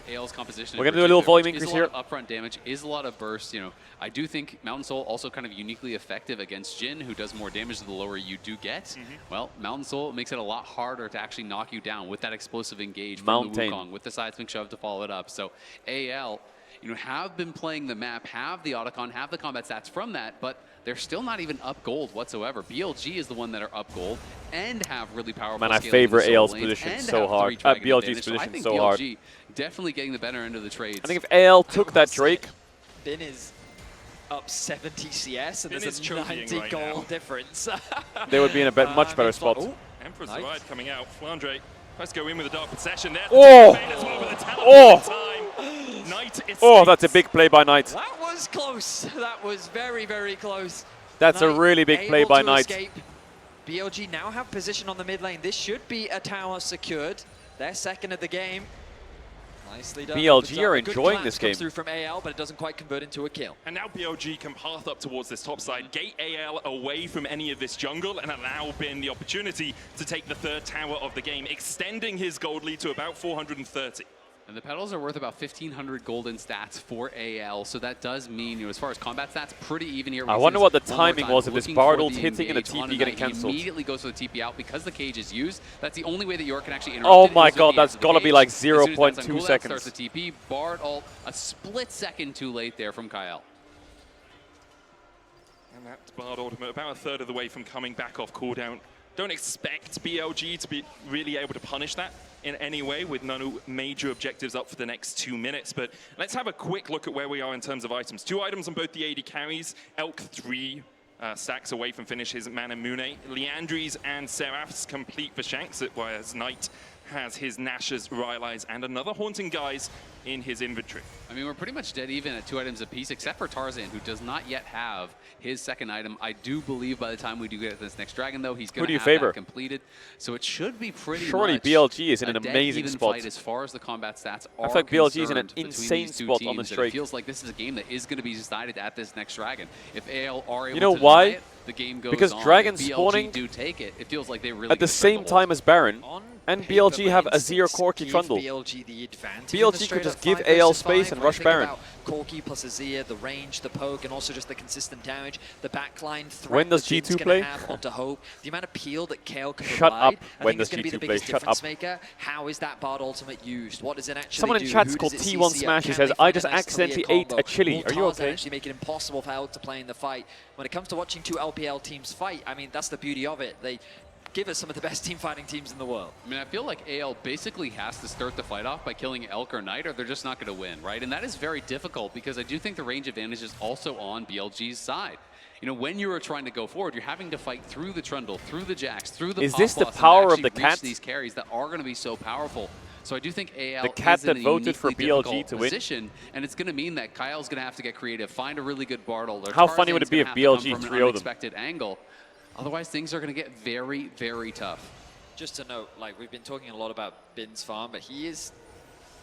against AL's composition. We're going to do a little volume increase here. Is a lot of upfront damage, is a lot of burst. You know, I do think Mountain Soul also kind of uniquely effective against Jhin, who does more damage the lower you do get. Well, Mountain Soul makes it a lot harder to actually knock you down with that explosive engage from the Wukong, with the seismic shove to follow it up. So AL have been playing the map, have the Otacon, have the combat stats from that, but they're still not even up gold whatsoever. BLG is the one that are up gold and have really powerful. Man, I scaling favor in the solo AL's lanes position and so have hard. the redragon BLG's advantage. So I position think so BLG hard. definitely getting the better end of the trades. I think if AL took that Drake, Bin is up 70 CS, and Bin there's is a 90 right goal now. difference. they would be in a much better spot. Ooh, Emperor's nice. Ride coming out. Flandre tries to go in with a dark possession there. Oh! Oh! Knight Oh, that's a big play by Knight. That was close. That was very, very close. That's a Knight really big play able by to Knight. escape. BLG now have position on the mid lane. This should be a tower secured. They're second of the game. Nicely done. BLG are A good enjoying glance this game. comes through from AL, but it doesn't quite convert into a kill. And now BLG can path up towards this top side, gate AL away from any of this jungle, and allow Bin the opportunity to take the third tower of the game, extending his gold lead to about 430. And the pedals are worth about 1,500 golden stats for AL, so that does mean, as far as combat stats, pretty even here. I wonder what the timing was of this Bardold hitting and a TP TP getting cancelled. Immediately goes for the TP out because the cage is used. That's the only way that York can actually interrupt. Oh it my is with god, the that's edge of the got to be cage. like As soon as that's on 0.2 cooldown, seconds. Starts the TP. Bard ult, a split second too late there from Kyle. And that's Bard ultimate about a third of the way from coming back off cooldown. Don't expect BLG to be really able to punish that in any way with no major objectives up for the next 2 minutes. But let's have a quick look at where we are in terms of items. 2 items on both the AD carries. Elk 3 stacks away from finish his Manamune. Leandries and Seraphs complete for Shanks, whereas Knight has his Nash's, Rylai's, and another Haunting Guys in his inventory. I mean, we're pretty much dead even at 2 items apiece, except for Tarzan, who does not yet have his second item. I do believe by the time we do get this next dragon, though, he's going to have that completed. So it should be pretty Surely much BLG is in an a dead amazing even spot. fight as far as the combat stats I are feel like BLG is in an concerned insane these two spot on the teams, and strike. It feels like this is a game that is going to be decided at this next dragon. If AL are able You know to why? deny it, the game goes Because on. dragons If BLG spawning do take it, it feels like they really at the same time as Baron, and BLG have a Azir Corki Trundle. BLG the advantage. BLG could just give AL space and rush Baron. Corki plus Azir, the range, the poke, and also just the consistent damage, the backline threat. When does that Bin's G2 gonna play? have onto Hope, the amount of peel that Kale can Shut provide. up. I When think does it's going to be G2 the play? biggest Shut difference up. maker. How is that Bard ultimate used? What does it actually Someone do? in chat's Who called does it T1 CC up? Smash. He Can says, they I find a just nice accidentally clear ate combo? a chili. Will Are you Tarzan okay? actually make it impossible for Elk to play in the fight? When it comes to watching 2 LPL teams fight, I mean, that's the beauty of it. They give us some of the best team fighting teams in the world. I mean, I feel like AL basically has to start the fight off by killing Elk or Knight, or they're just not going to win, right? And that is very difficult because I do think the range advantage is also on BLG's side. When you are trying to go forward, you're having to fight through the Trundle, through the Jax, through the Is this the Pop-Offs, and power of actually the reach cat? these carries that are going to be so powerful. So I do think AL The cat is in that a voted for uniquely BLG difficult to win? position, and it's going to mean that Kyle's going to have to get creative, find a really good Bartle. Or How funny would it Tarzan's be gonna if have to BLG come from an 3-0 them? unexpected angle. Otherwise, things are going to get very, very tough. Just to note, like, we've been talking a lot about Bin's farm, but he is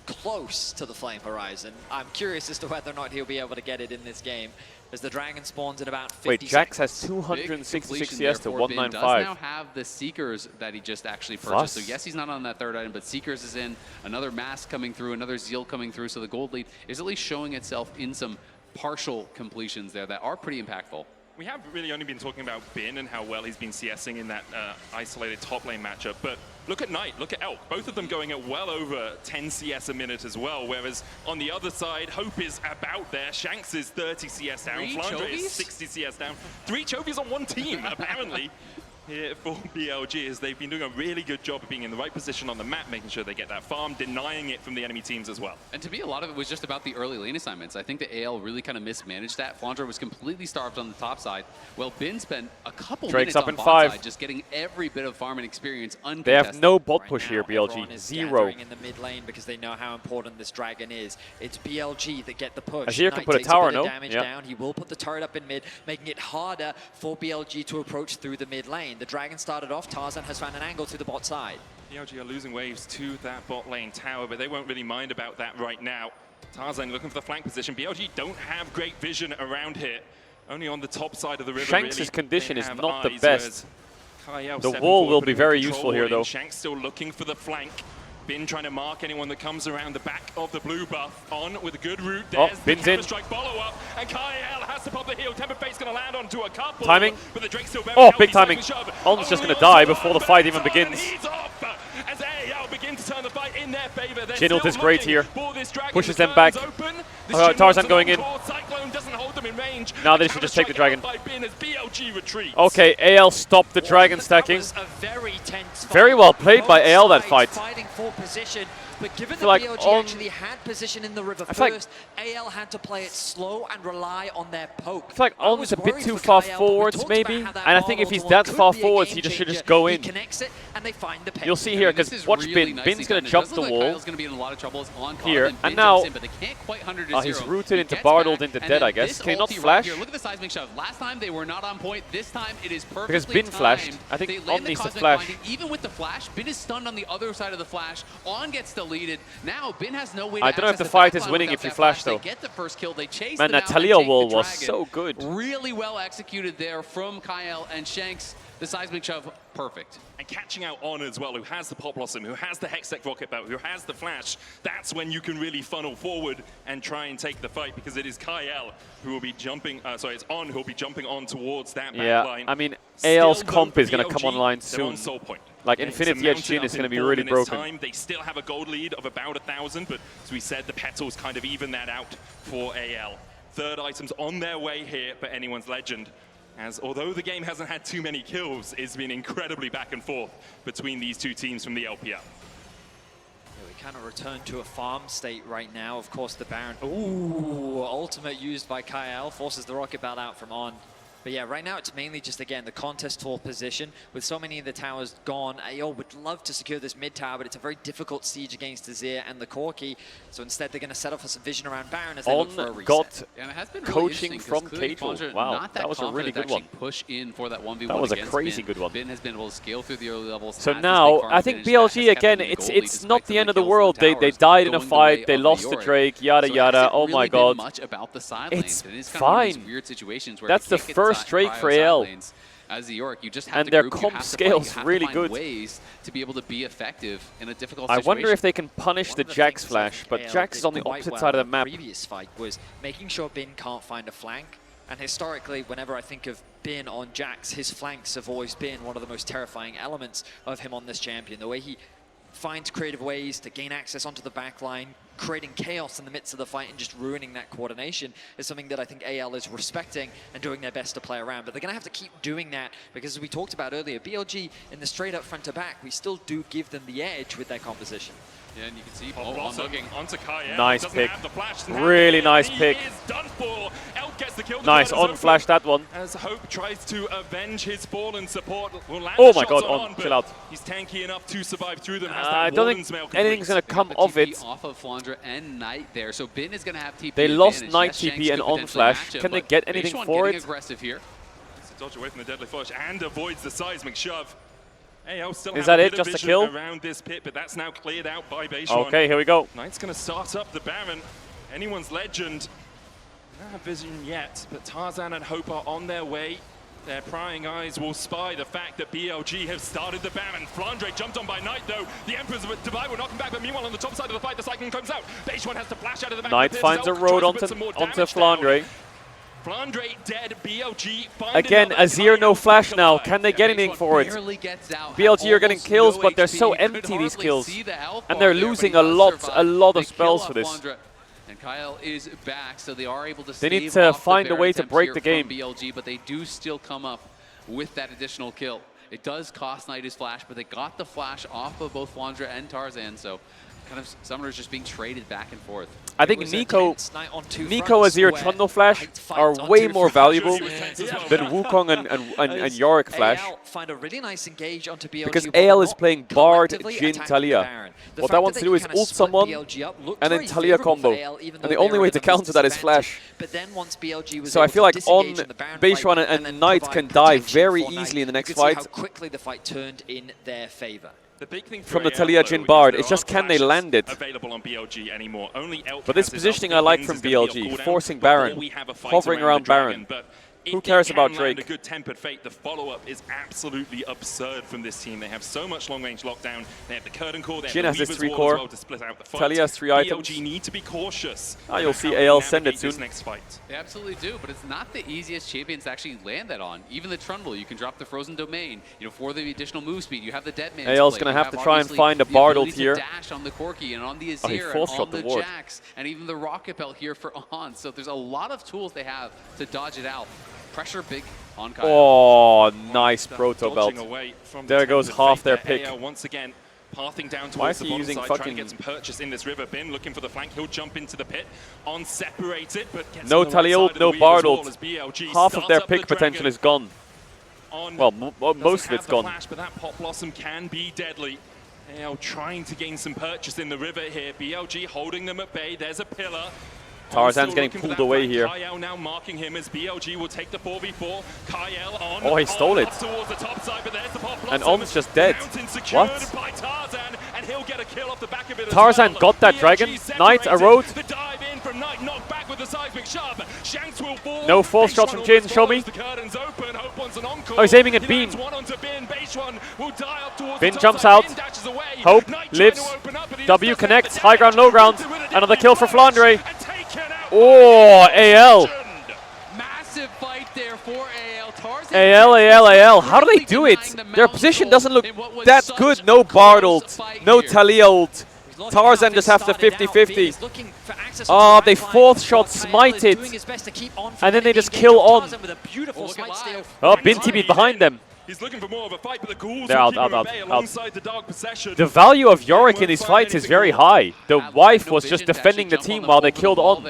close to the Flame Horizon. I'm curious as to whether or not he'll be able to get it in this game, as the dragon spawns in about 50 Wait, Jax has seconds. 266 Big CS to completion there for Bin. Does 195. now have the Seekers that he just actually purchased. Fuss. So yes, he's not on that third item, but Seekers is in, another Mask coming through, another Zeal coming through, so the gold lead is at least showing itself in some partial completions there that are pretty impactful. We have really only been talking about Bin and how well he's been CSing in that isolated top lane matchup, but look at Knight, look at Elk, both of them going at well over 10 CS a minute as well, whereas on the other side, Hope is about there, Shanks is 30 CS down, Flandre is 60 CS down. 3 Chovies on one team, apparently, here for BLG, as they've been doing a really good job of being in the right position on the map, making sure they get that farm, denying it from the enemy teams as well. And to me, a lot of it was just about the early lane assignments. I think the AL really kind of mismanaged that. Flandre was completely starved on the top side. Well, Bin spent a couple Drake's minutes up on in bot 5. side, just getting every bit of farm and experience uncontested. They have no bot push Right here, now, BLG. everyone is 0. gathering in the mid lane because they know how important this dragon is. It's BLG that get the push. Azir can Knight put a takes tower, bit of no? damage Yeah. down. He will put the turret up in mid, making it harder for BLG to approach through the mid lane. The dragon started off. Tarzan has found an angle to the bot side. BLG are losing waves to that bot lane tower, but they won't really mind about that right now. Tarzan looking for the flank position. BLG don't have great vision around here. Only on the top side of the river, Shanks' really, condition they is have not the eyes, best. whereas Kyle The 7 wall forward will putting be very control useful here, wall in. though. Shanks still looking for the flank. Bin trying to mark anyone that comes around the back of the blue buff. On with a good route. Oh, There's the Bin's in. counter-strike follow-up, and Kyle has to pop the heel. Temper Fate's going to land onto a couple. Timing. But the Drake's still very Oh, healthy, big timing. second shove. On's just Only going to die onto before the one, fight but even it's on, and begins. he's off as AL begin to turn the fight in their favor. They're Jinnelt still is great looking here. for this dragon. Pushes The them back. curtain's open. Tarzan going in. Cyclone doesn't hold them in range. Now they should just take the dragon. By Bin as BLG retreats. Okay, AL stopped the dragon stacking. A very tense fight. Very well played by Both AL that sides fight. Fighting for position, but given I that feel like BLG actually had position in the river I feel like- first, AL had to play it slow and rely on their poke. I feel like On's a bit too far forwards, maybe. And I think if he's that far forwards, he should just go in. He connects it, and they find the You'll see here, because watch Bin. Bin's going to jump the wall Kyle's going to be in a lot of trouble on here. And now, in, but they can't quite 100 to he's 0. rooted He into gets Bardled back, into and dead, then I guess. this Can he not ulti right flash? here, look at the seismic shove. Last time they were not on point. This time it is perfectly Because Bin flashed. timed. I think They On land the needs to cosmic flash. binding. Even with the flash, Bin is stunned on the other side of the flash. On gets deleted. Now Bin has no way to I don't know if access the fight back is line winning without if you that flash, They though. get the first kill. They chase Man, them that out and Talia take the wall was dragon. so good. Really well executed there from Kyle and Shanks. The seismic shove, perfect. And catching out On as well, who has the Pop Blossom, who has the Hextech Rocket Belt, who has the Flash, that's when you can really funnel forward and try and take the fight, because it is Kyle who will be jumping, it's On who will be jumping on towards that back Yeah, line. I mean, Still AL's comp though, is going to come BLG, online they're on soon. Soul Point. Like, It's Infinity a Edge mountain Jin is up going to in be 4 really minutes broken. time. They still have a gold lead of about 1,000, but as we said, the Petals kind of even that out for AL. Third items on their way here for anyone's legend. As although the game hasn't had too many kills, it's been incredibly back and forth between these two teams from the LPL. Yeah, we kind of return to a farm state right now. Of course, the Baron. Ooh, ultimate used by Kyle forces the rocket belt out from On. But yeah, right now it's mainly just, again, the contest for position. With so many of the towers gone, AO would love to secure this mid tower, but it's a very difficult siege against Azir and the Corki. So instead, they're going to set up for some vision around Baron as they look for a reset. Got And it has been really coaching interesting from 'cause clearly Caedrel. Flandre Wow, not that was a really confident good to one. actually push in for that 1v1 That was a against crazy Bin. good one. Bin has been able to scale through the early levels. So has this now, big farm I think advantage that has BLG, kept again, them in the gold it's lead not despite the some end of the kills world. from the They towers died in a going the way fight, they of lost to Yorick. Drake, yada So it yada, hasn't oh really my been god. much about the side lanes. It's It is kind of one of these fine. weird situations where That's they the can't get first side Drake cryo for side AL. lanes. As the Yorick, you just have And to their group, you comp have to scale's fight, you have really to find good. ways to be able to be effective in a difficult I situation. wonder if they can punish the Jax flash, but AL Jax did is on the quite opposite well side of in the map. previous fight was making sure Bin can't find a flank. And historically, whenever I think of Bin on Jax, his flanks have always been one of the most terrifying elements of him on this champion. The way he finds creative ways to gain access onto the back line, creating chaos in the midst of the fight and just ruining that coordination is something that I think AL is respecting and doing their best to play around. But they're going to have to keep doing that because, as we talked about earlier, BLG in the straight up front to back, we still do give them the edge with their composition. Yeah, and you can see On looking onto Kyle. Nice Doesn't pick. have the flash, doesn't have Really it. nice He pick. is done for. Elk gets the kill. Nice, On flash that one. As Hope tries to avenge his fallen support. Will land Oh my shots god, On, chill out. He's tanky enough to survive through them. I don't think anything's going to come of it. Off of Flandre and Knight there, so Bin is going to have TP. They lost advantage. Knight Yes, TP Shanks and could On potentially flash. match it, Can they but get anything Beishwan for getting it? aggressive here. It's a dodge away from the deadly flash and avoids the seismic shove. AL still Is have that a it? bit of Just a vision kill? around this pit, but that's now cleared out by Beishwan. Okay, here we go. Knight's going to start up the Baron. Anyone's legend. Don't have vision yet, but Tarzan and Hope are on their way. Their prying eyes will spy the fact that BLG have started the Baron. Flandre jumped on by Knight, though. The Emperor's Dubai will knock him back, but meanwhile on the top side of the fight, the Cyclone comes out. Beishwan has to flash out of the back. Knight of the pit. finds a Zelk road tries to put some onto more damage down. Flandre. Flandre dead, BLG finding Again, out that Azir no Kyle flash back now. alive. Can they get anything for it? Barely gets out, BLG are getting almost kills, no but they're HP. so You could empty, these hardly kills. see the health And bar they're there, but losing he a does lot survive of the spells kill for this. off Flandre. And Kyle is back, so they are able to They need stave to off the find a Baron way to attempt break here the from game. BLG, but they do still come up with that additional kill. It does cost Knight his flash, but they got the flash off of both Flandre and Tarzan, so kind of Summoners just being traded back and forth. I think Nico, Azir, Trundle Flash are way more valuable than Wukong and Yorick Flash. AL find a really nice engage onto BLG, Because but AL they're is not playing Bard, collectively Jhin, attacking the Talia. Baron. The What fact I want that to they do is kinda ult split someone, BLG up looked and then very Talia favourable for combo. AL, even And though the their only way to rhythm was counter that is disadvantaged. Flash. But then once BLG was So I able feel to like On, disengage in the Baron Beishwan fight and then Knight provide can die protection very for Knight, easily in the next you could see fight. how quickly the fight turned in their favour. The big thing From for the AL, Talia though, Jhin is Bard, there it's just aren't can they flashes land it? Available on BLG anymore. Only Elk But this has his positioning ultimate I like wins from is gonna be a BLG, cooldown forcing before Baron, we have a fight hovering the around dragon. Baron. But Who cares about Drake? Drake? A good tempered fate. The follow-up is absolutely absurd from this team. They have so much long-range lockdown. They have the curtain core. They Jhin have has the his Weaver's 3 Wall as core. well to split out the fight. Tali has 3 items. BLG need to be cautious. You'll see AL send it soon. This next fight. They absolutely do, but it's not the easiest champions to actually land that on. Even the Trundle, you can drop the Frozen Domain. You know, for the additional move speed, you have the Dead Man's AL's Blade. gonna You have to try and find a the Bard ability ult here. to dash on the Corki and on the he Azir full and shot on the the ward. Jax and even the Rocket Belt here for On. So there's a lot of tools they have to dodge it out. Pressure big on Kyle. Oh, nice proto belt. Dodging away from There the goes tempered half fate their there. pick. AL once again pathing down Why towards is he the bottom using side, trying to fucking- get some purchase in this river. Bin looking for the flank. He'll jump into the pit. On separated, but gets No on the right Tali ult, side of no the Bard Weaver's ult. Wall as BLG Half of starts their up pick the potential Dragon. is gone. Well, most of Doesn't it's have the gone. Flash, but that Pop Blossom can be deadly. AL trying to gain some purchase in the river here. BLG holding them at bay. There's a pillar. Tarzan's getting pulled away here. Kyle now marking him as BLG will take the 4v4. Kyle on. Oh, he stole it. Up towards the top side, but there's the Pop And Blossom. On's just dead. Mountain secured What? by Tarzan, and he'll get a kill off the back of it as Tarzan well. got that BLG dragon. separated. Knight, a road. The dive in from Knight, knocked back with the seismic shove. Shanks will fall. No false shots from Jhin, show me. The curtains open. Hope wants an encore. Oh, he's aiming at He Bean. lands one onto Bin. Baseone will die up towards Bin the top jumps side. out. Bin dashes away. Hope Knight lives. trying to open up, but he W just doesn't connects. have the High ground, low ground. Another kill for Flandre. taken out. Oh, AL. Massive fight there for AL. Tarzan AL. How do they do it? Their position doesn't look that good. No Bard ult. No Tali ult. Tarzan just have to 50-50. Oh, they fourth shot smite it. And then they just kill on. Oh, Bin TP'd behind them. He's looking for more of a fight, but the ghouls They're will out, keep out, him out, at bay out. alongside the Dark Possession. The value of Yorick in these fights is very high. The wife was just defending the team while they killed on.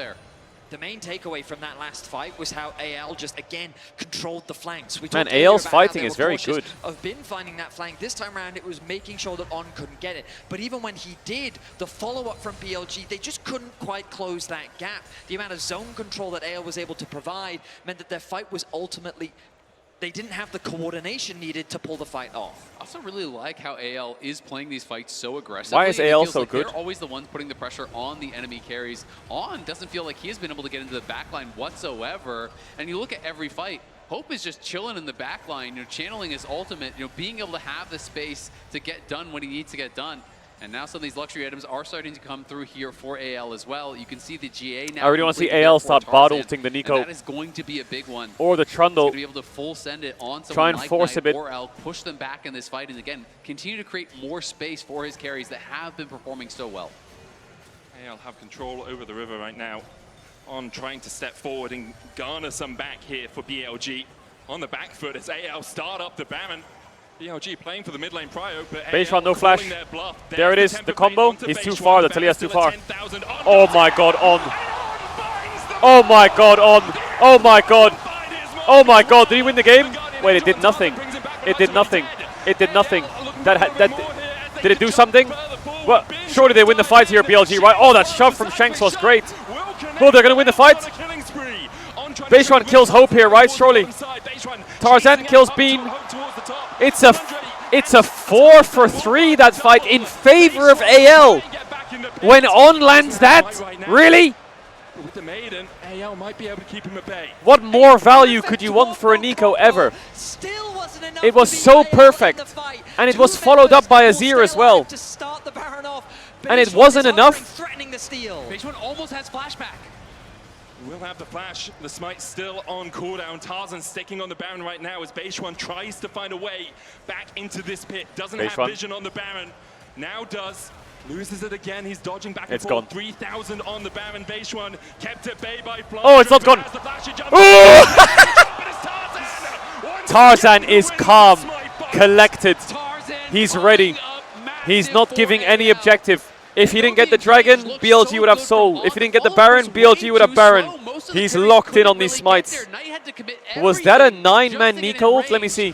The main takeaway from that last fight was how AL just again controlled the flanks. We Man, talked earlier AL's about how fighting they is were very cautious good. Of Bin finding that flank. This time around, it was making sure that On couldn't get it. But even when he did, the follow-up from BLG, they just couldn't quite close that gap. The amount of zone control that AL was able to provide meant that their fight was ultimately. They didn't have the coordination needed to pull the fight off. I also really like how AL is playing these fights so aggressively. Why is It AL feels so like good? They're always the ones putting the pressure on the enemy carries. On doesn't feel like he has been able to get into the backline whatsoever. And you look at every fight, Hope is just chilling in the backline, channeling his ultimate, being able to have the space to get done when he needs to get done. And now some of these luxury items are starting to come through here for AL as well. You can see the GA now. I really want to see completed AL there for start Tarzan, bot ulting the Nico. and that is going to be a big one. Or the Trundle. He's going to be able to full send it on someone Try and like force Knight a bit. or Elk, push them back in this fight, and again, continue to create more space for his carries that have been performing so well. AL have control over the river right now. On trying to step forward and garner some back here for BLG. On the back foot as AL start up the Baron. BLG playing for the mid lane prio, but Baseline, no AL flash. calling their bluff. There it There's is, the temper combo. fade onto He's too Baseline. far, the Baron's Talia's too still at far. 10,000. Oh my god, On. Oh my god, On. Oh my god. Oh my god, did he win the game? Wait, it did nothing. It did nothing. It did nothing. Did it do something? Well, surely they win the fight here, BLG, right? Oh, that shove from Shanks was great. Oh, they're gonna win the fight. Baseline kills Hope here, right? Surely. Tarzan kills Bean. It's a 4-for-3 that fight in favor of AL. When On lands that, really? With the maiden, AL might be able to keep him at bay. What more value could you want for a Nico ever? It was so perfect, and it was followed up by a Azir as well. And it wasn't enough. Baseone almost has flashback. We'll have the flash. The smite still on cooldown. Tarzan sticking on the Baron right now as Baseone tries to find a way back into this pit. Doesn't have vision on the Baron. Now does. Loses it again. He's dodging back and It's forth. gone. 3,000 on the Baron. Baseone kept at bay by Flash. Oh, it's not gone. Tarzan is calm, collected. He's ready. He's not giving any objective. If he didn't get the Dragon, BLG would have Soul. If he didn't get the Baron, BLG would have Baron. He's locked in on these smites. Was that a 9-man Nico ult? Let me see.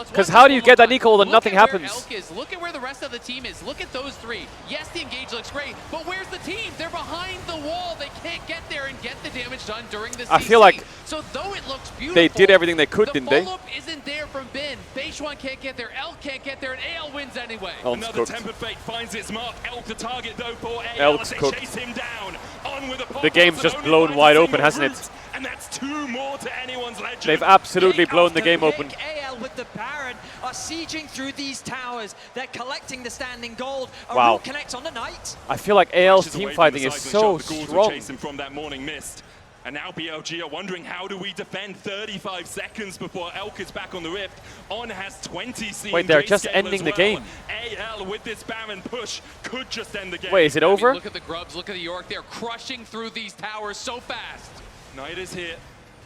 Because how do you get that Nico ult and nothing happens? Look at where the rest of the team is. Look at those three. Yes, the engage looks great, but where's the team? They're behind the wall. They can't get there and get the damage done during the CC. I feel like so though it looks beautiful, they did everything they could, didn't they? The follow-up isn't there from Bin. Beishwan can't get there, Elk can't get there, and AL wins anyway. Elk's Another cooked. Tempered Fate finds its mark. Elk the target though for AL Elk's as they cooked. chase him down. On with The game's just blown wide open, hasn't it? And that's 2 more to anyone's legend. They've absolutely blown the game open. AL with the Baron are sieging through these towers. They're collecting the standing gold. A Wow. Root connects on the Knight. I feel like AL's Flashes away team from fighting the is cycling so shot. The Ghouls were strong. chasing from that morning mist. And now BLG are wondering, how do we defend 35 seconds before Elk is back on the Rift? On has 20 seen. Wait, they're just Grayscale ending as the well. game. AL with this Baron push could just end the game. Wait, is it I mean, over? look at the Grubs, look at the York. They're crushing through these towers so fast. Knight is here.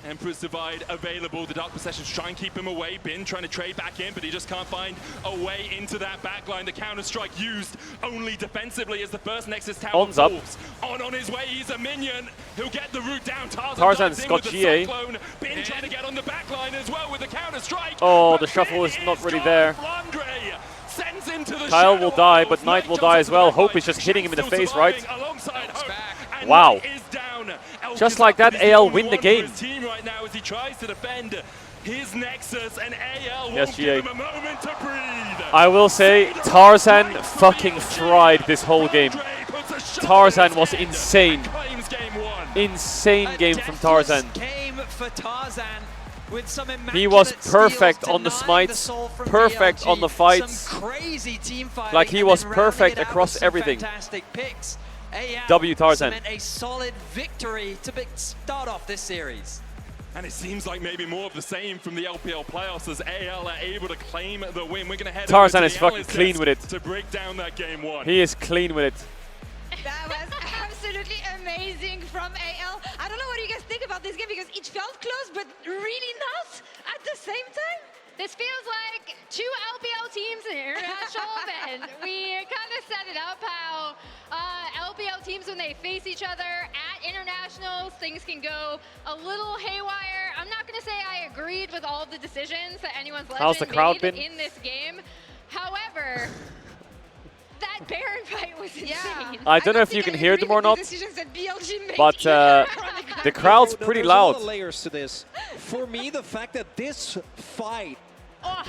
Emperor's Divide available. The Dark Possessions try and keep him away. Bin trying to trade back in, but he just can't find a way into that backline. The counter-strike used only defensively as the first Nexus tower On's up. falls. On his way, he's a minion. He'll get the route down. Tarzan's dives in got with the GA. Cyclone. Bin trying to get on the backline as well with the counter-strike. Oh, the shuffle is not really there. Flandre sends him to the Kyle will shadow die, of but Knight Knight will jumps die up as the well. backline. Hope is just hitting him in the Still face, right? surviving alongside Hope. And Wow. Knight is down. Elk Just is like up, that, but he's the AL only win the one for game. his team right now as he tries to defend his Nexus, and AL Yes, won't GA. give him a moment to breathe. I will say, Tarzan fucking fried this whole game. Tarzan was insane. Insane game from Tarzan. Game for Tarzan with some He was immaculate perfect steals, on the denying smites, soul from perfect BLG. on the fights. Some crazy team fighting, Like he and was then rounding perfect it out across with some everything. Fantastic picks. AL W Tarzan. cement a solid victory to start off this series. And it seems like maybe more of the same from the LPL playoffs as AL are able to claim the win. We're going to head Tarzan over is to the fucking analyst clean desk with it. to break down that game 1. He is clean with it. That was absolutely amazing from AL. I don't know what you guys think about this game because it felt close, but really not at the same time. This feels like 2 LPL teams in an international event. We kind of set it up how LPL teams, when they face each other at internationals, things can go a little haywire. I'm not going to say I agreed with all of the decisions that anyone's How's the legend crowd made been? in this game. However, that Baron fight was insane. I don't know if you can hear them or not, Decisions that BLG made but the crowd's pretty There's a lot loud. of layers to this. For me, the fact that this fight,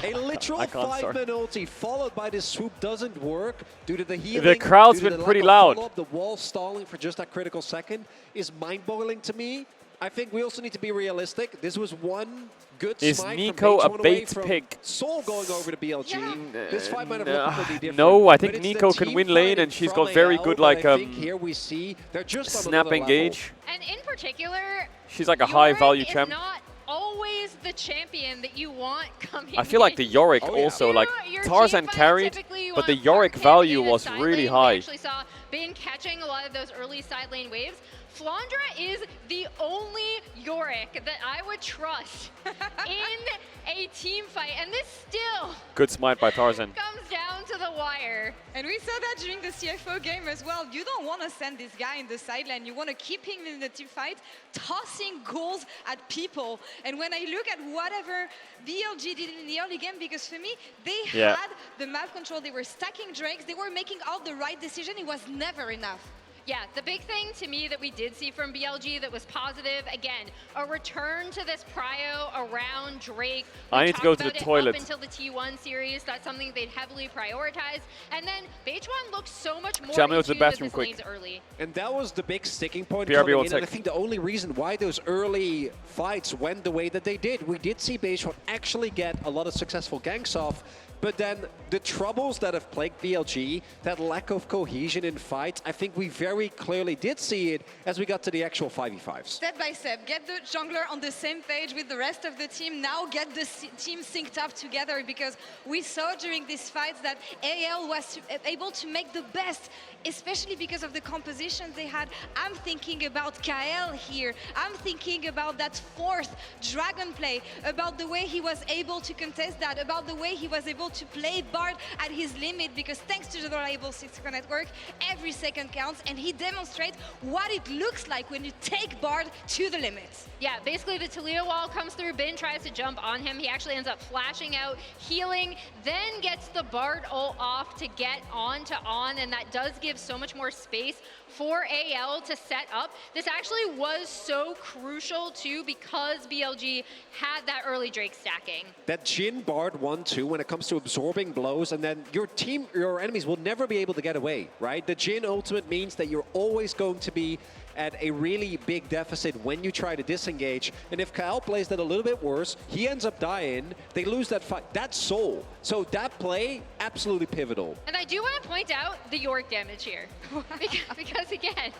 a literal I can't, sorry. 5-man ulti followed by this swoop doesn't work due to the healing. The crowd's due to been the pretty lack of loud. follow-up, the wall stalling for just that critical second is mind-boggling to me. I think we also need to be realistic. This was one good Is smite Nico from a H1 bait away from pick? Soul going over to BLG. This fight might have looked completely different. No, I think but it's the Nico can team win lane, fighting and she's from got very AL good that like I think here we see they're just on snap another level. engage. And in particular, She's like a high value Yorick champ. is not always the champion that you want coming I feel like the Yorick in. also, like Your Tarzan team fight, carried, typically you but the want Yorick Park value Kennedy was side really lane. We high. actually saw Bin catching a lot of those early side lane waves. Flandre is the only Yorick that I would trust in a team fight, and this still Good smite by Tarzan. comes down to the wire. And we saw that during the CFO game as well. You don't want to send this guy in the sideline. You want to keep him in the team fight, tossing goals at people. And when I look at whatever BLG did in the early game, because for me, they had the map control. They were stacking drakes. They were making all the right decision. It was never enough. Yeah, the big thing to me that we did see from BLG that was positive, again, a return to this prio around Drake. I need to go to the Up toilet. until the T1 series, that's something they'd heavily prioritize. And then Bejuan looks so much more Jam, I'm gonna go to the into bathroom this quick. lanes early. And that was the big sticking point BRB coming one in, and I sec. think the only reason why those early fights went the way that they did, we did see Beishwan actually get a lot of successful ganks off, but then the troubles that have plagued BLG, that lack of cohesion in fights, I think we very clearly did see it as we got to the actual 5v5s. Step by step, get the jungler on the same page with the rest of the team. Now get the team synced up together, because we saw during these fights that AL was able to make the best, especially because of the compositions they had. I'm thinking about Kael here. I'm thinking about that fourth dragon play, about the way he was able to contest that, about the way he was able to play Bard at his limit, because thanks to the reliable Cisco network, every second counts, and he demonstrates what it looks like when you take Bard to the limits. Yeah, basically the Talia wall comes through, Bin tries to jump on him, he actually ends up flashing out, healing, then gets the Bard ult off to get on to On, and that does give so much more space for AL to set up. This actually was so crucial too because BLG had that early Drake stacking. That Jhin Bard 1-2 when it comes to absorbing blows, and then your enemies will never be able to get away, right? The Jhin ultimate means that you're always going to be at a really big deficit when you try to disengage. And if Kyle plays that a little bit worse, he ends up dying, they lose that fight. That's soul. So that play, absolutely pivotal. And I do want to point out the Yorick damage here. because again,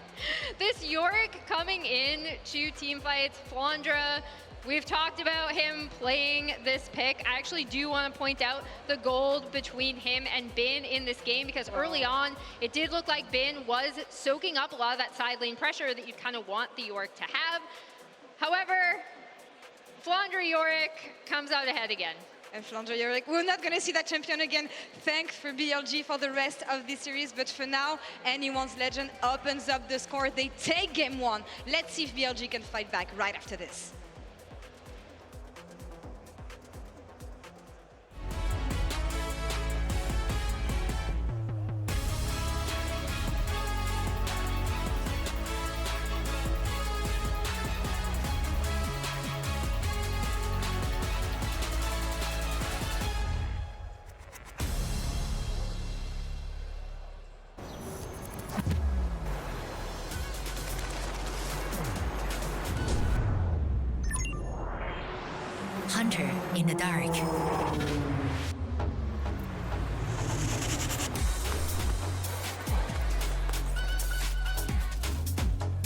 this Yorick coming in to team fights, Flandra, we've talked about him playing this pick. I actually do want to point out the gold between him and Bin in this game because early on, it did look like Bin was soaking up a lot of that side lane pressure that you'd kind of want the Yorick to have. However, Flandra Yorick comes out ahead again. And Flandra Yorick, we're not going to see that champion again. Thanks for BLG for the rest of this series. But for now, Anyone's Legend opens up the score. They take game one. Let's see if BLG can fight back right after this. Hunter in the dark.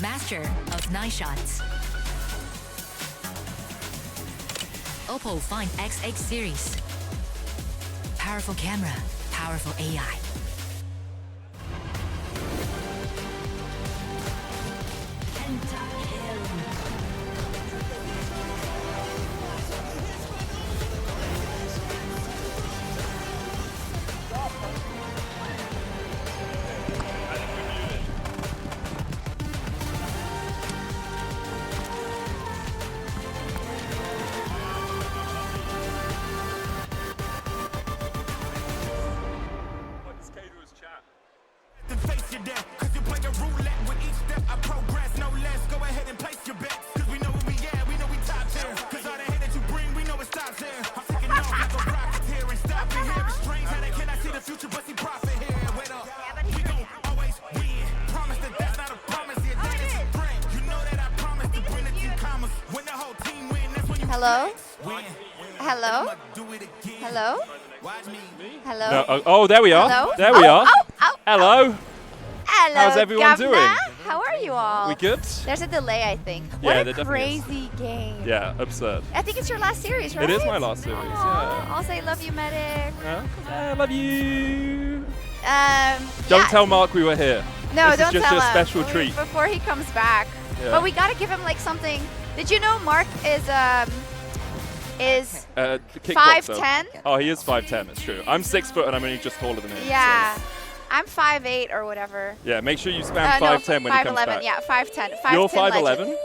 Master of 9 shots. Oppo Find XX series. Powerful camera, powerful AI. Hello? Hello? Hello? Hello? No, oh, there we are. Hello? There we are. Oh. Hello. Hello, How's everyone Governor. doing? How are you all? We good? There's a delay, I think. Yeah, What there a definitely is. crazy game. Yeah, absurd. I think it's your last series, right? It is my last series, yeah. I'll say love you, Medic. Yeah, I love you. Don't tell Mark we were here. No, this don't is just tell a him. special treat. Before he comes back. Yeah. But we gotta give him like something. Did you know Mark is Kickboxer. 5'10"? Oh, he is 5'10", it's true. I'm 6 foot and I'm only just taller than him. Yeah. So. I'm 5'8" or whatever. Yeah, make sure you spam 5'10" when he comes 5'11", back. yeah, 5'10". You're 5'10" 5'11"?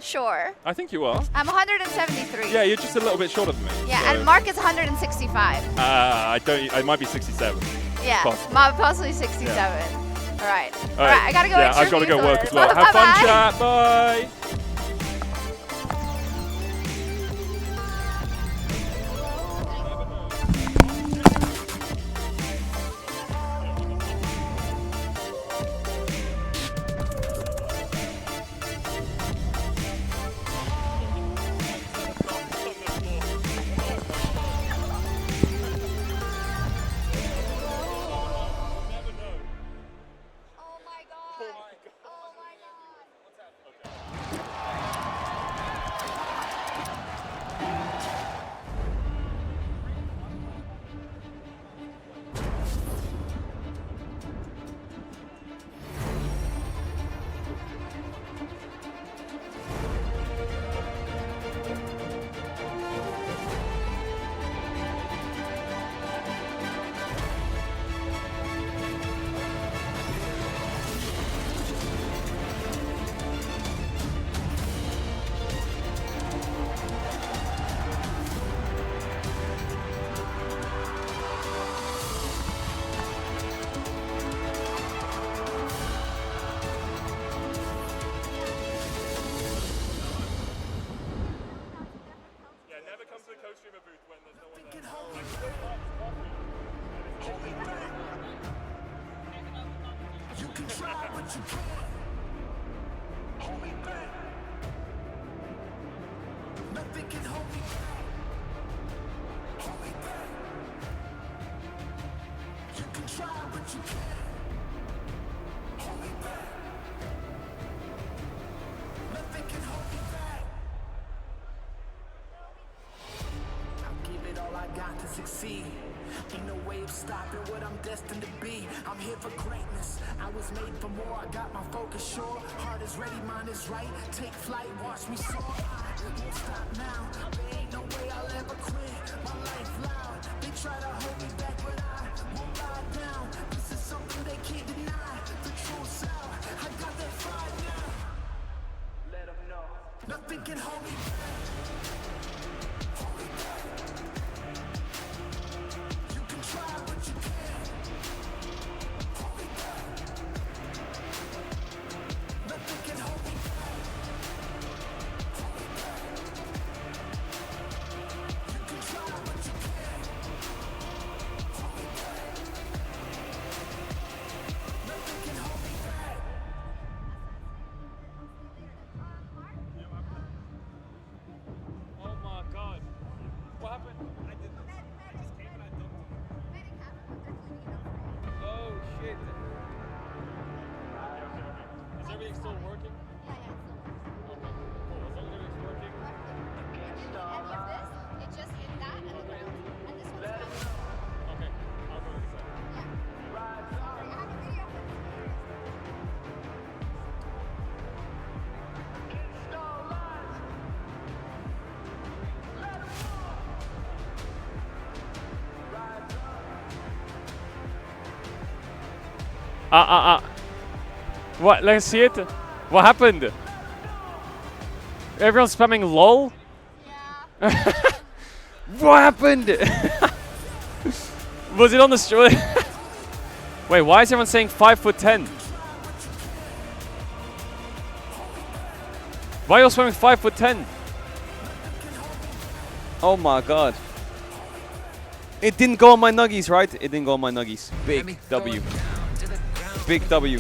Sure. I think you are. I'm 173. Yeah, you're just a little bit shorter than me. Yeah, so. and Mark is 165. I might be 67. Yeah, Possibly. possibly 67. Yeah. All right. All right, I gotta go. Yeah, I've got to go work as well. Have fun, chat. Bye. You can try, but you can't. Hold me back. Nothing can hold me back. Hold me back. You can try, but you can't. Hold me back. Nothing can hold me back. I'll give it all I got to succeed. Ain't no way of stopping what I'm destined to be. I'm here for greatness. I was made for more. I got my focus sure. Heart is ready, mind is right. Take flight, watch me soar. I won't stop now. There ain't no way I'll ever quit. My life loud. They try to hold me back, but I won't lie down. This is something they can't deny. The truth's out. I got that fire now. Let them know. Nothing can hold me back. Hold me back. Try, but you can't. Hold me back. Nothing can hold me back. Hold me back. You can try, but you can't. Hold me back. Nothing can hold me back. Oh my god. What happened? I didn't know. I just came and I dunked. Oh shit. Is everything still working? Yeah, it's still working. Okay, cool. As long as everything's working. Any of this, it just hit that and the ground. And this one's ground. Okay, I'll go inside. Yeah. Sorry, I have a video. What? Let's see it. What happened? Everyone's spamming LOL? Yeah. What happened? Was it on the stream? Wait, why is everyone saying 5'10"? Why are you spamming 5'10"? Oh my god. It didn't go on my nuggies, right? It didn't go on my nuggies. Big W. Big W.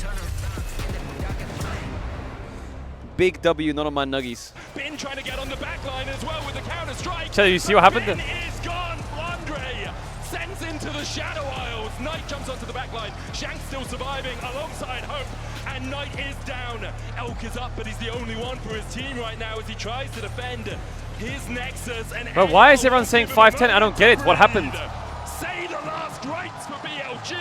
Big W, not on my nuggies. Bin trying to get on the back line as well with the counter strike. So you see what happened? Bin is gone. Blandre sends into the Shadow Isles. Knight jumps onto the back line. Shanks still surviving alongside Hope. And Knight is down. Elk is up, but he's the only one for his team right now as he tries to defend his Nexus. And but why is everyone saying 5'10"? I don't get it. What happened? Say the last rites for BLG.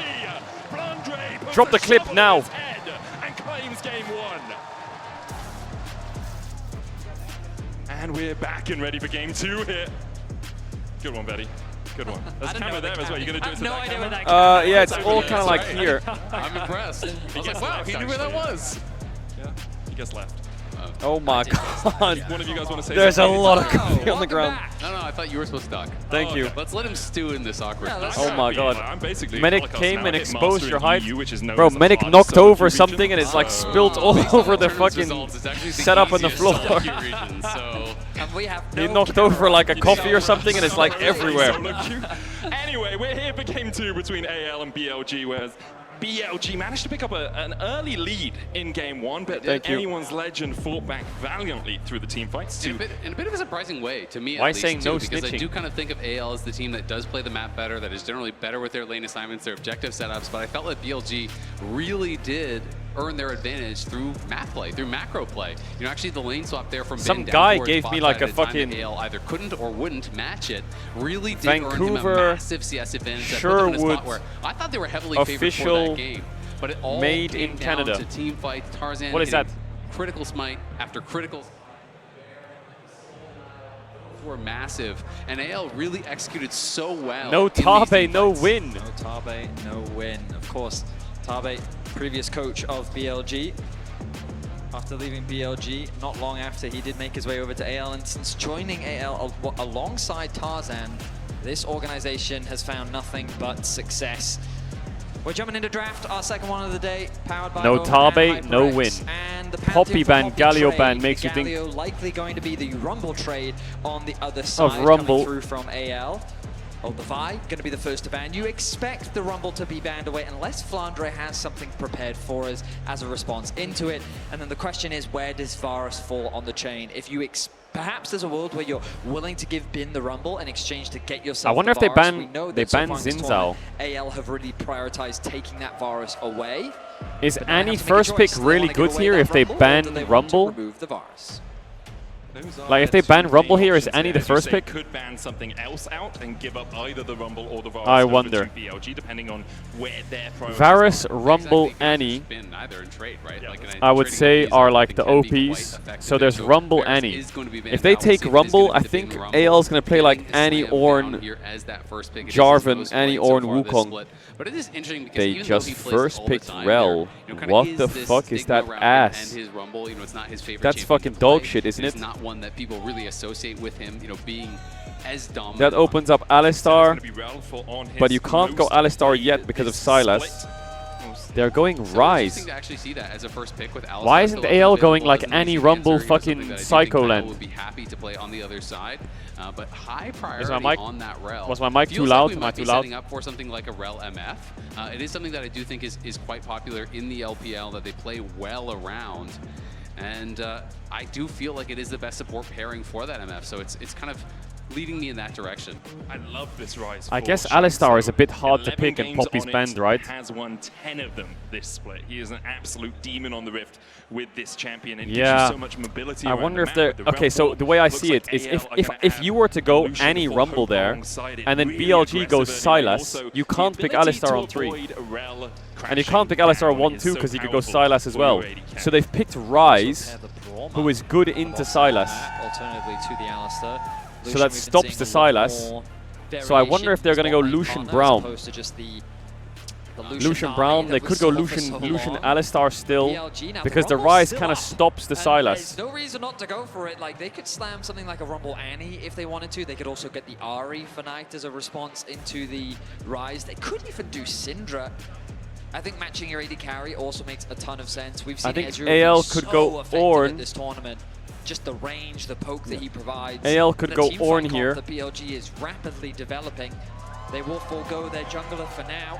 Blandre puts Drop the clip shovel now. in his head and claims game one. And we're back and ready for game two here. Good one, Betty. Good one. There's a camera there as well. You're going to do it to that camera? Yeah, it's all kind of like here. I'm impressed. I was like, wow, he knew where that was. Yeah, he gets left. Oh my god. One of you guys want to say There's a something? lot of coffee on the ground. No, I thought you were supposed to talk. Thank you. Let's let him stew in this awkwardness. Oh my god. I'm basically Medic Holocaust came now. and I hit exposed Master your in height. EU, which is known Bro, as the Medic hardest knocked zone over region. something and it's like spilt all over the fucking setup on the floor. And we have He knocked over like a coffee or something and it's like everywhere. Anyway, we're here for game two between AL and BLG, whereas BLG managed to pick up an early lead in game one, but anyone's legend fought back valiantly through the team fights. In a bit of a surprising way, to me Why at least, saying too, no because I snitching? do kind of think of AL as the team that does play the map better, that is generally better with their lane assignments, their objective setups, but I felt like BLG really did earn their advantage through map play, through macro play. You know, actually the lane swap there from Some Ben down guy towards gave bot me like side a at time fucking that AL either couldn't or wouldn't match it. Really did earn him a Vancouver massive CS advantage that put them in a spot where I thought they were heavily favored for that game. But it all made came in down Canada. to team fights. Tarzan What is that? Critical smite after critical were massive, and AL really executed so well. No in these Tabe, team no fights. win. No Tabe, no win. Of course, Tabe, previous coach of BLG. After leaving BLG, not long after, he did make his way over to AL, and since joining AL alongside Tarzan, this organization has found nothing but success. We're jumping into draft, our second one of the day, powered by No Omen Tabe, and no HyperX. win. And the Poppy ban, Galio ban makes you think Galio likely going to be the Rumble trade on the other side of Rumble. coming through from AL. Oh, the Vi going to be the first to ban. You expect the Rumble to be banned away unless Flandre has something prepared for us as a response into it. And then the question is, where does Varus fall on the chain? If you perhaps there's a world where you're willing to give Bin the Rumble in exchange to get yourself I wonder the if they Varus. ban We know they that so ban far in this Xin tournament, Zhao. AL have really prioritized taking that Varus away. Is But now they Annie have to make a first pick choice. Do they really wanna give good away here that if they Rumble, or ban do they want to Rumble? remove the Varus? Like if they ban Rumble here, is Annie the As you first say, pick? Could ban something else out and give up either the Rumble or the Varus I over wonder. to BLG, depending on where their priorities Varus, are. Rumble, Annie, Been either in trade, right? Like, I would say are like the OPs. So there's Rumble, Annie. If they take Rumble, I think AL's going to play like Annie, Ornn, Jarvan, Annie, Ornn, Wukong. But it is interesting because They even just though he plays first all picked the time, Rel. there, kinda What is the this fuck is stigma that around him ass? And his Rumble, it's not his favorite That's champion fucking to dog play. shit, isn't It's it? not one that people really associate with him, being as dominant. That opens up Alistar, but you can't go Alistar yet because of Sylas. They're going Rise. Interesting to actually see that as a first pick with Alistar. Why isn't still AL available going like as an Annie, easy Rumble, answer, fucking something that I do think Psycho Kyle Land? would be happy to play on the other side, but high Is priority my mic, on that Rel. was my mic too Feels loud? Like we Am I might too be loud? setting up for something like a Rel MF. It is something that I do think is quite popular in the LPL, that they play well around. And I do feel like it is the best support pairing for that MF, so it's kind of leading me in that direction. I love this Rise. I for guess Shanks, Alistar is though. a bit hard to 11 pick in games Poppy's on it, band, right? Has won 10 of them this split. He is an absolute demon on the Rift with this champion, and Yeah. gives you so much mobility. I around wonder the if they're map with the okay. So Rumble. the way I Looks see like it is, AL are if gonna you were to go Lucian Annie for Rumble Hope there, alongside it, and then really BLG goes aggressive early, and Sylas, also you the can't pick ability Alistar to on 3. avoid a Rel And you can't pick Alistar crashing 1 down 2 is because so you could go powerful Sylas as for well. your AD carry. So they've picked Rise, who is good into Sylas. Alternatively to the Alistar. So that stops the Sylas. So I wonder if they're going to go Lucian Brown. Lucian Brown, they could go Lucian Alistar still, because the Rise kind of stops the Sylas. There's no reason not to go for it. Like, they could slam something like a Rumble Annie if they wanted to. They could also get the Ahri for Knight as a response into the Rise. They could even do Syndra. I think matching your AD carry also makes a ton of sense. We've seen I think Ezreal AL be could so go effective Ornn. at this tournament. Just the range, the poke that he provides. AL could The go teamfight Ornn comp here. that BLG is rapidly developing. They will forego their jungler for now.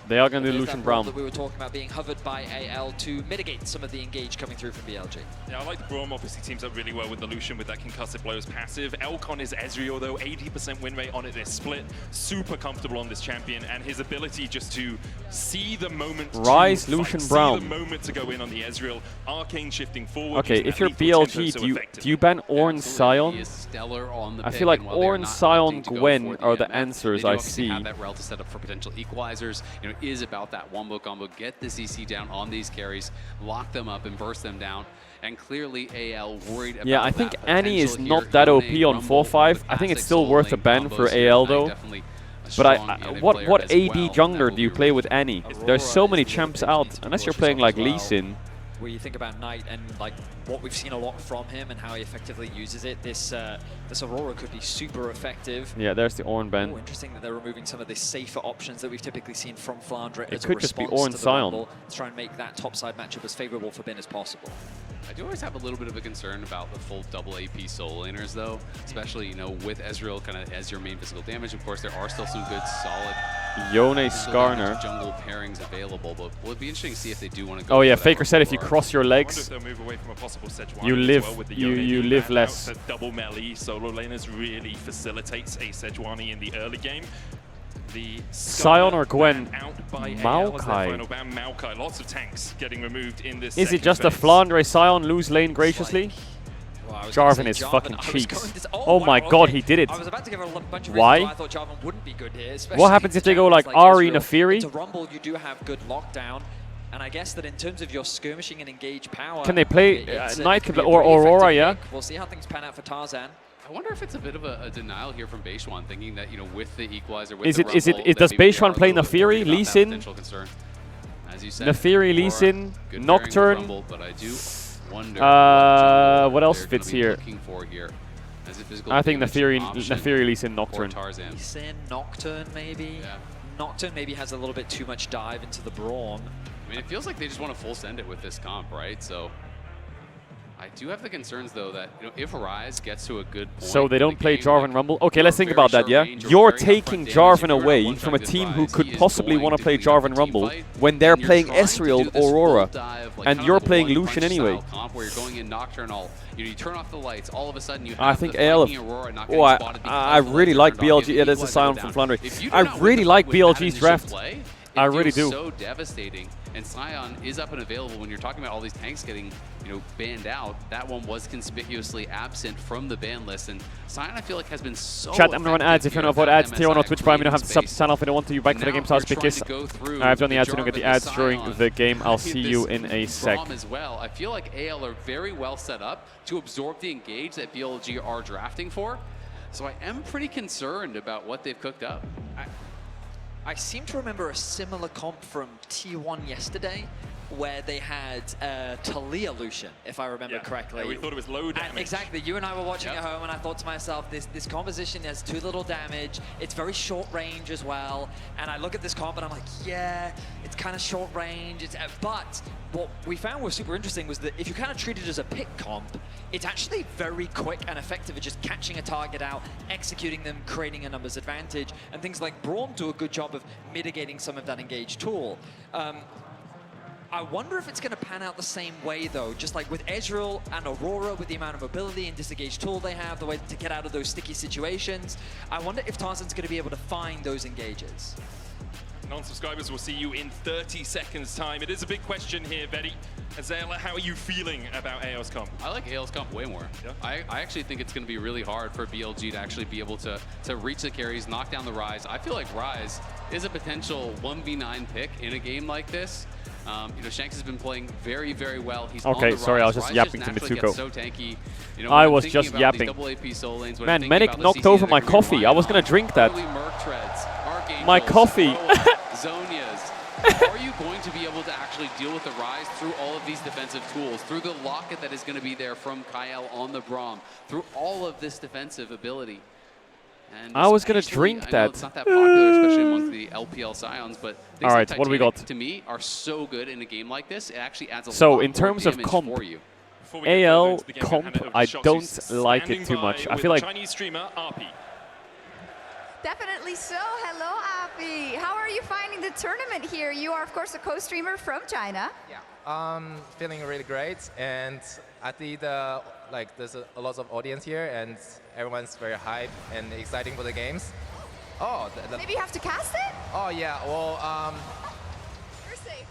They are going to do There's Lucian that role Brown. that we were talking about being hovered by AL to mitigate some of the engage coming through from BLG. Yeah, I like the Braum. Obviously teams up really well with the Lucian with that concussive blows passive. Elcon is Ezreal though, 80% win rate on it this split. Super comfortable on this champion, and his ability just to see the moment Rise, to Lucian fight, Brown. see the moment to go in on the Ezreal. Arcane shifting forward. Okay, using if that you're lethal tempo BLG, so do you effectively. ban Ornn, He Sion? is stellar on the I pick, feel like and while they're Ornn, not Sion, opting to go Gwen for are the MF, answers they do I obviously see. have that Rel to set up for potential equalizers. Is about that wombo combo, get the CC down on these carries, lock them up and burst them down. And clearly AL worried about Yeah, I think that Annie is potential not that here. OP Yone, on Rumble, 4-5. the I think it's classic still solo worth a lane ban for combos here. AL Knight though. definitely a But strong melee what player as AD well. jungler do you play with Annie? There's so many champs out, unless you're playing like Lee Sin. Where you think about Knight and like what we've seen a lot from him and how he effectively uses it, this Aurora could be super effective. Yeah, there's the Ornn ban. Oh, interesting that they're removing some of the safer options that we've typically seen from Flandre It as could a just be response Ornn to the Sion. Rumble to try and make that topside matchup as favorable for Bin as possible. I do always have a little bit of a concern about the full double AP solo laners though, especially with Ezreal kind of as your main physical damage. Of course, there are still some good solid Yone physical damage Skarner. jungle pairings available, but will it be interesting to see if they do want to go Oh yeah, for that Faker said if you Rumble cross your I wonder legs, if they'll move away from a possible Sejuani you as live well with the you Yone live ban less. out. That double melee solo laners really facilitates a Sejuani in the early game. The Sion or Skarner Gwen? ban out by AL as their Maokai. final ban. Maokai, lots of tanks getting removed in this. Is it second just a phase. Flandre Sion lose lane graciously? Well, I was gonna Jarvan say is Jarvan, fucking I was cheeks. going to- Oh wow, my god, okay. he did it. I was about to give a bunch of Why? reasons why I thought Jarvan wouldn't be good here. What especially happens if they go champions like Ahri Ezreal. Nafiri? Into Rumble, you do have good lockdown. And I guess that in terms of your skirmishing and engage power, Can they play it's, Knight it could be a or pretty Aurora? effective Yeah. pick. We'll see how things pan out for Tarzan. I wonder if it's a bit of a denial here from Beishuan, thinking that with the equalizer, with Is the it- is it- Rumble, does that maybe they Beishuan are a play little bit worried Nafiri, about Lee that Sin? potential concern. As you said, Nafiri, Lee Aurora, Sin, good pairing with Nocturne. Rumble, but I do wonder What else they're fits gonna be here? looking for here as a physical I think damage Nafiri, option Lee Sin, for Nocturne. Tarzan. Lee Sin, Nocturne maybe. Yeah. Nocturne maybe has a little bit too much dive into the Braum. I mean, it feels like they just want to full send it with this comp, right? So I do have the concerns, though, that if Rise gets to a good point... So they don't play Jarvan Rumble? Okay, let's think about that, yeah? You're taking Jarvan away from a team who could possibly want to play Jarvan Rumble when they're playing Ezreal Aurora, and you're playing Lucian anyway. Where you're going in Nocturnal, you turn off the lights, all of a sudden you have I think AL... Oh, I really like BLG. Yeah, there's a Sion from Flandre. I really like BLG's draft. I really do. So devastating, and Sion is up and available when you're talking about all these tanks getting, banned out. That one was conspicuously absent from the ban list, and Sion, I feel like, has been so Chat, I'm gonna run ads. If you want to avoid ads, tier 1 or Twitch Prime, you don't have to sub to sign off. If you don't want to, you back for the game, so I'll speak this. I've done the ads, so you don't get the ads during the game. I'll see you in a sec. As well. I feel like AL are very well set up to absorb the engage that BLG are drafting for, so I am pretty concerned about what they've cooked up. I seem to remember a similar comp from T1 yesterday, where they had Talia Lucian, if I remember correctly. Yeah, we thought it was low damage. Exactly. You and I were watching at home, and I thought to myself, this composition has too little damage. It's very short range as well. And I look at this comp, and I'm like, yeah, it's kind of short range. But what we found was super interesting was that if you kind of treat it as a pick comp, it's actually very quick and effective at just catching a target out, executing them, creating a numbers advantage, and things like Braum do a good job of mitigating some of that engage tool. I wonder if it's going to pan out the same way, though, just like with Ezreal and Aurora, with the amount of mobility and disengage tool they have, the way to get out of those sticky situations. I wonder if Tarzan's going to be able to find those engages. Non-subscribers will see you in 30 seconds time. It is a big question here, Betty. Azela, how are you feeling about AL's comp? I like AL's comp way more. Yeah. I actually think it's going to be really hard for BLG to actually be able to reach the carries, knock down the Rise. I feel like Rise is a potential 1v9 pick in a game like this. Shanks has been playing very, very well. He's okay, on the sorry, rise. I was just Rise yapping to naturally Mitsuko. So tanky. I was just yapping. Man, Medic knocked over my coffee. I was gonna drink that. My coffee. Zonias. Are you going to be able to actually deal with the Rise through all of these defensive tools, through the locket that is going to be there from Kael on the Braum, through all of this defensive ability? And I was going to drink that. It's not that popular, especially amongst the LPL Scions, but things all right, like what do we got? to me, are so good in a game like this. It actually adds a lot So in more terms of damage comp, for you. AL comp, I don't like it too much. I feel like Chinese streamer RP. Definitely so. Hello, Appy. How are you finding the tournament here? You are, of course, a co-streamer from China. Yeah, feeling really great, and I think there's a lot of audience here, and everyone's very hyped and exciting for the games. Oh, maybe you have to cast it? Oh yeah, well,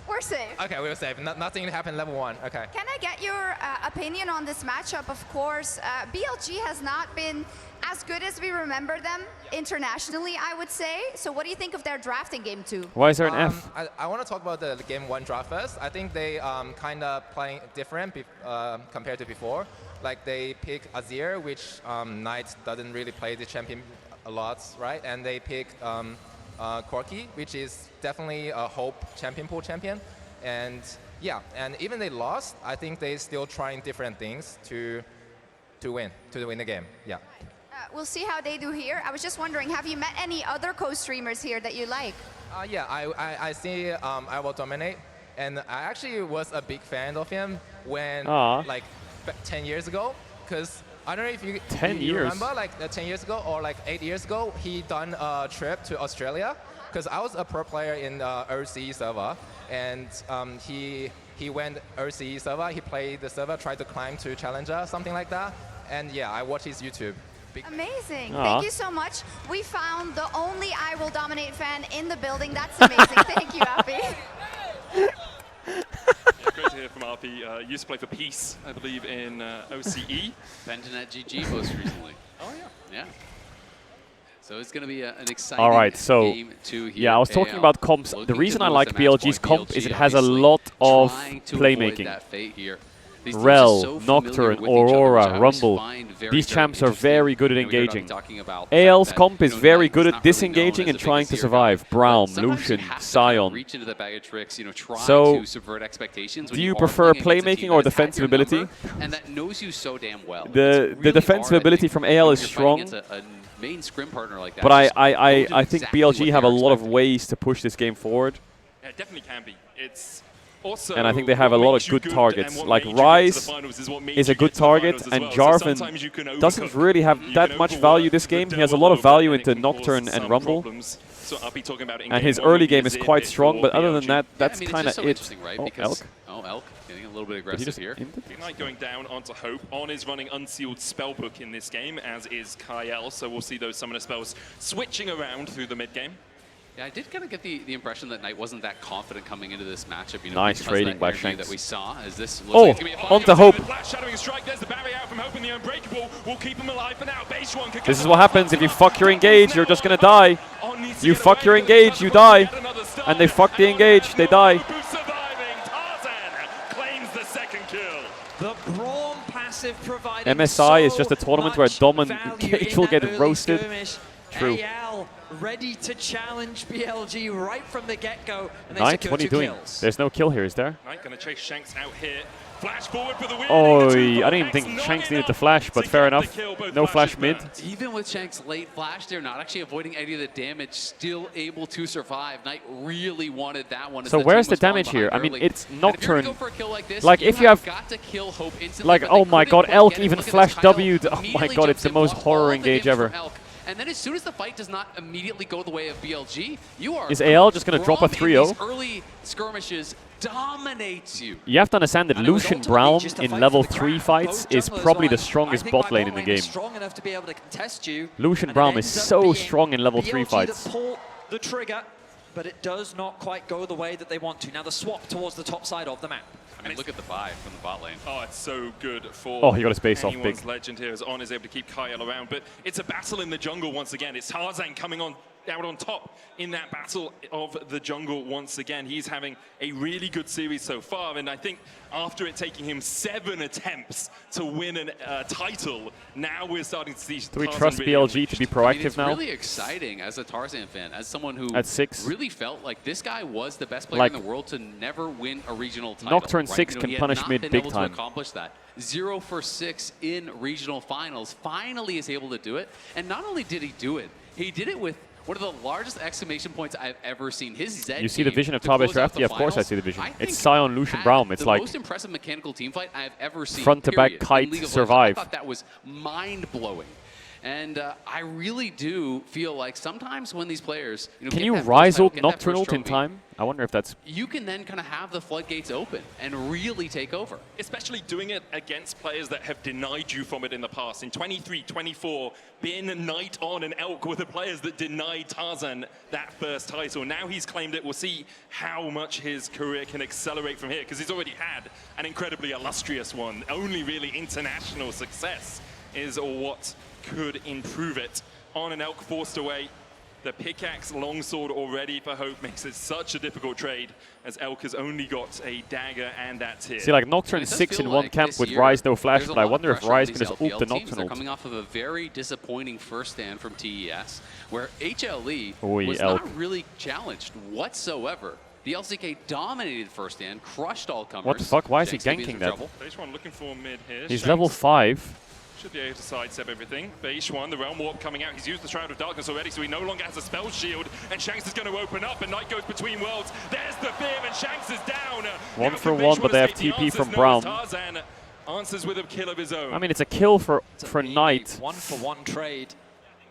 we're safe. Okay, we're safe. Nothing happened level 1. Okay. Can I get your opinion on this matchup? Of course, BLG has not been as good as we remember them internationally, I would say. So what do you think of their drafting game too? Why is there an F? I want to talk about the game 1 draft first. I think they kind of playing different compared to before. Like they pick Azir, which Knight doesn't really play the champion a lot, right? And they picked Corki, which is definitely a Hope champion pool champion. And yeah, and even they lost, I think they still trying different things to win the game. Yeah. We'll see how they do here. I was just wondering, have you met any other co-streamers here that you like? Yeah, I see I Will Dominate, and I actually was a big fan of him when like 10 years ago, because I don't know if you, 10 you years. remember, like 10 years ago or like 8 years ago, he done a trip to Australia, because I was a pro player in OCE server, and he went OCE server, he played the server, tried to climb to Challenger, something like that, and yeah, I watched his YouTube. Amazing. Thank you so much. We found the only I Will Dominate fan in the building. That's amazing. Thank you, Appy. Yeah, great to hear from RP. Used to play for Peace, I believe, in OCE. Benjanet GG most recently. Oh, yeah. Yeah. So it's going to be an exciting all right, so game too here. yeah, I was talking about comps. The reason I like BLG's comp is it has a lot of playmaking. Rel, Nocturne, Aurora, Rumble. These champs are very good at engaging. AL's comp is very good at disengaging and trying to survive. Braum, Lucian, Sion. So, do you prefer playmaking or defensive ability? And that knows you so damn well. The defensive ability from AL is strong. Main scrim partner like that. But I think BLG have a lot of ways to push this game forward. Yeah, it definitely can be. It's And I think they have a lot of good targets. Like Ryze is a good target, and Jarvan doesn't really have that much value this game. He has a lot of value into Nocturne and Rumble. And his early game is quite strong, but other than that, that's kind of it. Oh, Elk. Oh, Elk getting a little bit aggressive here. Knight going down onto Hope. On is running Unsealed Spellbook in this game, as is Caedrel, so we'll see those summoner spells switching around through the mid game. Yeah, I did kind of get the impression that Knight wasn't that confident coming into this matchup. You know, nice trading by Shanks Shanks. That we saw as this looks oh, like it's gonna be onto Hope. Shadowing strike, there's the barrier out from Hope, and the Unbreakable will keep him alive for now. Base one this is what happens if you fuck your engage, you're just gonna die. You fuck your engage, you die. And they fuck the engage, they die. The Braum passive providing MSI is just a tournament where Dom and Cage will get roasted. True. AL ready to challenge BLG right from the get-go. Knight, what are you doing? Kills. There's no kill here, is there? Knight gonna chase Shanks out here. Flash forward for the win. Oh, I didn't even think Shanks needed to flash, but fair enough. No flash mid. Even with Shanks' late flash, they're not actually avoiding any of the damage, still able to survive. Knight really wanted that one. So where's the damage here? I mean, it's Nocturne. Like if you have, got to kill Hope instantly, like, oh my god, Elk even flash W'd. Oh my god, it's the most horror engage ever. And then as soon as the fight does not immediately go the way of BLG, you are... Is AL just going to drop a 3-0? Early skirmishes dominates you. You have to understand that Lucian Braum in level 3 fights is probably the strongest bot lane in the game. Strong enough to be able to contest you, Lucian Braum is so strong in level 3 fights. Pull the trigger, but it does not quite go the way that they want to. Now the swap towards the top side of the map. I mean, look at the buy from the bot lane. Oh, it's so good for oh, he got his base off big. Legend here as On is able to keep Caedrel around, but it's a battle in the jungle once again. It's Tarzan coming on out on top in that battle of the jungle once again. He's having a really good series so far, and I think after it taking him 7 attempts to win a title, now we're starting to see Do we trust BLG to be proactive it's now? It's really exciting as a Tarzan fan, as someone who at 6 really felt like this guy was the best player in the world to never win a regional title. Nocturne 6 can punish mid big time. To accomplish that. 0 for 6 in regional finals, finally is able to do it. And not only did he do it, he did it with one of the largest exclamation points I've ever seen. His Z You see the vision of Tabe Rafty? Of course I see the vision. It's Sion Lucian Braum. It's like the most impressive mechanical team fight I've ever seen. Front to back kite survive. I thought that was mind-blowing. And I really do feel like sometimes when these players... You know, can you Ryze ult Nocturne ult in time? I wonder if that's... You can then kind of have the floodgates open and really take over. Especially doing it against players that have denied you from it in the past. In 23, 24, being a Knight on and Elk were the players that denied Tarzan that first title. Now he's claimed it. We'll see how much his career can accelerate from here, because he's already had an incredibly illustrious one. Only really international success is what could improve it. On and Elk forced away. The pickaxe longsword already for Hope makes it such a difficult trade, as Elk has only got a dagger and that's it. See, like Nocturne 6 in one camp with Ryze no flash, but I wonder if Ryze can just ult the Nocturne ult. Coming off of a very disappointing first stand from TES, where HLE Oy, was Elk. not really challenged whatsoever. The LCK dominated first stand, crushed all comers. What the fuck? Why is he Shanks ganking that? Beishwan looking for mid here. He's Shanks level 5. should be able to sidestep everything. Beishwan, the Realm Warp coming out. He's used the Shroud of Darkness already, so he no longer has a spell shield. And Shanks is going to open up, and Knight goes between worlds. There's the fear, and Shanks is down. 1 for 1, but they have TP from Braum. Tarzan answers with a kill of his own. I mean, it's a kill for Knight. 1-for-1 trade.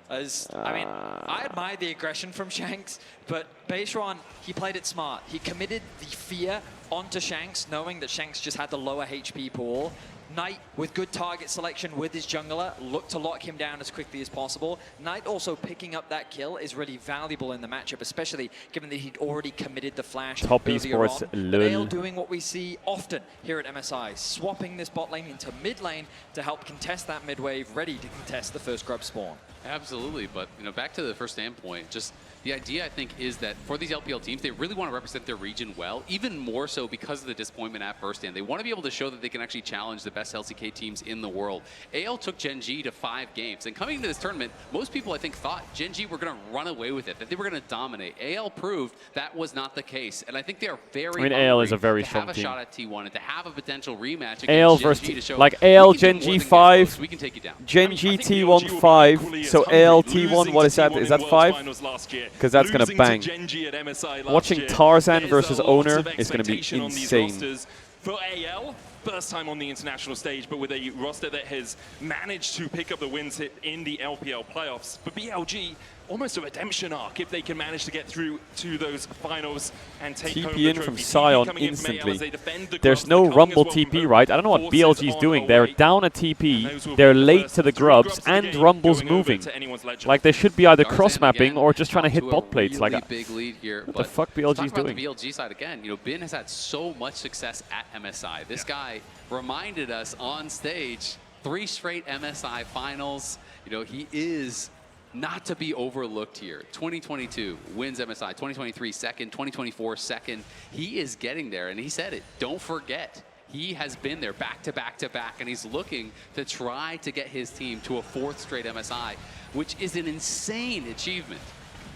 As I mean, I admire the aggression from Shanks, but Beishwan, he played it smart. He committed the fear onto Shanks, knowing that Shanks just had the lower HP pool. Knight, with good target selection with his jungler, looked to lock him down as quickly as possible. Knight also picking up that kill is really valuable in the matchup, especially given that he'd already committed the flash Top earlier esports, on. lol. They're doing what we see often here at MSI, swapping this bot lane into mid lane to help contest that mid wave, ready to contest the first grub spawn. Absolutely, but you know, back to the first standpoint, just the idea I think is that for these LPL teams, they really want to represent their region well, even more so because of the disappointment at first stand. They want to be able to show that they can actually challenge the best LCK teams in the world. AL took Gen G to 5 games, and coming into this tournament, most people I think thought Gen G were going to run away with it, that they were going to dominate. AL proved that was not the case, and I think they are very AL is a very to strong have a team. shot at T1 and to have a potential rematch against AL Gen versus G to show like we AL can do Gen more than G get 5, close, we can take you down. Gen G T1 5, so AL T1, what is that? Is that 5? because that's going to Losing bang. Genji at MSI last Watching year, Tarzan there's versus a lot Owner of is going to be expectation on these insane. rosters. For AL, first time on the international stage, but with a roster that has managed to pick up the wins in the LPL playoffs. But BLG, almost a redemption arc if they can manage to get through to those finals and take home TP the in from trophy. Sion TP coming in from AL as instantly. they defend the There's grubs. no They're coming Rumble as well from TP, home. right? I don't know what Forces BLG's on doing. the They're way. down a And TP. those will They're be the late first to the three grubs, grubs of the and game Rumble's going over moving. to anyone's legend. Like they should be either Tarzan cross-mapping again or just trying to hit to bot a plates. really Like, big lead here. what but the fuck let's BLG's talk about doing? the BLG side again. You know, Bin has had so much success at MSI. This guy reminded us on stage 3 straight MSI finals. You know, he is not to be overlooked here. 2022 wins MSI, 2023 second, 2024 second. He is getting there, and he said it. Don't forget, he has been there back to back to back, and he's looking to try to get his team to a 4th straight MSI, which is an insane achievement.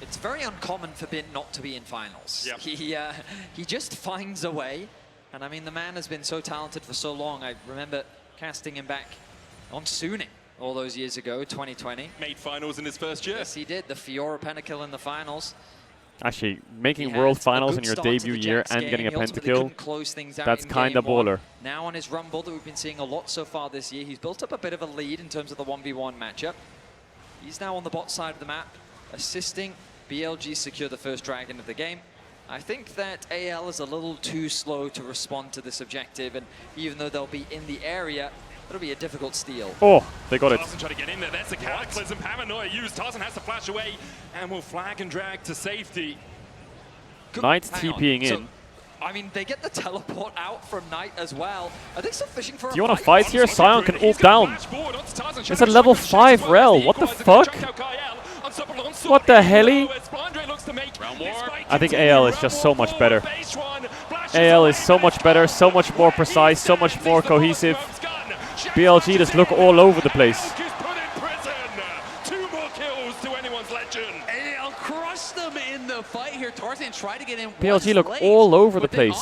It's very uncommon for Bin not to be in finals. Yep. He just finds a way. And I mean, the man has been so talented for so long. I remember casting him back on Suning all those years ago, 2020. Made finals in his first year. Yes, he did. The Fiora pentakill in the finals. Actually, making He world had a finals good in your start to debut the year Jax and game. getting a He ultimately pentakill, couldn't close things out that's in kind of game one. baller. Now on his Rumble that we've been seeing a lot so far this year, he's built up a bit of a lead in terms of the 1v1 matchup. He's now on the bot side of the map, assisting BLG secure the first dragon of the game. I think that AL is a little too slow to respond to this objective, and even though they'll be in the area, it'll be a difficult steal. Oh, they got it. Tarzan trying to get in there. There's the Cataclysm. Paranoia used. Tarzan has to flash away and will flag and drag to safety. Knight's Hang on. TPing So, in. I mean, they get the teleport out from Knight as well. Are they still fishing for Do you want to fight here? Sion can ult down. It's It's a level 5 rel. What the fuck? What the heli? I think AL is just so much better. AL is so much better, so much more precise, so much more cohesive. BLG just look all over the place. 2 more kills to anyone's legend. AL crushed them in the fight here. Tarzan tried to get in. BLG look all over the place.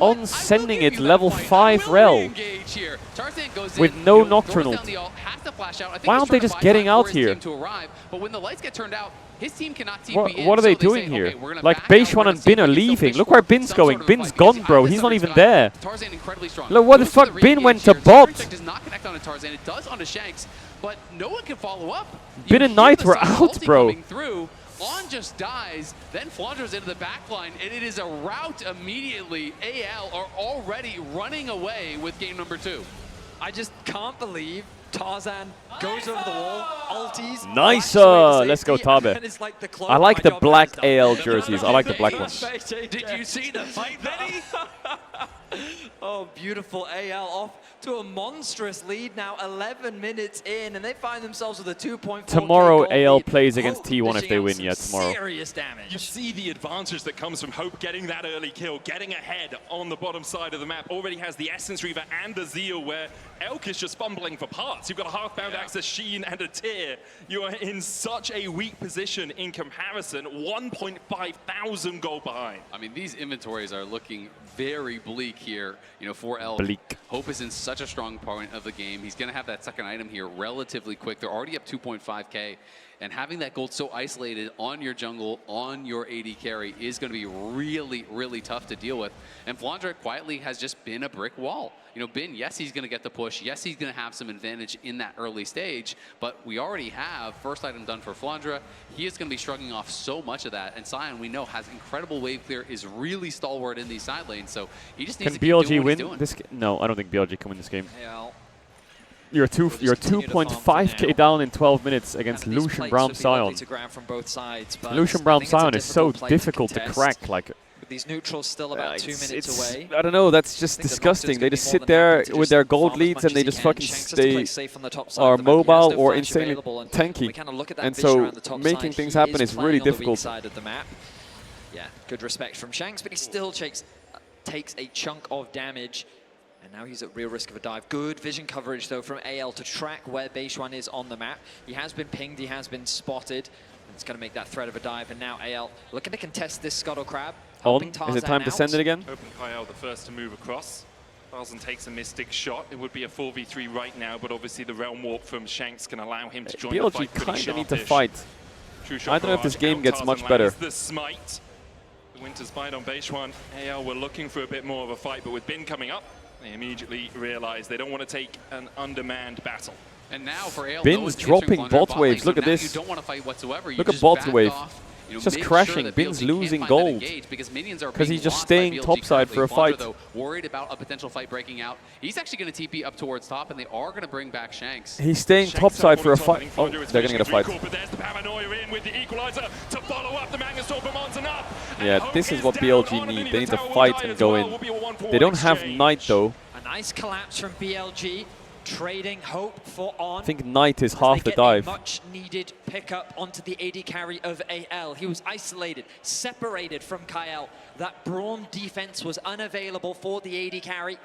On sending it level 5 rel with no nocturnal. Why aren't they just getting out here? But when the lights get turned out, his team cannot What are they doing here? Like Beishuan and Bin are leaving. Look where Bin's going. Bin's gone, bro. He's not even there. Tarzan incredibly strong. Look, what the fuck? Bin went to bot. Does not connect on Tarzan. It does onto Shanks, but no one can follow up. Bin and Knight were out, bro. On just dies, then Flanders into the backline, and it is a rout immediately. AL are already running away with game number 2. I just can't believe Tarzan goes over the wall, ulties. Nicer! Let's go, Tabe. And it's like the I like the black AL jerseys. I like the black ones. Did you see the fight, Benny? Oh, beautiful AL off to a monstrous lead now, 11 minutes in, and they find themselves with a 2.4. Tomorrow, AL plays against T1 if they win. Yeah, tomorrow. Serious damage. You see the advantage that comes from Hope getting that early kill, getting ahead on the bottom side of the map. Already has the Essence Reaver and the Zeal, where Elk is just fumbling for parts. You've got a half-bound Access Sheen and a Tear. You are in such a weak position in comparison, 1.5 thousand gold behind. I mean, these inventories are looking very bleak here, you know, for Elk. Bleak. Hope is in such a strong point of the game. He's going to have that second item here relatively quick. They're already up 2.5k, and having that gold so isolated on your jungle, on your AD carry is going to be really, really tough to deal with. And Flandre quietly has just been a brick wall. You know, Bin, yes, he's going to get the push. Yes, he's going to have some advantage in that early stage, but we already have first item done for Flandre. He is going to be shrugging off so much of that, and Sion, we know, has incredible wave clear, is really stalwart in these side lanes, so he just needs Can to keep doing BLG what he's win doing. this game? No, I don't think BLG can win this game. AL. You're 2.5k down in 12 minutes against Lucian Braum Sion. From both sides, but Lucian I Braum think it's a Sion is so difficult play difficult to contest. crack. Like, With these neutrals still about 2 minutes it's away. I don't know. That's just I think the disgusting. Nocturne's They gonna just be sit more than there happy to with just their gold farm as leads much and they as he just can. fucking Shanks has to play stay safe on the top side are of the map. He has mobile no or flash insanely available, and tanky. we kind of look at that And vision so around the top making side. things He happen is playing really on the weak difficult. side of the map. Yeah, good respect from Shanks, but he still takes a chunk of damage. And now he's at real risk of a dive. Good vision coverage, though, from AL to track where Beishuan is on the map. He has been pinged, he has been spotted. It's going to make that threat of a dive. And now AL looking to contest this Scuttle Crab. On. Is it time to send it again? Open Kyle the first to move across. Tarzan takes a Mystic shot. It would be a 4v3 right now, but obviously the Realm Warp from Shanks can allow him to join the BLG fight pretty kind of need to sharpish. fight. I don't know if this game gets much better. The smite. The Winter Spite on base one. AL were looking for a bit more of a fight, but with Bin coming up, they immediately realize they don't want to take an undermanned battle. And now for AL, Bin's dropping bot waves. Look at this. You don't want to fight whatsoever. Look at bot wave. Just crashing. Bin's losing gold because he's just staying topside for a fight. Though, worried about a potential fight breaking out. He's actually going to TP up towards top, and they are going to bring back Shanks. He's staying topside for a fight. Oh, they're going to get a fight. Yeah, this is what BLG need. They need to fight and go in. They don't have Knight though. A nice collapse from BLG. Trading hope for On. I think Knight is half the dive. Much needed pickup onto the AD carry of AL. He was isolated, separated from Caedrel. That Brawn defense was unavailable for the AD carry.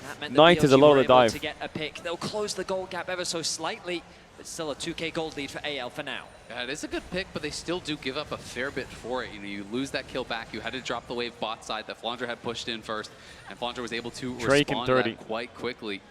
That meant Knight that is a lot of the able dive. To get a pick. They'll close the gold gap ever so slightly, but still a 2K gold lead for AL for now. Yeah, it is a good pick, but they still do give up a fair bit for it. You know, you lose that kill back. You had to drop the wave bot side that Flandre had pushed in first, and Flandre was able to respond to that quite quickly.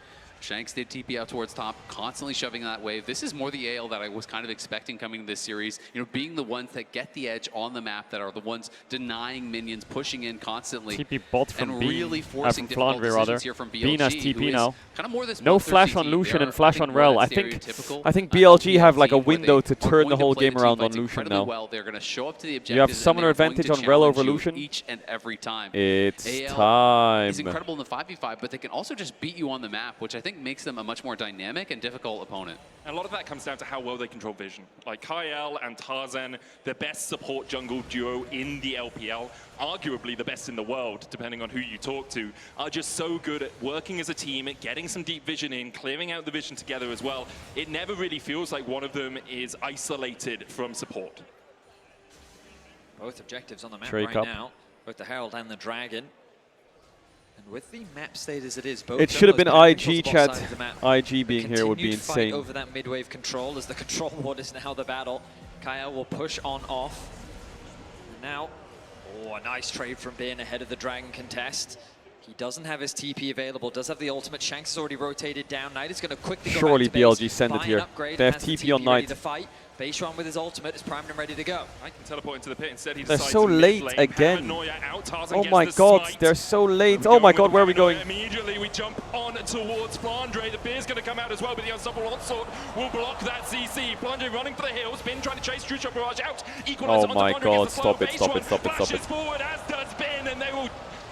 Shanks did TP out towards top, constantly shoving that wave. This is more the AL that I was kind of expecting coming to this series. You know, being the ones that get the edge on the map, that are the ones denying minions, pushing in constantly. TP bot from and Bean, really forcing difficult Flandre rather. decisions here from BLG, Bean has TP now. Kind of more this no flash on Lucian and flash on Rel. I think BLG have like a window to turn the whole game around on Lucian now. Well, they're going to show up to the objectives. You have summoner advantage on Rel over Lucian. Each and every time. It's AL time. is incredible in the 5v5, but they can also just beat you on the map, which I think makes them a much more dynamic and difficult opponent. And a lot of that comes down to how well they control vision. Like Caedrel and Tarzan, the best support jungle duo in the LPL, arguably the best in the world, depending on who you talk to, are just so good at working as a team, at getting some deep vision in, clearing out the vision together as well. It never really feels like one of them is isolated from support. Both objectives on the map Drake right up. now, both the Herald and the Dragon. And with the map state as it is, both it should have been IG, chat. Map. IG being here would be insane. Fight over that mid-wave control as the control ward is now the battle. Caedrel will push on off. And now, oh, a nice trade from being ahead of the Dragon contest. He doesn't have his TP available, does have the ultimate. Shanks has already rotated down. Knight is going to quickly go Surely back to base, BLG send it buy here. an upgrade, They have has the TP on ready Knight. to fight. Beishuan with his ultimate is primed and ready to go. I can teleport into the pit. Instead, he They're decides so to late mid-lane. again. Tarzan Oh gets my the god, smite. they're so late. Oh my god, where are we going? Immediately we jump on towards Flandre. The beer's going to come out as well, but the unstoppable onslaught will block that CC. Flandre running for the hills. Bin trying to chase True Shot Barrage out. Oh my god, stop it, stop it, stop it, stop it. Forward, as does Bin, and they will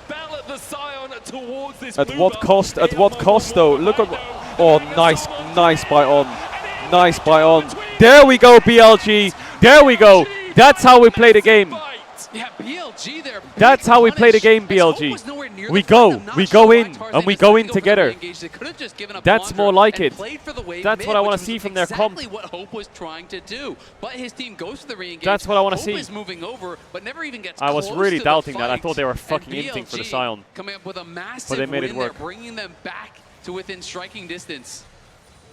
bell at the Scion towards this. At what cost? At what cost though? Look at. Oh, nice, nice by On. Nice by On. There we go, BLG. There we go. That's how we play the game. Yeah, BLG there. That's how we play the game, BLG. We go in, and we go in together. That's more like it. That's what I want to see from their comp. Exactly what Hope was trying to do, but his team goes for the re-engage. That's what I want to see. Hope is moving over, but never even gets I was close really to doubting the that. I fight. thought they were fucking And inting for the BLG Scion. coming up with a massive But they made it win work. there, bringing them back to within striking distance.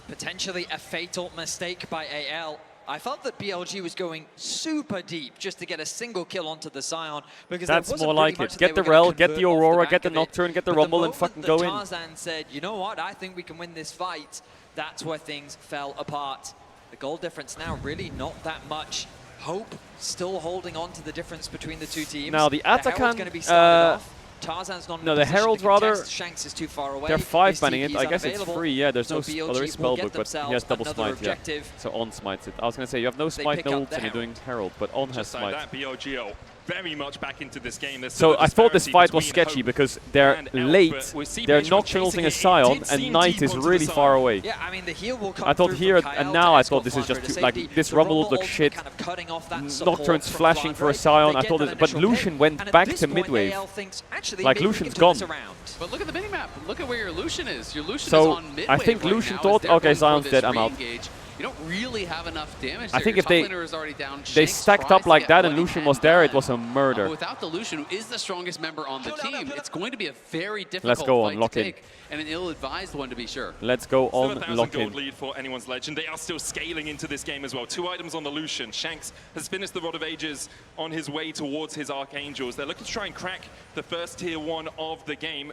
Potentially a fatal mistake by AL. I felt that BLG was going super deep just to get a single kill onto the Scion. Because That's there wasn't more really like much it. that Get they the were gonna Rel, get the convert off Aurora, back get the of it. Nocturne, get the But Rumble, and moment fucking that go in. Tarzan said, you know what, I think we can win this fight, that's where things fell apart. The goal difference now really not that much. Hope still holding on to the difference between the two teams. Now the Herald's Atakan, going to be started off. Tarzan's not in no, a the position Herald to rather. contest. Shanks is too far away. They're 5 banning His it. TP I is guess it's unavailable. free. Yeah, there's So no. BLG Oh, there is will spellbook, get but he has themselves double another smite. Yeah. objective. So On smites it. I was gonna say you have no They smite, pick no up ult, and you're the doing Herald, but On has Just like smite. that, BLG are very much back into this game. There's So still a I thought this disparity fight was between sketchy Hope because they're and Elf, late. but we see They're Beishuan nocturnalising chasing a it. It Scion, did and seem Knight deep is onto the really Scion. far away. Yeah, I mean, the heal will come I thought through here, from and Caedrel now to I thought this is escort just Flandre too, to like safety. this The Rumble Rumble looked ultimate shit. kind of cutting off that support Nocturne's from flashing for a Flandre. Scion. They I get thought that it, but initial Lucian pick, went and at back this to point, midwave. AL thinks, actually, Like maybe we Lucian's can turn gone. this around. But look at the minimap. Look at where your Lucian is. Your Lucian is So on midway I think right Lucian now, thought, as they're okay, going for Zion's this dead, I'm out. re-engage. You don't really have enough damage I there. think Your if they top laner is already down. they Shanks stacked tries up to like get that and one Lucian and was there, it done. was a murder. Without the Lucian, who is the strongest member on the team, it's going to be a very difficult Let's go on, fight lock to in. take, and an ill-advised one to be sure. Let's go Still on, 1,000 lock gold in. lead for anyone's legend. They are still scaling into this game as well. 2 items on the Lucian. Shanks has finished the Rod of Ages on his way towards his Archangels. They're looking to try and crack the first tier 1 of the game.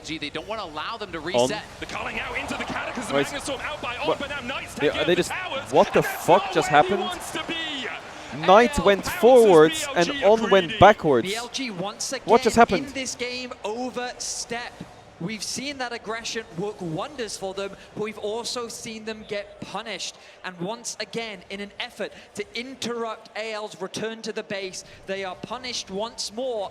BLG. They don't want to allow them to reset. The calling out into the cataclysm. Wait. Magnustorm out by all, What? but now Knight's Yeah, taking they out the just. towers. What the and that's fuck not just where he happened? wants to be. Knight went forwards and On went backwards. BLG once again What just happened? in this game overstep. We've seen that aggression work wonders for them, but we've also seen them get punished. And once again, in an effort to interrupt AL's return to the base, they are punished once more.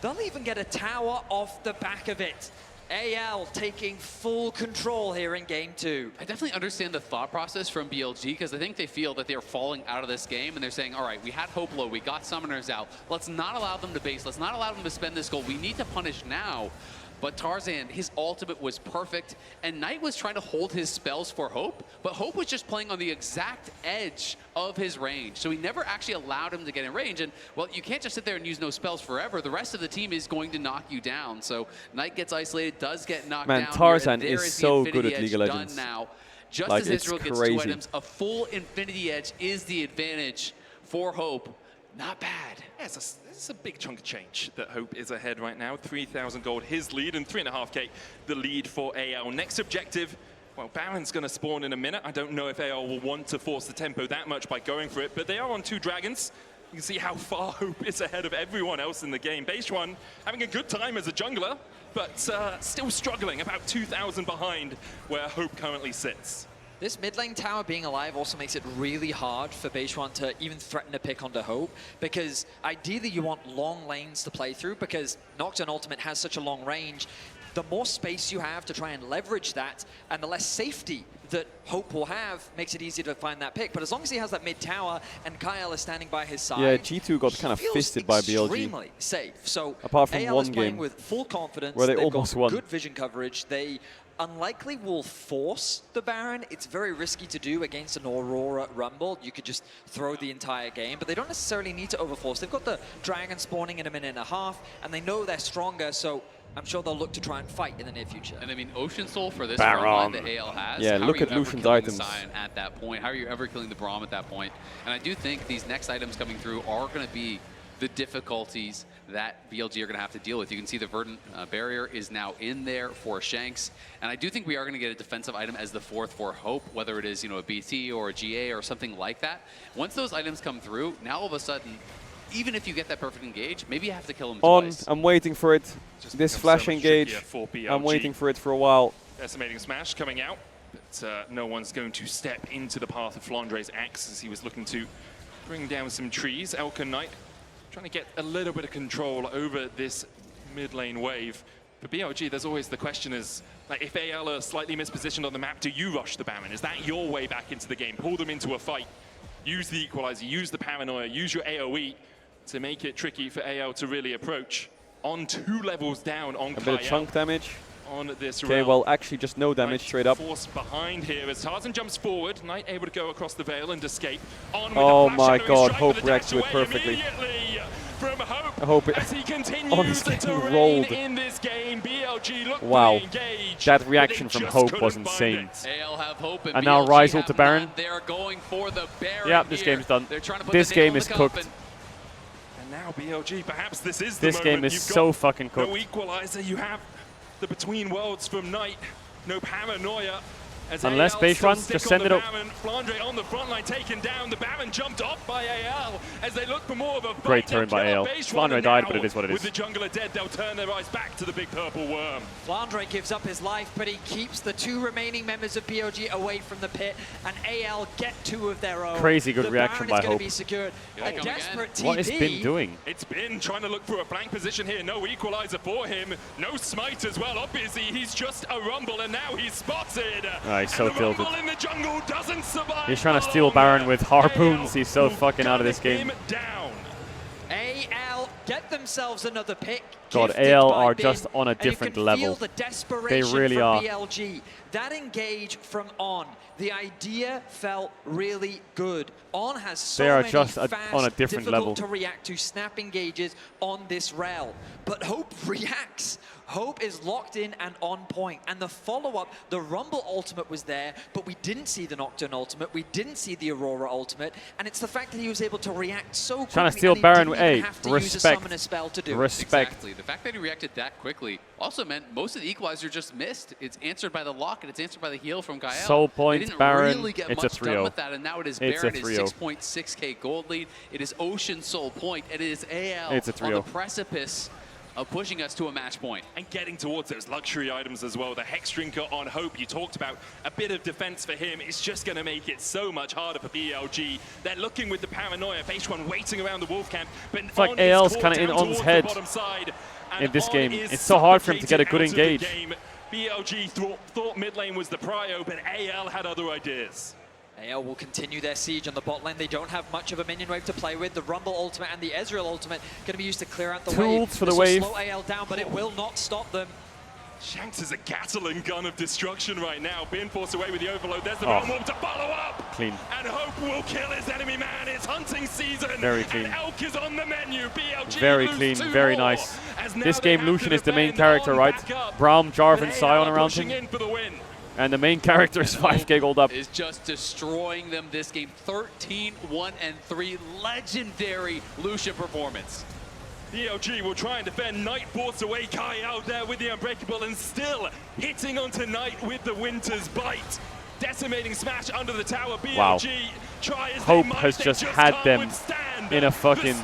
They'll even get a tower off the back of it. AL taking full control here in game 2. I definitely understand the thought process from BLG, because I think they feel that they're falling out of this game and they're saying, all right, we had Hope low, we got Summoners out. Let's not allow them to base. Let's not allow them to spend this gold. We need to punish now. But Tarzan, his ultimate was perfect, and Knight was trying to hold his spells for Hope, but Hope was just playing on the exact edge of his range, so he never actually allowed him to get in range. And, well, you can't just sit there and use no spells forever. The rest of the team is going to knock you down. So Knight gets isolated, does get knocked down. Man, Tarzan here, is so good at League of done Legends. now. Just Like, as it's Israel gets crazy. 2 items, a full Infinity Edge is the advantage for Hope. Not bad. Yeah, it's a big chunk of change that Hope is ahead right now. 3,000 gold, his lead, and 3.5k the lead for AL. Next objective, well, Baron's going to spawn in a minute. I don't know if AL will want to force the tempo that much by going for it, but they are on 2 dragons. You can see how far Hope is ahead of everyone else in the game. Base One having a good time as a jungler, but still struggling, about 2,000 behind where Hope currently sits. This mid lane tower being alive also makes it really hard for Beishuan to even threaten to pick onto Hope, because ideally you want long lanes to play through, because Nocturne Ultimate has such a long range. The more space you have to try and leverage that, and the less safety that Hope will have, makes it easier to find that pick. But as long as he has that mid tower and Kyle is standing by his side, Yeah, G2 got kind of fisted by BLG. Extremely safe. So apart from AL one is playing game with full confidence. where they They've almost got won. good vision coverage. They unlikely will force the Baron. It's very risky to do against an Aurora Rumble. You could just throw the entire game, but they don't necessarily need to overforce. They've got the Dragon spawning in a minute and a half, and they know they're stronger, so I'm sure they'll look to try and fight in the near future. And I mean, Ocean Soul for this Baron. run line that AL has. Yeah, how look are you at ever Lucian's killing items. the Sion at that point? How are you ever killing the Braum at that point? And I do think these next items coming through are going to be the difficulties that BLG are going to have to deal with. You can see the Verdant barrier is now in there for Shanks, and I do think we are going to get a defensive item as the 4th for Hope, whether it is, you know, a BT or a GA or something like that. Once those items come through, now all of a sudden, even if you get that perfect engage, maybe you have to kill them twice. I'm waiting for it. This flash engage, for BLG. I'm waiting for it for a while. Estimating smash coming out, but no one's going to step into the path of Flandre's axe as he was looking to bring down some trees. Elka Knight trying to get a little bit of control over this mid lane wave. For BLG, there's always the question is, like, if AL are slightly mispositioned on the map, do you rush the Baron? Is that your way back into the game? Pull them into a fight, use the equalizer, use the paranoia, use your AoE to make it tricky for AL to really approach. On 2 levels down on A bit of Kyle chunk damage. on this Okay, round. well, actually just no damage straight up. Force behind here as Tarzan jumps forward. Knight able to go across the veil and escape. On with Oh the flash my shadowing god, strike Hope with the reacts to it dash away perfectly. immediately from Hope I hope it as he continues honestly to reign rolled. in this game. BLG look Wow, engaged, that but reaction they from just Hope couldn't was find insane. it. AL have Hope And now BLG Rise have ult to Baron. none. They're going for the Baron. Yeah, this here. game's done. They're trying to put This the nail game in is the cooked. coffin. And now BLG, perhaps this is the This moment. game is You've so got fucking cooked. no equalizer. You have the between worlds from Knight. No paranoia. As Unless AL base still run, stick just on send the it up. Baron. Flandre on the front line taken down. The Baron jumped off by AL as they look for more of a fight. Great They'll turn by kill AL. base run, Flandre and died, now, but it is what it with is. the jungler dead, they'll turn their eyes back to the big purple worm. Flandre gives up his life, but he keeps the 2 remaining members of BLG away from the pit, and AL get 2 of their own. Crazy good the reaction Baron by is going Hope. to be secured. Here A they come desperate TP. What is Bin doing? It's been trying to look for a flank position here. No equalizer for him. No smite as well. Obviously, he's just a rumble, and now he's spotted. Oh, he's so and the tilted. rumble in the jungle doesn't survive. He's trying to for steal long. Baron with harpoons. AL He's so fucking out of this gun game. him down. AL get themselves another pick. God, gifted AL by are Bin, just on a and you different can level. Feel the desperation They really from are. BLG. That engage from On, the idea felt really good. On has so They are many just fast, on a different level. difficult to react to snap engages on this rail. But Hope reacts. Hope is locked in and on point. And the follow-up, the Rumble ultimate was there, but we didn't see the Nocturne ultimate. We didn't see the Aurora ultimate. And it's the fact that he was able to react so quickly. Trying to steal and he Baron. didn't Hey, even have to use a respect. summoner spell to do it. Respect. Exactly. The fact that he reacted that quickly also meant most of the equalizer just missed. It's answered by the lock and it's answered by the heal from Gael. Soul point, they didn't Baron. really get It's a much done 3-0. with that, and now it is It's a Baron. It's 3-0. 6.6k gold lead. It is Ocean Soul point. It is AL It's a on the 3-0. precipice of pushing us to a match point. And getting towards those luxury items as well. The Hex Drinker on Hope, you talked about a bit of defense for him. It's just going to make it so much harder for BLG. They're looking with the paranoia. Base1 waiting around the Wolf Camp. But it's like AL's kind of in On's head in this game. It's so hard for him to get a good engage. BLG thought mid lane was the prio, but AL had other ideas. AL will continue their siege on the bot lane. They don't have much of a minion wave to play with. The Rumble ultimate and the Ezreal ultimate going to be used to clear out the wave. Tools for the wave. Slow AL down, but it will not stop them. Shanks is a Gatling gun of destruction right now. Being forced away with the overload. There's the Realm Warp to follow up. Clean. And Hope will kill his enemy man. It's hunting season. Very clean. And Elk is on the menu. BLG very clean, very nice. This game, Lucian is the main character, right? Braum, Jarvan, Sion around him. And the main character is 5k gold up. Is just destroying them this game. 13-1-3, legendary Lucian performance. BLG will try and defend. Knight forced away. Kai out there with the Unbreakable and still hitting onto Knight with the Winter's Bite. Decimating smash under the tower. BLG try as Hope they might, has they just had them in a fucking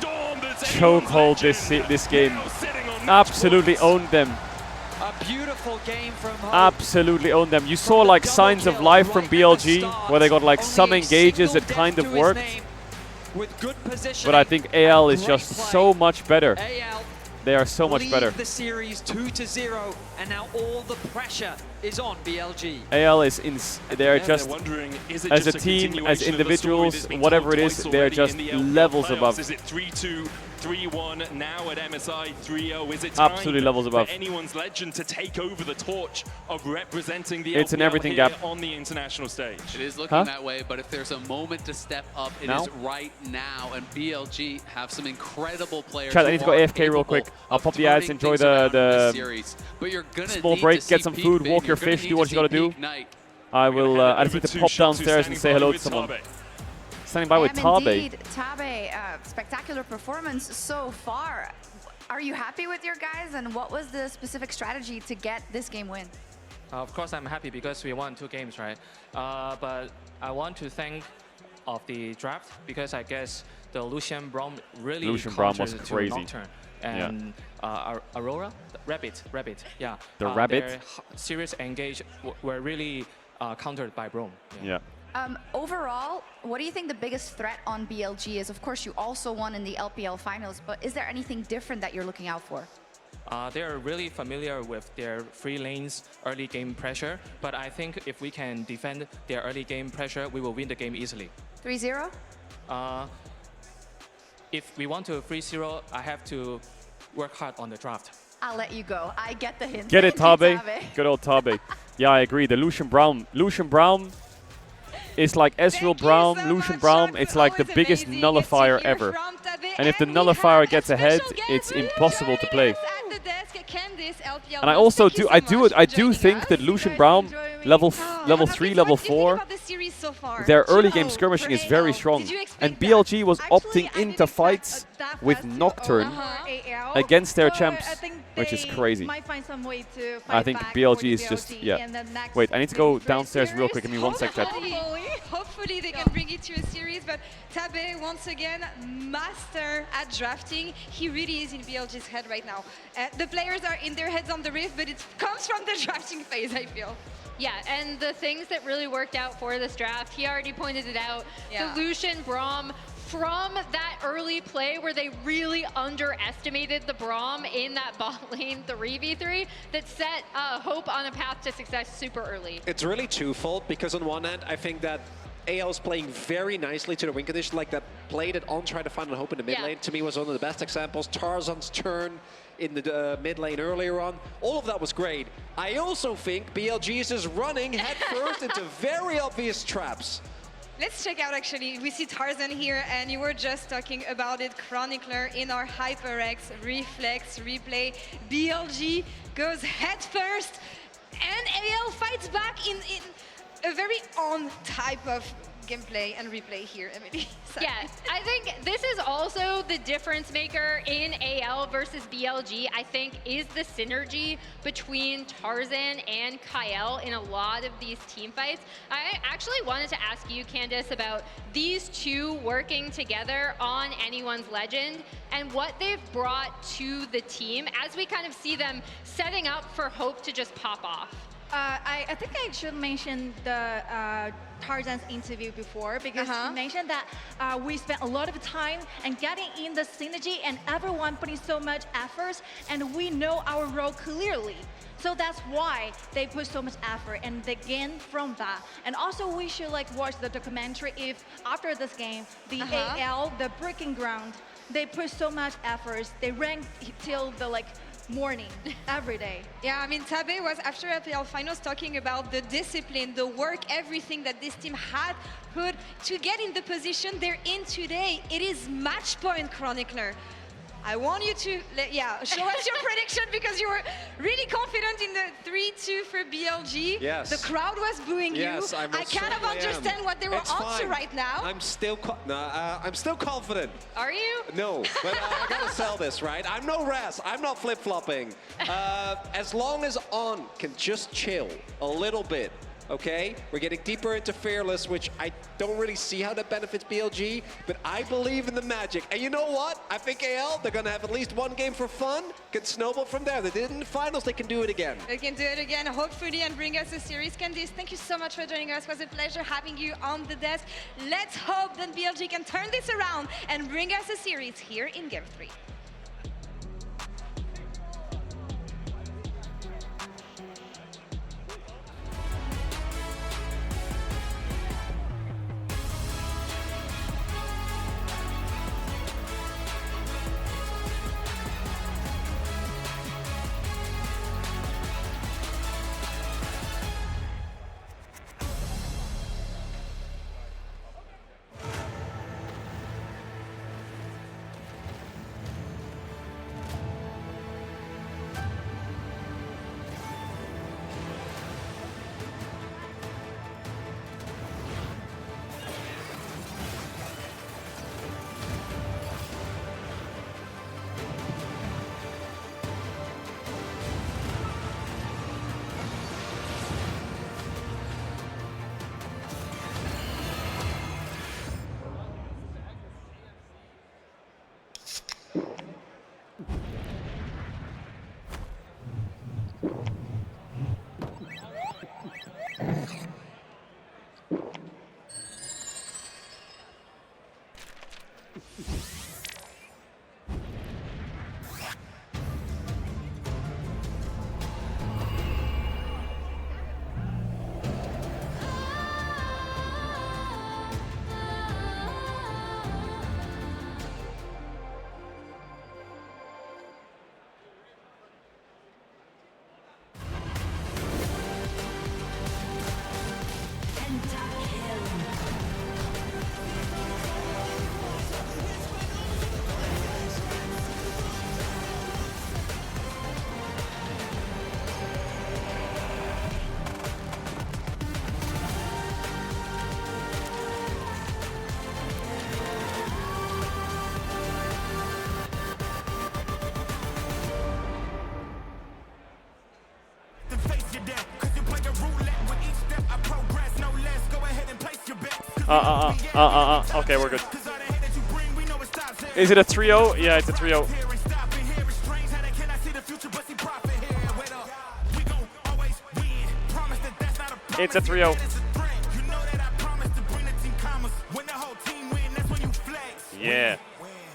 chokehold this game. Absolutely owned them. A beautiful game from Hope. Absolutely owned them. You saw like signs of life from BLG where they got like some engages that kind of worked. But I think AL is just so much better. They are so much better. The series 2-0, and now all the pressure is on BLG. AL is they're just as a team, as individuals, whatever it is, they're just levels above. Is it 3-2, 3-1 now at MSI 3-0? Is it time absolutely levels above for anyone's legend to take over the torch of representing the it's an LPL everything here gap on the international stage? It is looking that way, but if there's a moment to step up, it is right now. And BLG have some incredible players. Chat, I need to go AFK real quick. I'll pop the ads, enjoy the small break, get some food, walk your fish, do what you gotta do. I will. I just need to pop downstairs and say hello to someone. Standing by with Tabe. Indeed, Tabe, spectacular performance so far. Are you happy with your guys, and what was the specific strategy to get this game win? Of course, I'm happy because we won 2 games, right? But I want to thank of the draft because I guess the Lucian Braum really was crazy. Nocturne and Aurora, Rabbit, yeah. The Rabbit. Their serious engage were really countered by Braum. Yeah. Overall, what do you think the biggest threat on BLG is? Of course, you also won in the LPL finals, but is there anything different that you're looking out for? They're really familiar with their free lanes early game pressure, but I think if we can defend their early game pressure, we will win the game easily. 3-0? If we want to 3-0, I have to work hard on the draft. I'll let you go. I get the hint. Get it, Tabe. Good old Tabe. Yeah, I agree. The Lucian Braum is like Ezreal Braum, Lucian Braum. It's like the biggest nullifier ever. And if the nullifier gets ahead, it's impossible to play. And I also do think that Lucian Braum, level 3, level 4, their early game skirmishing is very strong. And BLG was opting into fights with Nocturne against their champs, which is crazy. I think BLG is just, Wait, I need to go downstairs real quick. Give me 1 sec, chat. Hopefully they can bring it to a series, but Tabe, once again, master at drafting. He really is in BLG's head right now. The players are in their heads on the riff, but it comes from the drafting phase, I feel. Yeah, and the things that really worked out for this draft, he already pointed it out. Yeah. The Lucian Braum, from that early play where they really underestimated the Braum in that bot lane 3v3, that set Hope on a path to success super early. It's really twofold, because on one hand, I think that AL's playing very nicely to the win condition, like that play that On tried to find a Hope in the mid lane, to me was one of the best examples. Tarzan's turn in the mid lane earlier on, all of that was great. I also think BLG is just running headfirst into very obvious traps. Let's check out, actually, we see Tarzan here, and you were just talking about it, Chronicler in our HyperX, Reflex, Replay. BLG goes headfirst, and AL fights back in a very on type of gameplay and replay here, Emily. Yeah, I think this is also the difference maker in AL versus BLG, I think, is the synergy between Tarzan and Caedrel in a lot of these team fights. I actually wanted to ask you, Candice, about these two working together on Anyone's Legend and what they've brought to the team as we kind of see them setting up for Hope to just pop off. I think I should mention the Tarzan's interview before, because he mentioned that we spent a lot of time and getting in the synergy and everyone putting so much effort, and we know our role clearly. So that's why they put so much effort and they gain from that. And also we should like watch the documentary if after this game, the AL, the Breaking Ground, they put so much effort. They ran till the morning, every day. Yeah, I mean, Tabe was after FPL finals talking about the discipline, the work, everything that this team had put to get in the position they're in today. It is match point, Chronicler. I want you to, show us your prediction, because you were really confident in the 3-2 for BLG. Yes. The crowd was booing you. I kind of understand what they were on to right now. I'm still confident. Are you? No, but I gotta sell this, right? I'm no Raz. I'm not flip-flopping. As long as On can just chill a little bit, okay? We're getting deeper into Fearless, which I don't really see how that benefits BLG, but I believe in the magic. And you know what? I think AL, they're gonna have at least one game for fun, can snowball from there. They did it in the finals, they can do it again. They can do it again, hopefully, and bring us a series. Candice, thank you so much for joining us. It was a pleasure having you on the desk. Let's hope that BLG can turn this around and bring us a series here in Game 3. Okay, we're good. Is it a 3-0? Yeah, it's a 3-0. It's a 3-0. Yeah.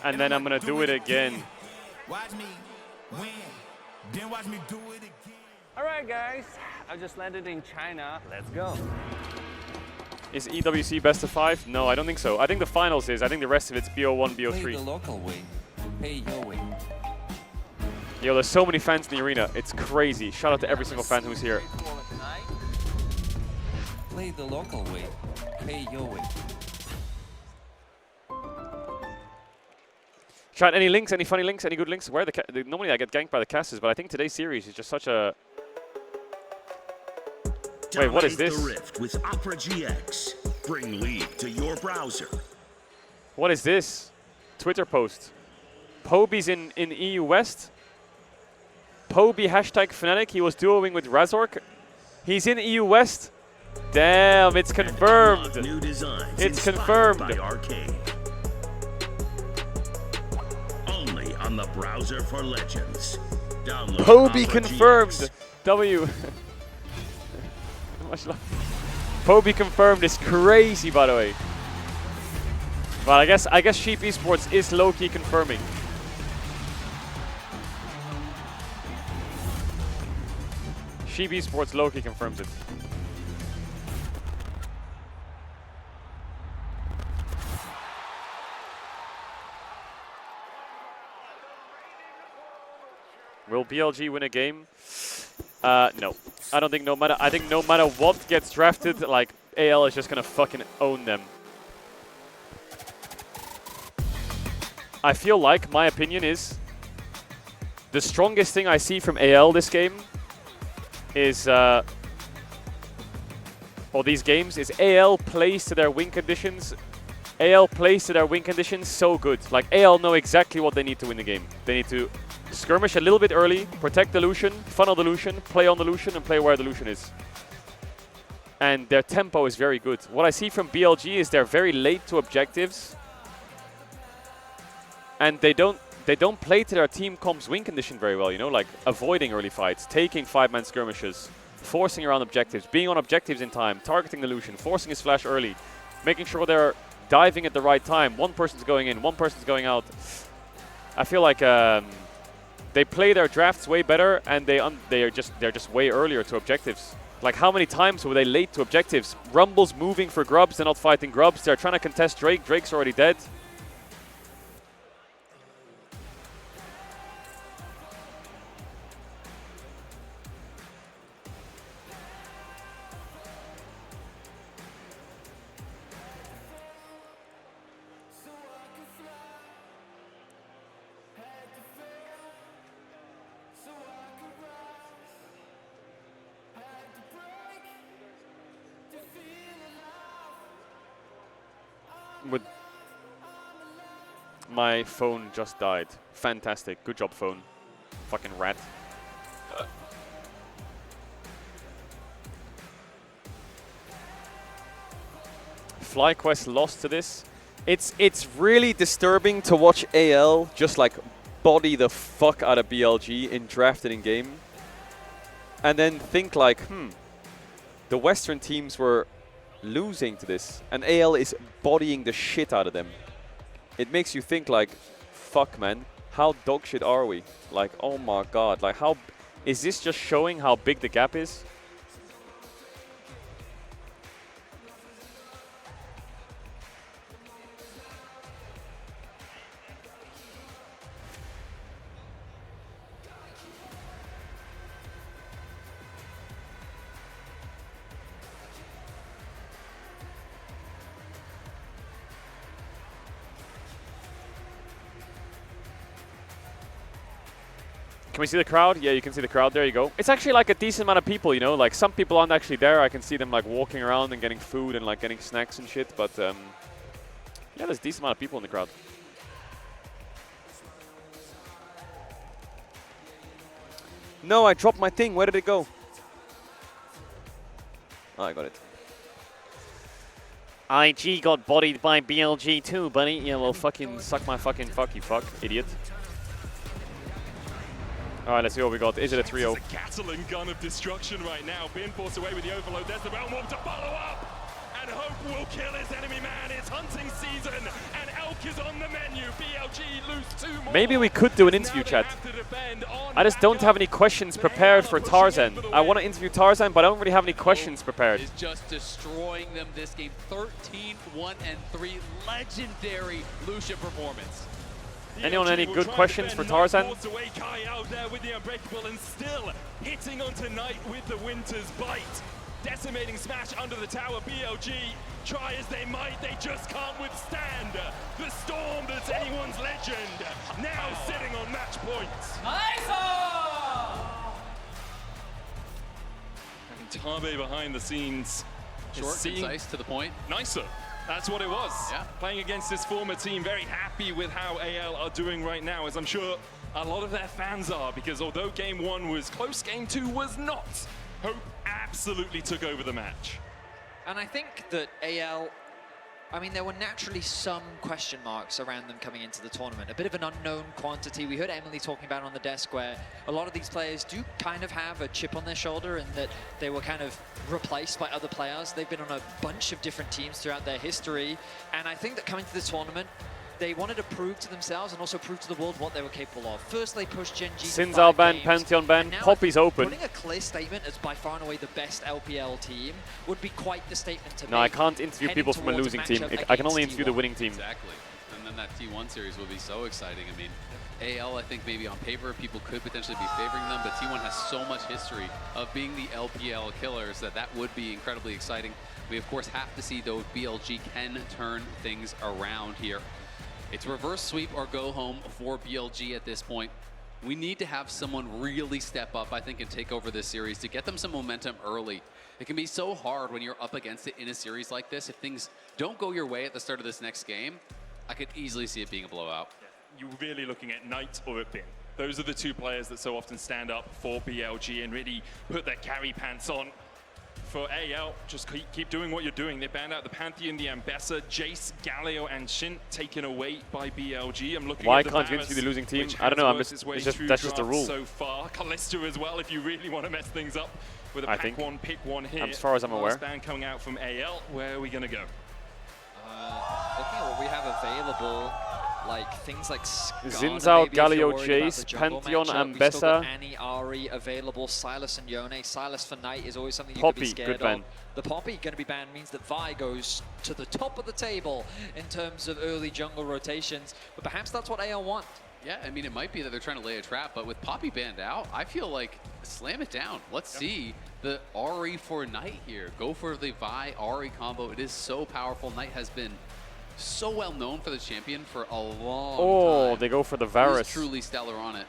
And then I'm going to do it again. Alright guys, I just landed in China. Let's go. Is EWC best of 5? No, I don't think so. I think the finals is. I think the rest of it's BO1, BO3. Play the local way. Pay your way. Yo, there's so many fans in the arena. It's crazy. Shout out to every single fan who's here. Play the local way. Pay your way. Chat, any links? Any funny links? Any good links? Where normally I get ganked by the casters, but I think today's series is just such a... Wait, what is this? The Rift with Opera GX. Bring League to your browser. What is this? Twitter post. Poby's in EU West. Poby hashtag Fnatic. He was duoing with Razork. He's in EU West. Damn, it's confirmed. New designs it's inspired confirmed. by Arcade. Only on the browser for Legends. Download Poby Opera confirmed. GX. W. Poby confirmed is crazy, by the way. Well, I guess Sheep Esports is low-key confirming. Sheep Esports low-key confirms it. Will BLG win a game? No. I don't think no matter. I think no matter what gets drafted, like AL is just gonna fucking own them. I feel like my opinion is the strongest thing I see from AL this game is, or these games, is AL plays to their win conditions. AL plays to their win conditions so good. Like AL know exactly what they need to win the game. They need to skirmish a little bit early, protect the Lucian, funnel the Lucian, play on the Lucian, and play where the Lucian is. And their tempo is very good. What I see from BLG is they're very late to objectives. And they don't play to their team comp's win condition very well, you know, like avoiding early fights, taking 5-man skirmishes, forcing around objectives, being on objectives in time, targeting the Lucian, forcing his flash early, making sure they're diving at the right time. One person's going in, one person's going out. I feel like they play their drafts way better, and they're just way earlier to objectives. Like how many times were they late to objectives? Rumble's moving for grubs, they're not fighting grubs. They're trying to contest Drake. Drake's already dead. My phone just died. Fantastic. Good job, phone. Fucking rat. FlyQuest lost to this. It's really disturbing to watch AL just like body the fuck out of BLG in drafted in game. And then think like, the Western teams were losing to this, and AL is bodying the shit out of them. It makes you think like, fuck man, how dog shit are we? Like, oh my god, like how, is this just showing how big the gap is? Can we see the crowd? Yeah, you can see the crowd. There you go. It's actually like a decent amount of people, you know? Like some people aren't actually there. I can see them like walking around and getting food and like getting snacks and shit. But yeah, there's a decent amount of people in the crowd. No, I dropped my thing. Where did it go? Oh, I got it. IG got bodied by BLG too, buddy. Yeah, well, fucking suck my fucking fuck, you fuck, idiot. All right, let's see what we got. Is it a 3-0? It's a Catalan gun of destruction right now. Being forced away with the overload. There's the Realm Warp to follow up. And Hope will kill his enemy man. It's hunting season. And Elk is on the menu. BLG lose 2 more. Maybe we could do an interview chat. I just don't have any questions prepared for Tarzan. I want to interview Tarzan, but I don't really have any questions prepared. Is just destroying them this game. 13, 1, and 3. Legendary Lucian performance. Anyone any good questions for Tarzan? Away Kai out there with the Unbreakable and still hitting on tonight with the Winter's Bite. Decimating smash under the tower. BLG, try as they might, they just can't withstand the storm that's anyone's legend. Now sitting on match points. And Tabe behind the scenes, Short, concise, to the point. Nicer. That's what it was. Yeah. Playing against this former team, very happy with how AL are doing right now, as I'm sure a lot of their fans are, because although game 1 was close, game 2 was not. Hope absolutely took over the match. And I think that AL, I mean, there were naturally some question marks around them coming into the tournament. A bit of an unknown quantity. We heard Emily talking about on the desk where a lot of these players do kind of have a chip on their shoulder and that they were kind of replaced by other players. They've been on a bunch of different teams throughout their history. And I think that coming to this tournament, they wanted to prove to themselves and also prove to the world what they were capable of. First, they pushed Gen G to 5 Sinzal ban, games, Pantheon ban, Poppy's open. Putting a clear statement as by far and away the best LPL team would be quite the statement to No, I make. can't interview people from a losing team. I can only interview the winning team. Exactly. And then that T1 series will be so exciting. I mean, AL, I think maybe on paper, people could potentially be favoring them, but T1 has so much history of being the LPL killers that would be incredibly exciting. We, of course, have to see, though, if BLG can turn things around here. It's reverse sweep or go home for BLG at this point. We need to have someone really step up, I think, and take over this series to get them some momentum early. It can be so hard when you're up against it in a series like this. If things don't go your way at the start of this next game, I could easily see it being a blowout. You're really looking at Knight or Bin. Those are the two players that so often stand up for BLG and really put their carry pants on. For AL, just keep doing what you're doing. They banned out the Pantheon, the Ambessa, Jace, Galio, and Shin taken away by BLG. I'm looking Why at the can't you interview the losing team? I don't know. I'm just, that's just the rule. So far, Kalista as well. If you really want to mess things up with a pack one, pick one here. As far as I'm aware. Last ban coming out from AL. Where are we gonna go? Looking at what we have available, like things like Zinzao, Galio, Jace, Pantheon, Ambessa. Annie, Ari available, Silas and Yone. Silas for Knight is always something you Poppy, could be scared good ban. of. The Poppy going to be banned means that Vi goes to the top of the table in terms of early jungle rotations, but perhaps that's what AL want. Yeah, I mean, it might be that they're trying to lay a trap, but with Poppy banned out, I feel like slam it down. Let's see the Ari for Knight here. Go for the Vi Ari combo. It is so powerful. Knight has been so well known for the champion for a long time. Oh, they go for the Varus. He's truly stellar on it.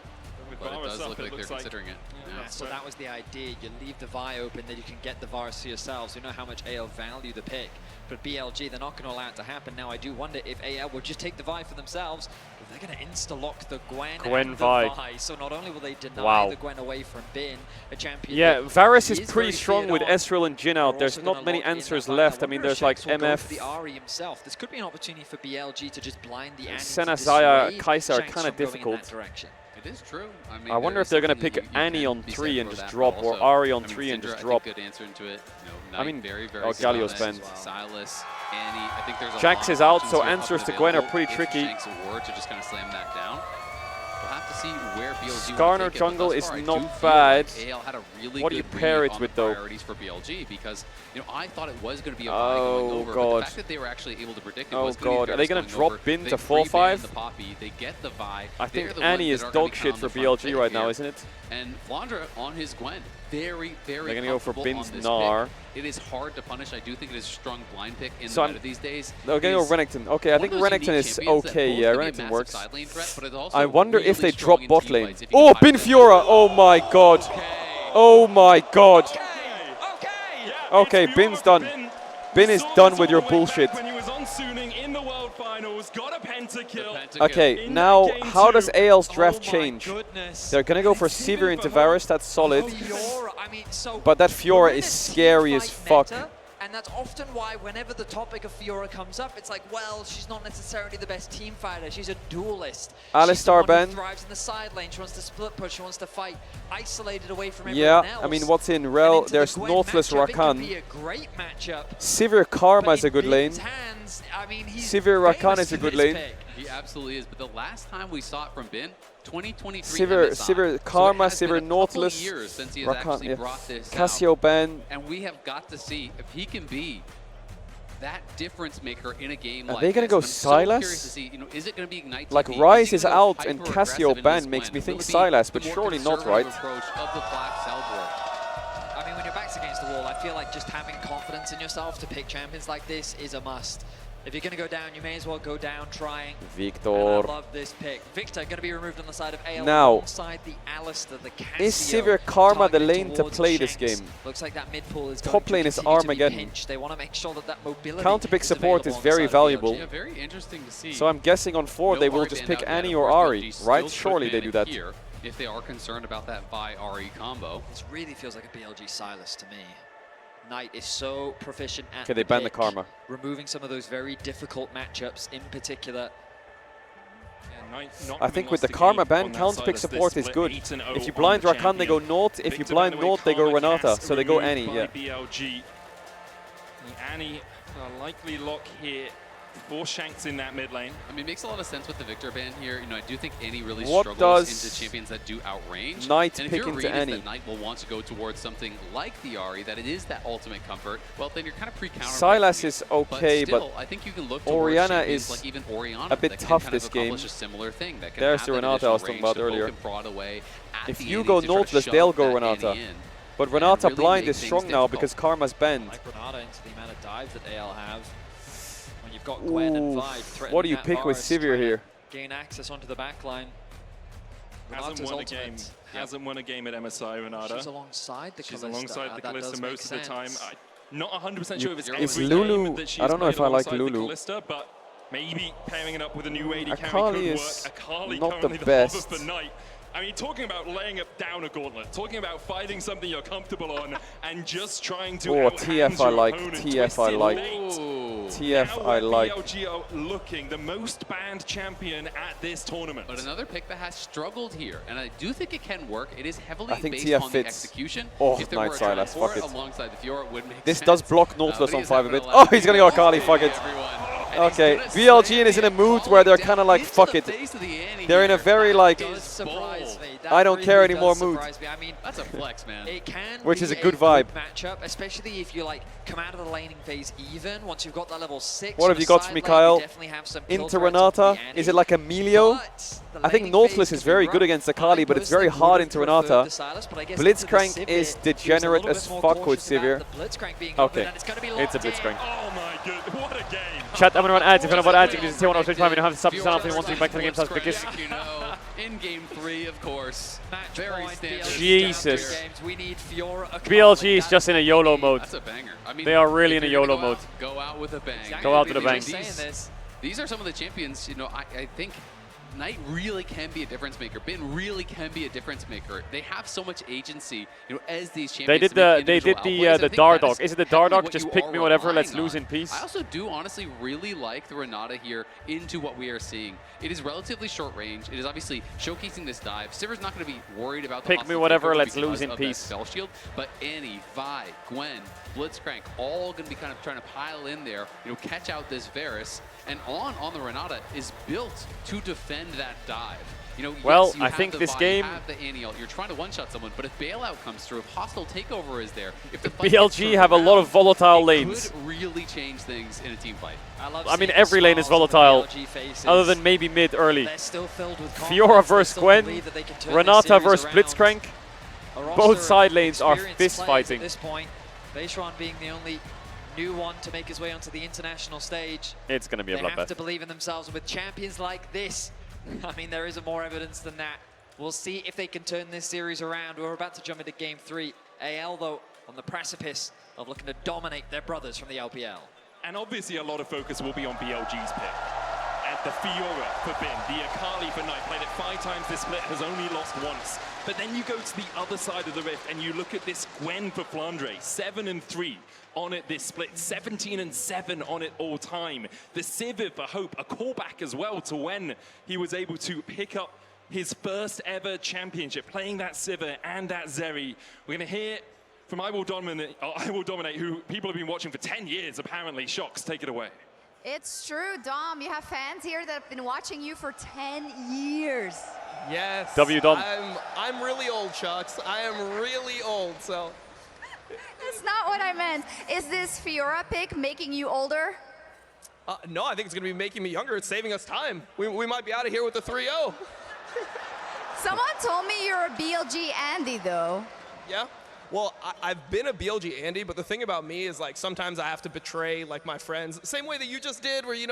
But it does look like they're considering it. Yeah, so that was the idea. You leave the Vi open, then you can get the Varus for yourselves. You know how much AL value the pick. But BLG, they're not going to allow it to happen. Now, I do wonder if AL will just take the Vi for themselves, if they're going to insta-lock the Gwen and the Vi. So not only will they deny the Gwen away from Bin, a champion. Yeah, Varus is pretty strong with Ezreal and Jhin out. There's not many answers left. I mean, there's like MF. The Ari himself. This could be an opportunity for BLG to just blind the Annie. Senna, Zaya, Kai'Sa are kind of difficult. It is true. I mean, I wonder if they're going to pick Annie on 3 and just drop, or Ari on 3 and just drop. Good answer into it. I mean, very Galio's banned. Silas, Annie. I think there's a Jax is out, so answers to Gwen are pretty tricky. Shanks were to just kind of slam that down. We'll have to see where BLG Skarner jungle is not bad. AL had a really what do you good pair read it on with the though? priorities for BLG, because I thought it was going to be a buy going over. But the fact that they were actually able to predict it was going to be are they going to drop Bin to 4-5? The Poppy, they get the Vi. I think Annie is dog shit for BLG right now, isn't it? And Flandra on his Gwen, very they're going to go for Bin's on Gnar. It is hard to punish. I do think it is a strong blind pick in So the meta these days. They're going to go Renekton. Okay, I think Renekton is okay. Yeah, Renekton works. I wonder if they drop bot lane. Oh, Bin Fiora! Oh my god! Oh my god! Okay, Bin's done. Bin is done with your bullshit. Okay, now how does AL's draft change? They're gonna go for Sivir into Varus, that's solid. But that Fiora is scary as fuck. And that's often why whenever the topic of Fiora comes up, it's like, well, she's not necessarily the best team fighter. She's a duelist. Alistar She's ban. who thrives in the side lane. She wants to split push. She wants to fight isolated away from everyone else. I mean, what's in Rel? There's Nautilus Rakan. Sivir Karma is a good lane. Sivir Rakan is a good lane. He absolutely is. But the last time we saw it from Bin, 2023 Sivir Karma, Sivir Nautilus, years since he has actually brought this Cassio ban. And we have got to see if he can be that difference maker in a game like Are they going to go Sylas? So to see, is it going to be Ignite like TV? Ryze is out and Cassio ban makes me think Sylas, but surely not, right? Of the Black Cell I mean, when your back's against the wall, I feel like just having confidence in yourself to pick champions like this is a must. If you're going to go down, you may as well go down trying. Victor. And I love this pick. Victor going to be removed on the side of AL Now, alongside the Alistair, the Casio. Is Sivir Karma the targeted lane to towards play this Shanks. game? Looks like that mid pool is Top lane is Armageddon. They want to make sure that that mobility Counter pick is support is available on the very side of BLG. valuable. Yeah, very interesting to see. So I'm guessing on 4 No they will Ari just banned pick out yet. Annie Of or course, Ari, BLG still right? could Surely they ban do it that. here if they are concerned about that Vi Ari combo. This really feels like a BLG Silas to me. Knight is so proficient at Okay, they banned the pick, Karma. removing some of those very difficult matchups in particular. I think with the Karma ban, counter pick support is good. If you blind Rakan, they go Naut. If you blind Naut, they go Renata. So they go Annie, yeah. BLG. Annie, a likely lock here for Shanks in that mid lane. I mean, it makes a lot of sense with the Victor ban here. You know, I do think Annie really What struggles does into champions that do outrange. Knight and if pick your into read is Annie? that Knight will want to go towards something like the Ari, that it is that ultimate comfort, well, then you're kind of pre-counter. Silas is okay, but, still, but I think you can look towards Oriana champions is like even Oriana a bit that can tough kind this of game. accomplish a similar thing. That can There's have the that Renata I was additional talking about range to earlier. poke and prod away at If the you Annie go to try to Nautilus, shove they'll go that Renata. Annie in. But Renata really blind make is things strong now difficult. because Karma's banned. Like Renata into the amount of dives that AL have. When you've got Gwen and Ooh, Vi threatening what do you that pick with forest, Sivir trying to here? gain access onto the back line. Hasn't Renata's won a game. ultimate. Hasn't won a game at MSI, Renata. She's alongside the She's Kalista. alongside the That Kalista does most of make the time. sense. I'm not 100% sure if it's Is every Lulu- game that she's I don't know if played I like alongside the Lulu. Kalista, but maybe pairing it up with a new AD carry Akali could is work. Akali not the currently the best. hover for Knight. I mean, talking about laying down a gauntlet, talking about fighting something you're comfortable on, and just trying to Oh, outhand TF I your like, opponent. TF I Twisted like. Fate. TF Now I like. BLG are looking the most banned champion at this tournament. But another pick that has struggled here, and I do think it can work. It is heavily I think based TF on the fits. execution. Oh, if there Knight were a Silas, trap for fuck it. alongside the Fiora, it would make This sense. does block Nautilus But on he is 5 a not bit. gonna Oh, allow he's gonna go Akali, fuck it. Okay, BLG is in a mood where they're kind of like, fuck it. They're in a very like, Surprise me. That I don't care really anymore does mood. surprise me. I mean, that's a flex, man. It can Which be is a good vibe. matchup, especially if you like come out of the laning phase even. Once you've got that level 6. What on have the you got side for me, lane, Kyle? you definitely have some kill Into threats on the Renata? Annie. Is it like Emilio? But I think lane Nautilus phase is could be very rough. good against Akali, but it's very personally hard would into have Renata. preferred the Silas, but I guess because of the Blitzcrank Sivir, is he was a degenerate little as bit more fuck with cautious about Sivir. the Blitzcrank being open, Okay, and it's gonna be it's a locked in. Blitzcrank. Oh my god, what a game. Chat, I'm gonna run ads. If you know about ads, you can just say 1 25. You don't have to stop the sound. If you want to get back to the game, sounds because You know, in game 3, of course. Very standard. Jesus. Games, we need Fiora, BLG is just in a YOLO mode. That's a banger. I mean, They are really if in a you're gonna YOLO mode. Go out with a bang. Go out with a bang. These are some of the champions, you know, I think Knight really can be a difference maker. Bin really can be a difference maker. They have so much agency, you know, as these champions. They did the Dardog. Is it the Dardog? Just pick me whatever. Let's lose in peace. I also do honestly really like the Renata here into what we are seeing. It is relatively short range. It is obviously showcasing this dive. Sivir's not going to be worried about the Pick me hostile whatever, takeover let's because lose in of that peace. spell shield. But Annie, Vi, Gwen, Blitzcrank, all going to be kind of trying to pile in there, you know, catch out this Varus. And on the Renata is built to defend that dive. You know, Well, yes, you I have think the this Vi, game- you have the Annie ult, you're trying to one-shot someone, but if bailout comes through, if hostile takeover is there, if the fight gets BLG turned have a lot of around, volatile it lanes. could really change things in a team fight. I mean, every lane is volatile, other than maybe mid early. They're still filled with Fiora confidence. They versus still Gwen, believe that they can turn this Renata series versus around. Blitzcrank. A roster Both of side lanes are experienced fist players fighting. At this point, Vaishron being the only new one to make his way onto the international stage. It's going to be a They have bloodbath. to believe in themselves with champions like this. I mean, there isn't more evidence than that. We'll see if they can turn this series around. We're about to jump into game 3. AL, though, on the precipice of looking to dominate their brothers from the LPL. And obviously a lot of focus will be on BLG's pick. At the Fiora for Bin, the Akali for Knight, played it 5 times this split, has only lost once. But then you go to the other side of the rift and you look at this Gwen for Flandre, 7-3 on it this split, 17-7 on it all time. The Sivir for Hope, a callback as well to when he was able to pick up his first ever championship, playing that Sivir and that Zeri. We're gonna hear from I Will Dominate, who people have been watching for 10 years, apparently. Shocks, take it away. It's true, Dom. You have fans here that have been watching you for 10 years. Yes. W Dom. I'm really old, Chucks. I am really old, so. That's not what I meant. Is this Fiora pick making you older? No, I think it's going to be making me younger. It's saving us time. We might be out of here with the 3-0. Someone told me you're a BLG Andy, though. Yeah? Well, I've been a BLG Andy, but the thing about me is like sometimes I have to betray like my friends. Same way that you just did, where you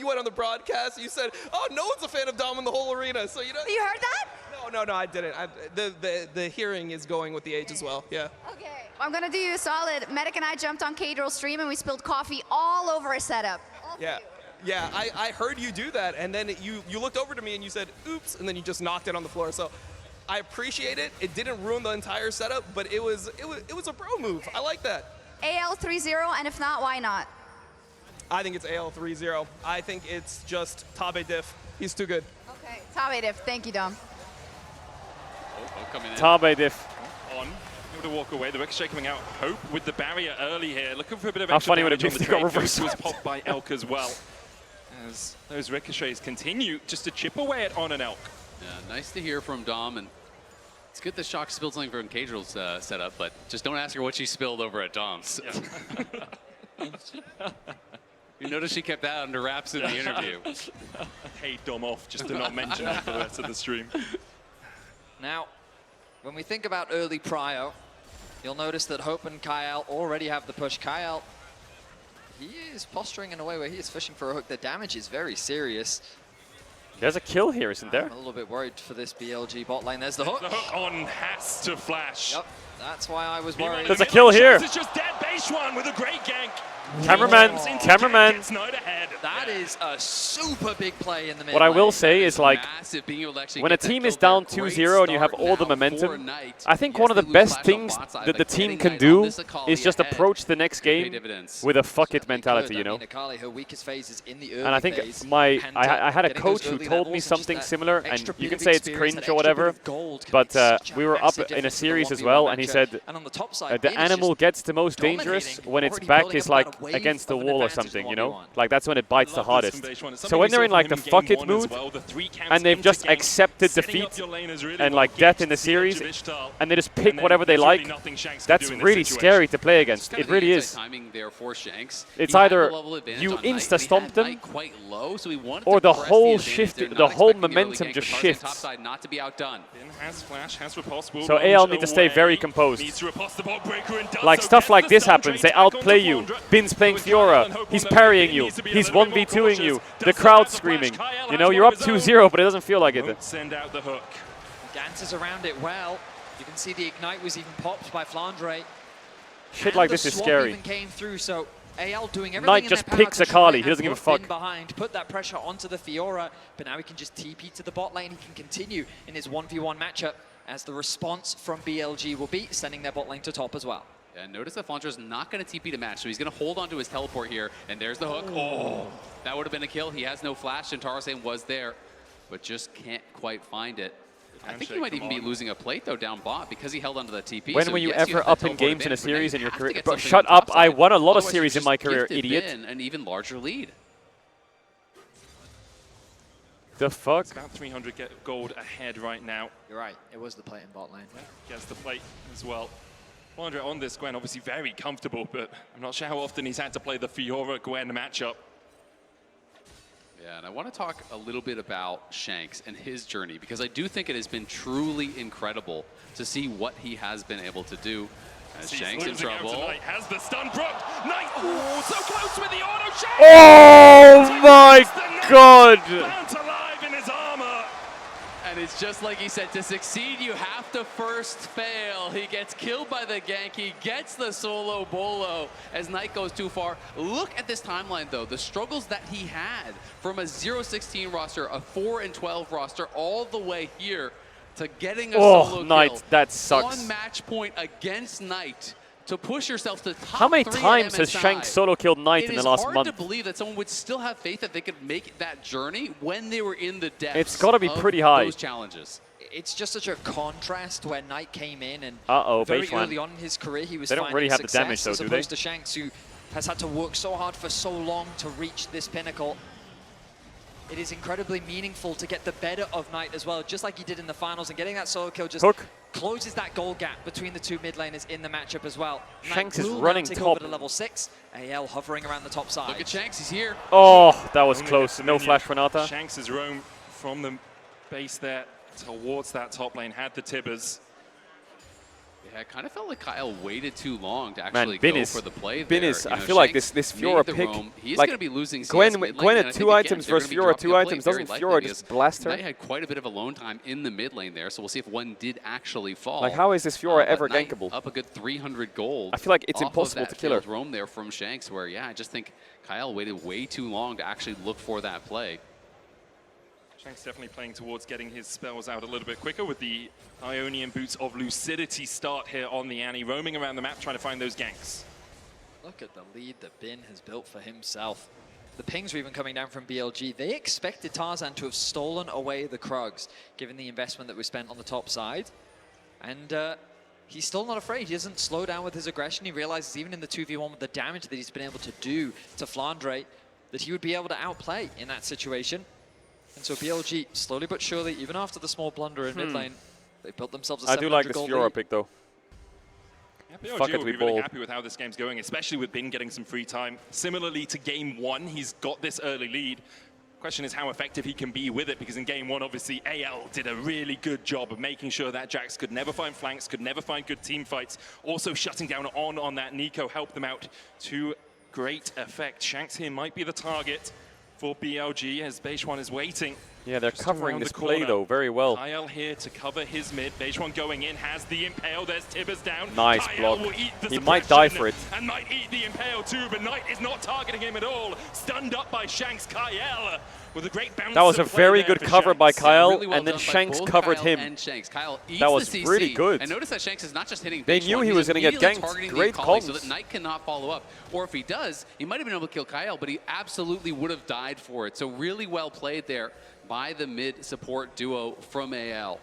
went on the broadcast, you said, "Oh, no one's a fan of Dom in the whole arena." So you heard that? No, I didn't. The hearing is going with the age as well. Yeah. Okay. I'm gonna do you a solid. Medic and I jumped on Caedrel stream and we spilled coffee all over a setup. Yeah. Yeah, I heard you do that, and then you looked over to me and you said, "Oops," and then you just knocked it on the floor. So I appreciate it. It didn't ruin the entire setup, but it was a bro move. I like that. AL 3-0, and if not, why not? I think it's AL 3-0. I think it's just Tabe Diff. He's too good. Okay, Tabe Diff. Thank you, Dom. Coming in. Tabe Diff. On. Able to walk away. The ricochet coming out. Hope with the barrier early here. Looking for a bit of How extra funny would it damage be on the if they got trade. reverse Ghost was popped by Elk as well. As those ricochets continue just to chip away at On and Elk. Yeah, nice to hear from Dom, and it's good that Shock spilled something from Caedrel's setup, but just don't ask her what she spilled over at Dom's. Yeah. You notice she kept that under wraps in the interview. Paid Dom off just to not mention it for the rest of the stream. Now, when we think about early prio, you'll notice that Hope and Kyle already have the push. Kyle, he is posturing in a way where he is fishing for a hook. The damage is very serious. There's a kill here, isn't there? I'm a little bit worried for this BLG bot lane. There's the hook. The hook on has to flash. Yep, that's why I was worried. There's a kill here. It's just dead base one with a great gank. Cameraman, cameraman. That is a super big play in the mid What I will lane. say is, like, Massive, being able to actually when a get that team kill is down there. Great 2-0 and you have start all the now for momentum, Knight. I think Yes, one of the they lose best flash on things bot side, that the but team getting can Knight do on this Akali is just ahead approach the next could pay game dividends. with a fuck it mentality, Good. you I know? mean, Akali, her weakest phase is in the early And I think phase. I had a Getting coach those who early told me levels and just something that similar, and extra you bit can of say it's experience, cringe that or extra bit whatever, of gold can but make such a we were up massive in a difference in series the as well, 1v1 and he matchup. said And on the top side, the Vayne is animal just gets the most dangerous dominating, when its already back building is up like about a wave against the of an wall or advantage in something, the you know? 1v1. Like that's when it bites the Love this hardest. from Beige One. It's So something when we they're saw in like from the him in fuck game it one as mood, well, the 3 counts and they've into just game, accepted setting up defeat your laners really and well, like death in get the to the edge series, of Ishtar, and they just and pick then whatever they there's really like, nothing Shanks can that's do in this really situation. scary to play against. Kind It of really the is. timing there for Shanks. It's He had either the level advantage you on Knight, but he insta-stomp had them, Knight quite low, so he wanted or to the press whole advantage shift, there, the not whole expecting the early momentum gank, just but Tarzan shifts. topside not to be outdone. Finn has flash, has riposte, will So launch AL need to stay very away. composed. Needs to riposte the bot breaker and does Like so. stuff Gets like the this stun, happens, trades they back onto outplay you. Flandra. Bin's playing So with Kyle Fiora, and Hope he's on the parrying back, you, needs to be a he's little bit more 1v2ing you, cautious. the Does crowd's have the flash. screaming. Kyle You has know, one you're of up his own. 2-0, but it doesn't feel like it. Won't send out the hook. Dances around it well. You can see the ignite was even popped by Flandre. Shit And like the this is swap scary. even came through, so AL doing everything Knight in just their power picks to a Kali, try he doesn't and give a put Finn fuck. behind, put that pressure onto the Fiora, but now he can just TP to the bot lane. He can continue in his 1v1 matchup as the response from BLG will be sending their bot lane to top as well. And notice that Flandra's not going to TP to match, so he's going to hold on to his teleport here, and there's the hook. Oh, that would have been a kill. He has no flash, and Tarzan was there, but just can't quite find it. I think he might even be losing a plate, though, down bot, because he held onto the TP. When so were you yes, ever have up that in teleport games in a advantage, but now series you in your have to career? get Bro, something shut on up, top I side. won a lot of Otherwise, series you in my just career, gifted idiot. Finn an even larger lead. The fuck? It's about 300 gold ahead right now. You're right, it was the plate in bot lane. Gets the plate as well. Flandre on this Gwen, obviously very comfortable, but I'm not sure how often he's had to play the Fiora-Gwen matchup. Yeah, and I want to talk a little bit about Shanks and his journey, because I do think it has been truly incredible to see what he has been able to do. As He's Shanks in losing out trouble. tonight, has the stun proc. Knight, oh, so close with the auto shot. Oh my god! Bound to live in his armor. And it's just like he said, to succeed, you have to first fail. He gets killed by the gank. He gets the solo bolo as Knight goes too far. Look at this timeline, though. The struggles that he had from a 0-16 roster, a 4-12 roster, all the way here to getting a solo Knight, kill. that sucks. On match point against Knight to push yourself to top How many 3 times at has MSI. Shanks solo killed Knight in the last It is month? hard to believe that someone would still have faith that they could make that journey when they were in the depths. It's gotta be of pretty high. Those challenges. It's just such a contrast where Knight came in and Very very early on in his career he was They don't finding really have the success damage though, as do they? opposed to Shanks, who has had to work so hard for so long to reach this pinnacle. It is incredibly meaningful to get the better of Knight as well, just like he did in the finals, and getting that solo kill just closes that goal gap between the two mid laners in the matchup as well. Shanks Knight is will running now take top. over to level 6. AL hovering around the top side. Look at Shanks, he's here. Oh, that was Only close. gets the No minion. flash for Nata. Shanks has roamed from the base there towards that top lane, had the Tibbers. Yeah, it kind of felt like Kyle waited too long to actually Man, go for the play Bin there. is, I feel like this Fiora pick, He's like going to be losing CS Gwen mid Gwen lane, at 2 items versus Fiora 2 items, doesn't Fiora just blast her? Knight had quite a bit of alone time in the mid lane there, so we'll see if one did actually fall. Like, how is this Fiora ever Knight gankable? Up a good 300 gold. I feel like it's off impossible of that to kill her. failed roam there from Shanks, where, yeah, I just think Kyle waited way too long to actually look for that play. Shanks definitely playing towards getting his spells out a little bit quicker with the Ionian Boots of Lucidity start here on the Annie, roaming around the map trying to find those ganks. Look at the lead that Bin has built for himself. The pings were even coming down from BLG. They expected Tarzan to have stolen away the Krugs, given the investment that was spent on the top side. And he's still not afraid. He doesn't slow down with his aggression. He realizes even in the 2v1 with the damage that he's been able to do to Flandre, that he would be able to outplay in that situation. And so BLG, slowly but surely, even after the small blunder in mid lane, they built themselves a 700 I do like this Fiora lead. pick, though. Yeah, BLG Fuck it, will we be really ball. happy with how this game's going, especially with Bin getting some free time. Similarly to game 1, he's got this early lead. Question is how effective he can be with it, because in game 1, obviously, AL did a really good job of making sure that Jax could never find flanks, could never find good team fights. Also shutting down on that Nico helped them out to great effect. Shanks here might be the target for BLG as Beishwan is waiting. Yeah, they're Just covering around this the play, corner. though, very well. Kyle here to cover his mid. Beishwan going in, has the Impale. There's Tibbers down. Nice Kyle block. will eat the He might die for it. and might eat the Impale too, but Knight is not targeting him at all. Stunned up by Shanks. Kyle with a great bounce. That was a very good cover by Kyle, Really well and then done by Shanks both covered Kyle him. and Shanks. Kyle eats That was the CC, really good. And notice that Shanks is not just hitting They Beishwan, knew he he's was gonna get immediately ganked. targeting the Great Akali so comms. that Knight cannot follow up. Or if he does, he might have been able to kill Kyle, but he absolutely would have died for it. So really well played there by the mid support duo from AL.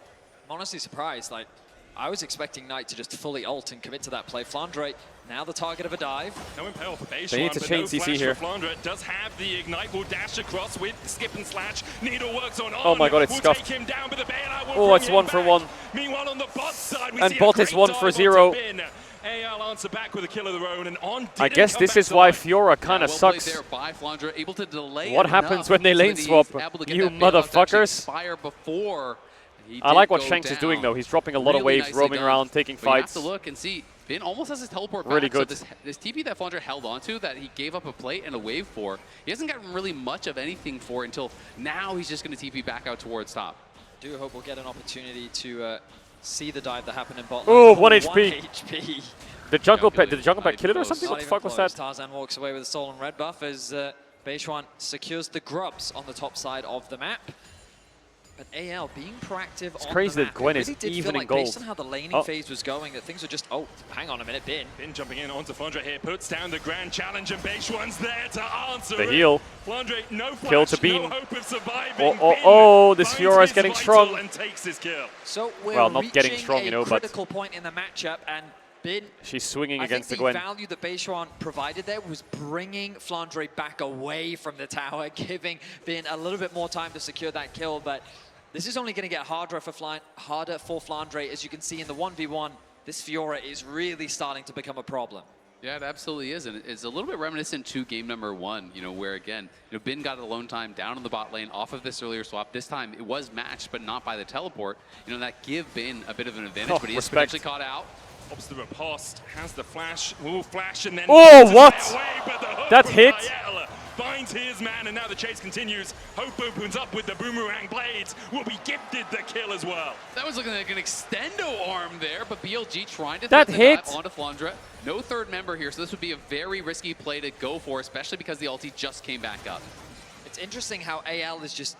I'm honestly surprised. Like, I was expecting Knight to just fully ult and commit to that play. Flandre, now the target of a dive. No Impale for Beishwan, They need to but chain no CC flash here. for Flandre. Does have the Ignite, will dash across with Skip and Slash. Needle works on. Oh my god, it's will scuffed. take him down, but the bailout will Oh, bring it's him 1 for back. 1. Meanwhile, on the bot side, we And see bot a is great 1 dive for onto 0. Bin. AL answer back with a kill of their own, and on I didn't guess come this back is to why life. Fiora kind of well played sucks. there by Flandre, able to delay What enough happens when they so lane that he's swap? able to get You that bailout to actually motherfuckers. expire before he I did like what go Shanks is down. doing, though. He's dropping a lot of Really waves, nicely roaming done. around, taking But you fights. have to look and see. Bin almost has his teleport Really back, so good. this TP that Flandre held onto that he gave up a plate and a wave for, he hasn't gotten really much of anything for until now he's just going to TP back out towards top. Do hope we'll get an opportunity to see the dive that happened in bot Oh, lane. 1 1 HP. HP. Did the jungle pet kill it or something? Not What the even fuck was close. that? Tarzan walks away with a stolen red buff as Beishwan secures the grubs on the top side of the map. But AL being proactive It's on crazy the that map. Gwen It is really did even feel in like gold. based on how the laning Oh. phase was going, that things were just, oh, hang on a minute, Bin. Bin jumping in onto Flandre here, puts down the grand challenge, and Beishwan's there to answer The it. heal. Flandre, no flash, Kill to no Bean. hope of surviving. Oh, Bin this finds Fiora is his getting vital strong. and takes his kill. So we're Well, not getting reaching strong, you know, a but critical point in the matchup, and Bin, she's swinging I against the think the Gwen. value that Beishwan provided there was bringing Flandre back away from the tower, giving Bin a little bit more time to secure that kill, but this is only going to get harder for Flandre. As you can see in the 1v1, this Fiora is really starting to become a problem. Yeah, it absolutely is, and it's a little bit reminiscent to game number 1, you know, where again, you know, Bin got alone time down in the bot lane off of this earlier swap. This time it was matched, but not by the teleport. You know, that give Bin a bit of an advantage, but he is potentially caught out. Opts the riposte, has the flash, will flash, and then Oh, to what? stay away, but the hook That from hit? Kyle finds his man, and now the chase continues. Hope opens up with the boomerang blades, will be gifted the kill as well. That was looking like an extendo arm there, but BLG trying to That thread the hit? dive onto Flandre. No third member here, so this would be a very risky play to go for, especially because the ulti just came back up. It's interesting how AL is just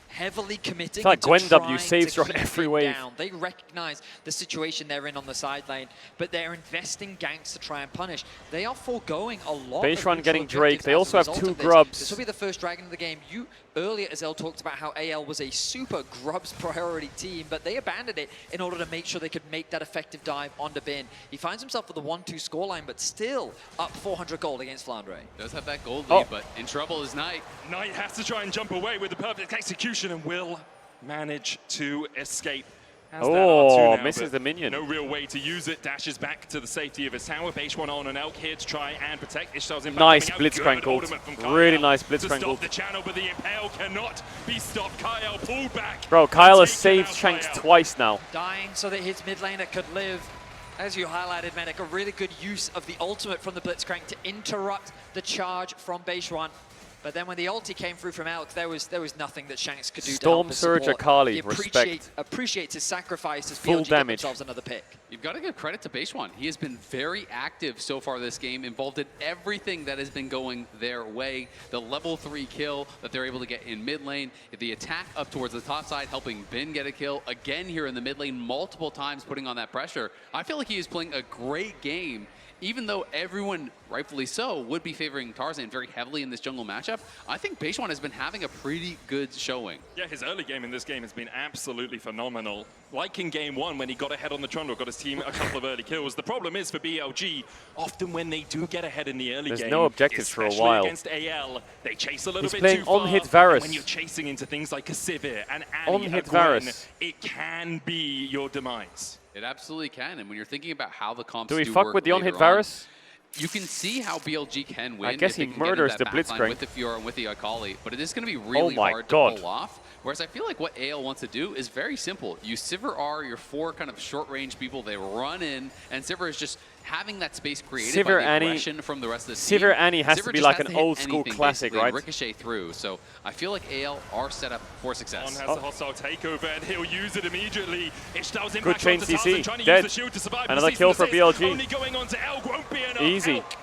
heavily committing. It's like to Gwen W trying saves to her on keep every it wave. down. They recognize the situation they're in on the side lane, but they're investing ganks to try and punish. They are foregoing a lot. Beishwan of getting neutral Drake. objectives They as also a have result 2 of this. grubs. This will be the first dragon of the game. You earlier, Azelle talked about how AL was a super grubs priority team, but they abandoned it in order to make sure they could make that effective dive onto Bin. He finds himself with a 1-2 scoreline, but still up 400 gold against Flandre. Does have that gold lead, but in trouble is Knight. Knight has to try and jump away with the perfect execution and will manage to escape. Has that Oh, R2 now, misses but the minion. No real way to use it. Dashes back to the safety of his tower. Beishwan on an Elk here to try and protect. Ishtar's impact Nice coming out. Blitzcrank Good ult. ultimate from Kyle Really nice to Blitzcrank stop ult. the channel, but the Impale cannot be stopped. Kyle pulled back. Bro, Kyle has Taken saved out Shanks Kyle. twice now. Dying so that his mid laner could live. As you highlighted, Medic, a really good use of the ultimate from the Blitzcrank to interrupt the charge from Beishuan. But then when the ulti came through from Elk, there was nothing that Shanks could do to help Storm his Surge support. Akali, He respect. appreciates his sacrifice as Full BLG damage. get themselves another pick. You've got to give credit to Beishuan. He has been very active so far this game, involved in everything that has been going their way. The level 3 kill that they're able to get in mid lane, the attack up towards the top side, helping Bin get a kill. Again here in the mid lane, multiple times putting on that pressure. I feel like he is playing a great game. Even though everyone, rightfully so, would be favoring Tarzan very heavily in this jungle matchup, I think Beishuan has been having a pretty good showing. Yeah, his early game in this game has been absolutely phenomenal. Like in game 1, when he got ahead on the Trundle, got his team a couple of early kills. The problem is for BLG, often when they do get ahead in the early game, there's no objectives for a especially while. against AL, they chase a little He's bit playing too far. on-hit And Varus. when you're chasing into things like a Sivir and Annie, On-hit a Gwen, Varus. it can be your demise. It absolutely can, and when you're thinking about how the comps Do we fuck work with the on-hit later on, Varus? you can see how BLG can win. I guess if they he can get into murders that the back line Blitzcrank. with the Fiora and with the Akali, but it is going to be really my hard God. to pull off. Whereas I feel like what AL wants to do is very simple. You Sivir are your 4 kind of short-range people. They run in, and Sivir is just having that space created by Sivir the Annie- aggression from the rest of the team. Sivir Annie has to Sivir be just like has an to hit old-school anything, classic, basically, right? and ricochet through. So I feel like AL are set up for success. On has the hostile takeover, and he'll use it immediately. Ishtal's Good impact chain onto Tarzan, CC. trying to Dead. use the shield to survive. Another The kill cease and for desist BLG. Only going on to Elk won't be enough. Easy. Elk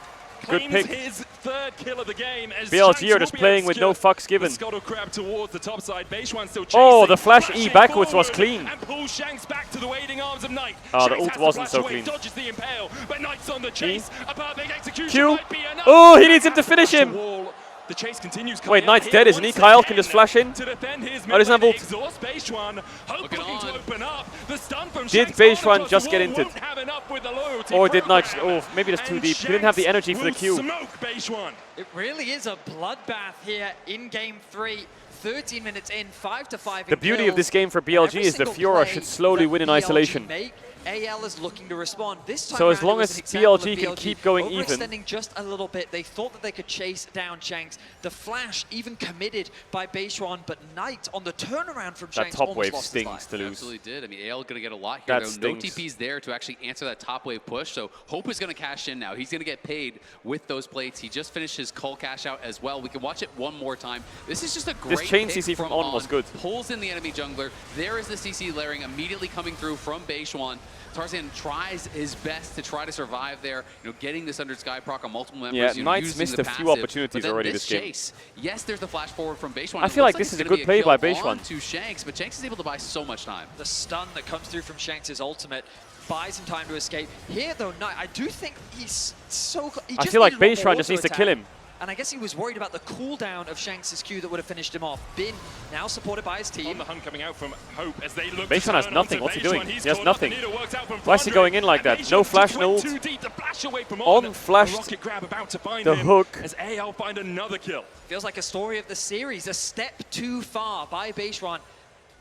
Good claims pick. his 3rd kill of the game as BLG Shanks are just will be playing with no obscured. fucks given. The scuttle crab towards the top side. Beishuan still chasing. Oh, the flash E flashing backwards was forward clean. And pulls Shanks back to the waiting arms of Knight. Oh, the Shanks ult has to wasn't flash so away, clean. Dodges the impale, but Knight's on the chase. A perfect execution Q. might be enough. Oh, he needs him to finish him. Wall. The chase continues. Wait, Knight's dead, isn't he? Kyle can just flash in. To defend his Oh, doesn't have ult. exhaust Beishuan. Hope looking to open up. The stun from Did Shanks Beishuan across just the get wall into won't have enough with the loyalty Or did Knight? program. Oh, maybe that's too And deep. He didn't have the Shanks energy for the will Q. Smoke Beishuan. It really is a bloodbath here in game 3. 13 minutes in, 5-5 The in beauty of kills. this game for BLG Every is the single Fiora play should slowly that win in BLG isolation. make, AL is looking to respond. This time So as around, long it was as an example of BLG can BLG keep going even- overextending just a little bit, they thought that they could chase down Shanks. The flash even committed by Beishuan, but Knight on the turnaround from That Shanks top almost wave lost his stings life. to lose. Absolutely did. I mean, AL going to get a lot here, That though. stings. No TPs there to actually answer that top wave push, so Hope is going to cash in now. He's going to get paid with those plates. He just finished his Cull cash out as well. We can watch it one more time. This is just a great This chain pick CC from On was good. Pulls in the enemy jungler. There is the CC layering immediately coming through from Beishuan. Tarzan tries his best to try to survive there, getting this under Sky proc on multiple members. Yeah, Knight's using missed the a few passive. opportunities But then already this this game. chase, yes, there's the flash forward from Beishuan. I It feel looks like this it's is a gonna good be play kill by Beishuan. onto Shanks, but Shanks is able to buy so much time. The stun that comes through from Shanks' ultimate buys him time to escape. Here, though, Knight, I do think he's so... He I just feel like needed one more Beishuan just auto needs to attack. kill him. And I guess he was worried about the cooldown of Shanks' Q that would have finished him off. Bin now supported by his team. On the hunt coming out from Hope as they look Beishuan to has turn nothing. onto What's he Beishuan. doing? He's He has caught up. The nothing. needle works out from Why is he Flandre. going in like that? And No Beishuan flash, just no went ult. too deep. The flash away from On flashed A rocket grab about to find the him hook. as AL find another kill. Feels like a story of the series. A step too far by Beishuan.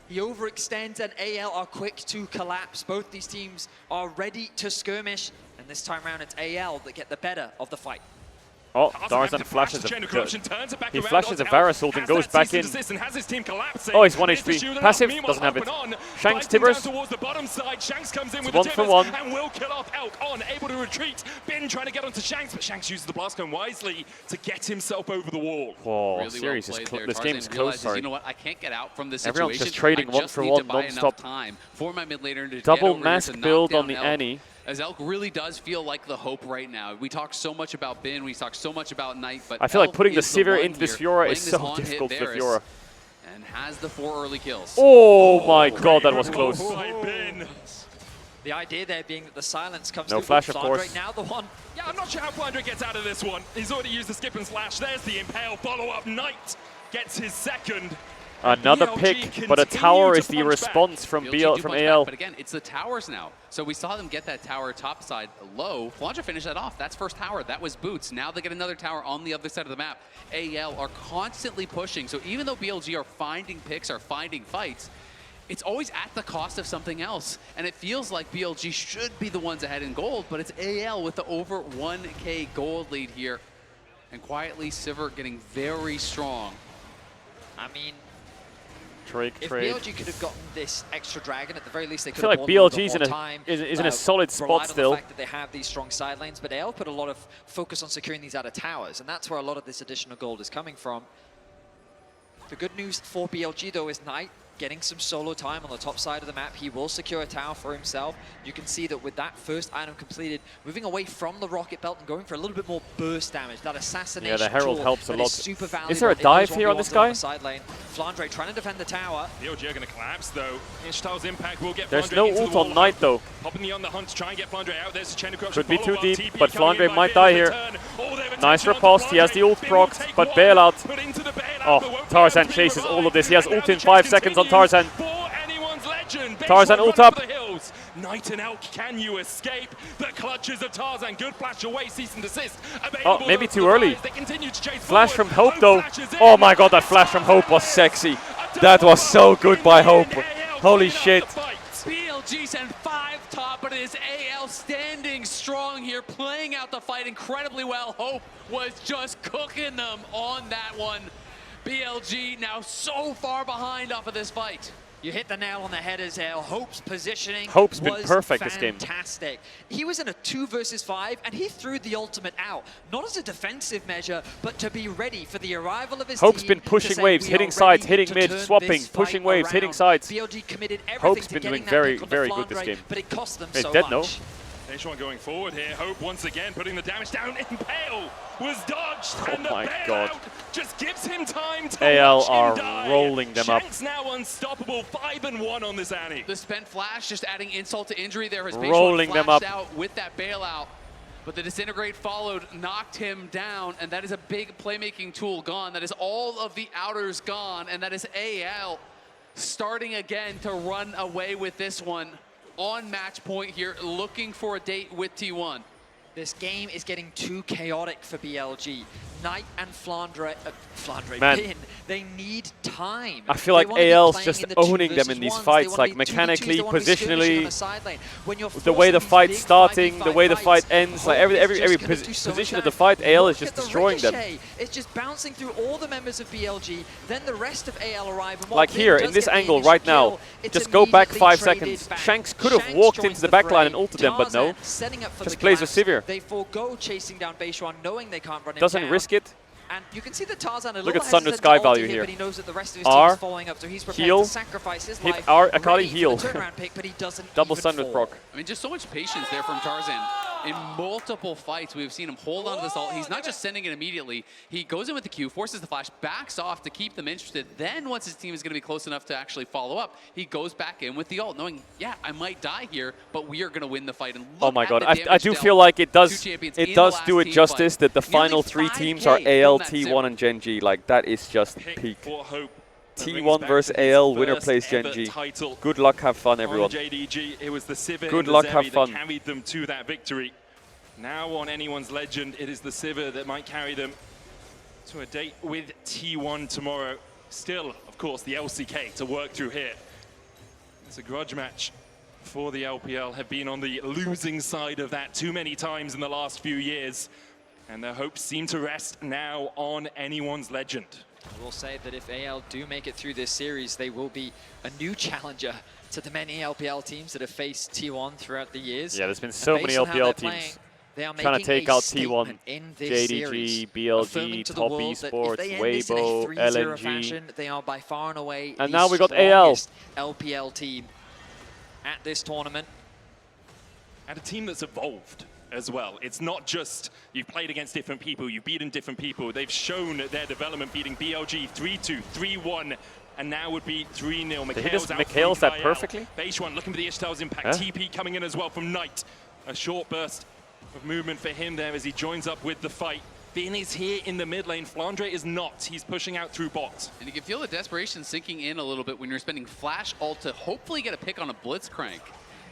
He overextends and AL are quick to collapse. Both these teams are ready to skirmish. And this time around, it's AL that get the better of the fight. Oh, Tarzan flashes Chain of corruption, turns it back he around flashes a onto Varus Elk, ult and has goes that back cease and in. desist and has his team collapsing. Oh, he's 1 Needs to HP. shield it up. Passive, Meanwhile, doesn't have Elk it. on, Shanks biting down Tibbers. towards the bottom side. Shanks comes in It's with 1 the for Tibbers 1. and will kill off Elk on, able to retreat. Bin trying to get onto Shanks, but Shanks uses the blast cone wisely to get himself over the wall. Whoa, Really series well is played there. this Tarzan game's close, realizes, sorry. you know what, I can't get out from this Everyone's situation. just trading I one just for need one to buy non-stop. enough time for my mid laner to Double get over mask here to knock build down on the Elk. Annie. As Elk really does feel like the hope right now. We talk so much about Bin, we talk so much about Knight, but I feel like Elk putting the is Sivir one into this here, Fiora playing is this so on-hit difficult for Varus, Fiora. and has the 4 early kills. Oh my god, that was close. The idea there being that the silence comes No through flash, from of Flandre. course. Now the one. Yeah, I'm not sure how Flandre gets out of this one. He's already used the skip and slash. There's the impale follow-up. Knight gets his second. Another BLG pick, but a continue tower to is the punch response from BLG do punch back, AL. but again, it's the towers now. So we saw them get that tower top side low. Flandre finished that off. That's first tower. That was Boots. Now they get another tower on the other side of the map. AL are constantly pushing. So even though BLG are finding picks, are finding fights, it's always at the cost of something else. And it feels like BLG should be the ones ahead in gold, but it's AL with the over 1K gold lead here. And quietly, Sivir getting very strong. I mean, Trade. If BLG could have gotten this extra dragon, at the very least they I could feel have like bought a little BLG's bit in more a time. is in a solid spot relied on still. the fact that they have these strong side lanes, but AL put a lot of focus on securing these outer towers, and that's where a lot of this additional gold is coming from. The good news for BLG though is Knight getting some solo time on the top side of the map. He will secure a tower for himself. You can see that with that first item completed, moving away from the rocket belt and going for a little bit more burst damage. That assassination Yeah, the Herald tool helps a that lot. is super valuable. Is there a in those dive here on 1v1s this on guy? the side lane. Flandre trying to defend the tower. BLG are going to collapse though. Ishtal's impact will get There's Flandre no into ult the on wall. Knight though. Popping on the hunt to try and get Flandre out. There's a chain of Could be too follow-up. deep, TP but coming in Flandre by might Bale die as here. they turn. Oh, they have Nice attention onto riposte. He has the Flandre. ult They will procced, take but one, bailout. put into the bailout, Oh, but won't be Tarzan able to chases revive. all of this. He has And now ult in the 5 chase seconds on continues Tarzan. for anyone's legend. Tarzan Baseline ult run up. for the hills. Knight and Elk, can you escape the clutches of Tarzan? Good flash away, cease and desist. Oh, maybe too early. They continue to chase Flash from forward. Hope though. Oh my god, that flash from Hope was sexy. That was so good by Hope. Holy shit. BLG sent 5 top, but it is AL standing strong here, playing out the fight incredibly well. Hope was just cooking them on that one. BLG now so far behind off of this fight. You hit the nail on the head as AL. Hope's positioning Hope's been was perfect this game. fantastic. He was in a 2 versus 5, and he threw the ultimate out, not as a defensive measure, but to be ready for the arrival of his Hope's team. been pushing waves, hitting sides, hitting mid, swapping, pushing waves, hitting sides. BLG committed everything Hope's to been getting doing that very, pick on very the good this Flandre, game. but it cost them Hey, so dead, much. no? Daishuan going forward here. Hope once again putting the damage down. Impale was dodged, and the my bailout God. just gives him time to AL watch him are die. rolling them up. Shanks now unstoppable, 5-1 on this Annie. The spent flash just adding insult to injury there. His Rolling them flashed up. out with that bailout. But the Disintegrate followed, knocked him down, and that is a big playmaking tool gone. That is all of the outers gone, and that is AL starting again to run away with this one on match point here, looking for a date with T1. This game is getting too chaotic for BLG. Knight and Flandre, Man. Bin, they need time. I feel They like wanna be AL's playing just in the owning 2 them in these versus 1s. fights, They like wanna be 2v2s, mechanically, they wanna be skirmishing on positionally, the side lane. When you're the way the forcing fight's these big starting, the 5v5 way the fight fights, ends, like Hope every is just gonna do so position much of the damage. fight, AL is Look just at the destroying them. ricochet. It's just bouncing through all the members of BLG, then the rest of AL arrive. And while Like Bin here, does in this get the angle initial right now, kill, it's just go back immediately 5 traded seconds. back. Shanks could have Shanks walked joins into the the backline and fray. ulted them, but no. Tarzan setting up for Just the plays with collapse. Sivir. They forego chasing down Beishuan, knowing they can't run him Doesn't down. risk it. And you can see that Tarzan a Look little at Sundered hesitant Sky to value ult here. but he knows that the rest of his team R, is following up, so he's prepared heal, to sacrifice his hit life. R, Akali ready for heal. the turnaround pick, but he doesn't Double even Sundered fall. proc. I mean, just so much patience there from Tarzan. In multiple fights, we've seen him hold on to this ult. He's not just sending it immediately. He goes in with the Q, forces the flash, backs off to keep them interested. Then once his team is going to be close enough to actually follow up, he goes back in with the ult, knowing, yeah, I might die here, but we are going to win the fight. And Oh look my at god, the I damage do dealt feel like it to does champions in the do last it team justice fight. that the Nearly final 3 teams 5K are AL, from that T1 zero. and Gen G. Like that is just peak. For Hope. That brings T1 back versus to his AL, winner first plays Gen ever G. title Good luck, have fun on everyone. JDG. It was the Sivir Good and the luck, Zevi have fun. that carried them to that victory. Now on anyone's legend, it is the Sivir that might carry them to a date with T1 tomorrow. Still, of course, the LCK to work through here. It's a grudge match for the LPL, have been on the losing side of that too many times in the last few years. And their hopes seem to rest now on anyone's legend. I will say that if AL do make it through this series, they will be a new challenger to the many LPL teams that have faced T1 throughout the years. Yeah, there's been so And many based on how LPL they're teams playing, they are trying to making take a out T1, statement in this JDG, series, BLG, affirming to the Top world that if Esports, they end this in a Weibo, 3-0 LNG. fashion, they are by far and away And the now we got AL. strongest LPL team at this tournament. And a team that's evolved as well. It's not just you've played against different people, you've beaten different people. They've shown their development, beating BLG 3-2, 3-1, and now would be 3-0. Did he just Mikhail's that perfectly? Beishuan looking for the Ishtal's impact. Huh? TP coming in as well from Knight. A short burst of movement for him there as he joins up with the fight. Bin is here in the mid lane. Flandre is not. He's pushing out through bot. And you can feel the desperation sinking in a little bit when you're spending flash ult to hopefully get a pick on a Blitzcrank.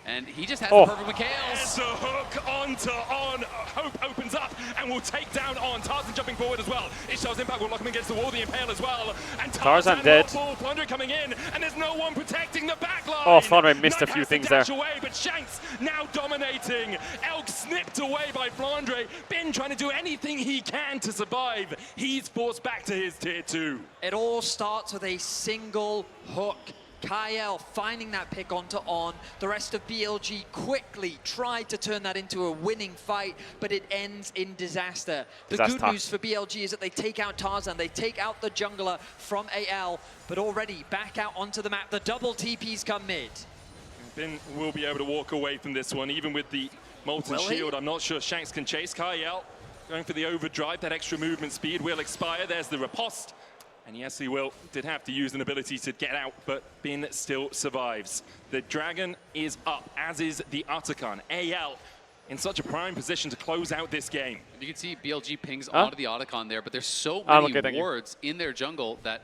And he just has the perfect Mikhails. There's a hook onto on. Hope opens up and will take down On. Tarzan jumping forward as well. Ishal's impact will lock him against the wall, the Impale as well. And Tarzan dead. Flandre coming in, and there's no one protecting the backline. Oh, Flandre missed a few things there. Away, but Shanks now dominating. Elk snipped away by Flandre. Bin trying to do anything he can to survive. He's forced back to his tier 2. It all starts with a single hook. Caedrel finding that pick onto On. The rest of BLG quickly tried to turn that into a winning fight, but it ends in disaster. The good news for BLG is that they take out Tarzan, they take out the jungler from AL, but already back out onto the map. The double TPs come mid. Bin will be able to walk away from this one, even with the Molten Shield. I'm not sure Shanks can chase. Caedrel going for the overdrive. That extra movement speed will expire. There's the riposte. And yes, he did have to use an ability to get out, but Bin still survives. The Dragon is up, as is the Atakan. AL in such a prime position to close out this game. You can see BLG pings onto the Otacon there, but there's so many wards in their jungle that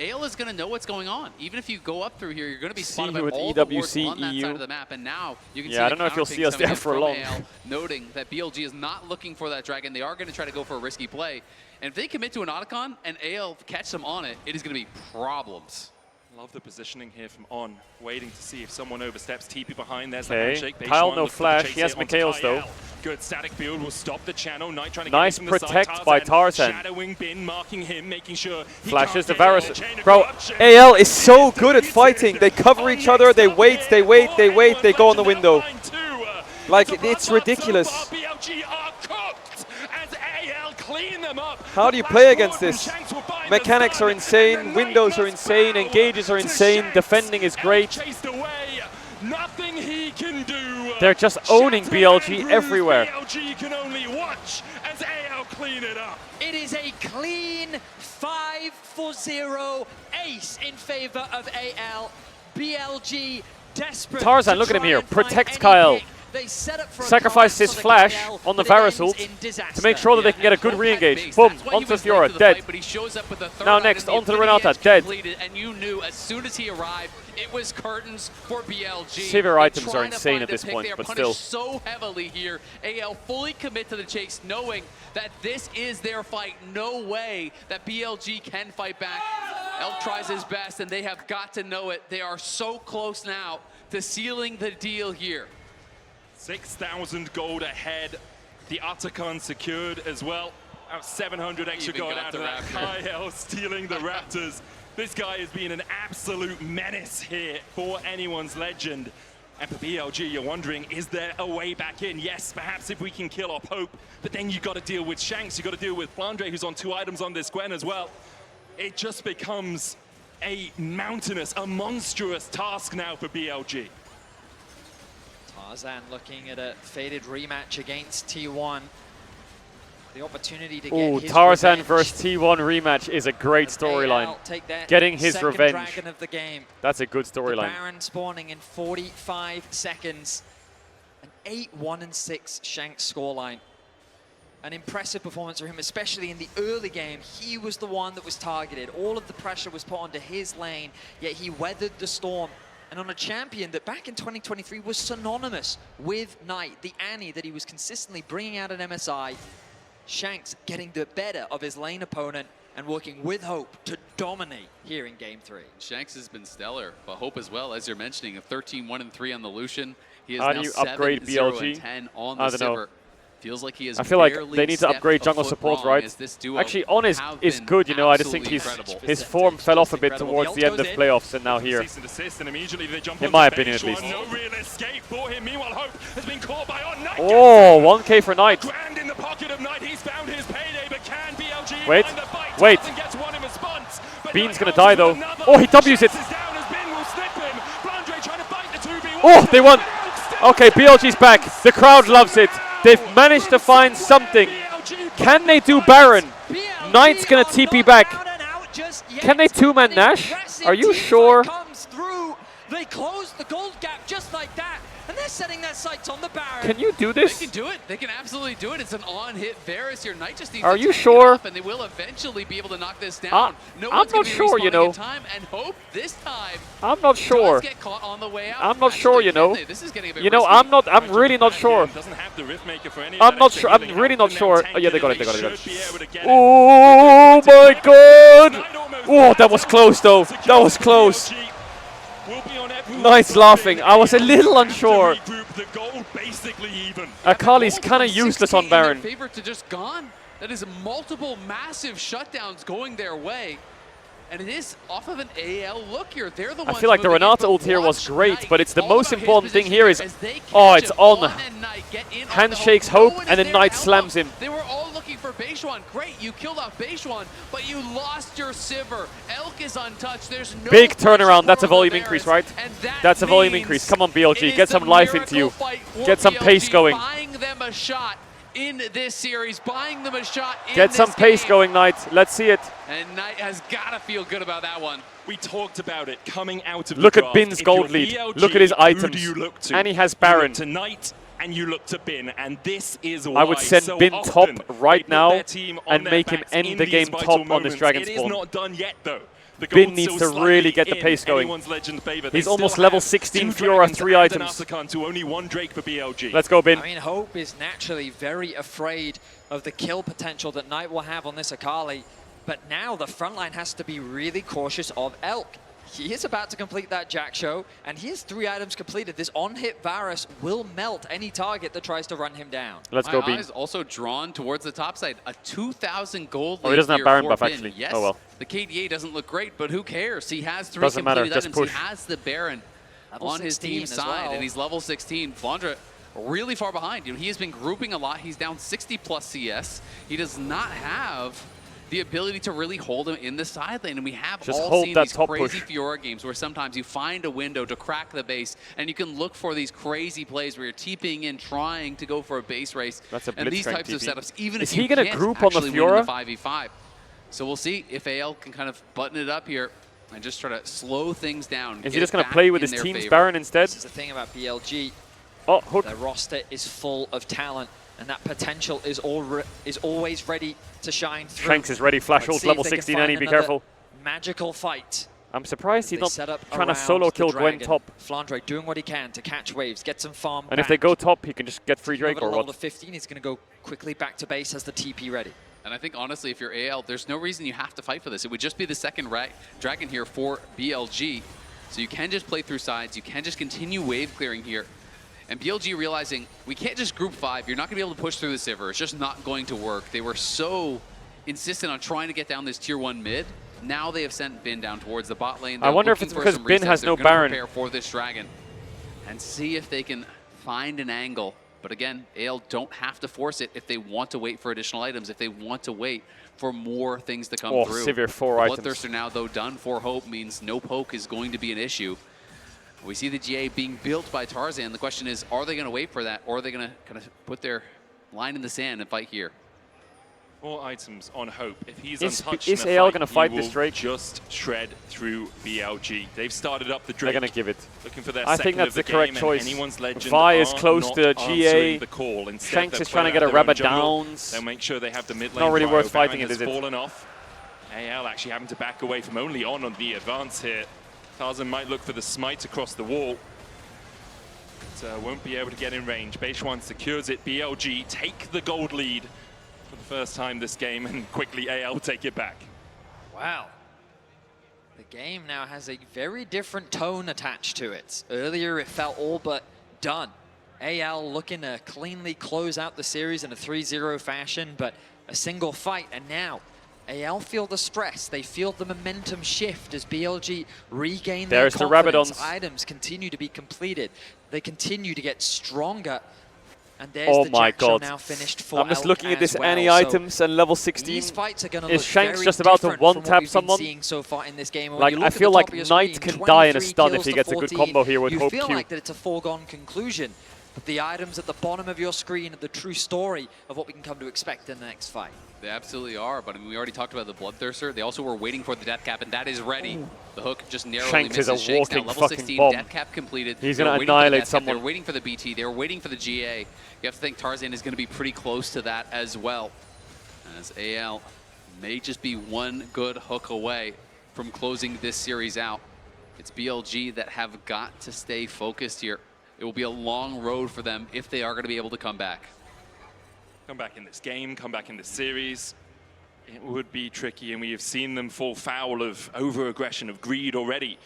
AL is going to know what's going on. Even if you go up through here, you're going to be spotted by all the wards on that side of the map. And now you can see I don't know if you'll see us there for long. AL, noting that BLG is not looking for that Dragon. They are going to try to go for a risky play. And if they commit to an Otacon and AL catch them on it, it is going to be problems. Love the positioning here from On, waiting to see if someone oversteps. TP behind, there's the handshake. Kyle no flash, he has Mikhails though. Good static field will stop the channel. Knight trying to nice get from the protect side. by Tarzan. Shadowing Bin, marking him, making sure he flashes the can't Varus. Bro, AL is so good at fighting. They cover each other, they wait, they go on the window. Like, it's ridiculous. How do you play against this? Mechanics are insane, windows are insane, engages are insane, defending is great. Nothing he can do. They're just owning BLG everywhere. BLG can only watch as AL clean it up. It is a clean 5-0 ace in favor of AL. BLG desperate. Tarzan, look at him here, protects Kyle. Sacrifice his flash on the Varus ult to make sure that they can get a good re-engage. Boom, onto Fiora, dead. Now next, onto the Renata, dead. And you knew as soon as he arrived, it was curtains for BLG. Savior items are insane at this point, but still. So heavily here, AL fully commit to the chase, knowing that this is their fight. No way that BLG can fight back. Elk tries his best, and they have got to know it. They are so close now to sealing the deal here. 6,000 gold ahead. The Otacon secured as well. 700 extra gold out of that. Caedrel stealing the Raptors. This guy has been an absolute menace here for anyone's legend. And for BLG, you're wondering, is there a way back in? Yes, perhaps if we can kill off Hope, but then you've got to deal with Shanks, you've got to deal with Flandre, who's on 2 items on this Gwen as well. It just becomes a mountainous, a monstrous task now for BLG. Tarzan looking at a faded rematch against T1. The opportunity to get his Tarzan revenge. versus T1 rematch is a great storyline. Getting his revenge. Dragon of the game. That's a good storyline. Baron spawning in 45 seconds. An 8-1-6 Shanks scoreline. An impressive performance for him, especially in the early game. He was the one that was targeted. All of the pressure was put onto his lane, yet he weathered the storm. And on a champion that back in 2023 was synonymous with Knight, the Annie that he was consistently bringing out at MSI. Shanks getting the better of his lane opponent and working with Hope to dominate here in Game 3. Shanks has been stellar, but Hope as well, as you're mentioning, a 13-1-3 on the Lucian. He is How now do you upgrade 7-0-10 on the I don't know. Sivir. Feels like he is. I feel like they need to upgrade jungle support, right? Actually, On is good, you know. I just think his form fell off a bit towards the end of playoffs and now here. In my opinion, at least. Oh, 1K for Knight. Wait. Bean's gonna die though. Oh, he W's it. Oh, they won. Okay, BLG's back. The crowd loves it. They've managed to find something. Can they do Baron? Knight's gonna TP back. Can they 2-man Nash? Are you sure? They close the gold gap just like that. And They're setting their sights on the Baron. Can you do this? They can do it. They can absolutely do it. It's an on-hit Varus here. Knight just needs Are to you tank it sure? up, and they will eventually be able to knock this down. No I'm one's gonna not be sure, you respawning know. in time, and Hope this time I'm not sure. does get caught on the way out. I'm not Actually, sure, you can know. they? This is getting a bit You know, risky. I'm really not sure. Doesn't have the Riftmaker for any of I'm that not extra sure. I'm healing. really not Now sure. tank Oh yeah, they got it. they They got it. They got should be able to it. get it. Oh my god! Oh, that was close though. That was close. Nice laughing. I was a little unsure. Akali's kind of useless on Baron. Favor to just gone. That is multiple massive shutdowns going their way. And it is off of an AL look here. They're the I ones feel like the moving in, Renata but ult here was watch great, Knight. but it's the All most about his important thing position here is, as they oh, catch it's him on. and Knight, get in on the Handshakes Hope. No Hope, one is and then there Knight to help slams him. him. They were all looking for Beishuan. Great, you killed off Beishuan, but you lost your Sivir. Elk is untouched. There's no Big pressure turnaround. That's a for volume Varus, increase, right? and that That's a volume means increase. Come on, it BLG. is Get some the life into you. miracle fight for Get some pace BLG, going. Buying them a shot in this series, buying them a shot in Get some this pace game. going, Knight. Let's see it. And Knight has got to feel good about that one. We talked about it coming out of Look the at draft. Bin's If gold you're lead. BLG, Look at his who items. do you look to? And he has You Baron. look to Knight and you look to Bin, and this is why I would send so Bin often top right they put now their team on and their make him backs end in the these game vital top on this moments. dragon It is spawn. not done yet, though. The Bin gold's needs still to really slightly get the in pace going. anyone's Legend favor. They He's still almost level have 16 two Fiora, dragons 3 and items. an Aftercon to only one Drake for BLG. Let's go, Bin. I mean, Hope is naturally very afraid of the kill potential that Knight will have on this Akali, but now the front line has to be really cautious of Elk. He is about to complete that Jack show, and he has 3 items completed. This on-hit Varus will melt any target that tries to run him down. Let's go, My Bean. eyes also drawn towards the top side. A 2,000 gold Oh, he lead doesn't have here Baron for buff, Bin. actually. Yes, Oh, well. the KDA doesn't look great, but who cares? He has 3 Doesn't matter, completed just items. push. He has the Baron Level on his 16 team's as side, well. and he's level 16. Flandre really far behind. You know, he has been grouping a lot. He's down 60 plus CS. He does not have the ability to really hold him in the side lane. And we have Just all hold seen that these top crazy push. Fiora games where sometimes you find a window to crack the base, and you can look for these crazy plays where you're TPing in, trying to go for a base race. That's a and these blitzcrank types of TP. setups, even Is if he you gonna can't group on the actually win in Fiora? the 5v5. So we'll see if AL can kind of button it up here and just try to slow things down. Is he just going to play with his team's Baron instead? This is the thing about BLG. Oh, hook. Their roster is full of talent, and that potential is always ready to shine through. Shanks is ready. Flash Let's ult see level if they can 16, find Annie. Be another careful. Magical fight. I'm surprised he's They not set up trying to around solo the kill Gwen dragon. top. Flandre doing what he can to catch waves, get some farm And if they go top, he can just get free Drake or level what? to 15, he's going to go quickly back to base as the TP ready. And I think, honestly, if you're AL, there's no reason you have to fight for this. It would just be the second dragon here for BLG. So you can just play through sides. You can just continue wave clearing here. And BLG realizing we can't just group 5. You're not going to be able to push through the Sivir. It's just not going to work. They were so insistent on trying to get down this tier 1 mid. Now they have sent Bin down towards the bot lane. I wonder if it's because Bin has no Baron. Prepare for this dragon and see if they can find an angle. But again, AL don't have to force it if they want to wait for additional items, if they want to wait for more things to come through. Sivir 4 items. Bloodthirster now, though, done for Hope means no poke is going to be an issue. We see the GA being built by Tarzan. The question is, are they going to wait for that, or are they going to kind of put their line in the sand and fight here? 4 items on Hope. If he's Is untouched AL in a fight, gonna fight he this will Drake? just shred through BLG. They've started up the Drake. They're going to give it. Looking for their I think second that's of the the correct game, choice. and anyone's legend Vi is are close not to answering GA. the call. Instead, Shanks they'll is trying to play get a out their own rabbit jungle. downs. They'll make sure they have the mid lane. Not really prio. worth Baron fighting it, has is it? fallen off. AL actually having to back away from only on the advance here. Tarzan might look for the smite across the wall. But, won't be able to get in range. Beishuan secures it. BLG take the gold lead for the first time this game, and quickly AL take it back. Wow. The game now has a very different tone attached to it. Earlier, it felt all but done. AL looking to cleanly close out the series in a 3-0 fashion, but a single fight, and now AL feel the stress. They feel the momentum shift as BLG regain their There's the confidence. Rabadons. Items continue to be completed. They continue to get stronger. And there's Oh the my Jack show god. now finished for I'm just Elk looking at as this well. Annie So items and level 16. these fights are going to Is look Shanks very just about to different from what one-tap we've been someone? seeing so far in this game. And when Like, you I look at feel the like top of your Knight screen, can die in a 23 stun if kills he to gets a good 14, combo here with you Hope feel Q. like that it's a foregone conclusion. But the items at the bottom of your screen are the true story of what we can come to expect in the next fight. They absolutely are, but I mean, we already talked about the Bloodthirster. They also were waiting for the death cap, and that is ready. Ooh. The hook just narrowly Shanks misses is a Shanks. walking Now, level fucking 16, bomb. death cap completed. He's They going were to waiting for the annihilate death cap. someone. They were waiting for the BT. They were waiting for the GA. You have to think Tarzan is going to be pretty close to that as well, as AL may just be one good hook away from closing this series out. It's BLG that have got to stay focused here. It will be a long road for them if they are going to be able to come back. Come back in this game, come back in this series. It would be tricky, and we have seen them fall foul of over-aggression, of greed already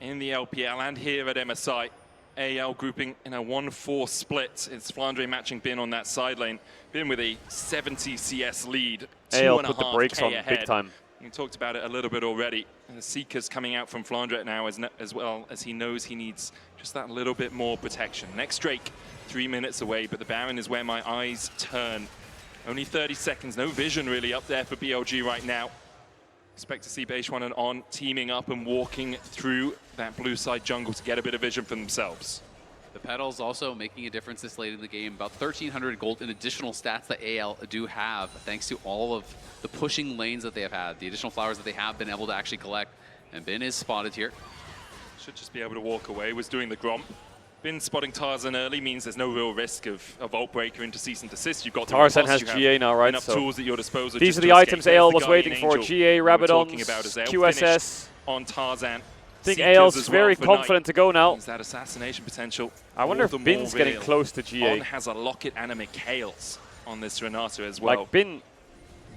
in the LPL and here at MSI. AL grouping in a 1-4 split. It's Flandre matching Bin on that side lane. Bin with a 70 CS lead. AL put the brakes on ahead. big time. We talked about it a little bit already. And the Seeker's coming out from Flandre now as well as he knows he needs just that little bit more protection. Next Drake, 3 minutes away, but the Baron is where my eyes turn. Only 30 seconds, no vision really up there for BLG right now. Expect to see Beishuan and On teaming up and walking through that blue side jungle to get a bit of vision for themselves. The pedals also making a difference this late in the game. About 1,300 gold in additional stats that AL do have, thanks to all of the pushing lanes that they have had, the additional flowers that they have been able to actually collect. And Bin is spotted here. Should just be able to walk away, was doing the Gromp. Bin spotting Tarzan early means there's no real risk of a Vault Breaker into cease and desist. You've got Tarzan has GA now, right? Enough So tools at your disposal. these are the items AL was waiting for. GA, Rabadons, QSS. On Tarzan. I think AL's very confident to go now. That assassination potential. I wonder if Bin's getting close to GA. On has a Locket and a Mikhails on this Renata as well. Like Bin,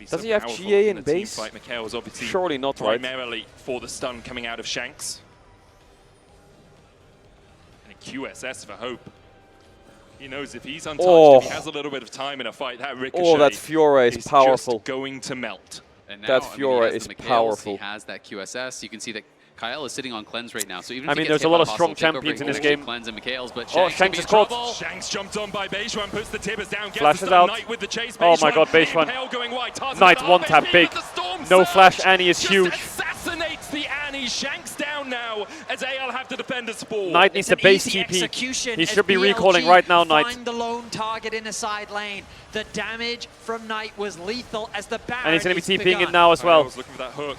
does he have GA in base? Mikhails obviously surely not, right? Primarily for the stun coming out of Shanks. And a QSS for Hope. He knows if he's untouched, if he has a little bit of time in a fight, that Ricochet that Fiora is powerful. Just going to melt. And now, that Fiora is powerful. He has that QSS. You can see that Kyle is sitting on cleanse right now. So even I if mean, he there's gets a lot of hit by strong hostile takeover, champions in he this can game. Cleanse and Mikhails, but Oh, Shanks Shanks is caught. Shanks jumped on by Beishuan, puts the tippers down, gets Flashes the stun. out. Knight with the chase. Oh my god, Beishuan. Knight one tap big. No flash, Annie is huge. Assassinates the Annie. Shanks down now as AL have to defend a spawn. Knight needs to base TP. He should be recalling right now, Knight. Find the lone target in a side lane. The damage from Knight was lethal as the Baron And he's going to be TPing begun. in now as well. I was looking for that hook.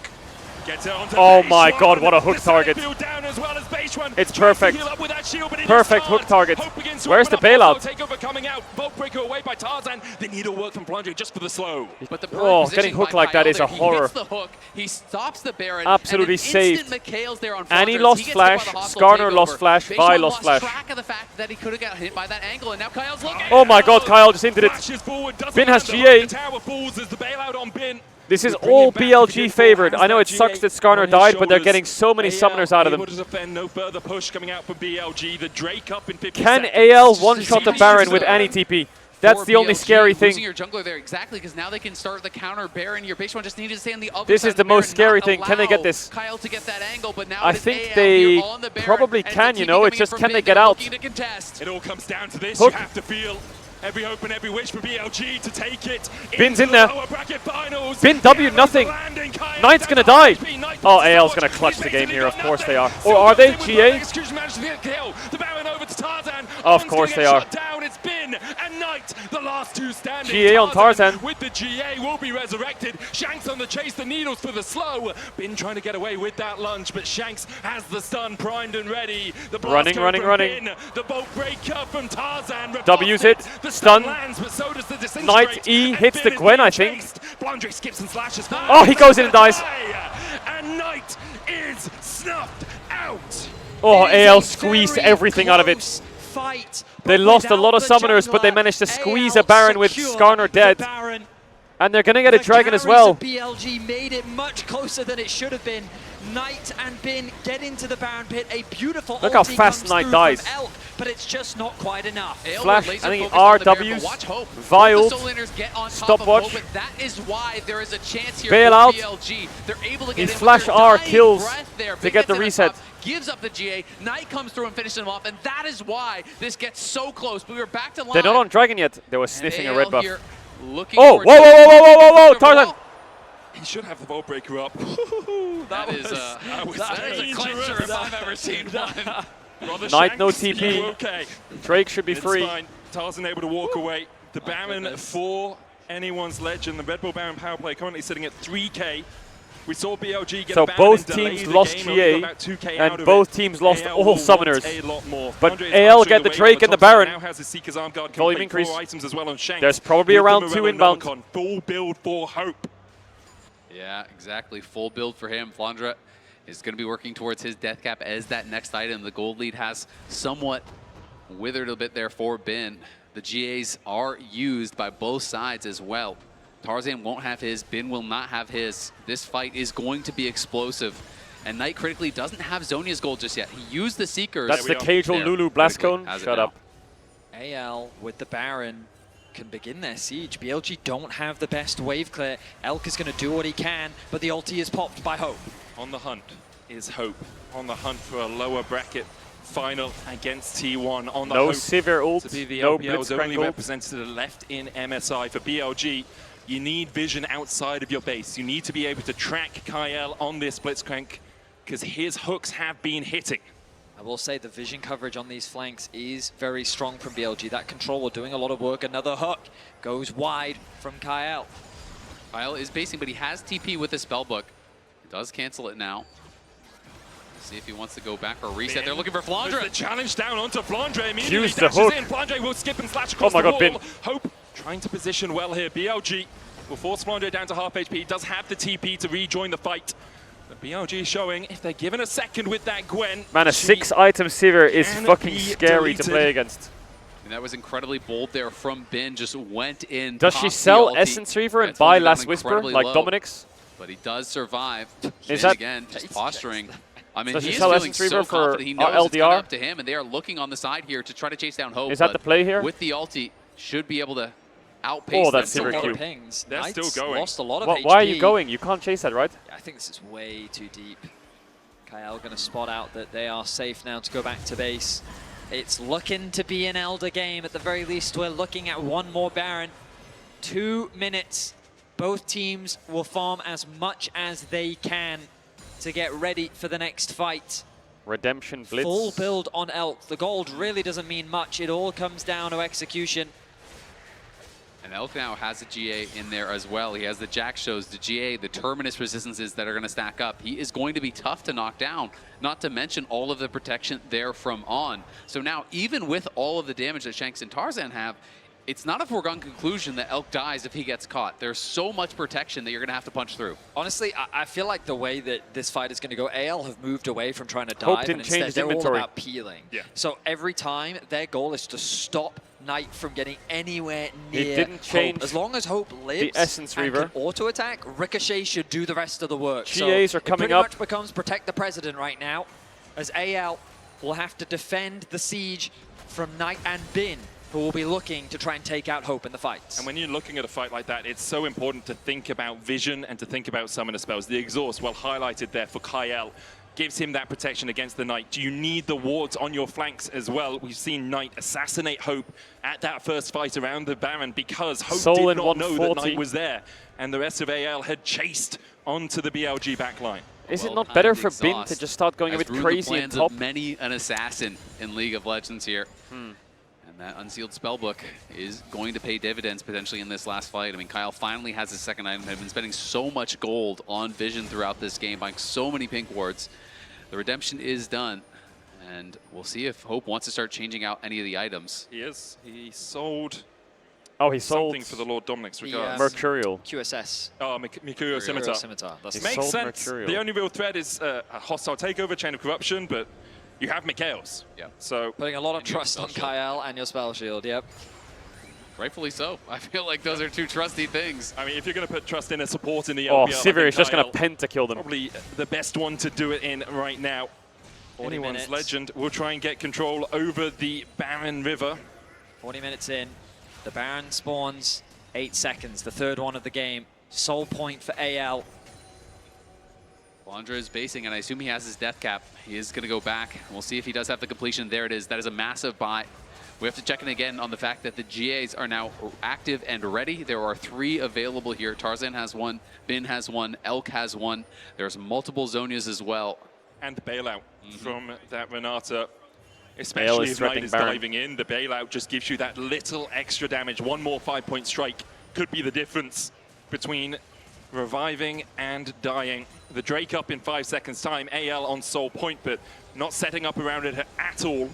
Oh my god, what a hook target. It's perfect. Perfect hook target. Where's the bailout? Away by Tarzan. The needle work from Flandre just for the slow. But the getting hooked like that is a horror. He gets the hook, he stops the Baron, absolutely and saved. There on Annie Flandre. lost He flash, Skarner lost flash, Vi lost flash. Track of the fact that he could have got hit by that angle, and now Kyle's looking. Oh my god, Kyle just hinted it. Bin has GA. This is all BLG favored. I know it sucks that Skarner died, but they're getting so many summoners out of them. No further push coming out for BLG. The Drake up in 50 Can seconds. AL one-shot the Baron with any TP? That's the only scary thing. Losing your jungler there, exactly, because now they can start the counter Baron. Your base one just needed to stay on the other This side is the most scary thing. Can they get this? Kyle to get that angle, but now I think they probably can, you know. It's just can they get out? It all comes down to this. Hook. You have to feel every hope and every wish for BLG to take it. Bin's in there. Bin W nothing. Knight's gonna die. Oh, AL's gonna clutch the game here. Of course they are. Or are they? GA? Of course they are. It's Bin and Knight, the last two standing. GA on Tarzan. With the GA will be resurrected. Shanks on the chase, the needles for the slow. Bin trying to get away with that lunge, but Shanks has the stun primed and ready. The running. Bin, the bolt breaker from Tarzan. W's it. Stun. Lands, but so does the Knight E hits the Gwen, I think. Flandre skips and slashes. Oh, he goes in and dies. And Knight is snuffed out. Oh, AL squeezed everything out of it. Fight, they lost a lot of summoners, but they managed to squeeze a Baron with Skarner dead. And they're going to get a dragon as well. BLG made it much closer than it should have been. Knight and Bin get into the Baron pit. A beautiful look how fast Knight dies. Elk, but it's just not quite enough. Flash, I think RWs, Violed, stopwatch, that is why there is a chance here bailout. for BLG. They're able to He get flash R kills to get the in reset. Top, gives up the GA. Knight comes through and finishes him off, and that is why this gets so close. We were back to line. They're not on Dragon yet. They were sniffing a red buff. Oh, whoa, Tarzan! He should have the Vault Breaker up. that is a clincher if I've ever seen one. Brother Knight no Shanks, TP. you okay? Drake should be It's free. fine. Tarzan able to walk away. The Baron for anyone's legend. The Red Bull Baron power play currently sitting at 3K. We saw BLG get So a Baron both and delay teams the lost game, only got GA, about 2K out and of both it. teams lost AL all will summoners. want a lot more. But Andre is AL answering get the way Drake on and the top side. Baron. Now has his Seeker's Arm Guard, can Volume play increase. 4 items as well on Shanks. There's probably With the around 2 Morello inbound. Nomicon. Full build for Hope. Yeah, exactly. Full build for him. Flandre is going to be working towards his death cap as that next item. The gold lead has somewhat withered a bit there for Bin. The GAs are used by both sides as well. Tarzan won't have his, Bin will not have his. This fight is going to be explosive. And Knight critically doesn't have Zhonya's gold just yet. He used the Seekers. That's the Caedrel Lulu Blast Cone. Shut up. AL with the Baron can begin their siege. BLG don't have the best wave clear. Elk is going to do what he can, but the ulti is popped by Hope. On the hunt is Hope. On the hunt for a lower bracket final against T1. On the No hope Sivir ult, to be the no LPL's only Blitzcrank ult. representative left in MSI. For BLG, you need vision outside of your base. You need to be able to track Kyle on this Blitzcrank because his hooks have been hitting. I will say the vision coverage on these flanks is very strong from BLG. That controller doing a lot of work. Another hook goes wide from Kyle. Kyle is basing, but he has TP with the spellbook. He does cancel it now. See if he wants to go back for a reset. They're looking for Flandre. The challenge down onto Flandre. Immediately Use the dashes hook. in. Flandre will skip and slash across Oh my the God, wall. Bin. Hope trying to position well here. BLG will force Flandre down to half HP. He does have the TP to rejoin the fight. But BLG showing if they're given a second with that Gwen. Man, a 6-item Sivir is can fucking be scary to deleted. play against. And that was incredibly bold there from Bin. Just went in. Does she popped the sell ulti. Essence Reaver and Gets buy Flandre Last down Whisper incredibly like low. Dominic's? But he does survive. Is Bin that- again, just posturing. I mean, Does he he is sell feeling Essence Reaver so for confident. He knows it's LDR? up to him, and they are looking on the side here to try to chase down Hope. Is that the play here? With the ulti, should be able to outpace Oh, that's them. Sivir Q. Pings. They're Knight's still going. lost a lot of Why HP. are you going? You can't chase that, right? I think this is way too deep. Kyle going to spot out that they are safe now to go back to base. It's looking to be an Elder game. At the very least, we're looking at one more Baron. 2 minutes. Both teams will farm as much as they can to get ready for the next fight. Redemption Blitz. Full build on Elk. The gold really doesn't mean much. It all comes down to execution. And Elk now has a GA in there as well. He has the Jack shows, the GA, the Terminus resistances that are going to stack up. He is going to be tough to knock down, not to mention all of the protection there from on. So now, even with all of the damage that Shanks and Tarzan have, it's not a foregone conclusion that Elk dies if he gets caught. There's so much protection that you're going to have to punch through. Honestly, I feel like the way that this fight is going to go, AL have moved away from trying to Hope dive, didn't and change instead his they're all inventory. about peeling. Yeah. So every time, their goal is to stop Knight from getting anywhere He near didn't change Hope. As long as Hope lives Essence and Reaver. can auto-attack, Ricochet should do the rest of the work. GAs so are coming it pretty up. much becomes protect the president right now, as AL will have to defend the siege from Knight and Bin, who will be looking to try and take out Hope in the fights. And when you're looking at a fight like that, it's so important to think about vision and to think about summoner spells. The exhaust, well highlighted there for Kyle, gives him that protection against the Knight. Do you need the wards on your flanks as well? We've seen Knight assassinate Hope at that first fight around the Baron because Hope Soul did in not know that 140. Knight was there. And the rest of AL had chased onto the BLG backline. Is it Well, not better timed for Bin to exhaust just start going a has bit ruined crazy the and plans top? of many an assassin in League of Legends here. And that unsealed spellbook is going to pay dividends potentially in this last fight. I mean, Kyle finally has his second item. They've been spending so much gold on vision throughout this game, buying so many pink wards. The redemption is done, and we'll see if Hope wants to start changing out any of the items. He is. He sold Oh, he sold something for the Lord Dominic's regards. Mercurial. QSS. Oh, Mercurial Scimitar. That's He Makes sold sense. Mercurial. The only real threat is a hostile takeover, chain of corruption, but you have Mikhail's. Yeah. So Putting a lot of And your trust spell on shield. Kyle and your spell shield, yep. Rightfully so. I feel like those are two trusty things. I mean, if you're going to put trust in a support in the Oh, LPL, I Sivir think is just going to Kyle pentakill them. probably the best one to do it in right now. 40 Anyone's minutes. legend will try and get control over the Baron River. 40 minutes in, the Baron spawns 8 seconds, the third one of the game. Soul point for AL. Flandre is basing, and I assume he has his death cap. He is going to go back. We'll see if he does have the completion. There it is. That is a massive buy. We have to check in again on the fact that the GAs are now active and ready. There are 3 available here. Tarzan has 1, Bin has 1, Elk has 1. There's multiple Zhonyas as well. And bailout from that Renata. Especially if Knight is diving in, the bailout just gives you that little extra damage. One more 5-point strike could be the difference between reviving and dying. The Drake up in 5 seconds time, AL on Soul Point, but not setting up around it at all.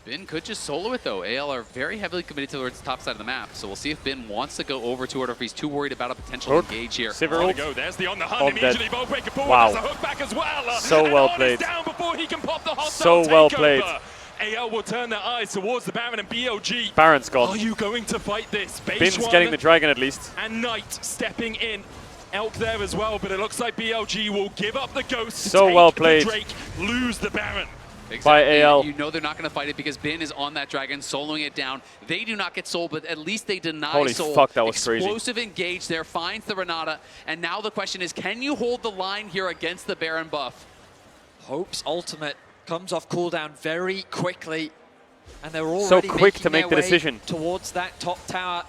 Bin could just solo it though. AL are very heavily committed towards the top side of the map, so we'll see if Bin wants to go over to it or if he's too worried about a potential engage here. Sivir Go. There's the on the hunt immediately. Bow breaker forward. Wow. There's a hook back as well. So and well On played. is down before he can pop the So hostile well takeover. played. AL will turn their eyes towards the Baron and BLG. Baron's gone. Are you going to fight this? Bin's getting the dragon at least. And Knight stepping in. Elk there as well, but it looks like BLG will give up the ghost. So take well played. The Drake, lose the Baron. Exactly. By AL. You know they're not going to fight it because Bin is on that dragon, soloing it down. They do not get soul, but at least they deny Holy soul. fuck, that was crazy. Explosive engage there, finds the Renata, and now the question is, can you hold the line here against the Baron buff? Hope's ultimate comes off cooldown very quickly, and they're already So quick to making make the their way decision. towards that top tower.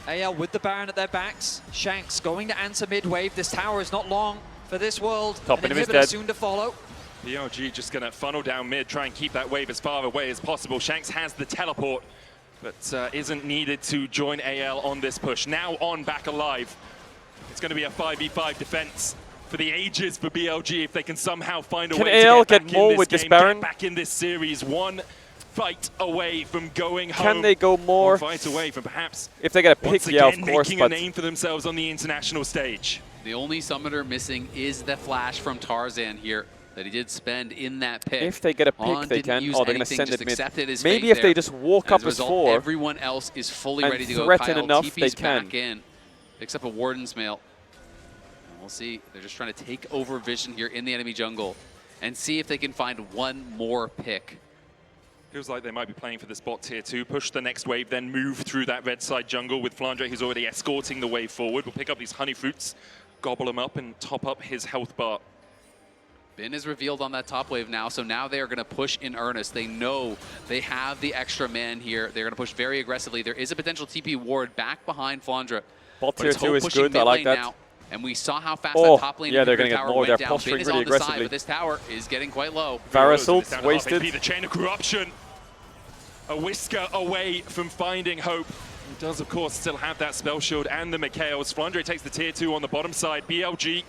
AL with the Baron at their backs. Shanks going to answer mid-wave. This tower is not long for this world. Top An inhib is inhibitor dead. soon to follow. BLG just going to funnel down mid, try and keep that wave as far away as possible. Shanks has the teleport, but isn't needed to join AL on this push. Now on back alive. It's going to be a 5v5 defense for the ages for BLG if they can somehow find a way Can AL to get get back more in this with game, this Baron? get back in this series. One fight away from going home. Can they go more? One fight away from perhaps If they get a pick, once yeah, of again course. making But a name for themselves on the international stage. The only summoner missing is the flash from Tarzan here that he did spend in that pick. if they get a pick, On they didn't can. use Oh, they're going to anything, send just it mid. accepted his Maybe fate if they there. just walk As up a as result, 4 everyone else is fully and ready to go. threaten Kyle enough, TP's they can. back in, picks up a Warden's Mail. And we'll see. They're just trying to take over vision here in the enemy jungle and see if they can find one more pick. Feels like they might be playing for this bot tier 2, push the next wave, then move through that red side jungle with Flandre, who's already escorting the wave forward. We'll pick up these honey fruits, gobble them up, and top up his health bar. Bin is revealed on that top wave now, so now they are going to push in earnest. They know they have the extra man here. They're going to push very aggressively. There is a potential TP ward back behind Flandre. Bot But tier it's 2 Hope is pushing good, I mid like lane that. now. And we saw how fast Oh, that top lane yeah, they're going to get tower more. went They're down. posturing Bin is really on the side, aggressively. but this tower is getting quite low. Varus ult, It's down to wasted. half HP. The chain of corruption, a whisker away from finding Hope. He does, of course, still have that spell shield and the Mikhails. Flandre takes the tier 2 on the bottom side. BLG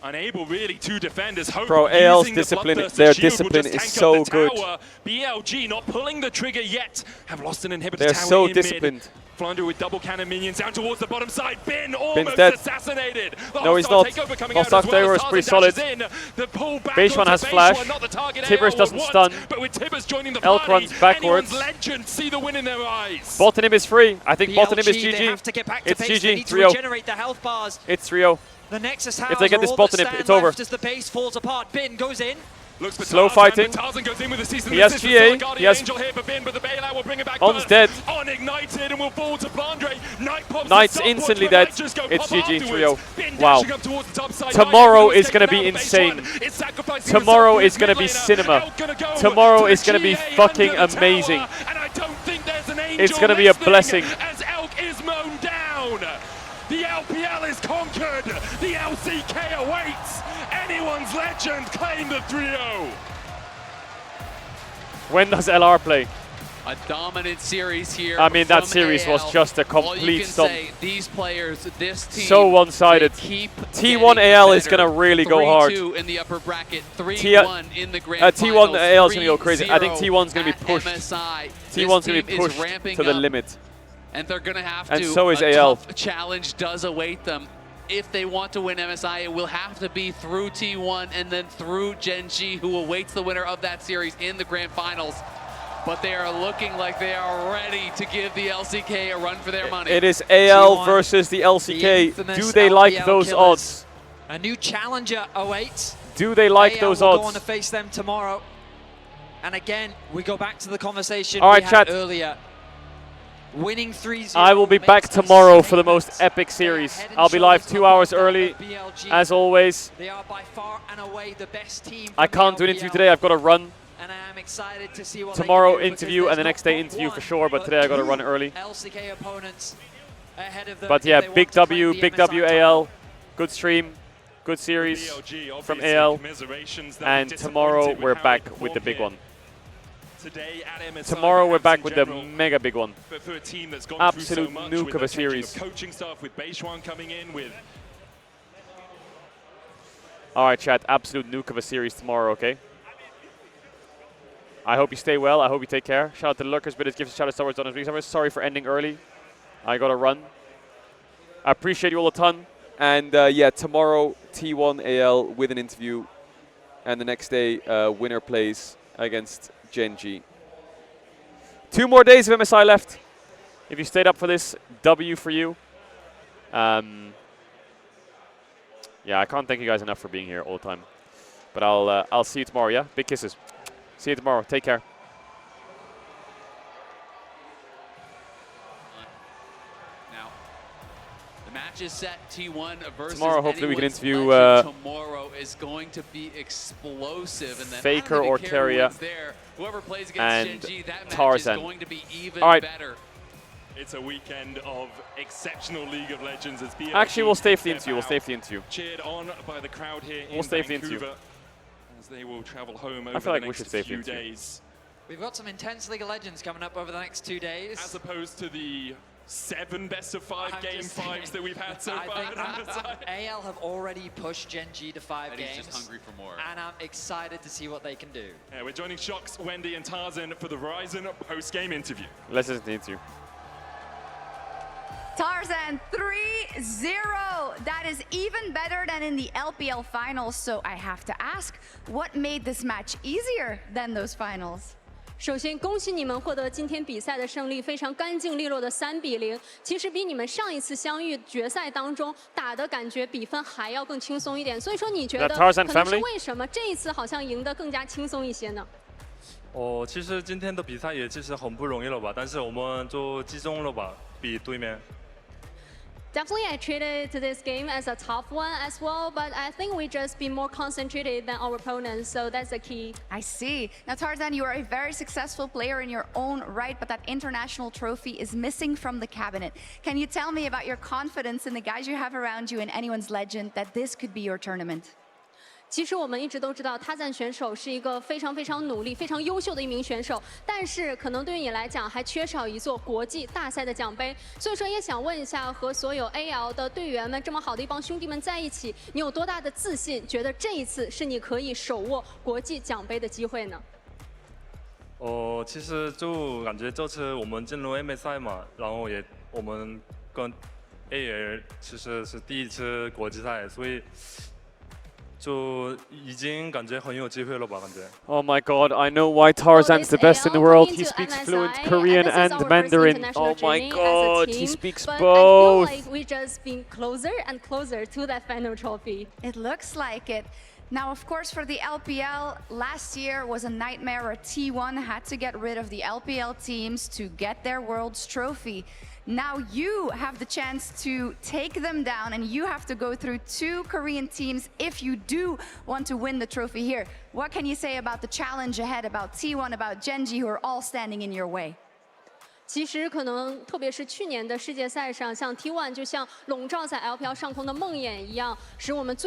unable really to defend as Hope. Bro, AL's using the discipline, Bloodthirster their shield will discipline just is tank so up the good. tower. BLG not pulling the trigger yet. Have lost an inhibitor They're tower so in disciplined. mid. Flandre with double cannon minions down towards the bottom side. Bin almost dead. assassinated. The No, he's hostile not. takeover coming Hostile out as well takeover as is pretty Tarzan solid. dashes in. The pull back Base one onto has base flash. one, not the target Tibbers AL doesn't would stun. want, but with Tibbers joining the Elk party, runs backwards. anyone's legend see the win in their eyes. Bot inhib is free. I think bot inhib is BLG, they have GG. to get back to It's base. They GG. need to 3-0. regenerate the health bars. It's 3-0. The Nexus towers If they get are this all bot that inhib, stand it's over. left as the base falls apart. Bin goes in. Looks for Slow Tarzan, fighting. but Tarzan goes in with a cease and He has desist. GA. Still a Guardian He has- Angel here for Bin, but the bailout will bring it back On's first. dead. Unignited and will fall to Flandre. Knight pops Knight's the stopwatch, instantly but dead. Knight just go It's pop GG, afterwards. 3-0. Bin Wow. dashing up towards the top side. Tomorrow Knight is going to taken be out of base insane. one. It's sacrificing Tomorrow himself is for going to his be mid laner. cinema. Elk gonna go Tomorrow to is going to be GA fucking under the tower, amazing. and I don't think there's an angel It's going to be a listening blessing. As Elk is mown down. The LPL is conquered. The LCK awaits. Anyone's legend claim the 3-0. When does LR play? A dominant series here. I mean, that from series AL. was just a All you complete can stomp. say, these players, this team, So one-sided. they keep T1 getting AL is better. going to really go hard. 3-2 in the upper bracket, 3-1 in the grand T1 finals, AL is going to go crazy. I think 3-0 T1's going to at be pushed. MSI. T1's This going to be team is pushed ramping to the up, limit. and they're going to have And to. so is a AL. tough challenge does await them. If they want to win MSI, it will have to be through T1 and then through Gen.G, who awaits the winner of that series in the grand finals. But they are looking like they are ready to give the LCK a run for their money. It is AL T1, versus the LCK. infamous Do they like LPL those killers. odds? A new challenger awaits. Do they like AL those will odds? go on to face them tomorrow. And again, we go back to the conversation All we right, had chat. earlier. Winning 3-0. I will be back tomorrow for the most epic series. I'll be live 2 hours early, as always. They are by far and away the best team. I can't do an interview today. I've got to run. And I am excited to see what Tomorrow they can do interview because and the there's next day not interview for one, sure, but today I got to run early. LCK opponents ahead of them But if yeah, they big want to claim W, the big MSI W title. AL. Good stream. Good series from AL. And tomorrow we're back with the big one. Today at MSI, Tomorrow we're back with the general, mega big one. but for a team that's gone Absolute through so much nuke with of a the changing series. coaching staff, with Beishuan coming in with. All right, chat. Absolute nuke of a series tomorrow. Okay. I hope you stay well. I hope you take care. Shout out to the lurkers, but it gives a shout out to Star Wars Donuts Week. Sorry for ending early. I gotta run. I appreciate you all a ton. And yeah, tomorrow T1 AL with an interview, and the next day winner plays against Genji. 2 more days of MSI left. If you stayed up for this, W for you. Yeah, I can't thank you guys enough for being here all the time. But I'll see you tomorrow. Yeah, big kisses. See you tomorrow. Take care. Now, the match is set. T1 versus Tomorrow, hopefully we can anyone's interview legend tomorrow is going to be explosive, and then Faker I don't or even care who Keria wins there. Whoever plays against and Genji, that match Tarzan. is going to be even all right. better. It's a weekend of exceptional League of Legends as BLG Actually, we'll stay for the interview. We'll stay for the interview. Cheered on by the crowd here in We'll stay for the interview. Vancouver as they will travel home I over feel like the we should next stay for the few interview. days. We've got some intense League of Legends coming up over the next 2 days. As opposed to the 7 best-of-5 game 5s that we've had so I far. think AL have already pushed Genji to 5 And games. he's just hungry for more. And I'm excited to see what they can do. Yeah, we're joining Shox, Wendy, and Tarzan for the Verizon post-game interview. Let's listen to the interview. Tarzan 3-0. That is even better than in the LPL finals. So I have to ask, what made this match easier than those finals? 首先，恭喜你们获得今天比赛的胜利，非常干净利落的3-0。其实比你们上一次相遇决赛当中打的感觉比分还要更轻松一点。所以说，你觉得可能是为什么这一次好像赢得更加轻松一些呢？其实今天的比赛也其实很不容易了吧，但是我们就集中了吧，比对面。 Definitely, I treated this game as a tough one as well, but I think we just be more concentrated than our opponents, so that's the key. I see. Now, Tarzan, you are a very successful player in your own right, but that international trophy is missing from the cabinet. Can you tell me about your confidence in the guys you have around you in anyone's legend that this could be your tournament? 其实我们一直都知道，他赞选手是一个非常努力、非常优秀的一名选手，但是可能对于你来讲还缺少一座国际大赛的奖杯。所以说，也想问一下，和所有 AL 的队员们这么好的一帮兄弟们在一起，你有多大的自信，觉得这一次是你可以手握国际奖杯的机会呢？其实就感觉这次我们进入 MSI 嘛，然后我们跟 AL 其实是第1次国际赛，所以。 就已经感觉很有機會了吧，感覺。Oh my God! I know why Tarzan's the best in the world. He speaks fluent Korean and Mandarin. Oh my God! He speaks both. I feel like we just been closer and closer to that final trophy. It looks like it. Now, of course, for the LPL, last year was a nightmare where T1 had to get rid of the LPL teams to get their World's trophy. Now you have the chance to take them down, and you have to go through 2 Korean teams if you do want to win the trophy here. What can you say about the challenge ahead, about T1, about Genji, who are all standing in your way? 其实可能，特别是去年的世界赛上，像 T1 就像笼罩在 LPL 上空的梦魇一样，使我们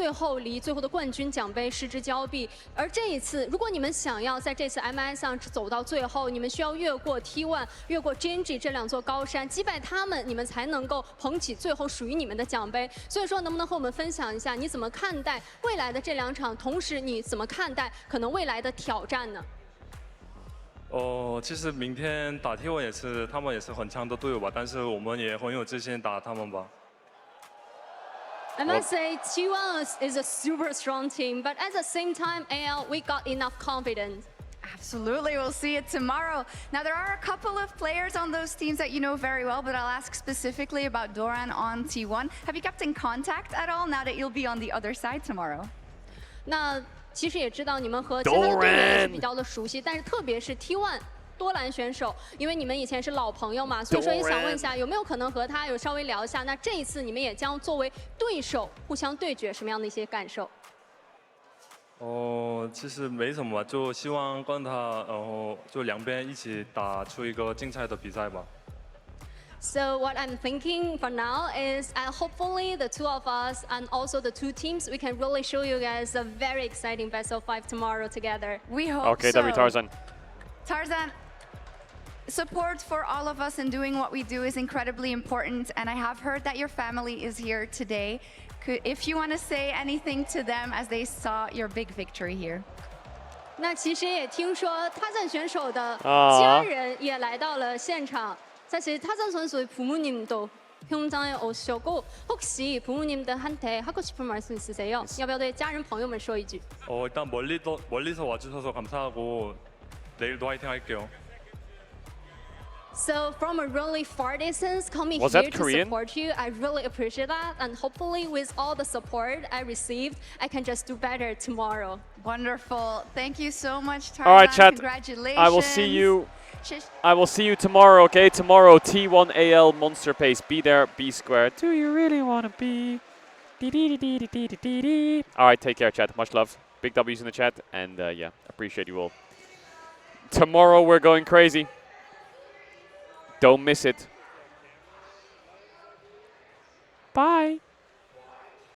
离最后的冠军奖杯失之交臂。而这一次，如果你们想要在这次 MI 上走到最后，你们需要越过 T1、越过 Genji 这2座高山，击败他们，你们才能够捧起最后属于你们的奖杯。所以说，能不能和我们分享一下你怎么看待未来的这2场，同时你怎么看待可能未来的挑战呢？ 其实明天打 T1 也是，他们也是很强的队友吧，但是我们也很有自信打他们吧。I must say, T1 is a super strong team, but at the same time, AL, we got enough confidence. Absolutely, we'll see it tomorrow. Now, there are a couple of players on those teams that you know very well, but I'll ask specifically about Doran on T1. Have you kept in contact at all now that you'll be on the other side tomorrow? 那其实也知道你们和其他的队员也是比较的熟悉，但是特别是 T1 多兰选手，因为你们以前是老朋友嘛，所以说也想问一下，有没有可能和他有稍微聊一下？那这一次你们也将作为对手互相对决，什么样的一些感受？其实没什么，就希望跟他，然后就2边一起打出一个精彩的比赛吧。So what I'm thinking for now is hopefully the two of us and also the two teams, we can really show you guys a very exciting best of 5 tomorrow together. We hope Okay, so. W Tarzan. Tarzan, support for all of us in doing what we do is incredibly important, and I have heard that your family is here today. If you want to say anything to them as they saw your big victory here. 那其实也听说他战选手的家人也来到了现场. 사실 타잔 선수의 부모님도 현장에 오셨고 혹시 부모님들한테 하고 싶은 말씀 있으세요? 要不要对家人朋友们说一句? 일단 멀리서 와주셔서 감사하고 내일도 화이팅 할게요. So from a really far distance coming Was here that to Korean? support you, I really appreciate that, and hopefully with all the support I received, I can just do better tomorrow. Wonderful. Thank you so much, Tarzan. All right, chat. Congratulations. I will see you. I will see you tomorrow, okay? Tomorrow, T1 AL Monster Pace. Be there, be square. Do you really want to be? All right, take care, chat. Much love. Big W's in the chat, and yeah, appreciate you all. Tomorrow, we're going crazy. Don't miss it. Bye.